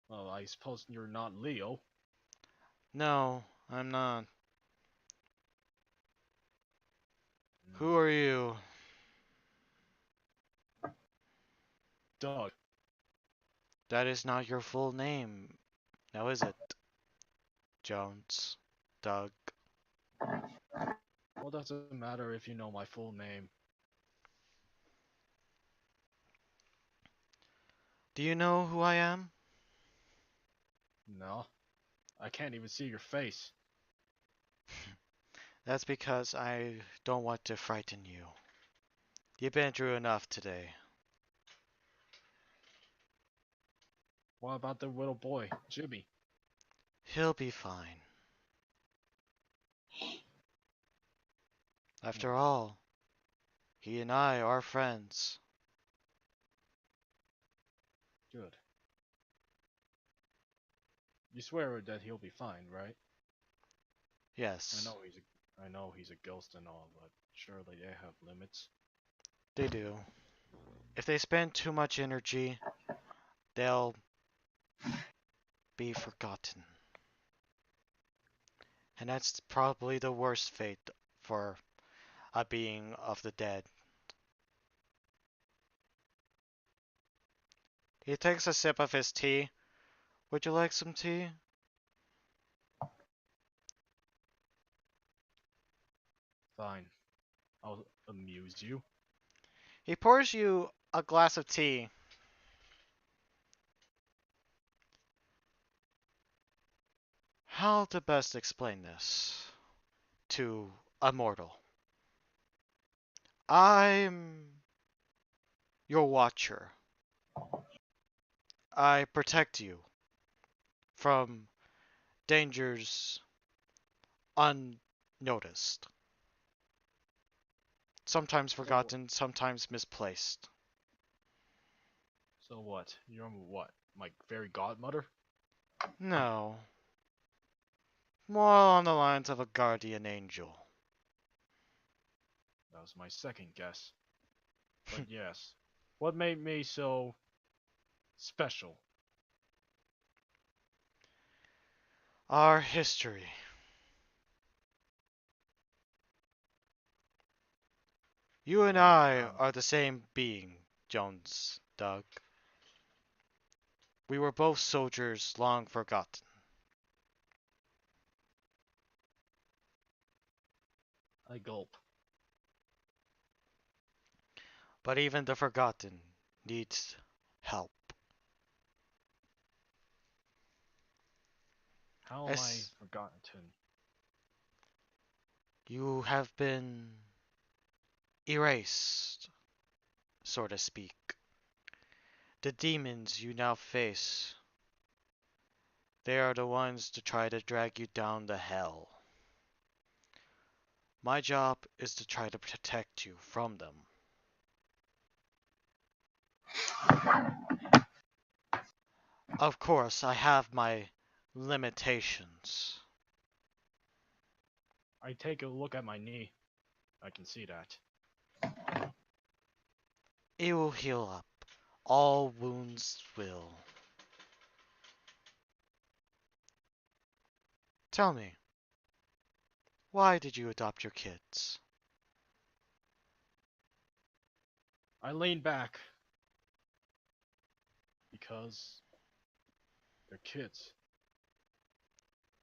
Well, I suppose you're not Leo. "No, I'm not." "Who are you?" Doug. "That is not your full name, now is it?" "Jones. Doug." Well, doesn't matter if you know my full name. "Do you know who I am?" No. I can't even see your face. "That's because I don't want to frighten you. You've been through enough today." What about the little boy, Jimmy? "He'll be fine. After all, he and I are friends." Good. You swear that he'll be fine, right? "Yes, I know he's a ghost and all, but surely they have limits. they do. If they spend too much energy, they'll be forgotten. And that's probably the worst fate for a being of the dead." He takes a sip of his tea. "Would you like some tea?" Fine. I'll amuse you. He pours you a glass of tea. How to best explain this to a mortal? I'm your watcher. I protect you from dangers unnoticed. Sometimes forgotten, sometimes misplaced. So what? You're what? My fairy godmother? No, more on the lines of a guardian angel. That was my second guess. But yes. What made me so special? Our history. You and I are the same being, Jones, Doug. We were both soldiers long forgotten. I gulp. But even the forgotten needs help. How am I forgotten? You have been erased, so to speak. The demons you now face, they are the ones to try to drag you down to hell. My job is to try to protect you from them. Of course, I have my limitations. I take a look at my knee. I can see that. It will heal up. All wounds will. Tell me, why did you adopt your kids? I lean back. Because they're kids.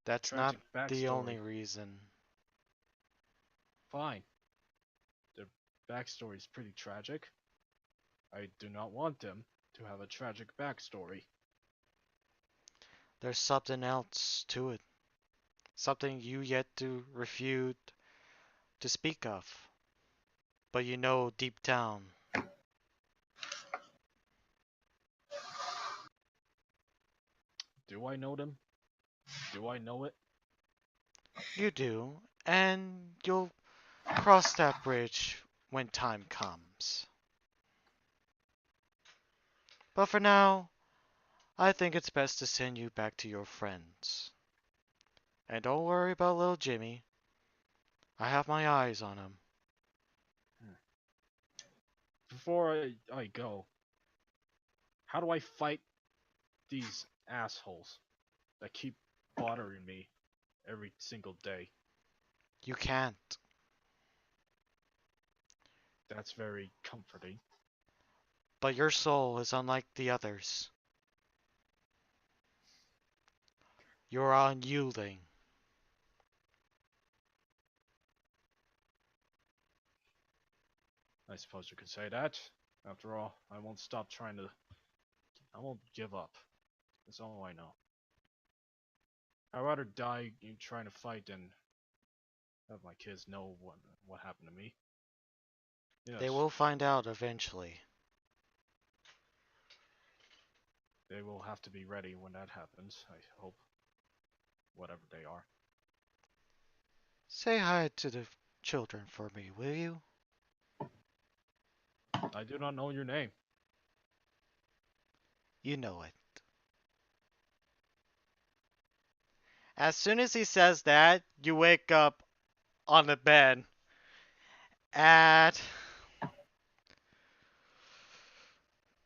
That's not tragic the only backstory. reason. Fine. Their backstory is pretty tragic. I do not want them to have a tragic backstory. There's something else to it. Something you yet to refute to speak of. But you know deep down. Do I know them? Do I know it? You do, and you'll cross that bridge when time comes. But for now, I think it's best to send you back to your friends. And don't worry about little Jimmy. I have my eyes on him. Before I go, how do I fight these assholes that keep bothering me every single day? You can't. That's very comforting. But your soul is unlike the others. You're unyielding. I suppose you could say that. After all, I won't stop trying to... I won't give up. That's all I know. I'd rather die trying to fight than have my kids know what happened to me. Yes, They will find out eventually. they will have to be ready when that happens, I hope. Whatever they are. Say hi to the children for me, will you? I do not know your name. You know it. As soon as he says that, you wake up on the bed at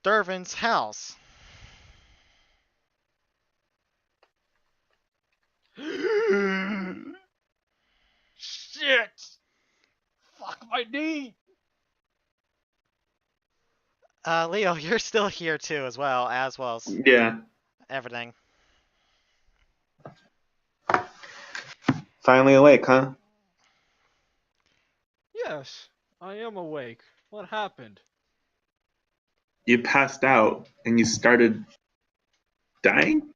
Dervin's house. Shit! Fuck my knee! Leo, you're still here too, as well as Yeah. everything. Finally awake, huh? Yes, I am awake. What happened? You passed out and you started dying?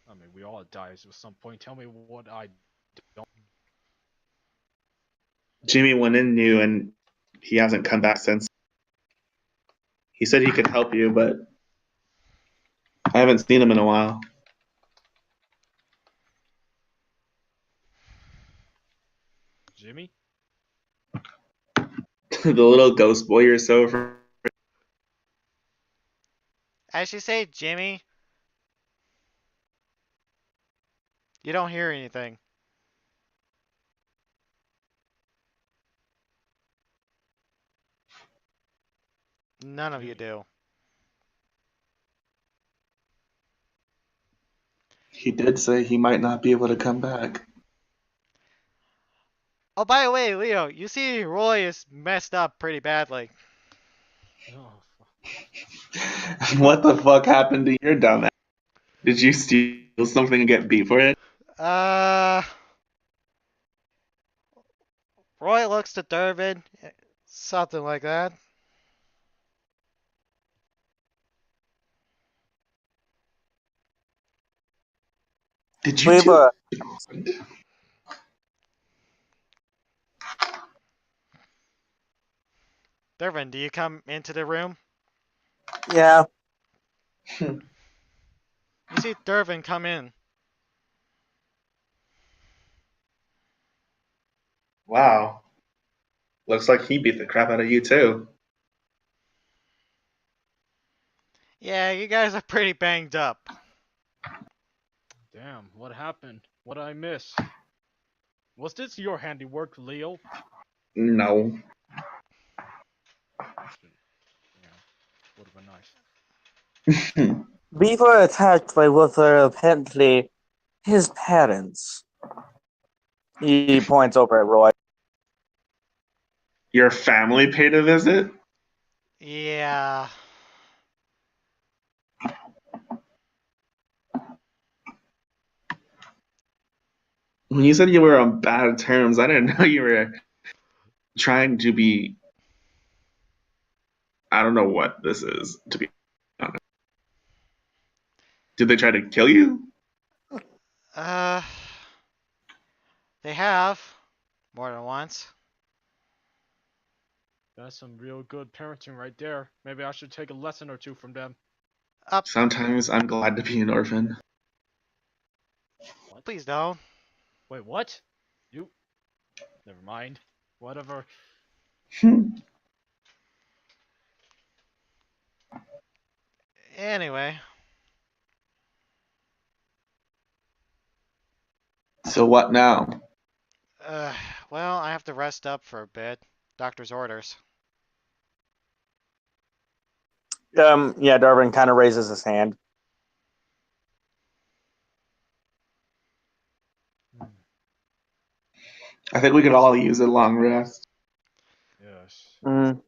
I mean, we all die at some point. Tell me what I don't. Jimmy went in you and he hasn't come back since. He said he could help you, but I haven't seen him in a while. Jimmy? The little ghost boy you're so afraid. As you say, Jimmy, you don't hear anything. None of you do. He did say he might not be able to come back. Oh, by the way, Leo, you see Roy is messed up pretty badly. Oh, What the fuck happened to your dumb ass? Did you steal something and get beat for it? Roy looks to Dervin, something like that. Did you Leave two? a Dervin, do you come into the room? yeah. You see Dervin come in. Wow. Looks like he beat the crap out of you too. Yeah, you guys are pretty banged up. damn, what happened? What did I miss? Was this your handiwork, Leo? No. Yeah, would have been nice. We were attacked by what were apparently his parents. He points over at Roy. Your family paid a visit? Yeah. When you said you were on bad terms, I didn't know you were trying to be. I don't know what this is, to be honest. Did they try to kill you? Uh, they have more than once. That's some real good parenting right there. Maybe I should take a lesson or two from them. Up, Sometimes I'm glad to be an orphan. What? please don't. Wait, what? You? Never mind. Whatever. Anyway, So what now? uh, well, I have to rest up for a bit. Doctor's orders. Yeah, Darwin kind of raises his hand. I think we could all use a long rest. Yes. Mm,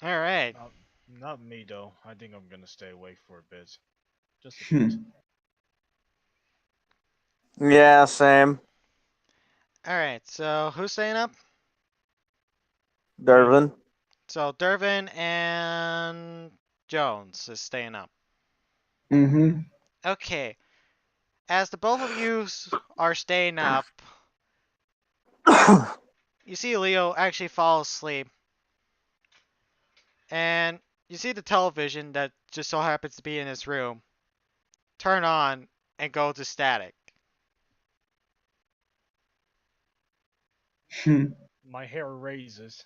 All right. Not me though. I think I'm gonna stay awake for a bit. Just a Hmm. bit. yeah, same. All right. So who's staying up? Darwin. So Dervin and Jones is staying up. Mm-hmm. Okay. As the both of you are staying up, you see Leo actually fall asleep. And you see the television that just so happens to be in his room turn on and go to static. My hair raises.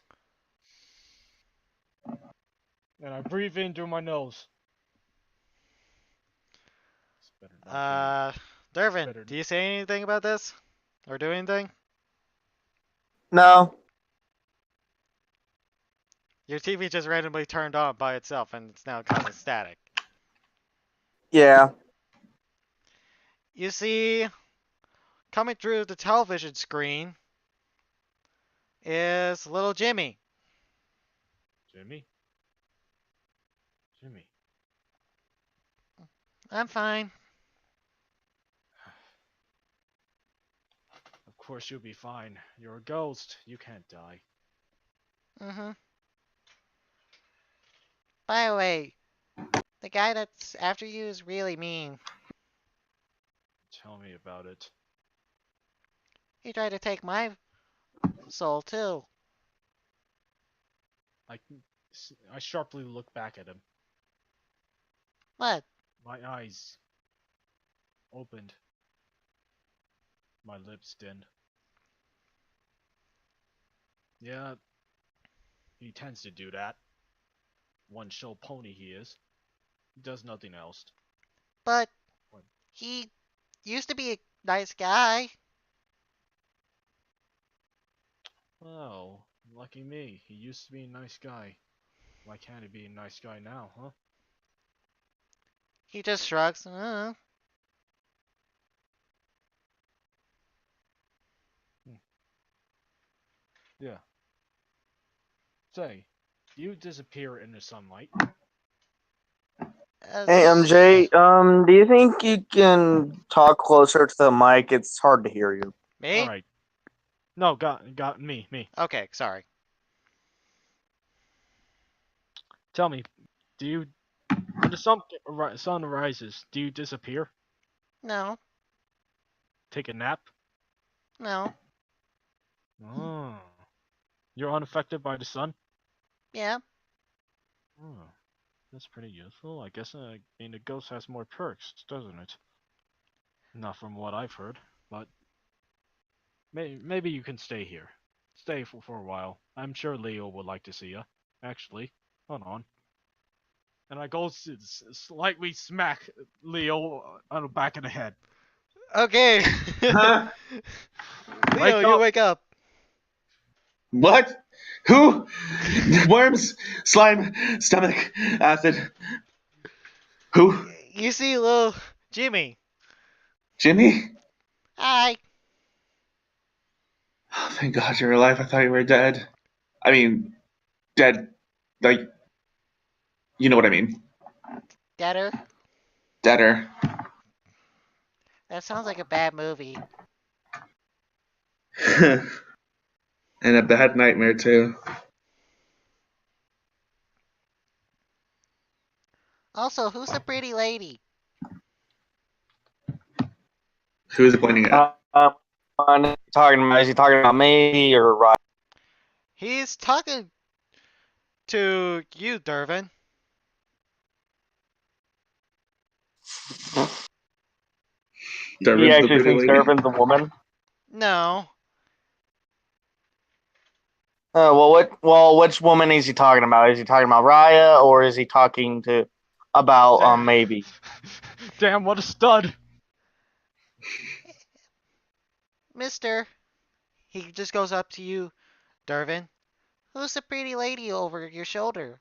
And I breathe in through my nose. This better not Dervin, better- do you say anything about this? Or do anything? No. Your TV just randomly turned on by itself and it's now causing static. Yeah. You see, coming through the television screen is little Jimmy. Jimmy? Jimmy. I'm fine. Of course you'll be fine. You're a ghost. You can't die. Mm-hmm. By the way, the guy that's after you is really mean. Tell me about it. He tried to take my soul too. I sharply look back at him. What? My eyes opened. My lips thinned. Yeah, he tends to do that. One show pony he is. He does nothing else. But What? he used to be a nice guy. Oh, lucky me. He used to be a nice guy. Why can't he be a nice guy now, huh? He just shrugs. Yeah. Say, you disappear in the sunlight. Hey, MJ. Do you think you can talk closer to the mic? It's hard to hear you. Me? Alright. No, got me. Okay, sorry. Tell me, do you, when the sun rises, do you disappear? No, Take a nap? no, Oh. You're unaffected by the sun? yeah. Oh. That's pretty useful. I guess being a ghost has more perks, doesn't it? Not from what I've heard, but maybe you can stay here. Stay for a while. I'm sure Leo would like to see you. Actually, hold on. And I go slightly smack Leo on the back of the head. Okay. Huh? Leo, you wake up. What? Who? Worms, slime, stomach, acid. Who? You see little Jimmy. Jimmy? Hi. Oh, thank God you're alive. I thought you were dead. I mean, dead. Like, you know what I mean. Deader. Deader. That sounds like a bad movie. And a bad nightmare too. Also, who's the pretty lady? Who is it pointing at? Is he talking about me or Raya? He's talking to you, Dervin. He Dervin's the actually pretty thinks lady. Dervin's a woman. No. Which woman is he talking about? Is he talking about Raya or is he talking about maybe? Damn, what a stud! Mister, he just goes up to you, Dervin. Who's the pretty lady over your shoulder?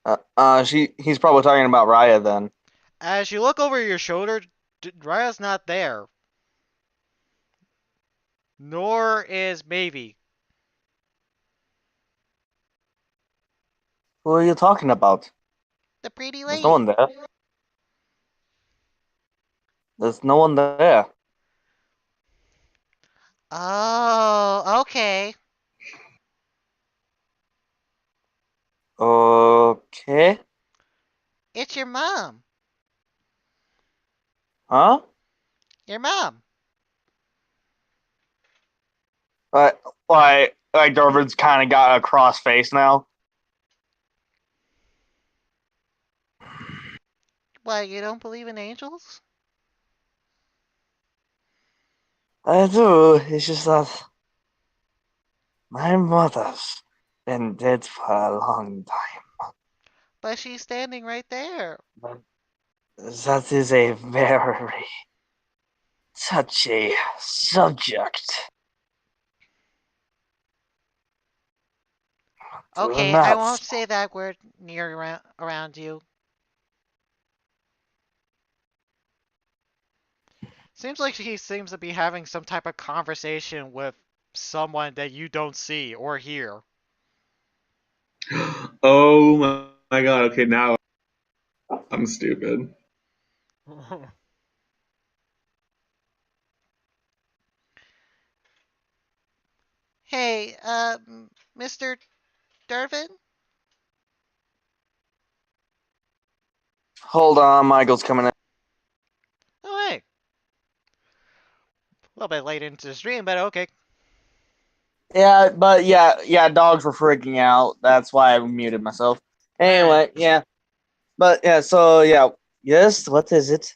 He's probably talking about Raya then. As you look over your shoulder, Raya's not there. Nor is Maybe. Who are you talking about? The pretty There's no one lady. there. There's no one there. Oh, okay. Okay. It's your mom. Huh? Your mom. Like Dervin's kind of got a cross face now. What, you don't believe in angels? I do. It's just that my mother's been dead for a long time. But she's standing right there. That is a very touchy subject. Do Okay, I not. won't say that word near around you. Seems like he seems to be having some type of conversation with someone that you don't see or hear. Oh my god, okay, now I'm stupid. Hey, Mr. Dervin? Hold on, Michael's coming in. Oh, hey. A little bit late into the stream, but okay. Yeah, but yeah, dogs were freaking out. That's why I muted myself. Anyway, yeah. But yeah, so yeah. Yes, what is it?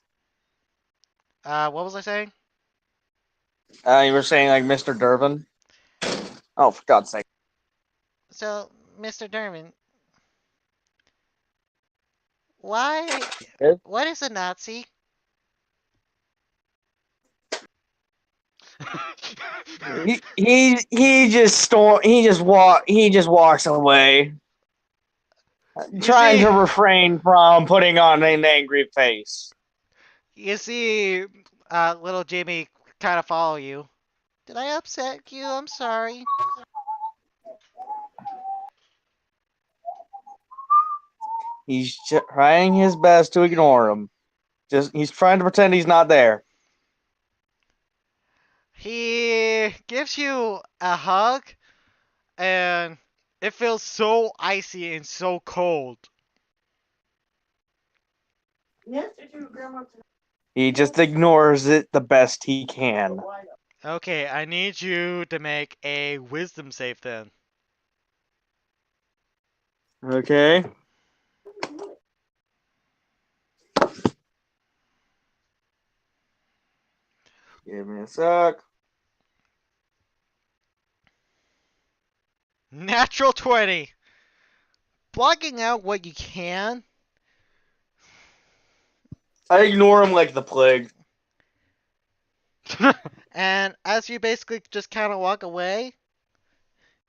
What was I saying? You were saying like Mr. Dervin? Oh, for God's sake. So, Mr. Dervin, why? Yes? What is a Nazi? He just walks away, trying to refrain from putting on an angry face. You see, little Jimmy kind of follow you. Did I upset you? I'm sorry. He's trying his best to ignore him. He's trying to pretend he's not there. He gives you a hug, and it feels so icy and so cold. He just ignores it the best he can. Okay, I need you to make a wisdom save then. Okay. Give me a sec. Natural 20. Blocking out what you can. I ignore him like the plague. And as you basically just kind of walk away,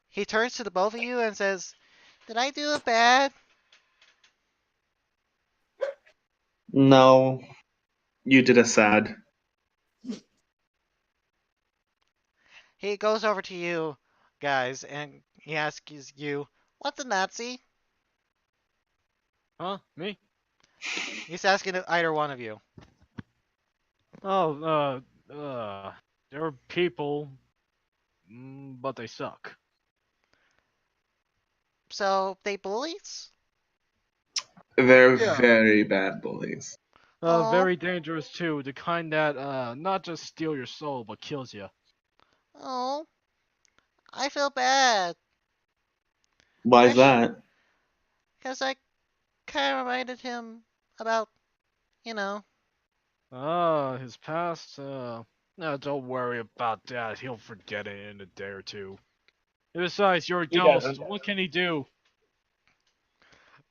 he turns to the both of you and says, "Did I do it bad?" No, you did a sad. He goes over to you guys and he asks you, "What's a Nazi?" Huh? Me? He's asking either one of you. Oh, they're people, but they suck. So they bullies? They're Yeah. very bad bullies. Aw. Very dangerous too. The kind that not just steal your soul, but kills you. Oh, I feel bad. Why's that? Because I kind of reminded him about, you know. His past. No, don't worry about that. He'll forget it in a day or two. And besides, you're a He ghost. doesn't. What can he do?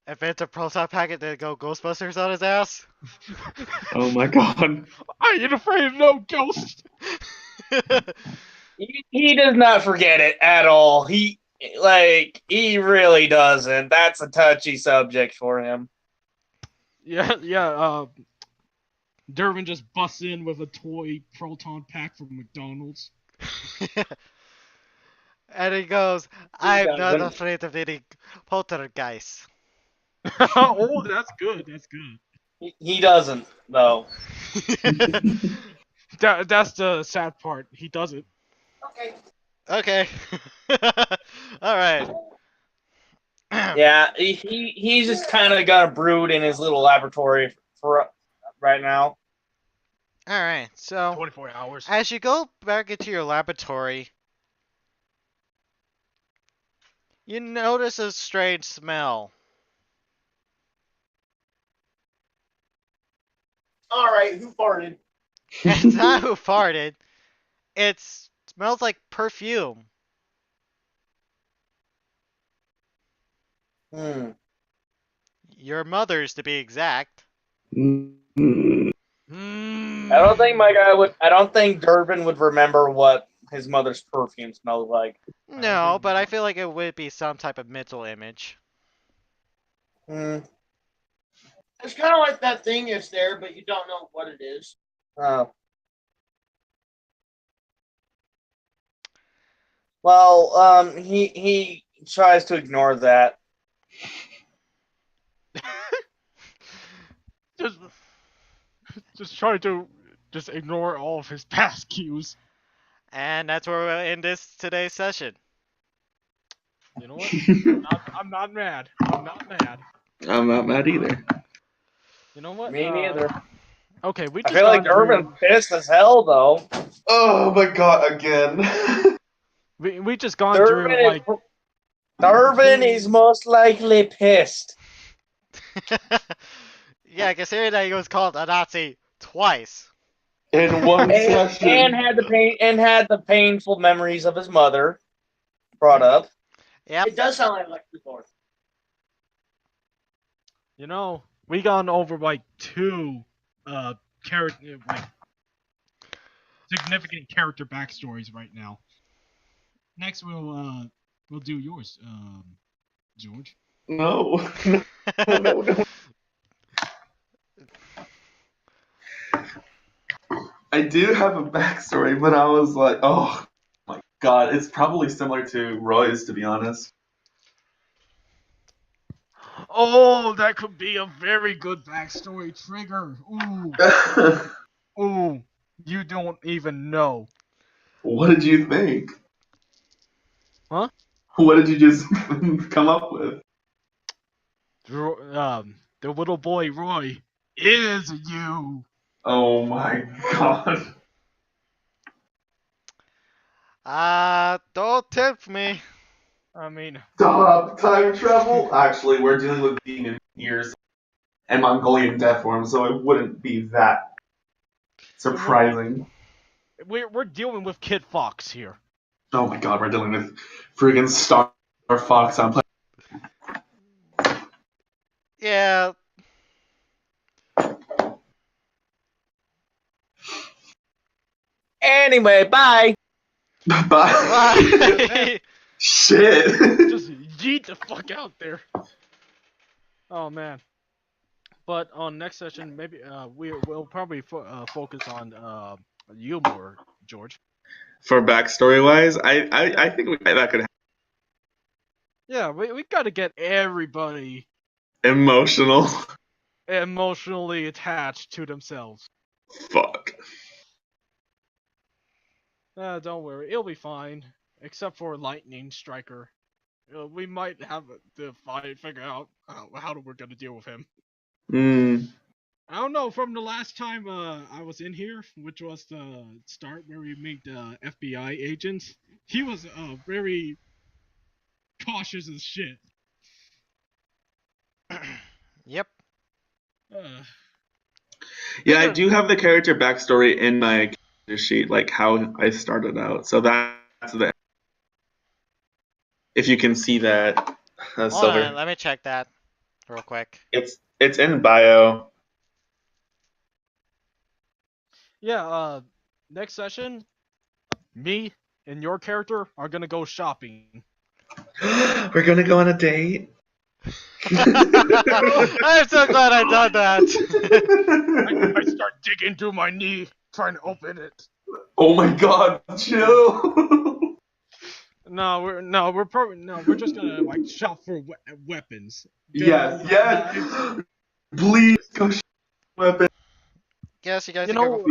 Invent a proton packet to go Ghostbusters on his ass? Oh my god. I ain't afraid of no ghost. He does not forget it at all. He really doesn't. That's a touchy subject for him. Yeah. Durbin just busts in with a toy proton pack from McDonald's. And he goes, I'm not doesn't. afraid of any poltergeist. Oh, that's good. That's good. He doesn't, though. That's the sad part. He doesn't. Okay. Alright. Yeah, he's just kind of got a brood in his little laboratory for right now. Alright, so 24 hours. as you go back into your laboratory, you notice a strange smell. All right, who farted? It's not who farted. It smells like perfume. Your mother's, to be exact. Mm. I don't think Durbin would remember what his mother's perfume smelled like. No, but I feel like it would be some type of mental image. It's kind of like that thing is there, but you don't know what it is. Oh. Well, he tries to ignore that. just try to just ignore all of his past cues. And that's where we'll end today's session. You know what? I'm not mad. I'm not mad. I'm not mad either. You know what? Me neither. Okay, we I just feel like got through- Durbin's pissed as hell, though. Oh my god, again. we just gone through like Durbin is most likely pissed. Yeah, considering that he was called a Nazi twice. In one session. And had the painful memories of his mother brought up. Yep. It does sound like Electric Force. You know, we gone over like two character like significant character backstories right now. Next we'll do yours, George. No. No. I do have a backstory, but I was like, oh my god, it's probably similar to Roy's, to be honest. Oh, that could be a very good backstory trigger. Ooh, you don't even know. What did you think? Huh? What did you just come up with? The little boy Roy is you. Oh my god. Don't tempt me. I mean, Stop! Time travel? Actually, we're dealing with demon ears and Mongolian death form, so it wouldn't be that surprising. we're dealing with Kid Fox here. Oh my god, we're dealing with friggin' Star Fox on Yeah. Anyway, bye. Bye. Bye. Shit. Just yeet the fuck out there. Oh man. But on next session, maybe we'll probably focus on you more, George. For backstory wise, I think that could happen. Yeah, we gotta get everybody Emotional. emotionally attached to themselves. Fuck. Don't worry, it'll be fine. Except for Lightning Striker. We might have to figure out how we're gonna deal with him. Mm. I don't know. From the last time I was in here, which was the start where we meet the FBI agents, he was very cautious as shit. Yep. Yeah, I do have the character backstory in my character sheet, like how I started out. So that's the. If you can see that, Hold Silver. on, let me check that real quick. It's in bio. Yeah. Next session, me and your character are gonna go shopping. We're gonna go on a date. I'm so glad I done that. I start digging through my knee, trying to open it. Oh my god, chill. We're just gonna like shop for weapons. Yes. Please go shop weapons. Yes, you guys. You know,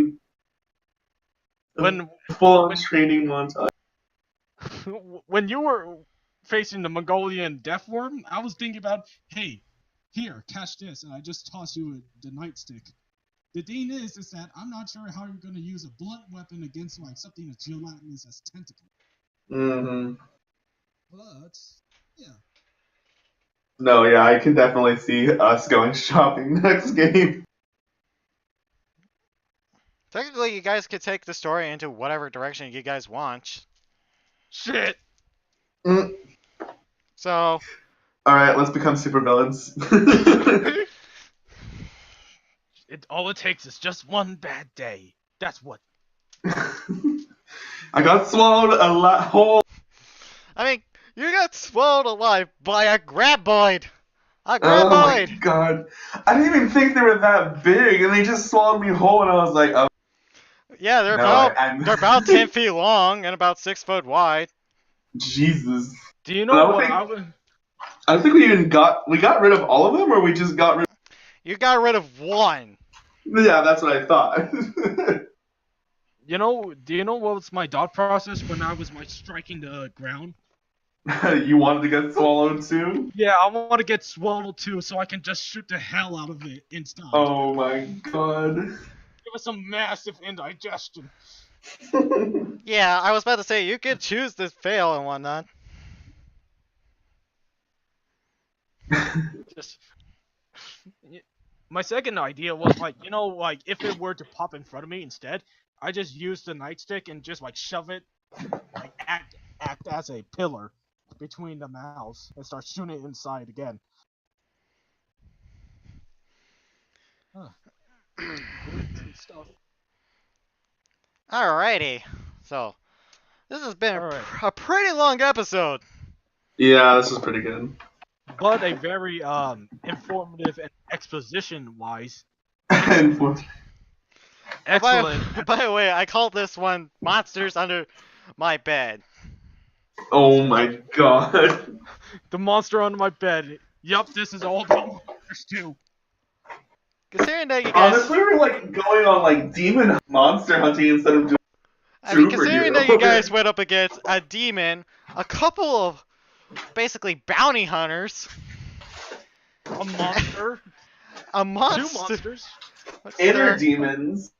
when full training montage. when you were facing the Mongolian deathworm, I was thinking about, hey, here, catch this, and I just toss you the nightstick. The thing is that I'm not sure how you're gonna use a blunt weapon against like something as gelatinous as tentacle. Mm-hmm. But yeah. No, yeah, I can definitely see us going shopping next game. Technically, you guys could take the story into whatever direction you guys want. Shit. So. Alright, let's become supervillains. All it takes is just one bad day. That's what. I got swallowed whole. I mean, you got swallowed alive by a graboid. A graboid. Oh my god! I didn't even think they were that big, and they just swallowed me whole, and I was like, oh. Yeah, they're about 10 feet long and about 6 foot wide. Jesus. Do you know what I think we got rid of all of them, or we just got rid. You got rid of one. Yeah, that's what I thought. Do you know what was my thought process when I was striking the ground? You wanted to get swallowed too? Yeah, I want to get swallowed too, so I can just shoot the hell out of it inside. Oh my god. Give us some massive indigestion. Yeah, I was about to say, you could choose to fail and whatnot. My second idea was if it were to pop in front of me instead, I just use the nightstick and just shove it, act as a pillar between the mouths and start shooting it inside again. Stuff. Alrighty, so this has been a pretty long episode. Yeah, this is pretty good. But a very informative and exposition-wise. Excellent. By the way, I called this one Monsters Under My Bed. Oh my god. The monster under my bed. Yup, this is all the monsters too. Considering that you guys... Honestly, we're going on demon monster hunting instead of just considering that you guys went up against a demon, a couple of basically bounty hunters. A monster. A monster. 2 monsters. Inner demons.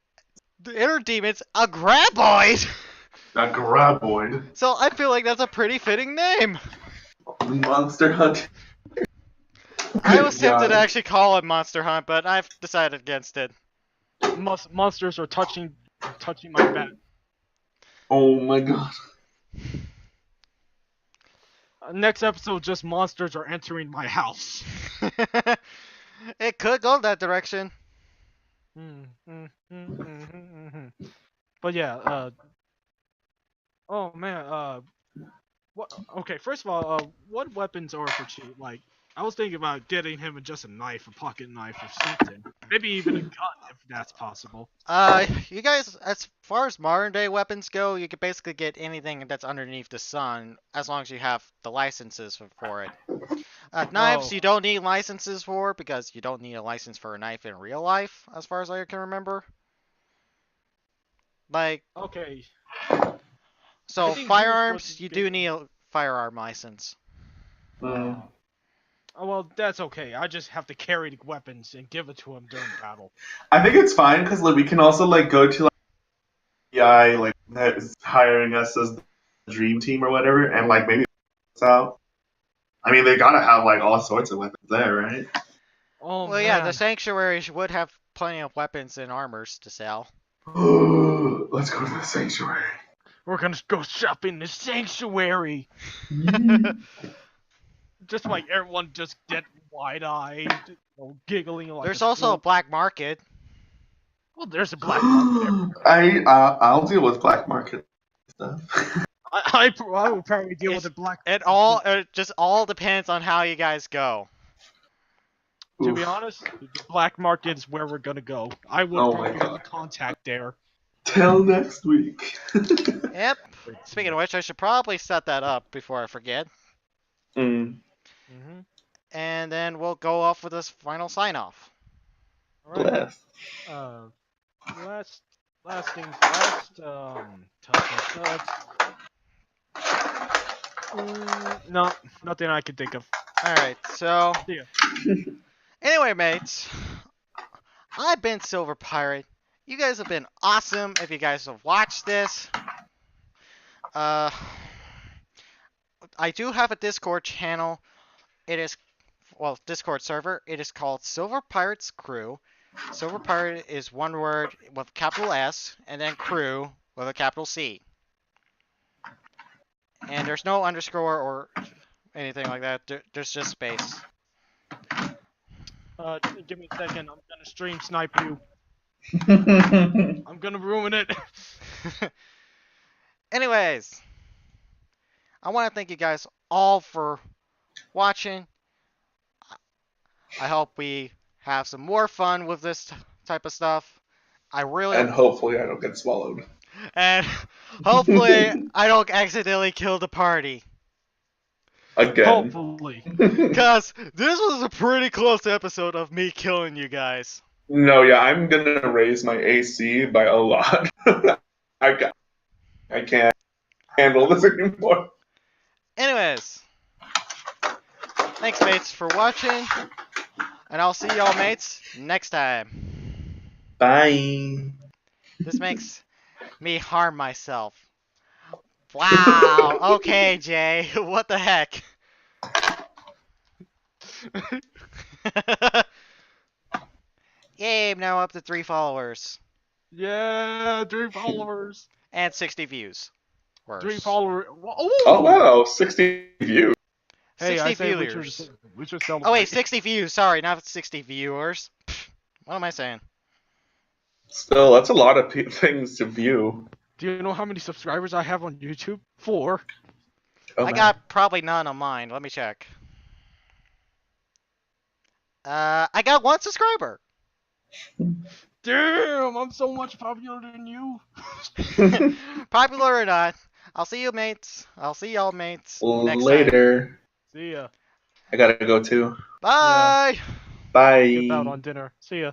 The inner demons. A graboid. A graboid. So I feel like that's a pretty fitting name. Monster Hunt. I was tempted to actually call it Monster Hunt, but I've decided against it. Monsters are touching my bed. Oh my god. Next episode, just monsters are entering my house. It could go that direction. But yeah, oh man, what? Okay, first of all, what weapons are for cheap? I was thinking about getting him just a knife, a pocket knife, or something. Maybe even a gun, if that's possible. You guys, as far as modern day weapons go, you can basically get anything that's underneath the sun, as long as you have the licenses for it. Knives, you don't need licenses for, because you don't need a license for a knife in real life, as far as I can remember. Okay. So think firearms, here's you what do need a firearm license. Mm. Oh, well, that's okay. I just have to carry the weapons and give it to him during battle. I think it's fine because like we can also like go to like AI like that is hiring us as the dream team or whatever, and like maybe it's out. I mean, they gotta have like all sorts of weapons there, right? Oh Well, man. yeah, the sanctuaries would have plenty of weapons and armors to sell. Let's go to the sanctuary. We're gonna go shop in the sanctuary. Just like everyone just get wide-eyed, giggling like. There's also a black market. Well, there's a black market. I'll deal with black market stuff. I would probably deal with the black. It just all depends on how you guys go. To be honest, the black market is where we're gonna go. I would probably have a contact there. Till next week. Yep. Speaking of which, I should probably set that up before I forget. Mm. And then we'll go off with this final sign-off. Alright. Last things last. No, nothing I can think of. Alright, so. See ya. Anyway, mates. I've been Silver Pirate. You guys have been awesome if you guys have watched this. I do have a Discord channel. It is, well, Discord server. It is called Silver Pirates Crew. Silver Pirate is one word with capital S, and then crew with a capital C. And there's no underscore or anything like that. There's just space. Give me a second. I'm gonna stream snipe you. I'm gonna ruin it. Anyways, I want to thank you guys all for watching. I hope we have some more fun with this type of stuff. And hopefully I don't get swallowed. And hopefully I don't accidentally kill the party. Again. Hopefully. Because this was a pretty close episode of me killing you guys. No, yeah, I'm gonna raise my AC by a lot. I can't handle this anymore. Anyways, thanks mates for watching, and I'll see y'all mates next time. Bye. This makes me harm myself. Wow, okay Jay, what the heck? Yay, I'm now up to 3 followers. Yeah, 3 followers. And 60 views. 3 followers. Oh wow, 60 views. Hey, 60 I say viewers. we should celebrate. Oh wait, 60 views. Sorry, not 60 viewers. What am I saying? Still, that's a lot of things to view. Do you know how many subscribers I have on YouTube? 4. Oh, I got probably none on mine. Let me check. I got 1 subscriber. Damn, I'm so much popular than you. Popular or not, I'll see you mates. I'll see y'all mates next later. time. See ya. I gotta go too. Bye. Bye. Get out on dinner. See ya.